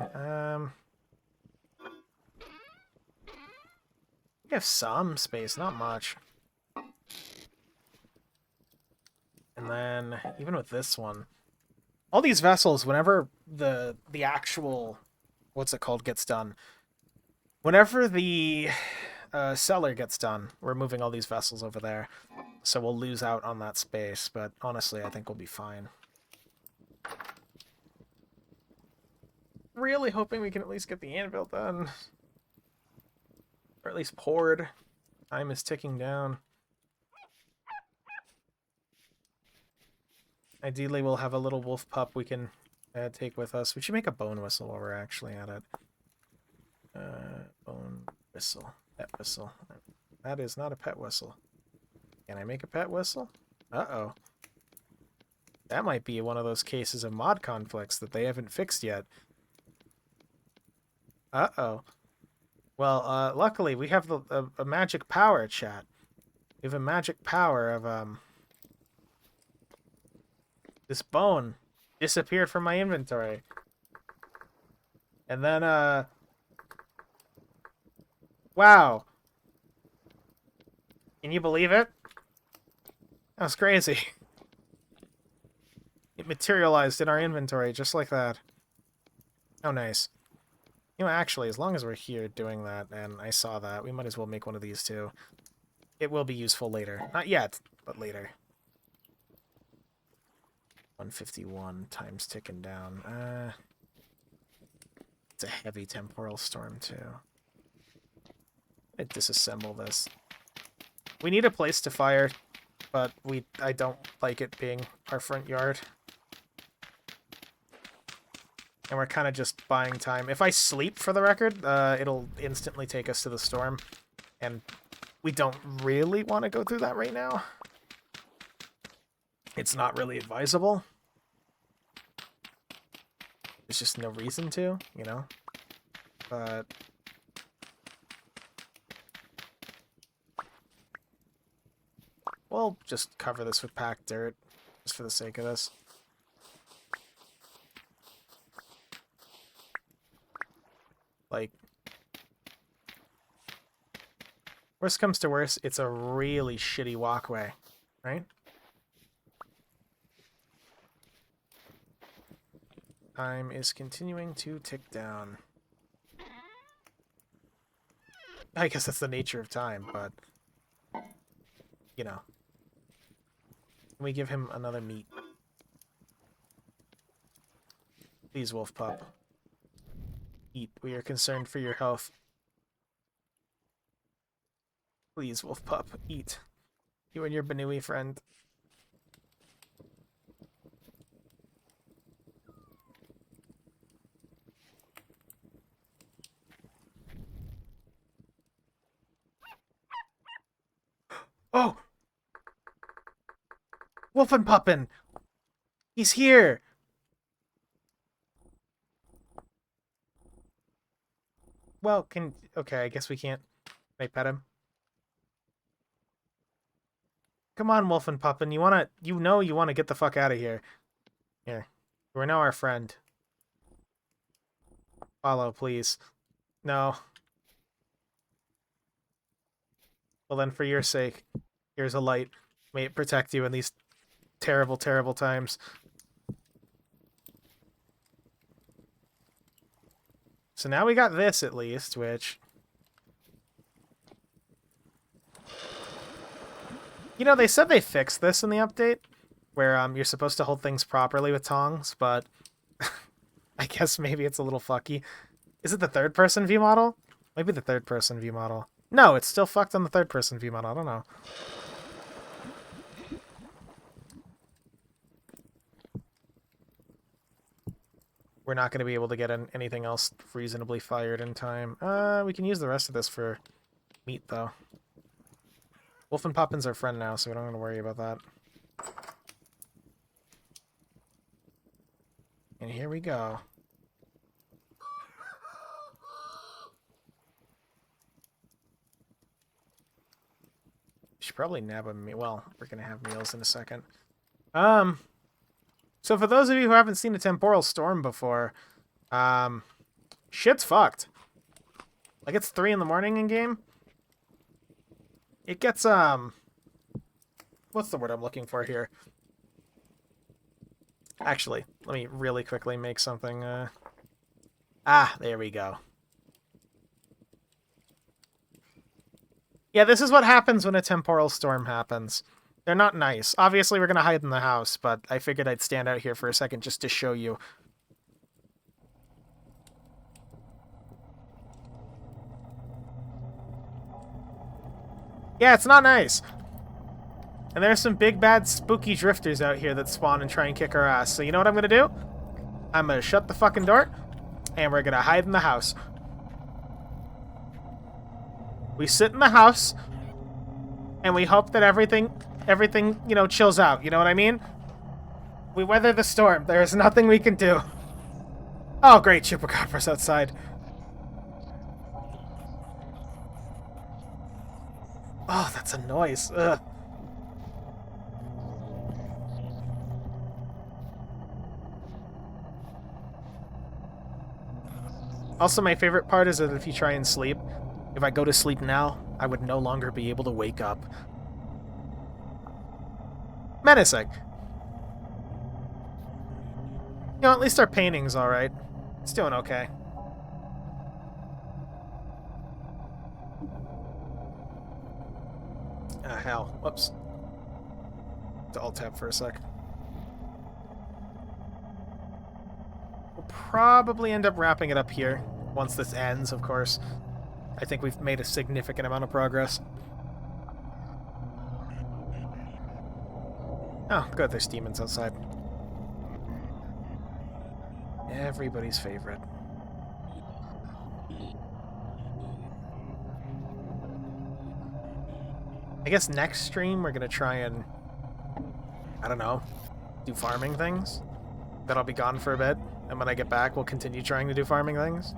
We have some space, not much. And then, even with this one, all these vessels, whenever the actual, what's it called, gets done, whenever the cellar gets done, we're moving all these vessels over there. So we'll lose out on that space, but honestly, I think we'll be fine. Really hoping we can at least get the anvil done. Or at least poured. Time is ticking down. Ideally, we'll have a little wolf pup we can take with us. We should make a bone whistle while we're actually at it. Bone whistle. Pet whistle. That is not a pet whistle. Can I make a pet whistle? Uh-oh. That might be one of those cases of mod conflicts that they haven't fixed yet. Uh-oh. Well, luckily, we have a magic power, chat. We have a magic power of, this bone disappeared from my inventory. And then, wow. Can you believe it? That was crazy. It materialized in our inventory just like that. Oh, nice. You know, actually, as long as we're here doing that, and I saw that, we might as well make one of these too. It will be useful later. Not yet, but later. 151, time's ticking down. It's a heavy temporal storm, too. I'd disassemble this. We need a place to fire, but I don't like it being our front yard. And we're kind of just buying time. If I sleep, for the record, it'll instantly take us to the storm. And we don't really want to go through that right now. It's not really advisable. There's just no reason to, you know? But we'll just cover this with packed dirt, just for the sake of this. Like, worst comes to worst, it's a really shitty walkway, right? Time is continuing to tick down. I guess that's the nature of time, but, you know. Can we give him another meat? Please, wolf pup. Eat. We are concerned for your health. Please, wolf pup, eat. You and your Banui friend. Oh! Wolfen Puppin! He's here! Well, okay, I guess we can't. Can I pet him? Come on, Wolfen Puppin, you wanna get the fuck out of here. Here. You are now our friend. Follow, please. No. Well then, for your sake, here's a light. May it protect you in these terrible, terrible times. So now we got this, at least, which... You know, they said they fixed this in the update, where you're supposed to hold things properly with tongs, but I guess maybe it's a little fucky. Is it the third-person view model? Maybe the third-person view model. No, it's still fucked on the third-person view model. I don't know. We're not going to be able to get anything else reasonably fired in time. We can use the rest of this for meat, though. Wolfen Poppin's our friend now, so we don't have to worry about that. And here we go. Should probably nab a meal. Well, we're going to have meals in a second. So for those of you who haven't seen a temporal storm before, shit's fucked. Like, it's 3 in the morning in game, It gets, what's the word I'm looking for here? Actually, let me really quickly make something, there we go. Yeah, this is what happens when a temporal storm happens. They're not nice. Obviously, we're going to hide in the house, but I figured I'd stand out here for a second just to show you. Yeah, it's not nice. And there's some big, bad, spooky drifters out here that spawn and try and kick our ass. So you know what I'm going to do? I'm going to shut the fucking door, and we're going to hide in the house. We sit in the house, and we hope that everything, you know, chills out. You know what I mean? We weather the storm. There is nothing we can do. Oh, great, chupacabras outside. Oh, that's a noise. Ugh. Also, my favorite part is that if you try and sleep, if I go to sleep now, I would no longer be able to wake up. Menacing. You know, at least our painting's alright. It's doing okay. Ah, hell. Whoops. To alt-tab for a sec. We'll probably end up wrapping it up here. Once this ends, of course. I think we've made a significant amount of progress. Oh, good, there's demons outside. Everybody's favorite. I guess next stream we're gonna try and, I don't know, do farming things. Then I'll be gone for a bit, and when I get back we'll continue trying to do farming things.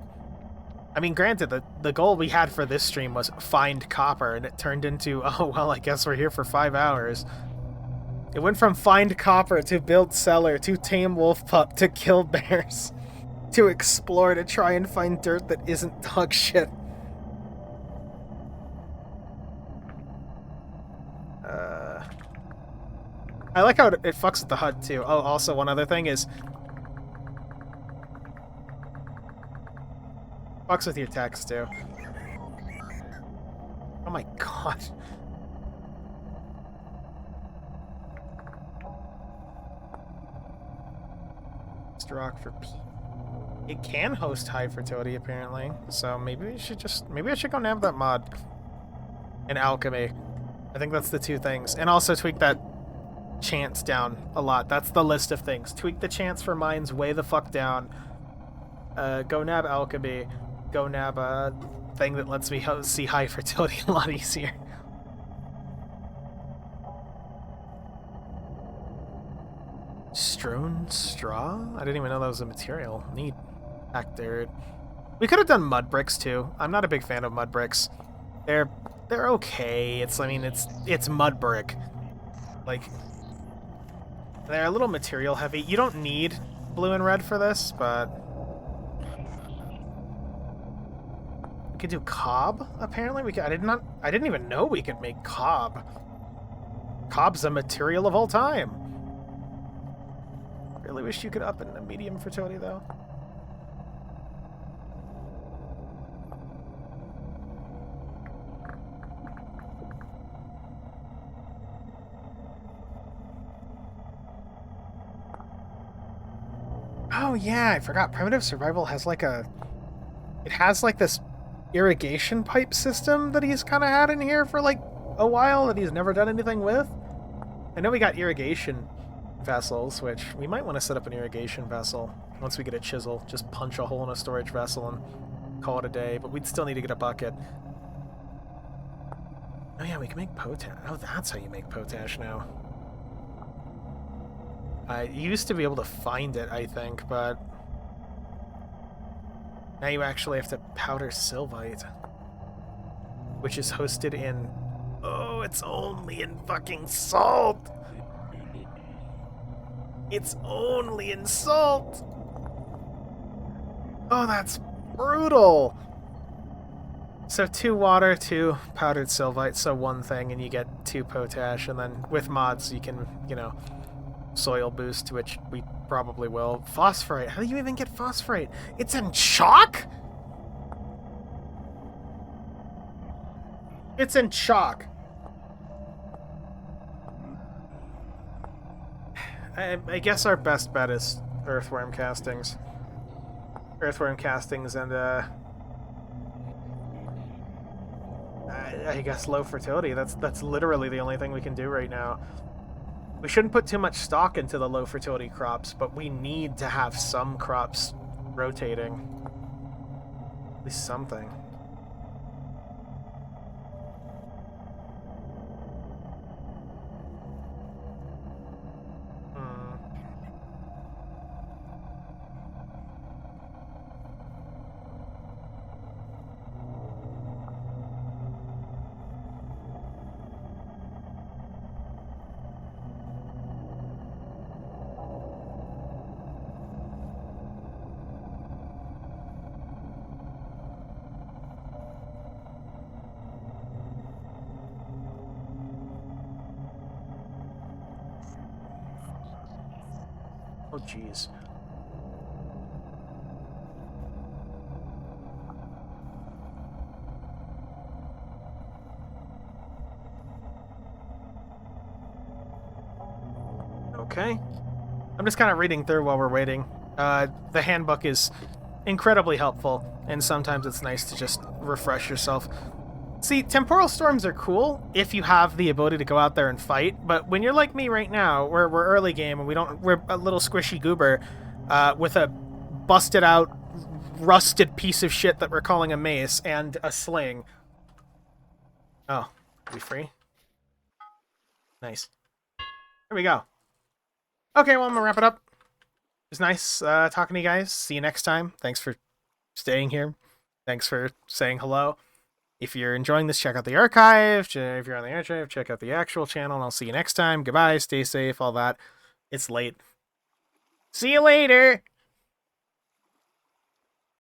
I mean, granted, the goal we had for this stream was find copper, and it turned into, oh, well, I guess we're here for 5 hours. It went from find copper to build cellar to tame wolf pup to kill bears to explore to try and find dirt that isn't dog shit. I like how it fucks with the HUD, too. Oh, also, one other thing is... fucks with your text, too. Oh my god. Mr. Rock for P. It can host high fertility, apparently. So maybe we should just... maybe I should go nab that mod. And alchemy. I think that's the two things. And also tweak that chance down a lot. That's the list of things. Tweak the chance for mines way the fuck down. Go nab alchemy. Go nab a thing that lets me see high fertility a lot easier. Strewn straw? I didn't even know that was a material. Neat. Back there. We could have done mud bricks too. I'm not a big fan of mud bricks. They're okay. I mean it's mud brick. Like, they're a little material heavy. You don't need blue and red for this, but we could do cob. Apparently, we could. I didn't even know we could make cob. Cob's a material of all time. Really wish you could up in a medium fertility though. Oh yeah, I forgot. Primitive Survival has like a... it has like this irrigation pipe system that he's kind of had in here for like a while that he's never done anything with. I know we got irrigation vessels, which we might want to set up an irrigation vessel once we get a chisel. Just punch a hole in a storage vessel and call it a day, but we'd still need to get a bucket. Oh yeah, we can make potash. Oh, that's how you make potash now. I used to be able to find it, I think, but now you actually have to powder sylvite, which is hosted in... oh, it's only in fucking salt! It's only in salt! Oh, that's brutal! So 2 water, 2 powdered sylvite, so 1 thing, and you get 2 potash, and then with mods you can, you know, soil boost, which we probably will. Phosphorite. How do you even get phosphorite? It's in chalk? It's in chalk. I guess our best bet is earthworm castings. Earthworm castings and, I guess low fertility. That's literally the only thing we can do right now. We shouldn't put too much stock into the low fertility crops, but we need to have some crops rotating. At least something. Oh, jeez. Okay. I'm just kind of reading through while we're waiting. The handbook is incredibly helpful, and sometimes it's nice to just refresh yourself. See, temporal storms are cool if you have the ability to go out there and fight, but when you're like me right now, we're early game and we're a little squishy goober with a busted out, rusted piece of shit that we're calling a mace and a sling. Oh, are we free? Nice. Here we go. Okay, well, I'm gonna wrap it up. It was nice talking to you guys. See you next time. Thanks for staying here. Thanks for saying hello. If you're enjoying this, check out the archive. If you're on the archive, check out the actual channel, and I'll see you next time. Goodbye, stay safe, all that. It's late. See you later!